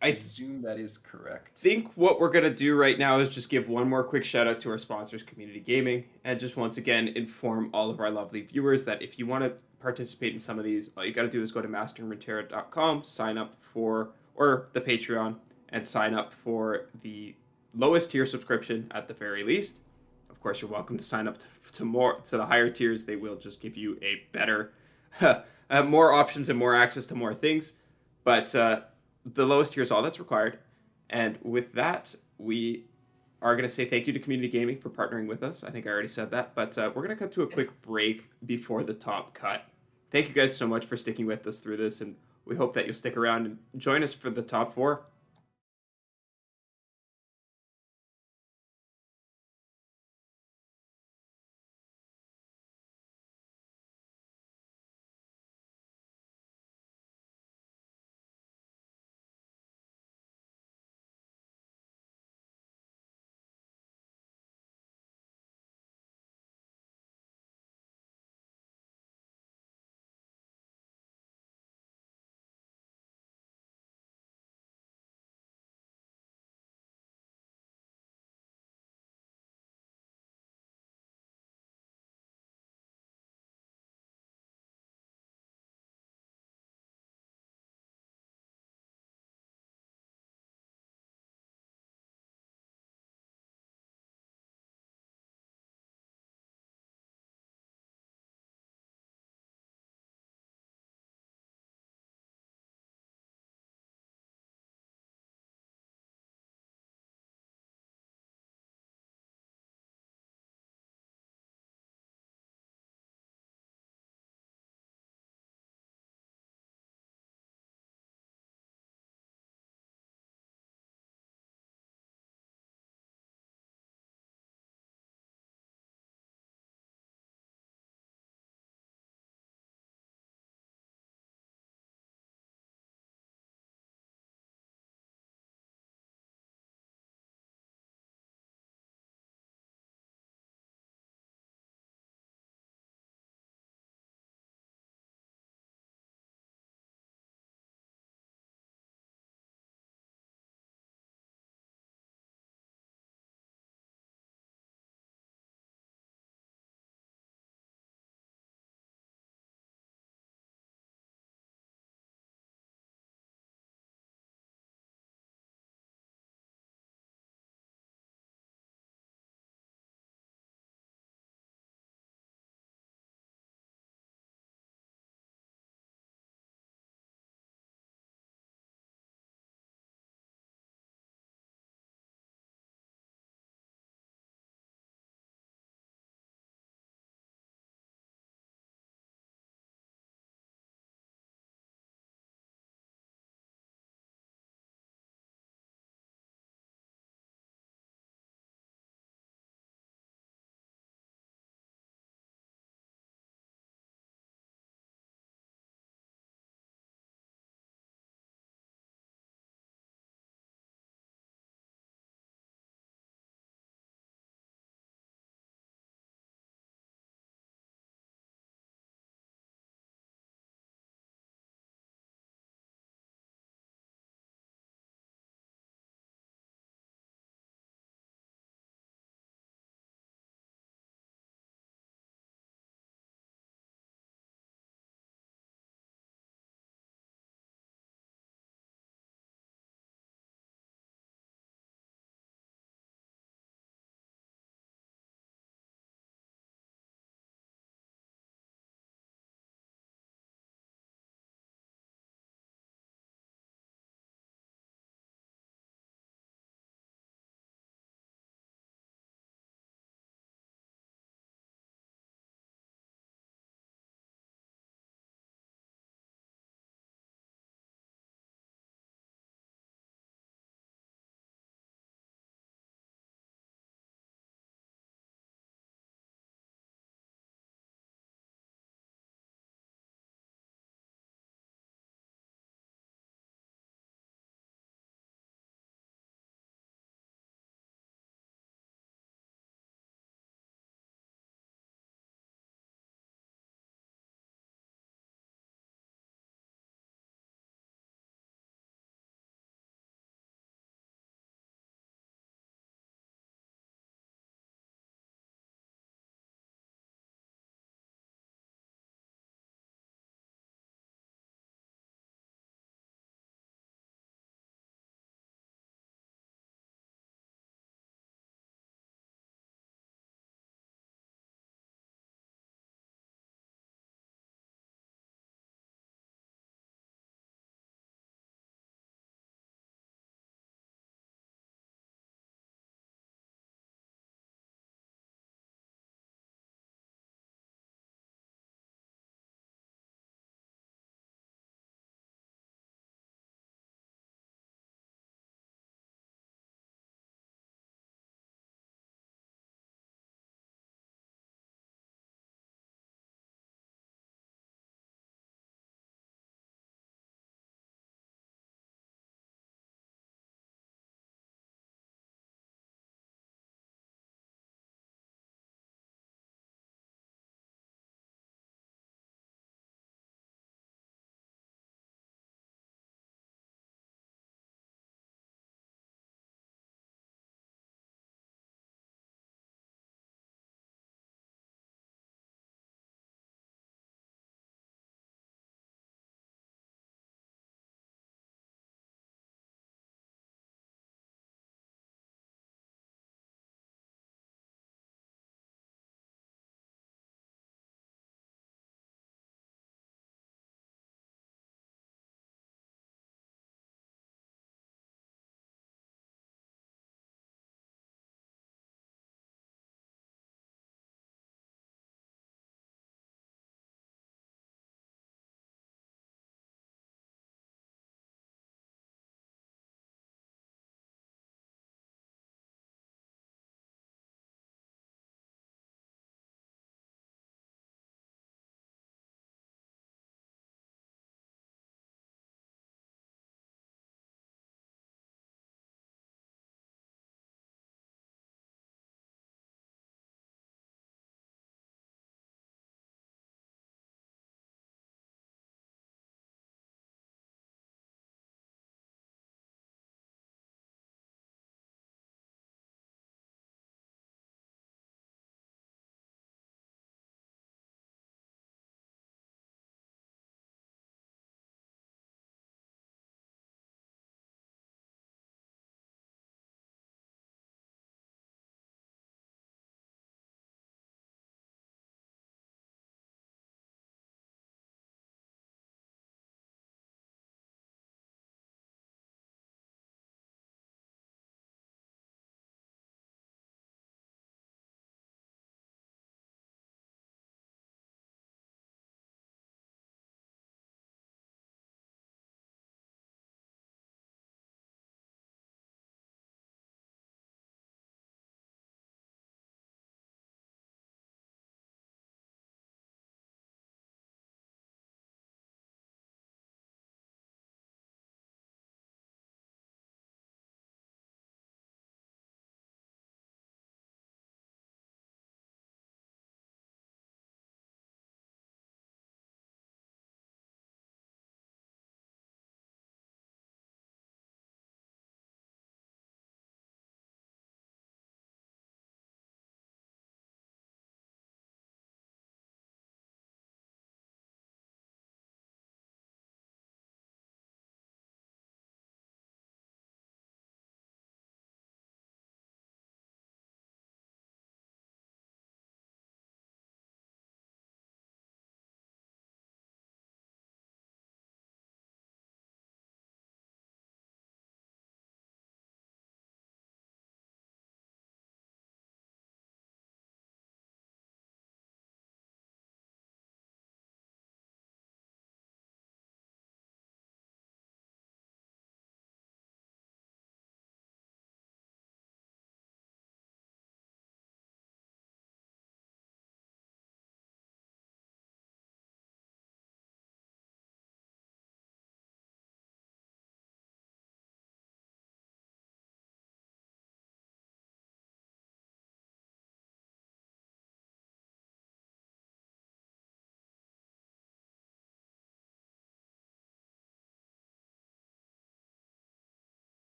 I presume that is correct. think what we're gonna do right now is just give one more quick shout out to our sponsors, Community Gaming, and just once again inform all of our lovely viewers that if you want to participate in some of these, all you gotta do is go to MasteringRuneterra's.com, sign up for or the Patreon, and sign up for the lowest tier subscription at the very least. Of course, you're welcome to sign up to the higher tiers. They will just give you a better, more options and more access to more things. But the lowest tier is all that's required. And with that, we are going to say thank you to Community Gaming for partnering with us. I think I already said that, but we're going to cut to a quick break before the top cut. Thank you guys so much for sticking with us through this, and we hope that you'll stick around and join us for the top 4.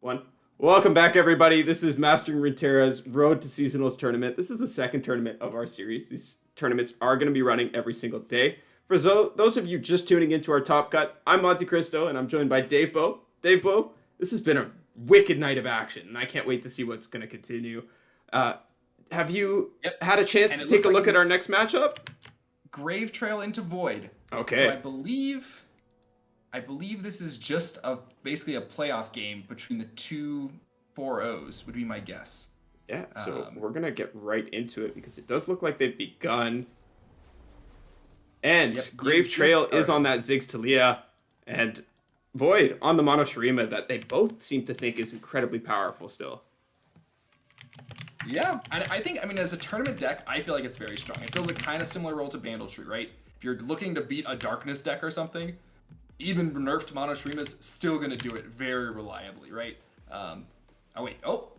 One. Welcome back, everybody. This is MasteringRuneterra's Road to Seasonals tournament. This is the second tournament of our series. These tournaments are going to be running every single day. For those of you just tuning into our Top Cut, I'm MonteXristo, and I'm joined by Davebo. Davebo, this has been a wicked night of action, and I can't wait to see what's going to continue. Have you had a chance to take a look at our next matchup? Grave Trail into Void. Okay. So I believe this is just basically a playoff game between the two 4-0s, would be my guess. Yeah, so we're going to get right into it because it does look like they've begun. And Grave Trail is on that Ziggs Talia, and Void on the Mono Shurima that they both seem to think is incredibly powerful still. Yeah, and I think, as a tournament deck, I feel like it's very strong. It feels a kind of similar role to Bandletree, right? If you're looking to beat a Darkness deck or something, even nerfed Mono Shurima's still going to do it very reliably, right?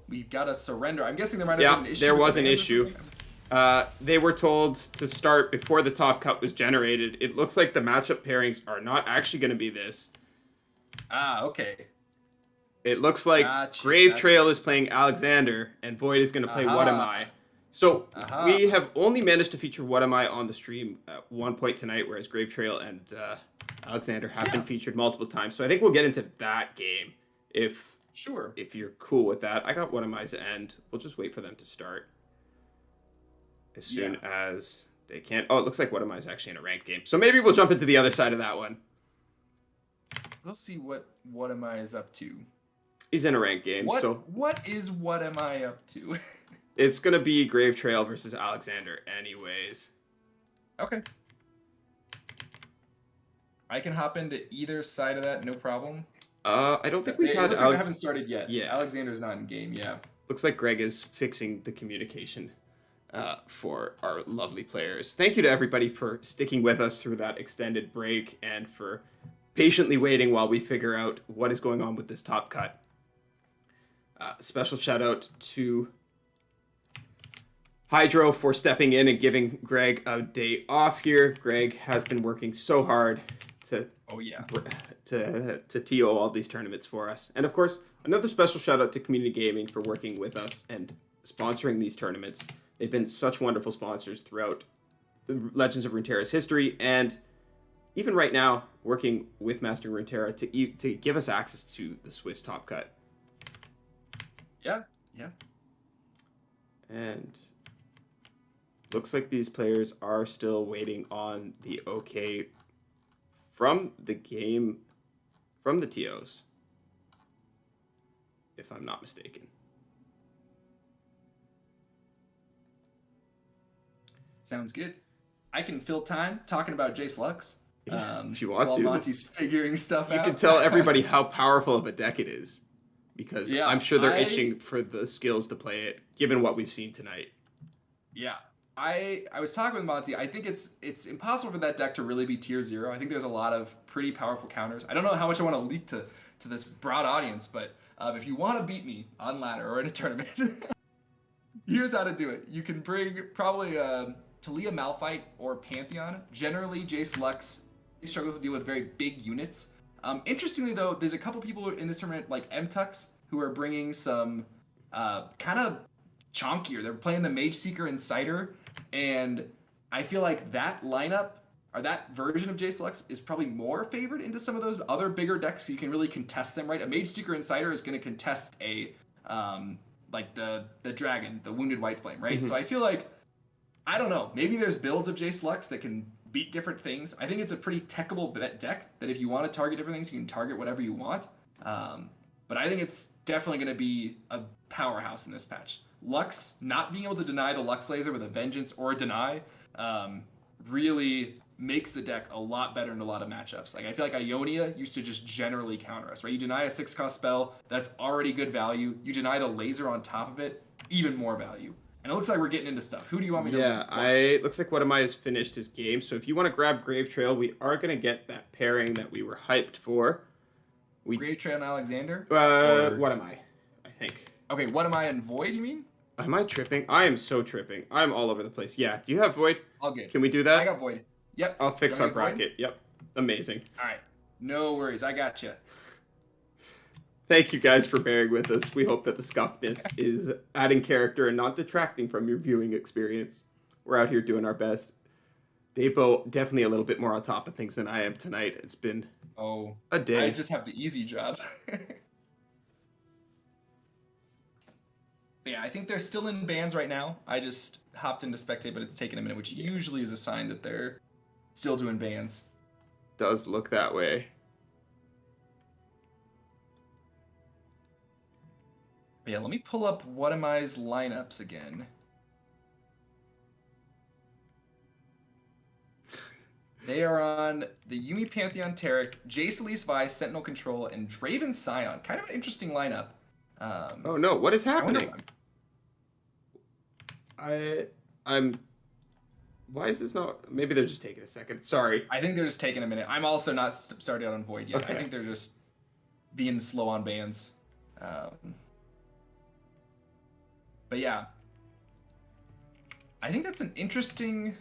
We got a surrender. I'm guessing there might have been an issue. Yeah, there was an issue. They were told to start before the top cut was generated. It looks like the matchup pairings are not actually going to be this. Okay. It looks like Grave Trail is playing Alexander, and Void is going to play What Am I? So we have only managed to feature What Am I on the stream at one point tonight, whereas Grave Trail and Alexander have been featured multiple times. So I think we'll get into that game if you're cool with that. I got What Am I's end. We'll just wait for them to start as soon as they can. Oh, it looks like What Am I's actually in a ranked game. So maybe we'll jump into the other side of that one. We'll see what Am I is up to. He's in a ranked game. What am I up to? It's going to be Grave Trail versus Alexander anyways. Okay. I can hop into either side of that, no problem. I don't think we've had looks like they haven't started yet. Yeah. Alexander's not in game, yeah. Looks like Greg is fixing the communication for our lovely players. Thank you to everybody for sticking with us through that extended break and for patiently waiting while we figure out what is going on with this top cut. Special shout out to Hydro for stepping in and giving Greg a day off here. Greg has been working so hard to TO all these tournaments for us. And of course, another special shout out to Community Gaming for working with us and sponsoring these tournaments. They've been such wonderful sponsors throughout the Legends of Runeterra's history, and even right now, working with Mastering Runeterra to give us access to the Swiss Top Cut. Yeah. And looks like these players are still waiting on the okay from the game, from the TOs, if I'm not mistaken. Sounds good. I can fill time talking about Jace Lux. If you want while to. Monty's figuring stuff out. You can tell everybody how powerful of a deck it is. Because I'm sure they're itching for the skills to play it, given what we've seen tonight. Yeah. I was talking with Monty. I think it's impossible for that deck to really be tier 0. I think there's a lot of pretty powerful counters. I don't know how much I want to leak to this broad audience, but if you want to beat me on ladder or in a tournament, here's how to do it. You can bring probably Talia Malphite or Pantheon. Generally, Jace Lux struggles to deal with very big units. Interestingly, though, there's a couple people in this tournament, like MTux, who are bringing some kind of chonkier. They're playing the Mage Seeker Insider, and I feel like that lineup, or that version of Jace Lux, is probably more favored into some of those other bigger decks. You can really contest them, right? A Mage Seeker Insider is going to contest a, like the Dragon, the Wounded White Flame, right? Mm-hmm. So I feel like, I don't know, maybe there's builds of Jace Lux that can beat different things. I think it's a pretty techable deck that if you want to target different things, you can target whatever you want. But I think it's definitely going to be a powerhouse in this patch. Lux, not being able to deny the Lux Laser with a Vengeance or a Deny, really makes the deck a lot better in a lot of matchups. Like, I feel like Ionia used to just generally counter us, right? You deny a 6-cost spell, that's already good value. You deny the laser on top of it, even more value. And it looks like we're getting into stuff. Who do you want me to watch? Looks like What Am I has finished his game. So if you want to grab Grave Trail, we are going to get that pairing that we were hyped for. Grave Trail and Alexander? What Am I think. Okay, What Am I and Void, you mean? Am I tripping? I am so tripping. I'm all over the place. Yeah, do you have Void? All good. Can we do that? I got Void. Yep. I'll fix our bracket. Void? Yep. Amazing. All right. No worries. I got you. Thank you guys for bearing with us. We hope that the scuffness is adding character and not detracting from your viewing experience. We're out here doing our best. Davebo definitely a little bit more on top of things than I am tonight. It's been a day. I just have the easy job. Yeah, I think they're still in bans right now. I just hopped into spectate, but it's taken a minute, which usually is a sign that they're still doing bans. Does look that way. But yeah, let me pull up What Am I's lineups again. They are on the Yuumi Pantheon Taric, Jace Elise Vi, Sentinel Control, and Draven Scion. Kind of an interesting lineup. Oh no, what is happening? I'm. Why is this not? Maybe they're just taking a second. Sorry. I think they're just taking a minute. I'm also not started out on Void yet. Okay. I think they're just being slow on bans. But yeah, I think that's an interesting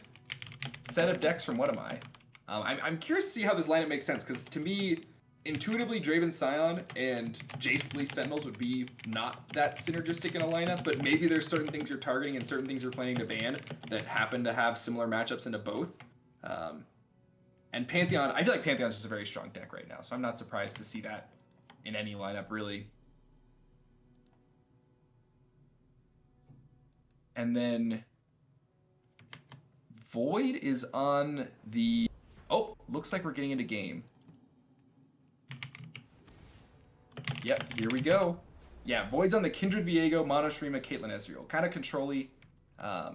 set of decks from What Am I. I'm curious to see how this lineup makes sense, because to me, intuitively, Draven Scion and Jace Elise Sentinels would be not that synergistic in a lineup, but maybe there's certain things you're targeting and certain things you're planning to ban that happen to have similar matchups into both. And Pantheon, I feel like Pantheon's just a very strong deck right now, so I'm not surprised to see that in any lineup, really. And then Void is on the... Oh, looks like we're getting into game. Yep, here we go. Yeah, Void's on the Kindred Viego, Monoshrima, Caitlyn Ezreal. Kind of control-y. It'll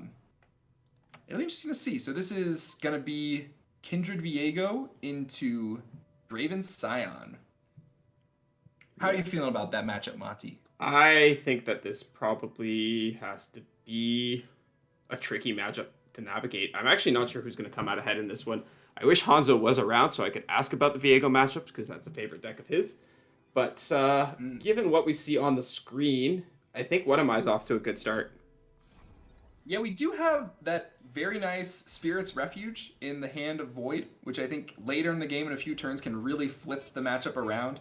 be interesting to see. So this is going to be Kindred Viego into Draven Scion. How are you feeling about that matchup, Mati? I think that this probably has to be a tricky matchup to navigate. I'm actually not sure who's going to come out ahead in this one. I wish Hanzo was around so I could ask about the Viego matchups, because that's a favorite deck of his. But given what we see on the screen, I think What Am I's off to a good start. Yeah, we do have that very nice Spirit's Refuge in the hand of Void, which I think later in the game in a few turns can really flip the matchup around.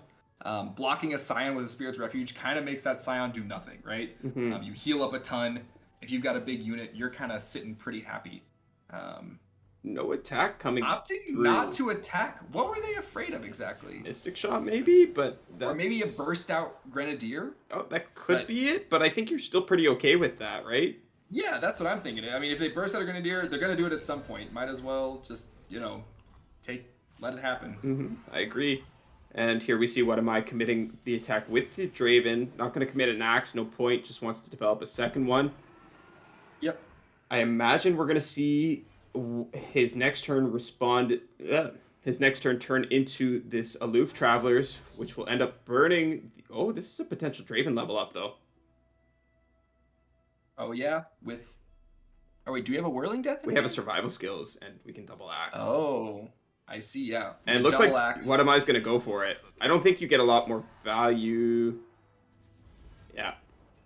Blocking a Scion with a Spirit's Refuge kind of makes that Scion do nothing, right? Mm-hmm. You heal up a ton. If you've got a big unit, you're kind of sitting pretty happy. No attack coming Opting through. not to attack. What were they afraid of exactly? Mystic Shot maybe, but that's... Or maybe a burst out Grenadier? Oh, that could be it, but I think you're still pretty okay with that, right? Yeah, that's what I'm thinking. I mean, if they burst out a Grenadier, they're going to do it at some point. Might as well just, let it happen. Mm-hmm. I agree. And here we see What Am I committing the attack with the Draven. Not going to commit an axe, no point, just wants to develop a second one. Yep. I imagine we're going to see his next turn turn into this Aloof Travelers, which will end up burning... Oh, this is a potential Draven level up, though. Oh, yeah? Oh, wait, do we have a Whirling Death? We have a Survival Skills, and we can double axe. Oh, I see, yeah. And it looks like What Am I's going to go for it. I don't think you get a lot more value. Yeah.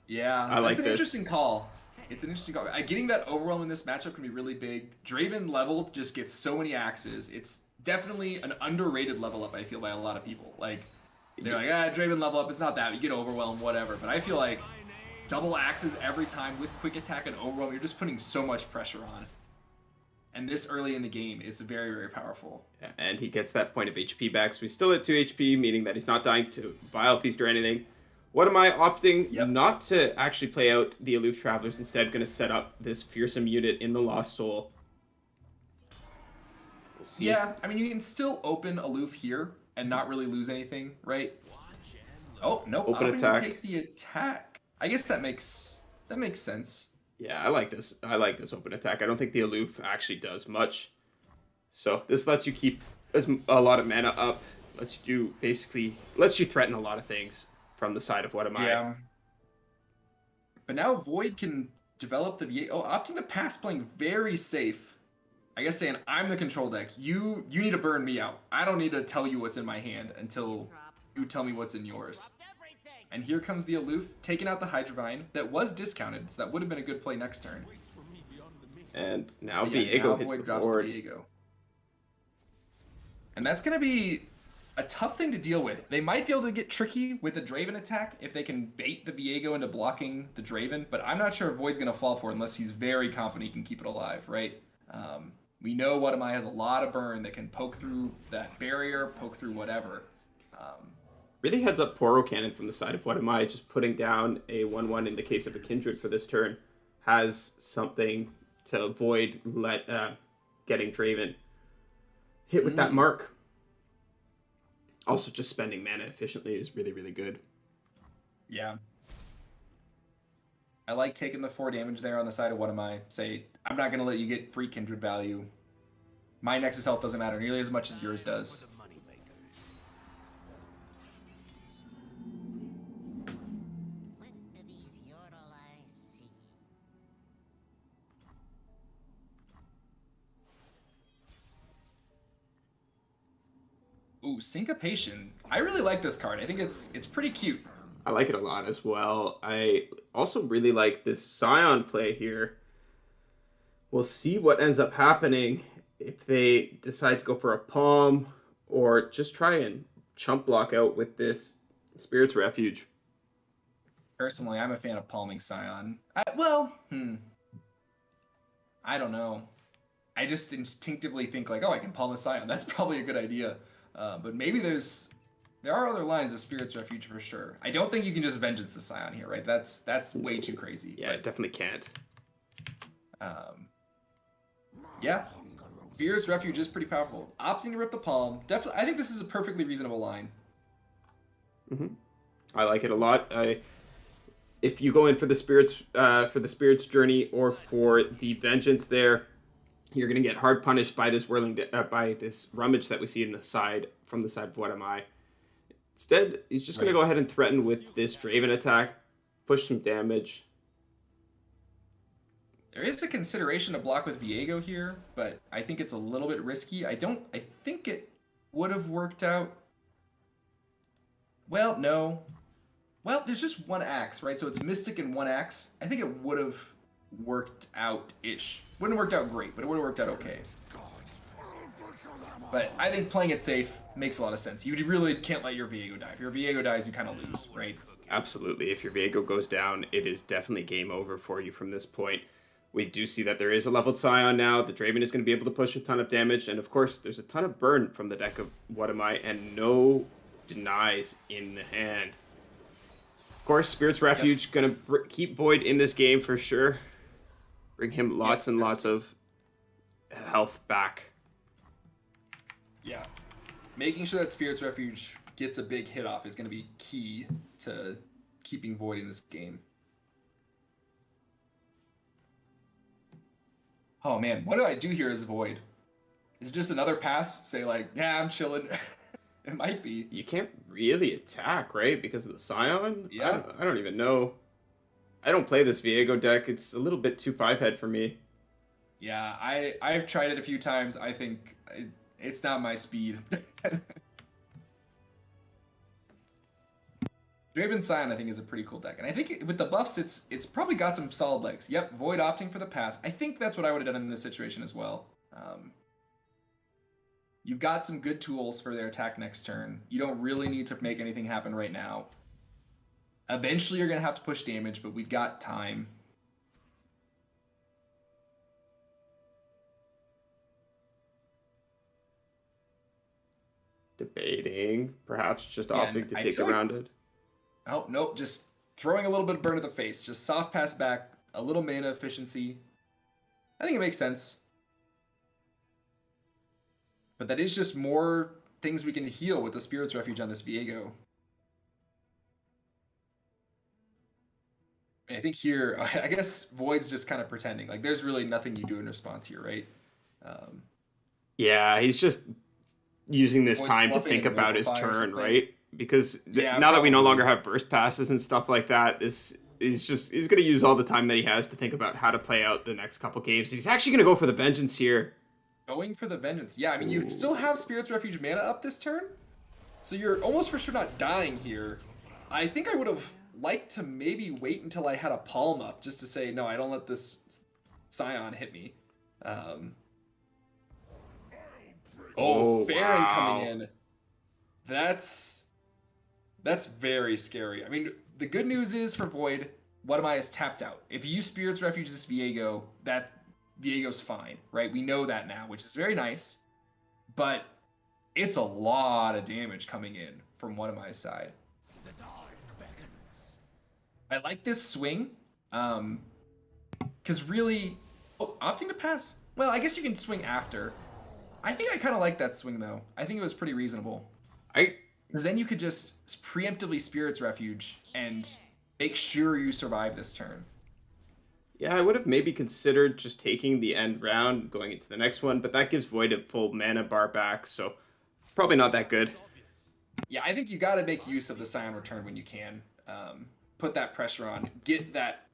Yeah, I like that's an this. interesting call. It's an interesting call. Getting that overwhelm in this matchup can be really big. Draven level just gets so many axes. It's definitely an underrated level up, I feel, by a lot of people. Like, they're like, Draven level up, it's not that. You get overwhelmed, whatever. But I feel like double axes every time with quick attack and overwhelm, you're just putting so much pressure on. And this early in the game is very, very powerful. Yeah, and he gets that point of HP back, so he's still at 2 HP, meaning that he's not dying to Vile Feast or anything. What am I opting not to actually play out the Aloof Travelers, instead going to set up this fearsome unit in the Lost Soul. We'll see. Yeah, I mean, you can still open Aloof here and not really lose anything, right? Oh, no, Open attack. Take the attack. I guess that makes sense. Yeah, I like this. I like this open attack. I don't think the Aloof actually does much. So this lets you keep a lot of mana up. Lets you threaten a lot of things from the side of What Am I. Yeah. But now Void can develop the VA. Oh, opting to pass playing very safe. I guess saying, I'm the control deck. You need to burn me out. I don't need to tell you what's in my hand until you tell me what's in yours. And here comes the Aloof, taking out the Hydrovine that was discounted, so that would have been a good play next turn. And now But yeah, Viego now hits Void the drops board. the Viego. And that's going to be a tough thing to deal with. They might be able to get tricky with the Draven attack if they can bait the Viego into blocking the Draven, but I'm not sure if Void's going to fall for it unless he's very confident he can keep it alive, right? We know What Am I has a lot of burn that can poke through that barrier, poke through whatever. Really heads up Poro Cannon from the side of What Am I, just putting down a 1/1 in the case of a Kindred for this turn has something to avoid getting Draven hit with that mark. Also, just spending mana efficiently is really, really good. Yeah. I like taking the 4 damage there on the side of What Am I. Say, I'm not going to let you get free Kindred value. My Nexus health doesn't matter nearly as much as yours does. Ooh, Syncopation. I really like this card. I think it's pretty cute. I like it a lot as well. I also really like this Scion play here. We'll see what ends up happening if they decide to go for a Palm or just try and chump block out with this Spirit's Refuge. Personally, I'm a fan of palming Scion. I don't know. I just instinctively think like, oh, I can palm a Scion. That's probably a good idea. But maybe there are other lines of Spirit's Refuge for sure. I don't think you can just Vengeance the Scion here, right? That's way too crazy. Yeah, it definitely can't. Yeah, Spirit's Refuge is pretty powerful. Opting to rip the palm, definitely. I think this is a perfectly reasonable line. I like it a lot. If you go in for the Spirit's Journey or for the Vengeance there, you're going to get hard punished by this by this Rummage that we see from the side of What Am I. Instead, he's just going to go ahead and threaten with this Draven attack, push some damage. There is a consideration to block with Viego here, but I think it's a little bit risky. I think it would have worked out. Well, no. Well, there's just one axe, right? So it's Mystic and one axe. I think it would have worked out-ish. Wouldn't have worked out great, but it would have worked out okay. But I think playing it safe makes a lot of sense. You really can't let your Viego die. If your Viego dies, you kind of lose, right? Absolutely. If your Viego goes down, it is definitely game over for you from this point. We do see that there is a leveled Scion now. The Draven is going to be able to push a ton of damage. And of course, there's a ton of burn from the deck of What Am I, and no denies in the hand. Of course, Spirit's Refuge going to keep Void in this game for sure. Bring him lots and lots of health back. Yeah. Making sure that Spirit's Refuge gets a big hit off is going to be key to keeping Void in this game. Oh man, what do I do here as Void? Is it just another pass? Say like, yeah, I'm chilling. It might be. You can't really attack, right? Because of the Scion? Yeah. I don't even know. I don't play this Viego deck. It's a little bit too 5-head for me. Yeah, I've tried it a few times. I think it's not my speed. Draven Scion, I think, is a pretty cool deck. And I think with the buffs, it's probably got some solid legs. Yep, Void opting for the pass. I think that's what I would have done in this situation as well. You've got some good tools for their attack next turn. You don't really need to make anything happen right now. Eventually, you're going to have to push damage, but we've got time. Debating, perhaps just opting to take around it. Oh, nope, just throwing a little bit of burn at the face. Just soft pass back, a little mana efficiency. I think it makes sense. But that is just more things we can heal with the Spirit's Refuge on this Viego. I think here, I guess Void's just kind of pretending. Like, there's really nothing you do in response here, right? Yeah, he's just using this Void's time to bluffing think and about his Robo Fire or turn, something. right? Because Yeah, now that we no probably. longer have burst passes and stuff like that, he's going to use all the time that he has to think about how to play out the next couple games. He's actually going to go for the Vengeance here. Going for the Vengeance. Yeah, I mean, you still have Spirit's Refuge mana up this turn. So you're almost for sure not dying here. I think I would have liked to maybe wait until I had a Palm up just to say, no, I don't let this Scion hit me. Oh, Baron wow. coming in. That's very scary. I mean, the good news is for Void, What Am I is tapped out. If you use Spirit's Refuge this Viego, that Viego's fine, right? We know that now, which is very nice. But it's a lot of damage coming in from What Am I's side. I like this swing. Because really... Oh, opting to pass? Well, I guess you can swing after. I think I kind of like that swing, though. I think it was pretty reasonable. Because then you could just preemptively Spirit's Refuge and make sure you survive this turn. Yeah, I would have maybe considered just taking the end round, going into the next one, but that gives Void a full mana bar back, so probably not that good. Yeah, I think you got to make use of the Scion Return when you can. Put that pressure on. Get that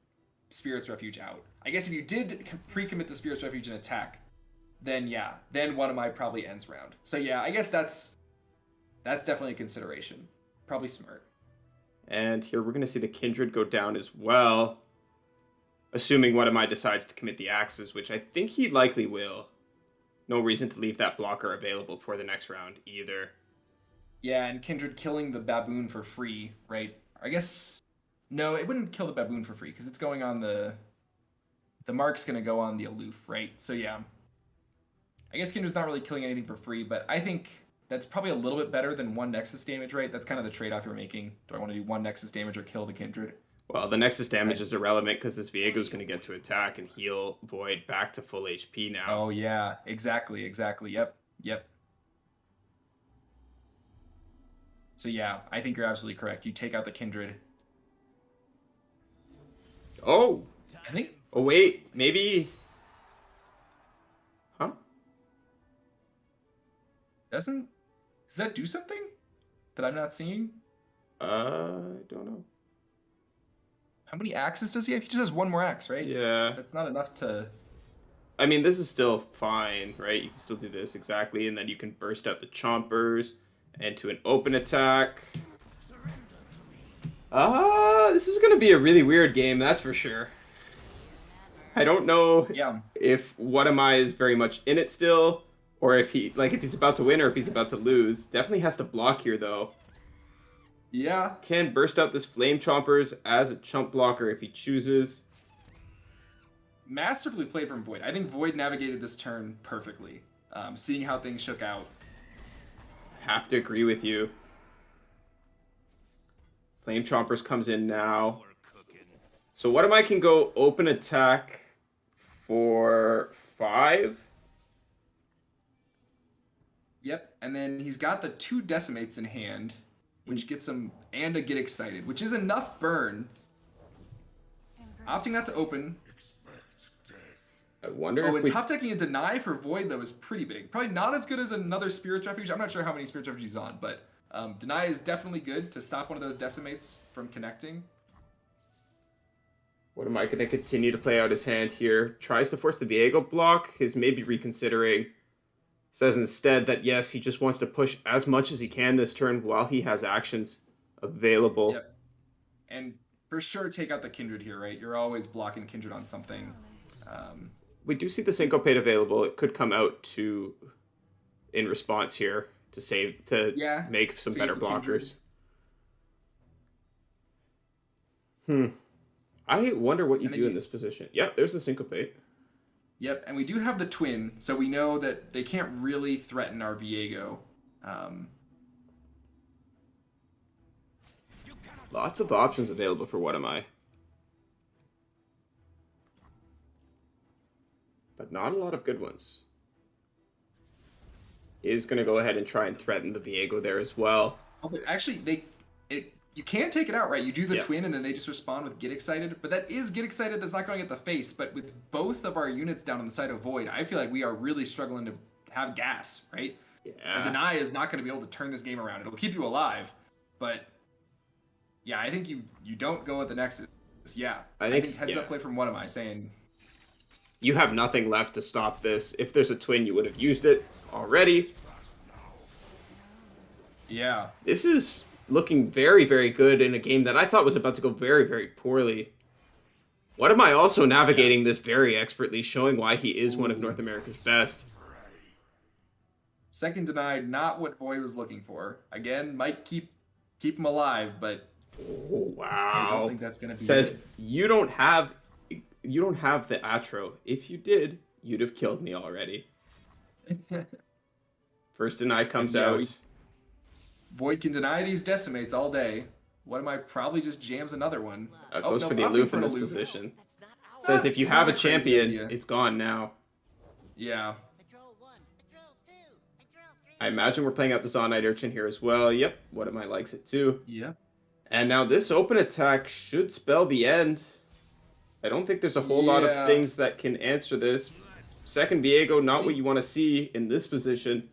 Spirit's Refuge out. I guess if you did pre-commit the Spirit's Refuge and attack, then yeah, then What Am I probably ends round. So yeah, I guess that's definitely a consideration. Probably smart. And here we're going to see the Kindred go down as well. Assuming What Am I decides to commit the axes, which I think he likely will. No reason to leave that blocker available for the next round either. Yeah, and Kindred killing the baboon for free, right? I guess... No, it wouldn't kill the baboon for free, because it's going on the... The mark's going to go on the aloof, right? So yeah. I guess Kindred's not really killing anything for free, but I think that's probably a little bit better than 1 Nexus damage, right? That's kind of the trade-off you're making. Do I want to do 1 Nexus damage or kill the Kindred? Well, the Nexus damage is irrelevant because this Viego's going to get to attack and heal Void back to full HP now. Oh, yeah. Exactly. Yep. So, yeah, I think you're absolutely correct. You take out the Kindred. Oh! I think... Oh, wait. Maybe... Huh? Does that do something that I'm not seeing? I don't know. How many axes does he have? He just has 1 more axe, right? Yeah. That's not enough to... I mean, this is still fine, right? You can still do this exactly, and then you can burst out the Chompers into an open attack. This is going to be a really weird game, that's for sure. I don't know if What Am I is very much in it still, or if if he's about to win or if he's about to lose. Definitely has to block here, though. Yeah. Can burst out this Flame Chompers as a chump blocker if he chooses. Masterfully played from Void. I think Void navigated this turn perfectly. Seeing how things shook out. Have to agree with you. Flame Chompers comes in now. So What Am I can go open attack for 5. Yep, and then he's got the 2 Decimates in hand, which gets him, and a Get Excited, which is enough burn. Opting not to open. I wonder Oh, if and we... top decking a Deny for Void, though, is pretty big. Probably not as good as another Spirit's Refuge. I'm not sure how many Spirit's Refuge he's on, but Deny is definitely good to stop one of those Decimates from connecting. What Am I going to continue to play out his hand here? Tries to force the Viego block. Is maybe reconsidering. Says instead that yes, he just wants to push as much as he can this turn while he has actions available. Yep. And for sure take out the Kindred here, right? You're always blocking Kindred on something. We do see the Syncopate available. It could come out in response here to make some better blockers. I wonder what you do in this position. Yep, there's the Syncopate. Yep, and we do have the Twin, so we know that they can't really threaten our Viego. Lots of options available for What Am I. But not a lot of good ones. Is going to go ahead and try and threaten the Viego there as well. Oh, but actually, you can take it out, right? You do the Twin, and then they just respond with Get Excited. But that is Get Excited that's not going at the face. But with both of our units down on the side of Void, I feel like we are really struggling to have gas, right? Yeah. A Deny is not going to be able to turn this game around. It'll keep you alive. But, yeah, I think you don't go at the Nexus. Yeah. I think heads up play from What Am I saying... You have nothing left to stop this. If there's a Twin, you would have used it already. Yeah. This is looking very, very good in a game that I thought was about to go very, very poorly. What Am I also navigating this very expertly, showing why he is one of North America's best. Second denied, not what Void was looking for. Again, might keep him alive, but Oh, I don't wow. think that's gonna be Says it. you don't have the Atro. If you did, you'd have killed me already. First deny comes Yeah, out. Void can deny these decimates all day. What am I? Probably just jams another one. Goes no, for the opting aloof for in an this aloof. position. That's not our Says if you have a Not a crazy champion, idea. it's gone now. Yeah. Patrol 1, Patrol 2, Patrol 3. I imagine we're playing out the Zonite Urchin here as well. Yep, What Am I likes it too. Yeah. And now this open attack should spell the end. I don't think there's a whole lot of Yeah. things that can answer this. Second Viego, not what you want to see in this position.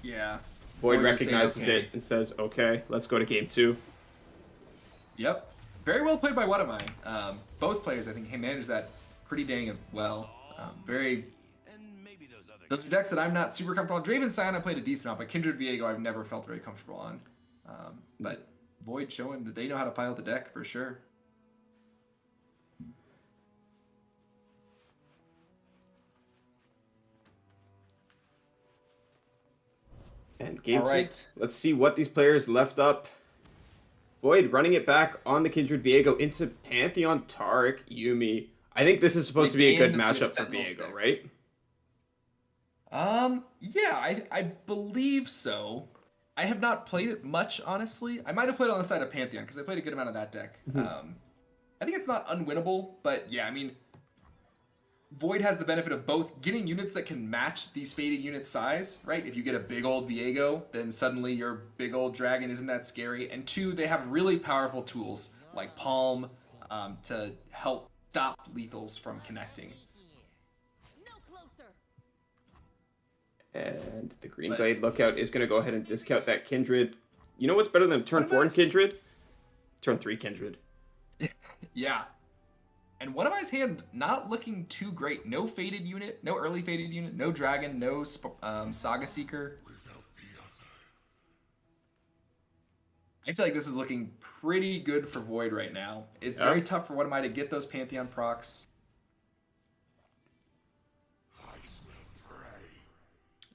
Yeah. Void Void just saying, recognizes okay. it and says, okay, let's go to game 2. Yep. Very well played by What Am I. Both players, I think, managed that pretty dang well. Very. And maybe those other Those are decks that I'm not super comfortable on. Draven Scion I played a decent amount, but Kindred Viego I've never felt very comfortable on. But Void showing that they know how to pile the deck for sure. And game All 2. right. Let's see what these players left up. Void running it back on the Kindred Viego into Pantheon Taric Yumi. I think this is supposed to be a good banned the matchup for Sentinel Viego, stick. right? Yeah, I believe so. I have not played it much, honestly. I might have played it on the side of Pantheon, because I played a good amount of that deck. I think it's not unwinnable, but yeah, I mean, Void has the benefit of both getting units that can match these faded units' size, right? If you get a big old Viego, then suddenly your big old dragon isn't that scary. And two, they have really powerful tools, like Palm, to help stop lethals from connecting. No closer. And the Green Glade Lookout is going to go ahead and discount that Kindred. You know what's better than turn 4 in Kindred? Turn 3 Kindred. Yeah. And One of I's hand not looking too great. No faded unit, no early faded unit, no dragon, no Saga Seeker. I feel like this is looking pretty good for Void right now. It's Yeah. very tough for One of I to get those Pantheon procs.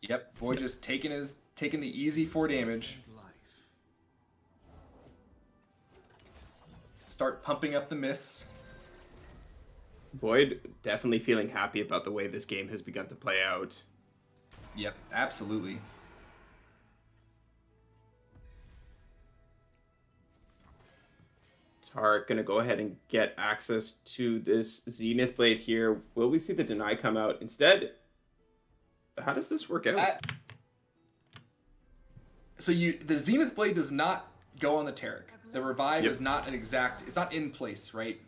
Yep, Void just taking the easy 4 damage. Start pumping up the miss. Void definitely feeling happy about the way this game has begun to play out. Yep, absolutely. Taric going to go ahead and get access to this Zenith Blade here. Will we see the deny come out? Instead, how does this work out? So the Zenith Blade does not go on the Taric. The revive Yep. is not it's not in place, right?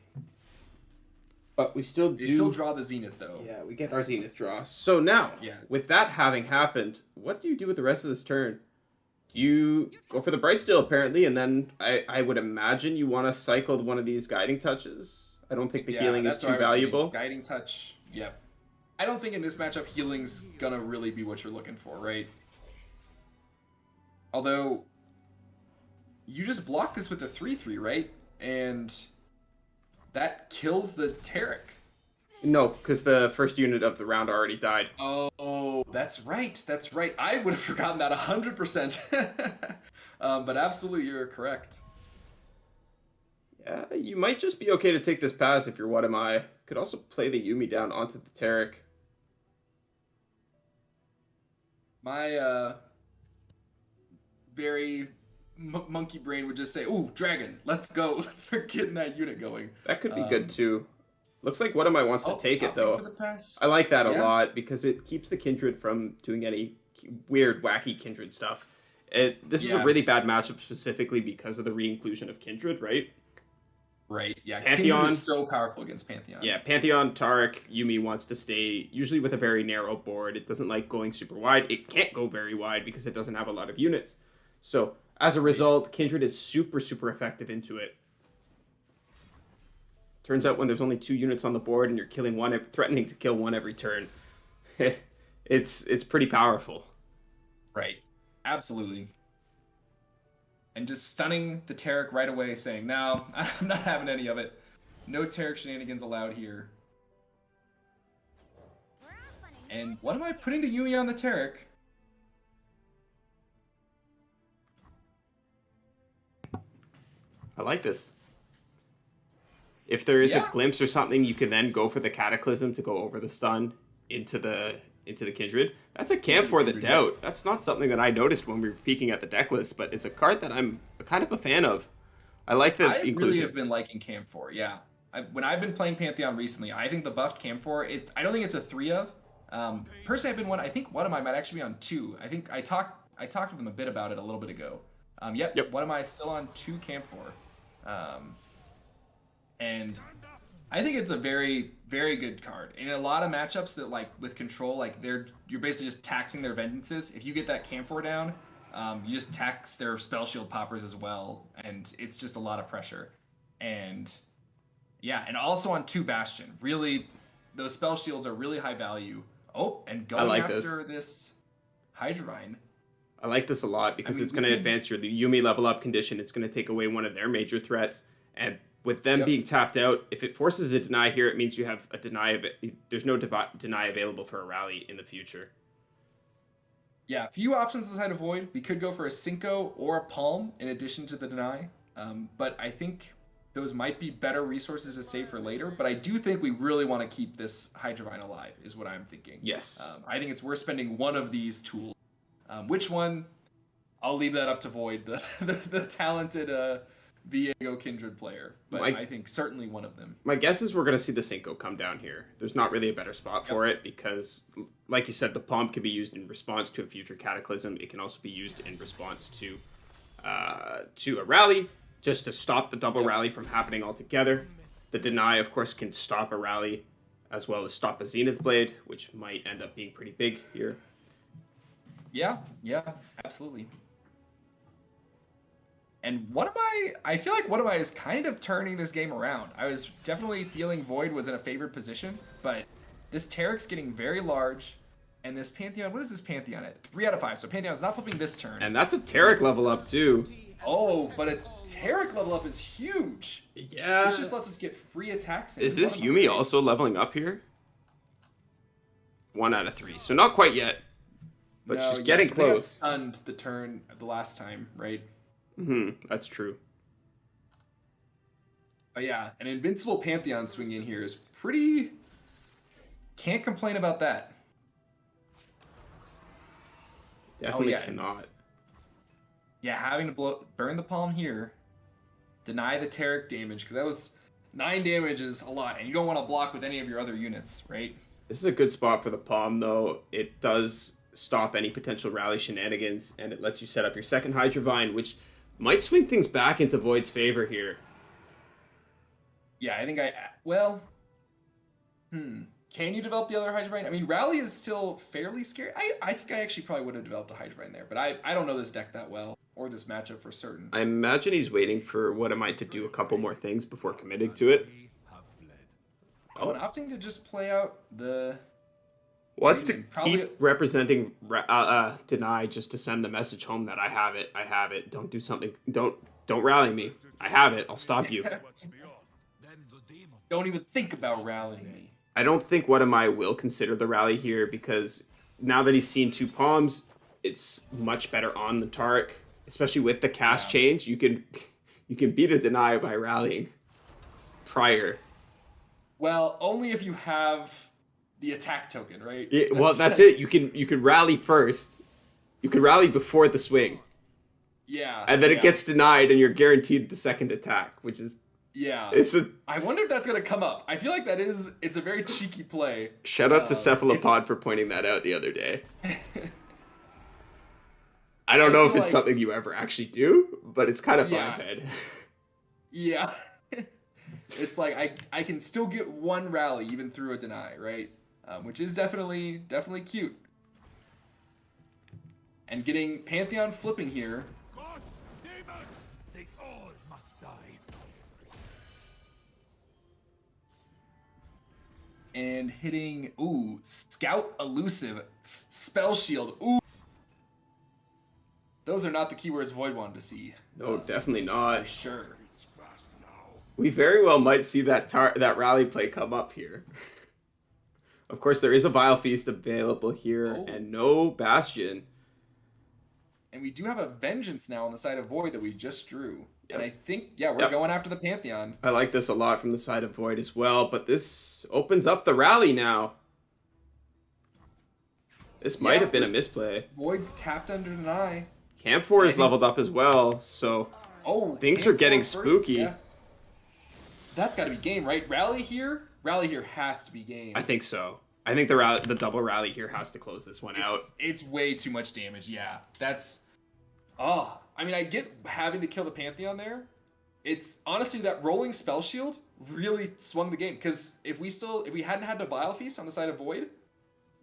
But we still They do... still draw the Zenith though. Yeah, we get our Zenith draw. So now, Yeah. with that having happened, what do you do with the rest of this turn? You go for the Brightsteel, apparently, and then I would imagine you want to cycle one of these Guiding Touches. I don't think the healing is that's too what I was valuable. thinking. Guiding Touch, yep. I don't think in this matchup healing's gonna really be what you're looking for, right? Although, you just block this with the 3/3, right? And that kills the Taric. No, because the first unit of the round already died. Oh, that's right. That's right. I would have forgotten that 100%. But absolutely, you're correct. Yeah, you might just be okay to take this pass if you're What Am I. Could also play the Yumi down onto the Taric. My very monkey brain would just say, "Ooh, dragon, let's go. Let's start getting that unit going." That could be good too. Looks like What Am I wants to take it opting though. For the pass. I like that a Yeah. lot because it keeps the Kindred from doing any weird, wacky Kindred stuff. This is a Yeah. really bad matchup specifically because of the re-inclusion of Kindred, right? Right. Yeah. Pantheon. Kindred is so powerful against Pantheon. Yeah, Pantheon, Taric, Yumi wants to stay usually with a very narrow board. It doesn't like going super wide. It can't go very wide because it doesn't have a lot of units. So, as a result, Kindred is super, super effective into it. Turns out when there's only 2 units on the board and you're killing one, threatening to kill one every turn, it's pretty powerful. Right. Absolutely. And just stunning the Taric right away, saying, "No, I'm not having any of it. No Taric shenanigans allowed here." We're off on a And what am I putting the Yumi on the Taric? like this. If there is Yeah. a glimpse or something, you can then go for the Cataclysm to go over the stun into the Kindred. That's a camp for the Kindred, doubt. That's not something that I noticed when we were peeking at the deck list, but it's a card that I'm kind of a fan of. I like the I inclusion. really have been liking Camphor, yeah. When I've been playing Pantheon recently, I think the buffed Camphor, I don't think it's a 3 of. Personally, I've been one. I think one of mine might actually be on 2. I think I talked with them a bit about it a little bit ago. Yep. One of mine is still on 2 Camphor. And I think it's a very, very good card. In a lot of matchups that, like, with control, like, you're basically just taxing their vengeances. If you get that Camphor down, you just tax their spell shield poppers as well, and it's just a lot of pressure. And yeah, and also on 2 Bastion. Really, those spell shields are really high value. Oh, and going after this Hydrovine. I like this a lot because it's going to advance your Yumi level up condition. It's going to take away one of their major threats. And with them being tapped out, if it forces a deny here, it means you have a deny. There's no deny available for a rally in the future. Yeah, few options inside of Void. We could go for a Cinco or a Palm in addition to the deny. But I think those might be better resources to save for later. But I do think we really want to keep this Hydrovine alive, is what I'm thinking. Yes. I think it's worth spending one of these tools. Which one? I'll leave that up to Void, the talented Viego Kindred player. But I think certainly one of them. My guess is we're going to see the Cinco come down here. There's not really a better spot for it because, like you said, the Palm can be used in response to a future Cataclysm. It can also be used in response to a rally, just to stop the double rally from happening altogether. The Deny, of course, can stop a rally as well as stop a Zenith Blade, which might end up being pretty big here. Yeah, absolutely. And I feel like one of my is kind of turning this game around. I was definitely feeling Void was in a favored position, but this Terek's getting very large, and this Pantheon, what is this Pantheon at? 3 out of 5, so Pantheon's not flipping this turn. And that's a Terek level up too. Oh, but a Terek level up is huge. Yeah. This just lets us get free attacks. Is this Yumi also leveling up here? 1 out of 3, so not quite yet. But she's getting close. They got stunned the last time, right? That's true. But yeah, an Invincible Pantheon swing in here is pretty... Can't complain about that. Definitely cannot. Yeah, having to burn the Palm here, deny the Terek damage, because that was 9 damage is a lot, and you don't want to block with any of your other units, right? This is a good spot for the Palm, though. It does stop any potential rally shenanigans, and it lets you set up your second Hydrovine, which might swing things back into Void's favor here. Yeah, I think Can you develop the other Hydrovine? I mean, Rally is still fairly scary. I think I actually probably would have developed a Hydrovine there, but I don't know this deck that well, or this matchup for certain. I imagine he's waiting for What Am I to do a couple more things before committing to it. Oh, and opting to just play out the... What's to keep representing Deny just to send the message home that I have it. Don't do something. Don't rally me. I have it. I'll stop you. Don't even think about rallying me. I don't think What Am I will consider the rally here because now that he's seen 2 Palms, it's much better on the Tarek, especially with the cast change. You can beat a Deny by rallying prior. Well, only if you have the attack token, right? Yeah, that's it. You can rally first. You can rally before the swing. Yeah. And then it gets denied, and you're guaranteed the second attack, which is... Yeah. I wonder if that's going to come up. I feel like it's a very cheeky play. Shout out to Cephalopod for pointing that out the other day. I don't know if it's something you ever actually do, but it's kind of fun. Yeah. It's like, I can still get 1 rally even through a deny, right? Which is definitely cute. And getting Pantheon flipping here. Gods, demons, they all must die. And hitting, Scout Elusive, Spell Shield, Those are not the keywords Void wanted to see. No, definitely not. For sure. We very well might see that rally play come up here. Of course, there is a Vile Feast available here, and no Bastion. And we do have a Vengeance now on the side of Void that we just drew. Yep. And I think, we're Yep. going after the Pantheon. I like this a lot from the side of Void as well, but this opens up the rally now. This might have been a misplay. Void's tapped under an eye. Kevor is leveled up as well, so things are getting spooky. Yeah. That's got to be game, right? Rally here has to be game. I think so. I think the double rally here has to close this one out. It's way too much damage. Yeah, that's. Oh, I mean, I get having to kill the Pantheon there. It's honestly that rolling spell shield really swung the game, because if we hadn't had the Vile Feast on the side of Void,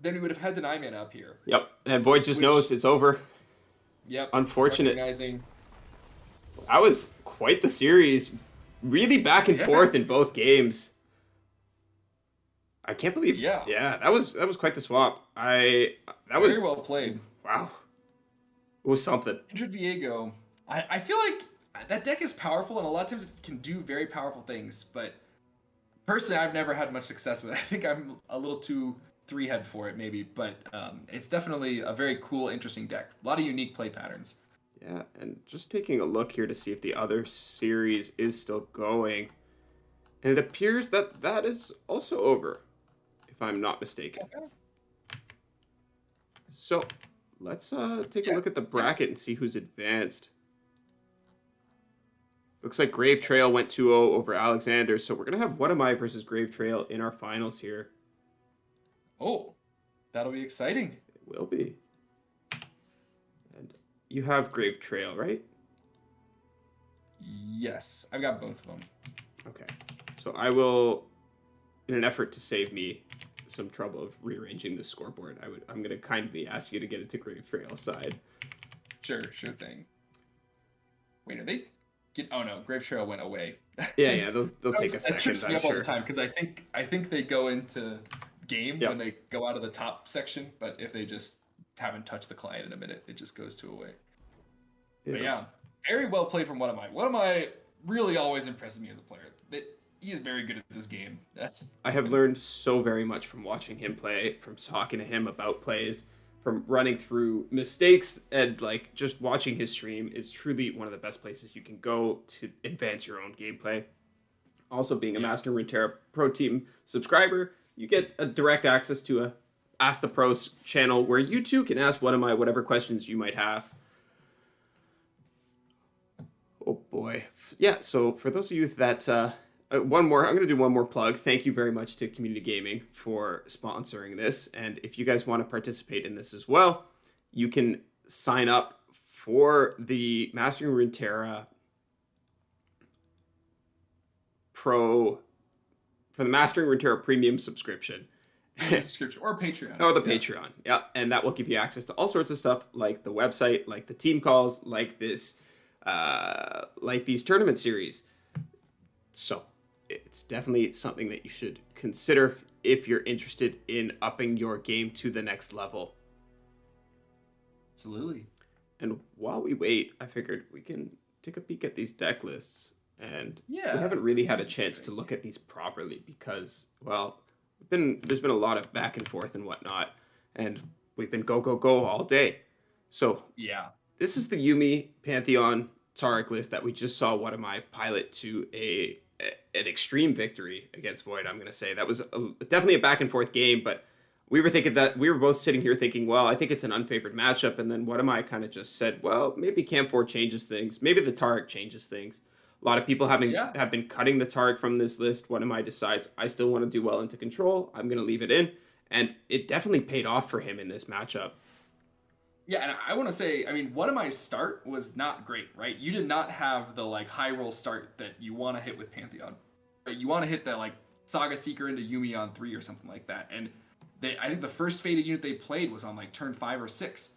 then we would have had Deny Mana up here. Yep, and Void just knows it's over. Yep. Unfortunate. Recognizing. That was quite the series. Really back and forth in both games. I can't believe. Yeah, that was quite the swap. Very well played. Wow, it was something. Injured Viego. I feel like that deck is powerful, and a lot of times it can do very powerful things. But personally, I've never had much success with it. I think I'm a little too three-head for it, maybe. But it's definitely a very cool, interesting deck. A lot of unique play patterns. Yeah, and just taking a look here to see if the other series is still going. And it appears that is also over, if I'm not mistaken. Okay. So, let's take a look at the bracket and see who's advanced. Looks like Grave Trail went 2-0 over Alexander, so we're going to have What Am I versus Grave Trail in our finals here. Oh, that'll be exciting. It will be. And you have Grave Trail, right? Yes, I've got both of them. Okay. So I will, in an effort to save me some trouble of rearranging the scoreboard, I'm going to kindly ask you to get it to Grave Trail side. Sure thing. Wait, are they? Oh no, Grave Trail went away. Yeah, they'll take a second. That trips me I'm up sure. all the time, because I think they go into game when they go out of the top section, but if they just haven't touched the client in a minute, it just goes to away. Yeah. But yeah, very well played from What Am I. What Am I really always impresses me as a player. He is very good at this game. I have learned so very much from watching him play, from talking to him about plays, from running through mistakes, and like just watching his stream is truly one of the best places you can go to advance your own gameplay. Also, being a Mastering Runeterra Pro Team subscriber, you get a direct access to a Ask the Pros channel where you too can ask What Am I whatever questions you might have. Oh boy. Yeah, so for those of you that I'm going to do one more plug. Thank you very much to Community Gaming for sponsoring this. And if you guys want to participate in this as well, you can sign up for the Mastering Runeterra Pro, for the Mastering Runeterra Premium subscription. Or Patreon. Or the Patreon. Yeah. And that will give you access to all sorts of stuff, like the website, like the team calls, like this, like these tournament series. So it's definitely something that you should consider if you're interested in upping your game to the next level. Absolutely. And while we wait, I figured we can take a peek at these deck lists. And we haven't really had a chance to look at these properly because, well, there's been a lot of back and forth and whatnot. And we've been go all day. So this is the Yuumi Pantheon Taric list that we just saw What Am I pilot to an extreme victory against Void. I'm going to say that was definitely a back and forth game, but we were both sitting here thinking, well, I think it's an unfavored matchup. And then What Am I kind of just said, well, maybe Kevor changes things. Maybe the Taric changes things. A lot of people have been cutting the Taric from this list. What Am I decides I still want to do well into control. I'm going to leave it in. And it definitely paid off for him in this matchup. Yeah, and I want to say, I mean, What Am I's start was not great, right? You did not have the like high roll start that you want to hit with Pantheon. Right? You want to hit that like Saga Seeker into Yuumi on 3 or something like that. And I think the first faded unit they played was on like turn 5 or 6.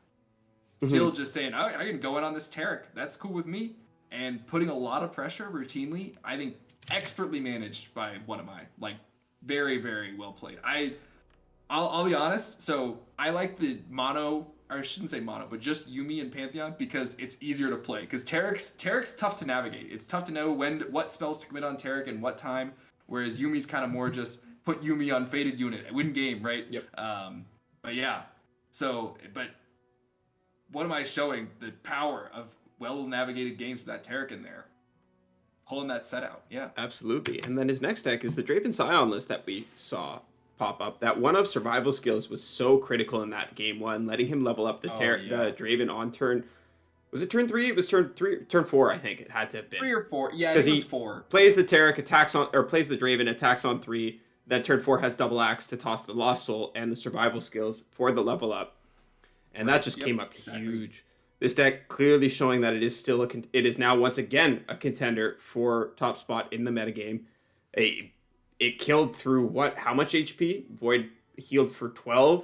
Still just saying, oh, I can go in on this Taric. That's cool with me. And putting a lot of pressure routinely, I think expertly managed by What Am I. Like very, very well played. I'll be honest. So I like the mono, or I shouldn't say mono, but just Yuumi and Pantheon because it's easier to play. Because Taric's tough to navigate. It's tough to know what spells to commit on Taric and what time. Whereas Yuumi's kind of more just put Yuumi on faded unit, win game, right? Yep. But yeah. So, but what am I showing? The power of well-navigated games with that Taric in there. Pulling that set out, yeah. Absolutely. And then his next deck is the Draven Scion list that we saw pop up. That one of survival skills was so critical in that game one, letting him level up the Draven on turn. Was it turn 3? It was turn 4, I think it had to have been. 3 or 4. Yeah, it was 4. Plays the Taric, attacks on, or plays the Draven, attacks on 3. Then turn 4 has double axe to toss the Lost Soul and the survival skills for the level up. And that just came up huge. This deck clearly showing that it is still it is now once again a contender for top spot in the metagame. It killed through what? How much HP? Void healed for 12?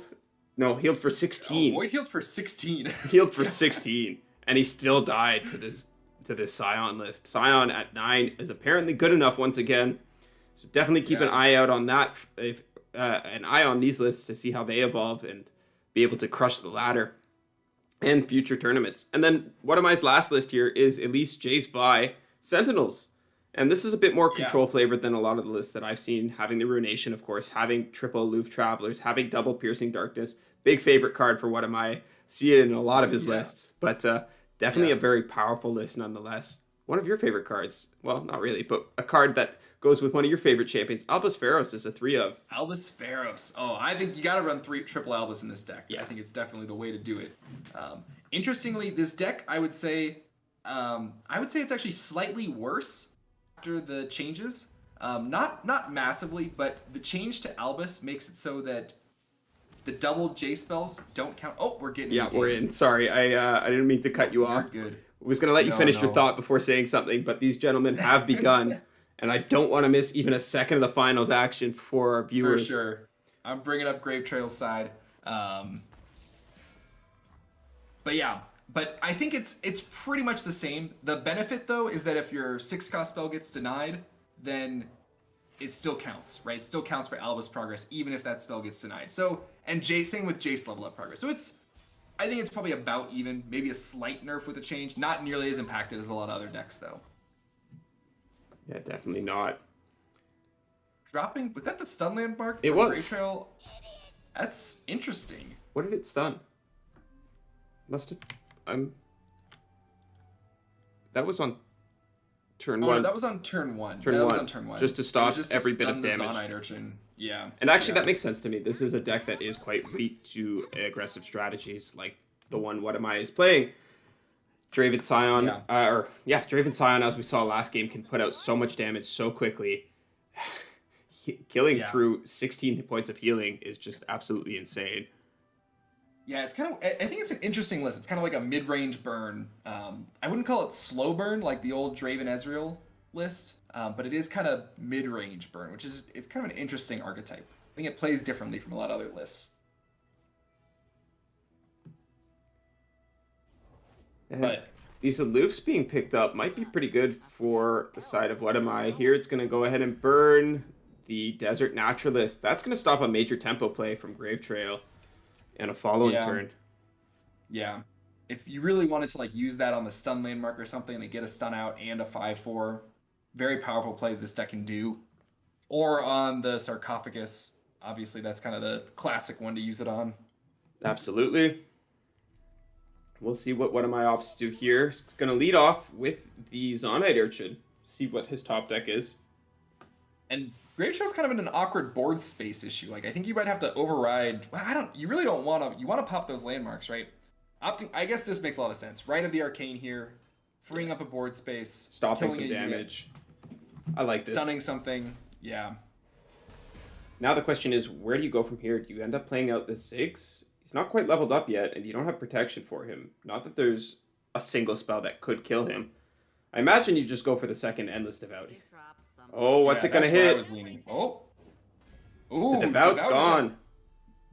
No, healed for 16. Void healed for 16. Healed for 16, and he still died to this Scion list. Scion at 9 is apparently good enough once again. So definitely keep an eye out on that. An eye on these lists to see how they evolve and be able to crush the ladder and future tournaments. And then what am I's last list here is Elise, Jace, Vi, Sentinels. And this is a bit more control flavored than a lot of the lists that I've seen, having the Ruination, of course, having triple Aloof Travelers, having double Piercing Darkness. Big favorite card for What Am I. See it in a lot of his lists, but definitely a very powerful list nonetheless. One of your favorite cards. Well, not really, but a card that goes with one of your favorite champions. Albus Pharos is a 3 of. Albus Pharos. Oh, I think you got to run triple Albus in this deck. Yeah. I think it's definitely the way to do it. Interestingly, this deck, I would say it's actually slightly worse after the changes. Not massively, but the change to Albus makes it so that the double J spells don't count. Oh, we're getting we're in. Sorry, I didn't mean to cut you off. You're good. I was going to let you finish your thought before saying something, but these gentlemen have begun, and I don't want to miss even a second of the finals action for our viewers. For sure. I'm bringing up Grave Trail's side. But I think it's pretty much the same. The benefit, though, is that if your 6-cost spell gets denied, then it still counts, right? It still counts for Albus progress, even if that spell gets denied. So, and same with Jace level up progress. So I think it's probably about even, maybe a slight nerf with a change. Not nearly as impacted as a lot of other decks, though. Yeah, definitely not. Dropping, was that the stun landmark? It was. Grave Trail? That's interesting. What did it stun? Must have... That was on turn 1. No, that was on turn 1. That was on turn 1. Just to stop every bit of damage. Zonite Urchin. Yeah. And actually, that makes sense to me. This is a deck that is quite weak to aggressive strategies like the one What Am I is playing. Draven Scion, Draven Scion, as we saw last game, can put out so much damage so quickly. Killing through 16 points of healing is just absolutely insane. Yeah, it's kind of. I think it's an interesting list. It's kind of like a mid-range burn. I wouldn't call it slow burn like the old Draven Ezreal list, but it is kind of mid-range burn, which is it's kind of an interesting archetype. I think it plays differently from a lot of other lists. But these aloofs being picked up might be pretty good for the side of What Am I. Here it's going to go ahead and burn the Desert Naturalist. That's going to stop a major tempo play from Grave Trail and a following turn. Yeah. If you really wanted to use that on the stun landmark or something to get a stun out and a 5/4, very powerful play this deck can do. Or on the Sarcophagus. Obviously, that's kind of the classic one to use it on. Absolutely. We'll see what Am I opts to do here. It's going to lead off with the Zonite Urchin. See what his top deck is. And Grave Trail's kind of in an awkward board space issue. I think you might have to override. Well, you really don't want to. You want to pop those landmarks, right? I guess this makes a lot of sense. Right of the Arcane here, freeing up a board space, stopping some damage. I like this. Stunning something, yeah. Now the question is, where do you go from here? Do you end up playing out the Ziggs? He's not quite leveled up yet, and you don't have protection for him. Not that there's a single spell that could kill him. I imagine you just go for the second Endless Devout. Oh, what's it gonna hit? I was leaning. Oh, ooh, the Devout's gone.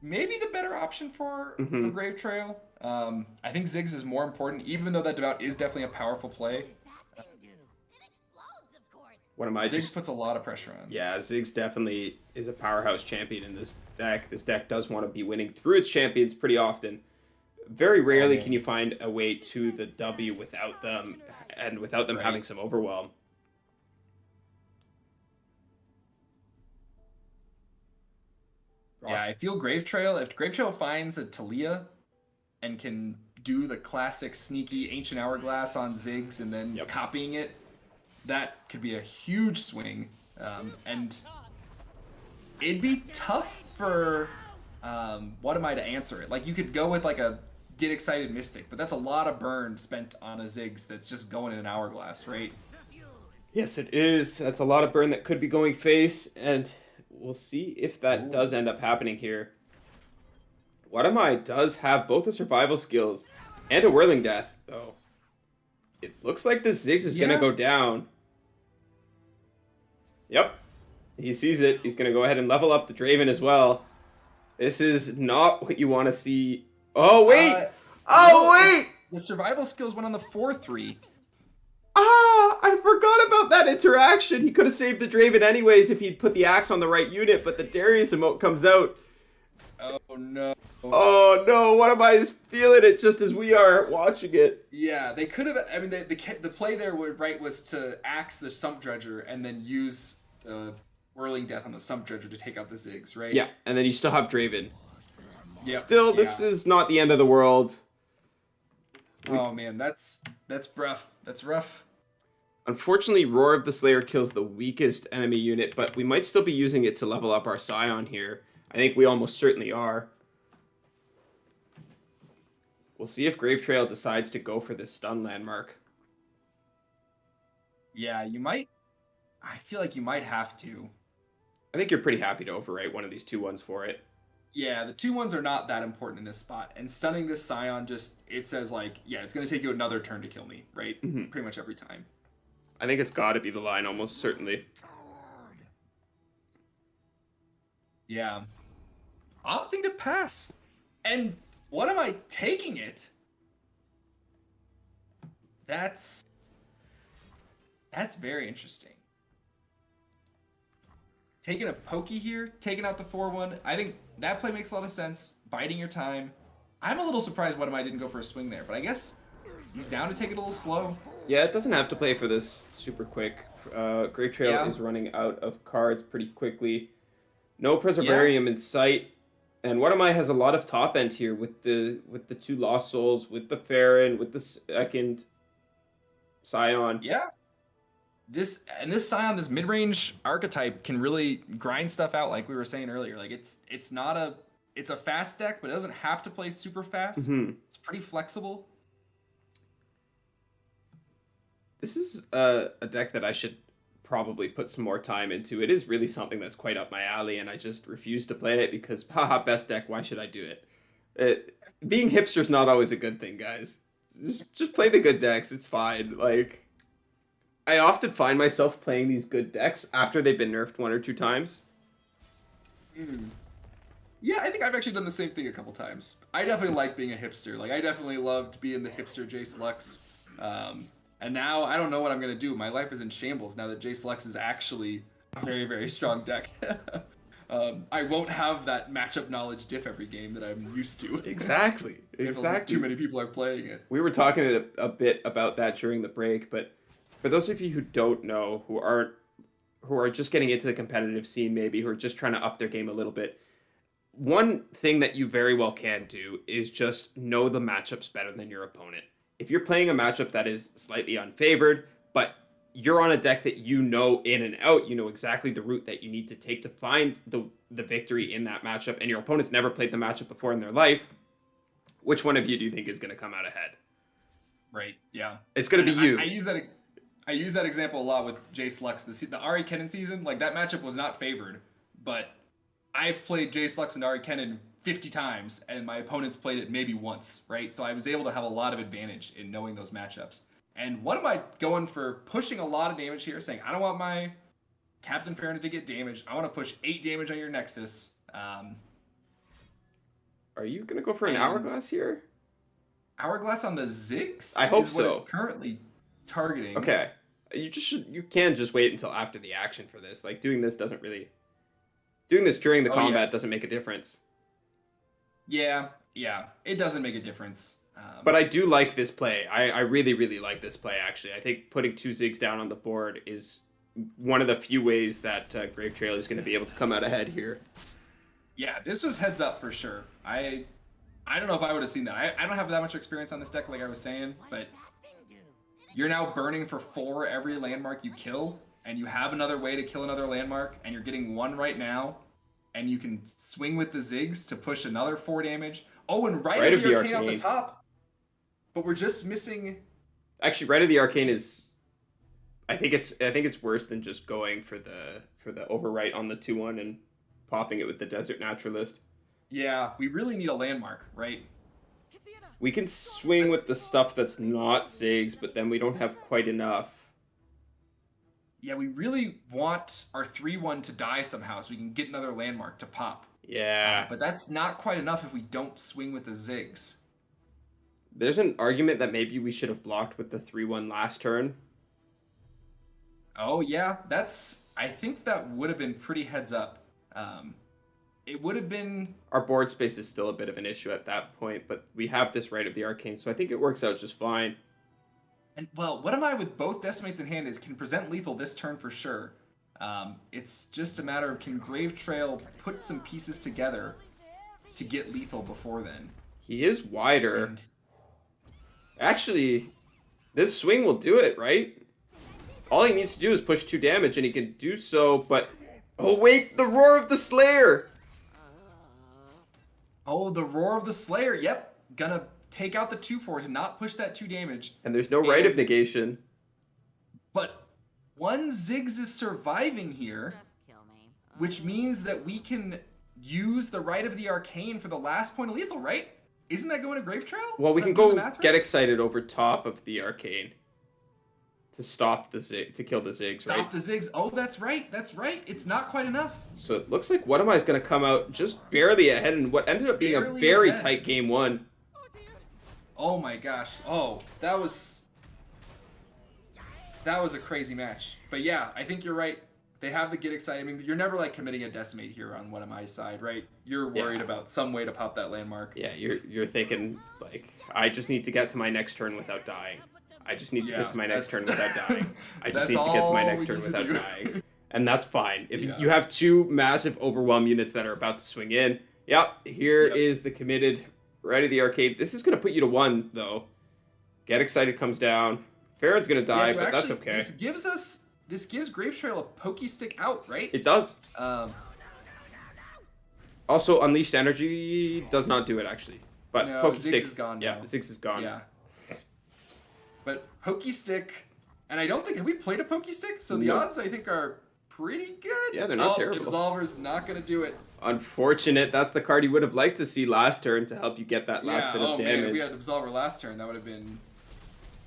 Maybe the better option for Grave Trail. I think Ziggs is more important, even though that Devout is definitely a powerful play. What am I? Ziggs puts a lot of pressure on. Yeah, Ziggs definitely is a powerhouse champion in this deck. This deck does want to be winning through its champions pretty often. Very rarely can you find a way to the W without them, and without them having some overwhelm. Yeah, I feel Grave Trail. If Grave Trail finds a Talia and can do the classic sneaky Ancient Hourglass on Ziggs and then copying it, that could be a huge swing. And it'd be tough for what am I to answer it? Like, you could go with like a Get Excited Mystic, but that's a lot of burn spent on a Ziggs that's just going in an Hourglass, right? Yes, it is. That's a lot of burn that could be going face, and we'll see if that does end up happening here. What Am I does have both the survival skills and a Whirling Death, though. It looks like this Ziggs is going to go down. Yep. He sees it. He's going to go ahead and level up the Draven as well. This is not what you want to see. Oh, wait! Wait! The survival skills went on the 4-3. I forgot about that interaction. He could have saved the Draven anyways if he'd put the axe on the right unit, but the Darius emote comes out. Oh, no. Oh, no. What am I feeling it just as we are watching it? Yeah, they could have... I mean, the play there was to axe the Sump Dredger and then use the Whirling Death on the Sump Dredger to take out the Ziggs, right? Yeah, and then you still have Draven. Yep. Still, this is not the end of the world. Oh, man, that's rough. That's rough. Unfortunately, Roar of the Slayer kills the weakest enemy unit, but we might still be using it to level up our Scion here. I think we almost certainly are. We'll see if Grave Trail decides to go for this stun landmark. Yeah, you might... I feel like you might have to. I think you're pretty happy to overwrite one of these 2-1s for it. Yeah, the 2-1s are not that important in this spot. And stunning this Scion just... It says, like, yeah, it's going to take you another turn to kill me, right? Mm-hmm. Pretty much every time. I think it's got to be the line, almost certainly. Yeah. Opting to pass. And what am I taking it? That's very interesting. Taking a pokey here, taking out the 4-1. I think that play makes a lot of sense. Biding your time. I'm a little surprised What Am I didn't go for a swing there, but I guess he's down to take it a little slow. Yeah, it doesn't have to play for this super quick. Great Trail is running out of cards pretty quickly. No Preservarium in sight. And What Am I has a lot of top end here with the 2 Lost Souls, with the Farron, with the second Scion. Yeah. This Scion, this mid-range archetype can really grind stuff out like we were saying earlier. Like it's a fast deck, but it doesn't have to play super fast. Mm-hmm. It's pretty flexible. This is a deck that I should probably put some more time into. It is really something that's quite up my alley, and I just refuse to play it because, haha, best deck, why should I do it? Being hipster's not always a good thing, guys. Just play the good decks, it's fine. Like, I often find myself playing these good decks after they've been nerfed 1 or 2 times. Yeah, I think I've actually done the same thing a couple times. I definitely like being a hipster. Like, I definitely loved being the hipster Jace Lux. And now I don't know what I'm going to do. My life is in shambles now that Jace Lux is actually a very, very strong deck. I won't have that matchup knowledge diff every game that I'm used to. Exactly. Too many people are playing it. We were talking a bit about that during the break, but for those of you who don't know, who are just getting into the competitive scene maybe, who are just trying to up their game a little bit, one thing that you very well can do is just know the matchups better than your opponent. If you're playing a matchup that is slightly unfavored, but you're on a deck that you know in and out, you know exactly the route that you need to take to find the victory in that matchup, and your opponent's never played the matchup before in their life, which one of you do you think is going to come out ahead? Right, yeah. It's going to be you. I use that example a lot with Jace Lux. The Ari Kennen season, like that matchup was not favored, but I've played Jace Lux and Ari Kennen 50 times, and my opponents played it maybe once, right? So I was able to have a lot of advantage in knowing those matchups. And what am I going for pushing a lot of damage here, saying I don't want my Captain Farron to get damaged. I want to push 8 damage on your Nexus. Are you going to go for an Hourglass here? Hourglass on the Ziggs? I hope is so. What it's currently targeting. Okay. You can just wait until after the action for this. Like, doing this during the combat doesn't make a difference. Yeah, it doesn't make a difference. But I do like this play. I really, really like this play, actually. I think putting 2 Ziggs down on the board is one of the few ways that Grave Trail is going to be able to come out ahead here. Yeah, this was heads up for sure. I I don't know if I would have seen that. I don't have that much experience on this deck, like I was saying, but you're now burning for 4 every landmark you kill, and you have another way to kill another landmark, and you're getting 1 right now, and you can swing with the Ziggs to push another 4 damage. Oh, and right of the Arcane off the top. But we're just missing... Actually, Right of the Arcane is... I think it's worse than just going for the overwrite on the 2/1 and popping it with the Desert Naturalist. Yeah, we really need a landmark, right? We can swing with the stuff that's not Ziggs, but then we don't have quite enough. Yeah, we really want our 3/1 to die somehow so we can get another landmark to pop. Yeah. But that's not quite enough if we don't swing with the Ziggs. There's an argument that maybe we should have blocked with the 3/1 last turn. Oh, yeah. I think that would have been pretty heads up. It would have been... Our board space is still a bit of an issue at that point, but we have this Right of the Arcane, so I think it works out just fine. And, well, what am I with both Decimates in hand is can present lethal this turn for sure. It's just a matter of can Grave Trail put some pieces together to get lethal before then. He is wider. And... Actually, this swing will do it, right? All he needs to do is push 2 damage, and he can do so, but... Oh, wait! The Roar of the Slayer! Oh, the Roar of the Slayer. Yep. Gonna take out the 2/4 to not push that 2 damage. And there's no Right of Negation. But 1 Ziggs is surviving here, which means that we can use the Right of the Arcane for the last point of lethal, right? Isn't that going to Grave Trail? Well, we can go get excited over top of the Arcane to stop the Zig, to kill the Ziggs, right? Stop the Ziggs. Oh, that's right. That's right. It's not quite enough. So it looks like What Am I is going to come out just barely ahead in what ended up being a very tight game 1. Oh my gosh. Oh, that was a crazy match. But yeah, I think you're right. They have the get excited. I mean, you're never like committing a Decimate here on What Am I side, right? You're worried about some way to pop that landmark. Yeah, you're thinking like, I just need to get to my next turn without dying. I just need to get to my next turn without dying. I just need to get to my next turn without dying. And that's fine. If you have 2 massive Overwhelm units that are about to swing in, here is the committed Right of the Arcane. This is going to put you to 1, though. Get Excited comes down. Farron's going to die, but that's okay. This gives Grave Trail a pokey stick out, right? It does. Also, Unleashed Energy does not do it, actually. But no, Pokey Ziggs Stick is gone yeah, now. the Ziggs is gone. Yeah. But Pokey Stick, and I don't think, have we played a Pokey Stick? So the odds, I think, are pretty good. Yeah, they're not terrible. Absolver's not going to do it. Unfortunate. That's the card you would have liked to see last turn to help you get that last bit of damage. Man, if we had Absolver last turn, that would have been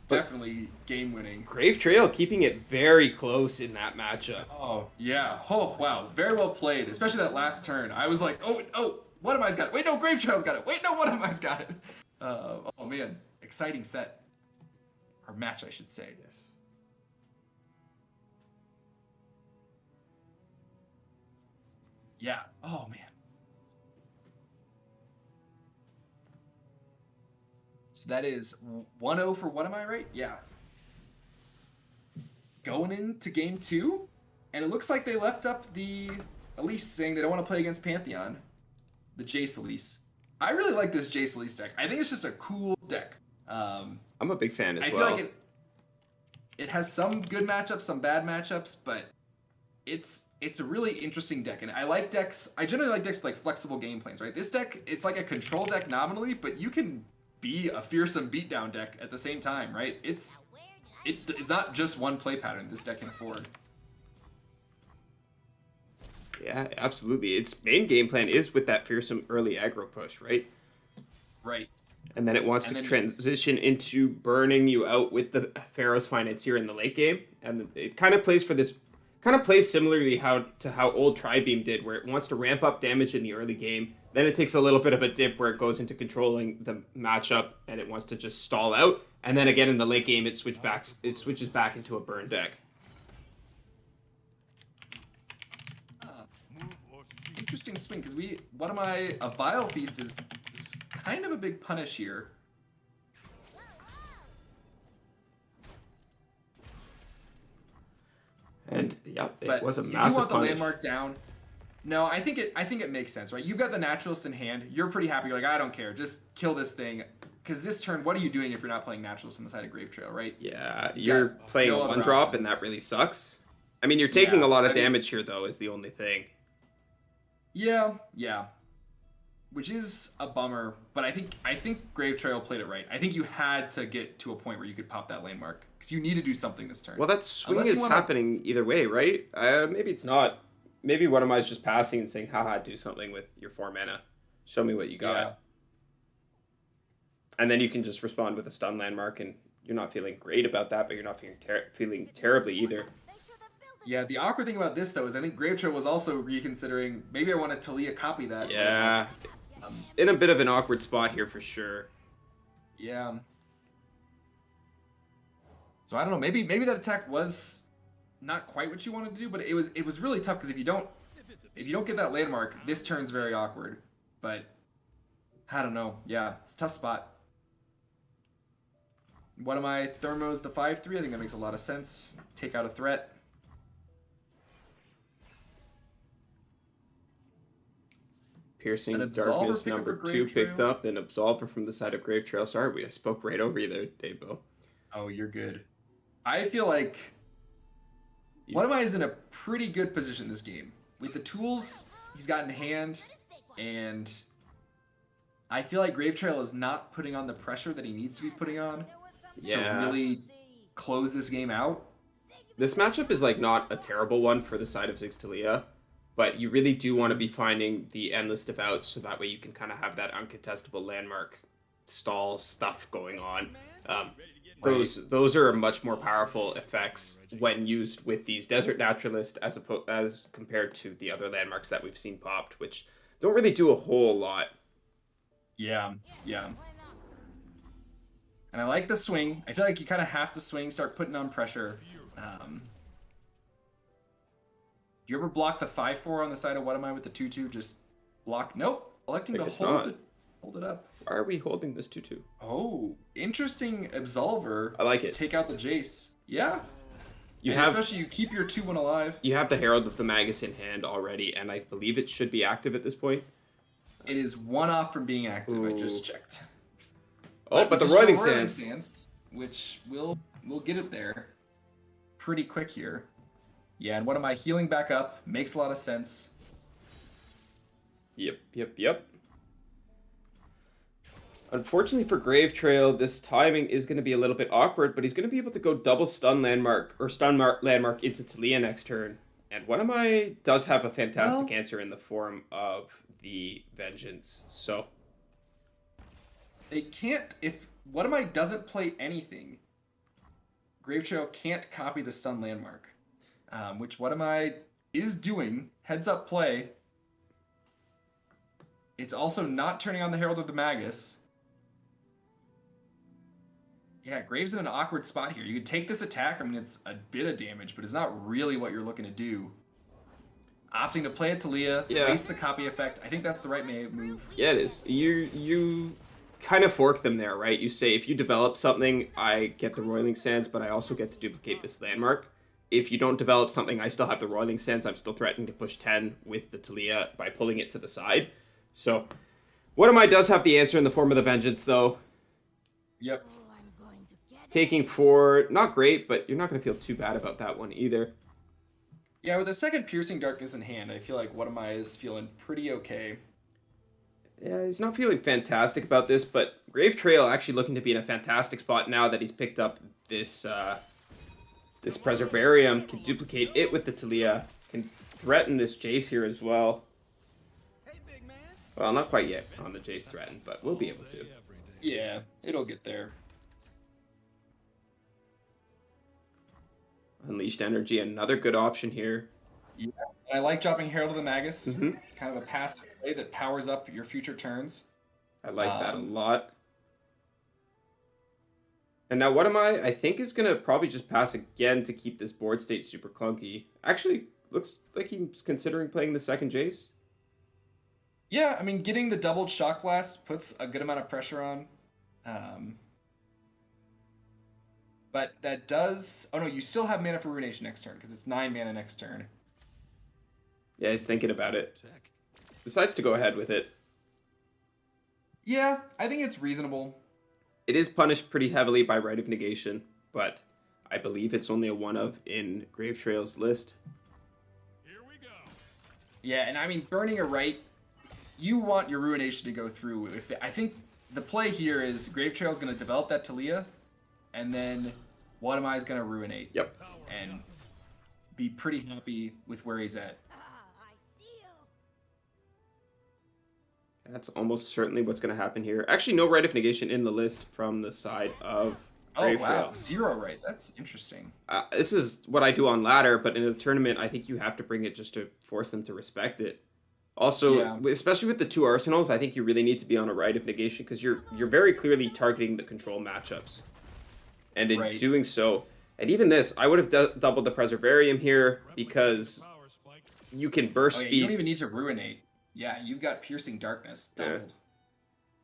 definitely game-winning. Grave Trail keeping it very close in that matchup. Oh, yeah. Oh, wow. Very well played, especially that last turn. I was like, oh, What Am I's got it. Wait, no, Grave Trail's got it. Wait, no, What Am I's got it. Oh, man. Exciting set. Or match, I should say. Yes. Yeah. Oh, man. So that is 1-0 for What Am I, right? Yeah. Going into game 2, and it looks like they left up the Elise saying they don't want to play against Pantheon. The Jace Elise. I really like this Jace Elise deck. I think it's just a cool deck. I'm a big fan as well. I feel like it has some good matchups, some bad matchups, but it's a really interesting deck. And I generally like decks with like flexible game plans, right? This deck, it's like a control deck nominally, but you can be a fearsome beatdown deck at the same time, right? It's not just one play pattern this deck can afford. Yeah, absolutely. Its main game plan is with that fearsome early aggro push, right? Right. And then it wants to transition into burning you out with the Pharaoh's Financier in the late game. And it kind of plays similarly how old Tribeam did, where it wants to ramp up damage in the early game. Then it takes a little bit of a dip where it goes into controlling the matchup and it wants to just stall out. And then again in the late game, it switches back into a burn deck. Interesting swing, because a Vile Feast is kind of a big punish here. And yeah, it was a massive punish. You do want the landmark down. No, I think it makes sense, right? You've got the Naturalist in hand. You're pretty happy. You're like, I don't care. Just kill this thing. Because this turn, what are you doing if you're not playing Naturalist on the side of Grave Trail, right? Yeah, You've you're got playing no a other 1-drop, and options. that really sucks. I mean, you're taking a lot so of I think- damage here, though, is the only thing. Yeah. Which is a bummer, but I think Grave Trail played it right. I think you had to get to a point where you could pop that landmark because you need to do something this turn. Well, that swing Unless you is wanna- happening either way, right? Maybe it's not. Maybe one of mine is just passing and saying, haha, do something with your 4 mana. Show me what you got. Yeah. And then you can just respond with a stun landmark, and you're not feeling great about that, but you're not feeling terribly either. Yeah, the awkward thing about this, though, is I think Grave Trail was also reconsidering, maybe I want to Talia copy that. Yeah. It's in a bit of an awkward spot here for sure. Yeah. So I don't know, maybe that attack was not quite what you wanted to do, but it was really tough because if you don't get that landmark, this turn's very awkward. But I don't know. Yeah, it's a tough spot. What am I? Thermos the 5/3. I think that makes a lot of sense. Take out a threat. Piercing An Absolver Darkness pick up number for 2 Grave picked Trail? up, and Absolver from the side of Grave Trail. Sorry, I spoke right over you there, Davebo. Oh, you're good. I feel like What Am I is in a pretty good position this game. With the tools he's got in hand, and I feel like Grave Trail is not putting on the pressure that he needs to be putting on to really close this game out. This matchup is like not a terrible one for the side of Zigtalia, but you really do want to be finding the endless devouts so that way you can kind of have that uncontestable landmark stall stuff going on. Those are much more powerful effects when used with these Desert Naturalist as compared to the other landmarks that we've seen popped, which don't really do a whole lot. Yeah. And I like the swing. I feel like you kind of have to swing, start putting on pressure. Do you ever block the 5/4 on the side of What Am I with the 2/2? Just block. Nope. Electing to hold it up. Why are we holding this 2/2? Oh, interesting Absolver. I like to it. take out the Jace. Yeah. You And have especially you keep your 2-1 alive. you have the Herald of the Magus in hand already, and I believe it should be active at this point. It is 1 off from being active. I just checked. Oh, but the just Roiling Roiling Sands. which we'll get it there pretty quick here. Yeah, and What Am I healing back up? Makes a lot of sense. Yep. Unfortunately for Grave Trail, this timing is going to be a little bit awkward, but he's going to be able to go double stun landmark into Talia next turn. And What Am I does have a fantastic answer in the form of the Vengeance. So They can't, if What Am I doesn't play anything, Grave Trail can't copy the stun landmark. Which What Am I is doing, heads up play. It's also not turning on the Herald of the Magus. Yeah, Graves in an awkward spot here. You could take this attack, I mean it's a bit of damage, but it's not really what you're looking to do. Opting to play a Talia, waste the copy effect. I think that's the right move. yeah, it is. You kind of fork them there, right? You say if you develop something, I get the Roiling Sands, but I also get to duplicate this landmark. If you don't develop something, I still have the Roiling Sands. I'm still threatening to push 10 with the Talia by pulling it to the side. So, What Am I does have the answer in the form of the Vengeance, though. Yep. Taking 4, not great, but you're not going to feel too bad about that one either. Yeah, with the second Piercing Darkness in hand, I feel like What Am I is feeling pretty okay. Yeah, he's not feeling fantastic about this, but Grave Trail actually looking to be in a fantastic spot now that he's picked up this this Preservarium, can duplicate it with the Talia, can threaten this Jace here as well. Well, not quite yet on the Jace threaten, but we'll be able to. Yeah, it'll get there. Unleashed Energy, another good option here. Yeah, and I like dropping Herald of the Magus. Mhm. Kind of a passive play that powers up your future turns. I like that a lot. And now What Am I think is going to probably just pass again to keep this board state super clunky. Actually, looks like he's considering playing the second Jace. Yeah, I mean, getting the doubled Shock Blast puts a good amount of pressure on. But that does... Oh no, you still have mana for Ruination next turn, because it's 9 mana next turn. Yeah, he's thinking about it. Decides to go ahead with it. Yeah, I think it's reasonable. It is punished pretty heavily by Rite of Negation, but I believe it's only a 1-of in Grave Trail's list. Here we go. Yeah, and I mean, burning a Rite, you want your Ruination to go through. I think the play here is Grave Trail's going to develop that Talia, and then What Am I is going to Ruinate. Yep. And be pretty happy with where he's at. I see you. That's almost certainly what's going to happen here. Actually, no Rite of Negation in the list from the side of Grave Oh, wow. Trail. 0 Rite. That's interesting. This is what I do on ladder, but in a tournament, I think you have to bring it just to force them to respect it. Also, Yeah. especially with the 2 arsenals, I think you really need to be on a Rite of Negation because you're very clearly targeting the control matchups. And in Right. doing so, and even this, I would have doubled the Preservarium here because Power spike. you can burst Oh, yeah, speed. you don't even need to Ruinate. Yeah, you've got Piercing Darkness Yeah. doubled.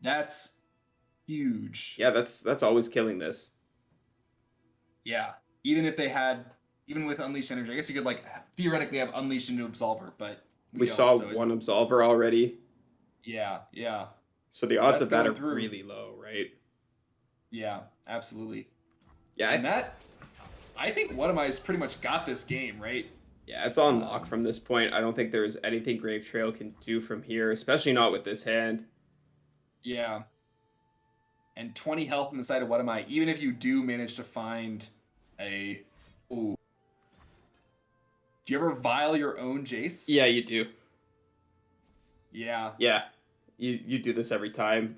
That's huge. Yeah, that's always killing this. Yeah. Even if they had, even with Unleashed Energy, I guess you could like theoretically have Unleashed into Absolver, but We don't, saw so one it's- Absolver already, Yeah, yeah, so the So odds that's of that going are through. really low, right? yeah, absolutely. Yeah, And that, I think What Am I's pretty much got this game, right? yeah, it's on lock from this point. I don't think there's anything Grave Trail can do from here, especially not with this hand. Yeah. And 20 health on the side of What Am I? Even if you do manage to find a, ooh. Do you ever vial your own Jace? Yeah, you do. Yeah. Yeah, you do this every time.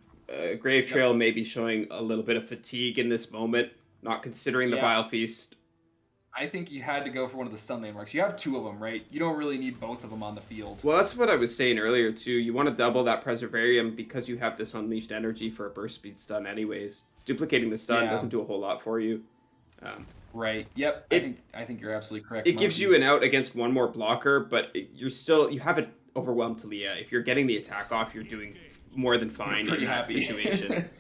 Grave Trail may be showing a little bit of fatigue in this moment, not considering the Yeah. Vile Feast. I think you had to go for one of the stun landmarks. You have 2 of them, right? You don't really need both of them on the field. Well, that's what I was saying earlier, too. You want to double that Preservarium because you have this Unleashed Energy for a burst speed stun anyways. Duplicating the stun Yeah. doesn't do a whole lot for you. Right. Yep. I think you're absolutely correct. It gives Monty. you an out against one more blocker, but you have it overwhelmed Talia. If you're getting the attack off, you're doing more than fine pretty in that happy situation.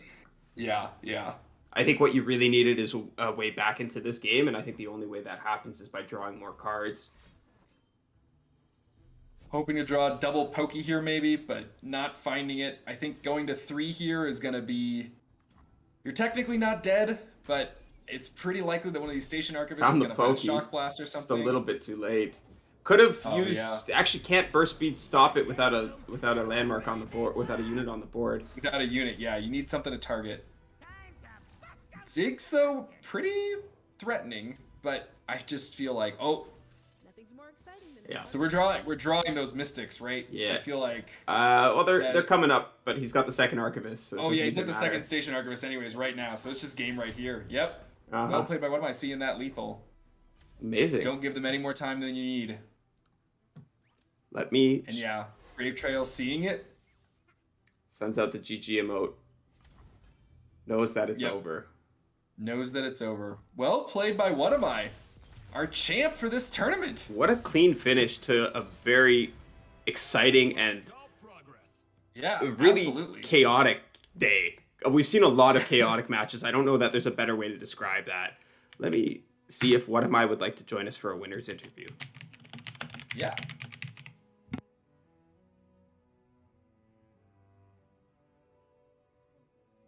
Yeah, yeah. I think what you really needed is a way back into this game, and I think the only way that happens is by drawing more cards. Hoping to draw a double pokey here maybe, but not finding it. I think going to 3 here is going to be... You're technically not dead, but it's pretty likely that one of these Station Archivists is Found going the to find a pokey. Shock Blast or Just something. a little bit too late. Could have Oh, used. yeah. Actually, can't burst speed stop it without a landmark on the board, without a unit on the board. Without a unit, yeah. You need something to target. Ziggs, though, pretty threatening, but I just feel like, oh, Nothing's more exciting than Yeah. so we're drawing those Mystics, right? Yeah. I feel like... Well, Yeah. they're coming up, but he's got the second Archivist. So it Oh doesn't yeah, he's even got the matter. second Station Archivist anyways right now, so it's just game right here. Yep. Uh-huh. Well played by What Am I seeing that lethal? Amazing. Don't give them any more time than you need. Let me. And yeah, Grave Trail seeing it. Sends out the GG emote. Knows that it's Yep. over. Knows that it's over. Well played by What Am I? Our champ for this tournament. What a clean finish to a very exciting and All progress. Yeah, really absolutely. chaotic day. We've seen a lot of chaotic matches. I don't know that there's a better way to describe that. Let me see if What Am I would like to join us for a winner's interview. Yeah.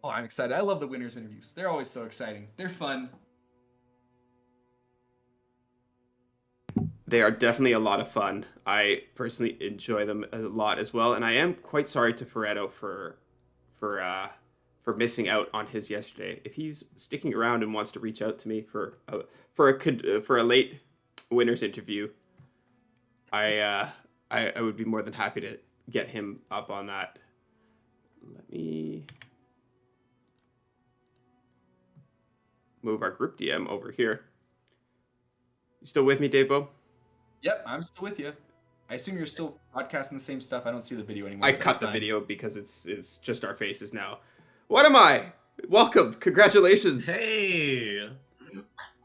Oh, I'm excited. I love the winners interviews. They're always so exciting. They're fun. They are definitely a lot of fun. I personally enjoy them a lot as well, and I am quite sorry to Ferretto for missing out on his yesterday. If he's sticking around and wants to reach out to me for a late winners interview, I would be more than happy to get him up on that. Let me move our group DM over here. You still with me, Davebo? Yep, I'm still with you. I assume you're still broadcasting the same stuff. I don't see the video anymore. I but cut that's the fine. video because it's just our faces now. What am I? Welcome. Congratulations. Hey!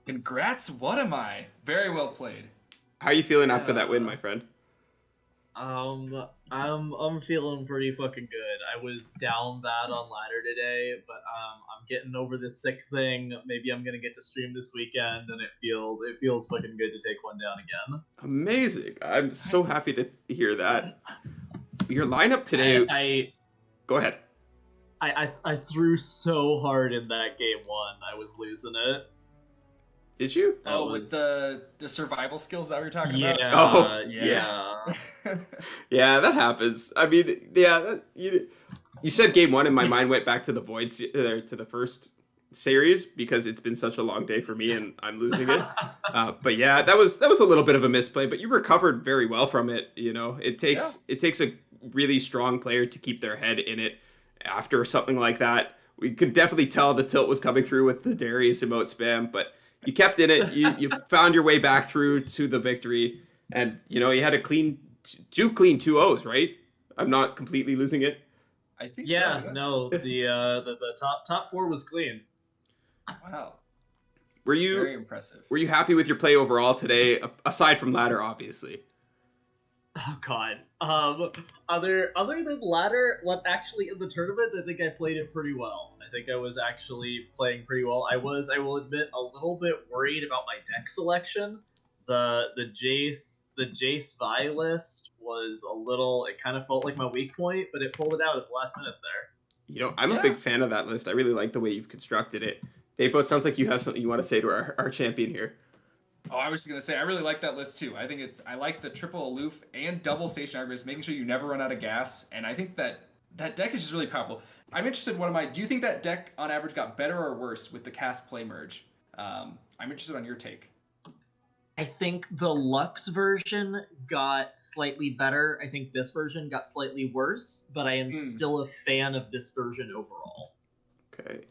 Congrats, What Am I? Very well played. How are you feeling after that win, my friend? I'm feeling pretty fucking good. I was down bad on ladder today, but I'm getting over this sick thing. Maybe I'm gonna get to stream this weekend, and it feels fucking good to take one down again. Amazing. I'm so happy to hear that. Your lineup today. Go ahead. I threw so hard in that game one. I was losing it. Did you? With the survival skills that we were talking Yeah. about? Oh, yeah. Yeah, that happens. I mean, yeah, you said game one, and my mind went back to the Void, to the first series, because it's been such a long day for me, and I'm losing it. But yeah, that was a little bit of a misplay, but you recovered very well from it. You know, it takes a really strong player to keep their head in it after something like that. We could definitely tell the tilt was coming through with the Darius emote spam, but you kept in it. You found your way back through to the victory, and you know you had a two clean 2-0s, right? I'm not completely losing it. I think Yeah, so. no, the top four was clean. Wow. Were Very impressive. you happy with your play overall today, aside from ladder, obviously? Oh god. Other than ladder, what actually in the tournament, I think I played it pretty well. I think I was actually playing pretty well. I will admit, a little bit worried about my deck selection. The Jace Vi list was a little. It kind of felt like my weak point, but it pulled it out at the last minute there. You know, I'm a big fan of that list. I really like the way you've constructed it. Davebo, it sounds like you have something you want to say to our champion here. Oh, I was just gonna say, I really like that list too. I think I like the triple aloof and double station aggress, making sure you never run out of gas. And I think that deck is just really powerful. I'm interested. Do you think that deck on average got better or worse with the cast play merge? I'm interested on your take. I think the Lux version got slightly better. I think this version got slightly worse, but I am still a fan of this version overall. Okay.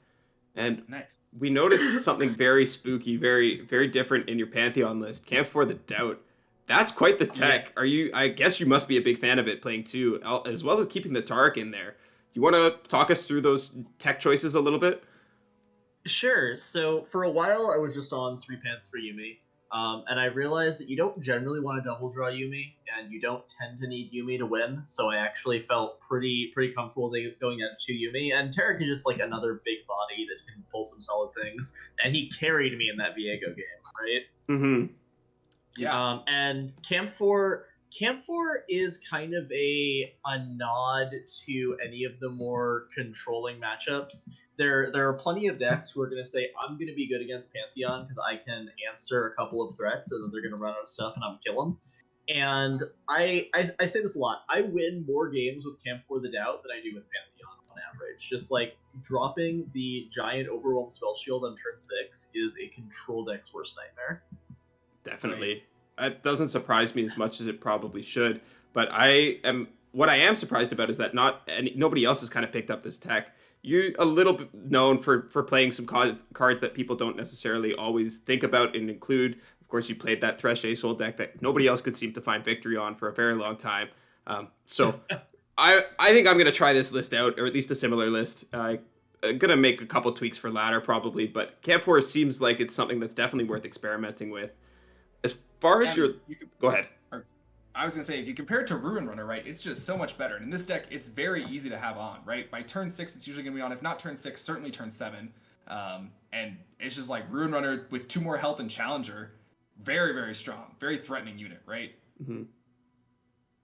And Nice. We noticed something very spooky, very, very different in your Pantheon list. Camp for the Doubt. That's quite the tech. Yeah. I guess you must be a big fan of it, playing two, as well as keeping the Tark in there. Do you want to talk us through those tech choices a little bit? Sure. So for a while, I was just on 3 Panth for Yumi. And I realized that you don't generally want to double draw Yumi, and you don't tend to need Yumi to win. So I actually felt pretty comfortable going out to Yumi. And Tarek is just like another big body that can pull some solid things. And he carried me in that Viego game, right? Mm-hmm. Yeah. And Camp 4 is kind of a nod to any of the more controlling matchups. There are plenty of decks who are going to say, I'm going to be good against Pantheon because I can answer a couple of threats, and then they're going to run out of stuff and I'm going to kill them. And I say this a lot. I win more games with Camp for the Doubt than I do with Pantheon on average. Just like dropping the giant Overwhelm Spell Shield on turn 6 is a control deck's worst nightmare. Definitely. It doesn't surprise me as much as it probably should. But what I am surprised about is that nobody else has kind of picked up this tech. You're a little bit known for playing some cards that people don't necessarily always think about and include. Of course, you played that Thresh Ace-Hole deck that nobody else could seem to find victory on for a very long time. So I think I'm going to try this list out, or at least a similar list. I'm going to make a couple tweaks for ladder probably, but Camp 4 seems like it's something that's definitely worth experimenting with. As far as go ahead. I was going to say, if you compare it to Ruin Runner, right, it's just so much better. And in this deck, it's very easy to have on, right? By turn 6, it's usually going to be on. If not turn 6, certainly turn 7. And it's just like Ruin Runner with 2 more health and Challenger. Very, very strong. Very threatening unit, right? Mm-hmm.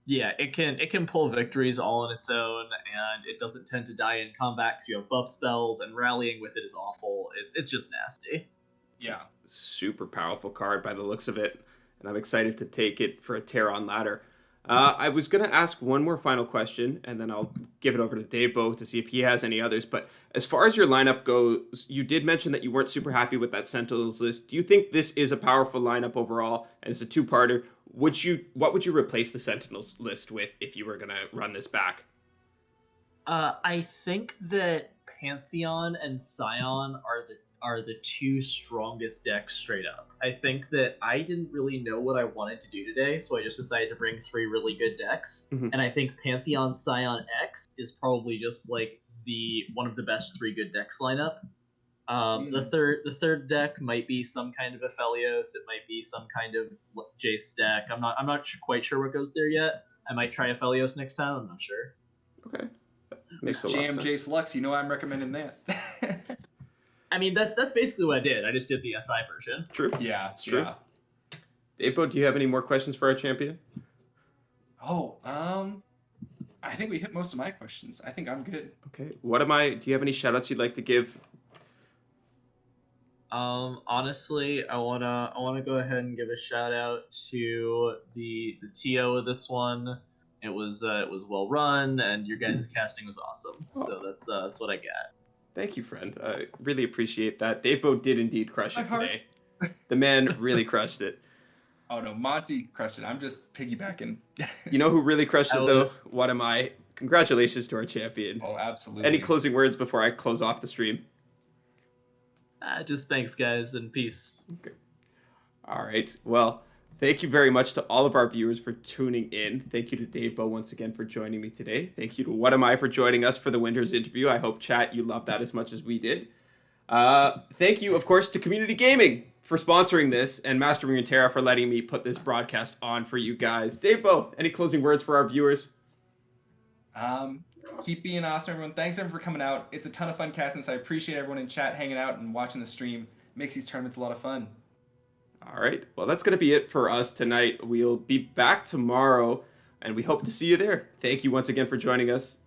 Yeah, it can pull victories all on its own, and it doesn't tend to die in combat because you have buff spells, and rallying with it is awful. It's just nasty. Yeah. Super powerful card by the looks of it, and I'm excited to take it for a Terran ladder. I was going to ask one more final question, and then I'll give it over to Davebo to see if he has any others. But as far as your lineup goes, you did mention that you weren't super happy with that Sentinels list. Do you think this is a powerful lineup overall, and it's a two-parter? What would you replace the Sentinels list with if you were going to run this back? I think that Pantheon and Scion are the 2 strongest decks straight up. I think that I didn't really know what I wanted to do today, so I just decided to bring 3 really good decks. Mm-hmm. And I think Pantheon Scion X is probably just like one of the best 3 good decks lineup. The third deck might be some kind of Aphelios. It might be some kind of Jace deck. I'm not quite sure what goes there yet. I might try a Felios next time. I'm not sure. Okay. Makes a lot of Jam sense. Jace Lux, you know I'm recommending that. I mean, that's basically what I did. I just did the SI version. True. Yeah, It's true. yeah. Davebo, do you have any more questions for our champion? Oh, I think we hit most of my questions. I think I'm good. Okay. Do you have any shout outs you'd like to give? Honestly, I wanna go ahead and give a shout out to the TO of this one. It was well run, and your guys' casting was awesome. So that's what I got. Thank you, friend. I really appreciate that. Davebo did indeed crush My it heart. today. The man really crushed it. Oh no, Monty crushed it. I'm just piggybacking. You know who really crushed I it, will- though? What am I? Congratulations to our champion. Oh, absolutely. Any closing words before I close off the stream? Just thanks, guys, and peace. All right. Well, thank you very much to all of our viewers for tuning in. Thank you to Davebo once again for joining me today. Thank you to What Am I for joining us for the Winters interview. I hope, chat, you loved that as much as we did. Thank you, of course, to Community Gaming for sponsoring this, and Mastering Runeterra for letting me put this broadcast on for you guys. Davebo, any closing words for our viewers? Keep being awesome, everyone. Thanks everyone for coming out. It's a ton of fun casting, so I appreciate everyone in chat hanging out and watching the stream. Makes these tournaments a lot of fun. All right. Well, that's going to be it for us tonight. We'll be back tomorrow, and we hope to see you there. Thank you once again for joining us.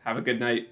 Have a good night.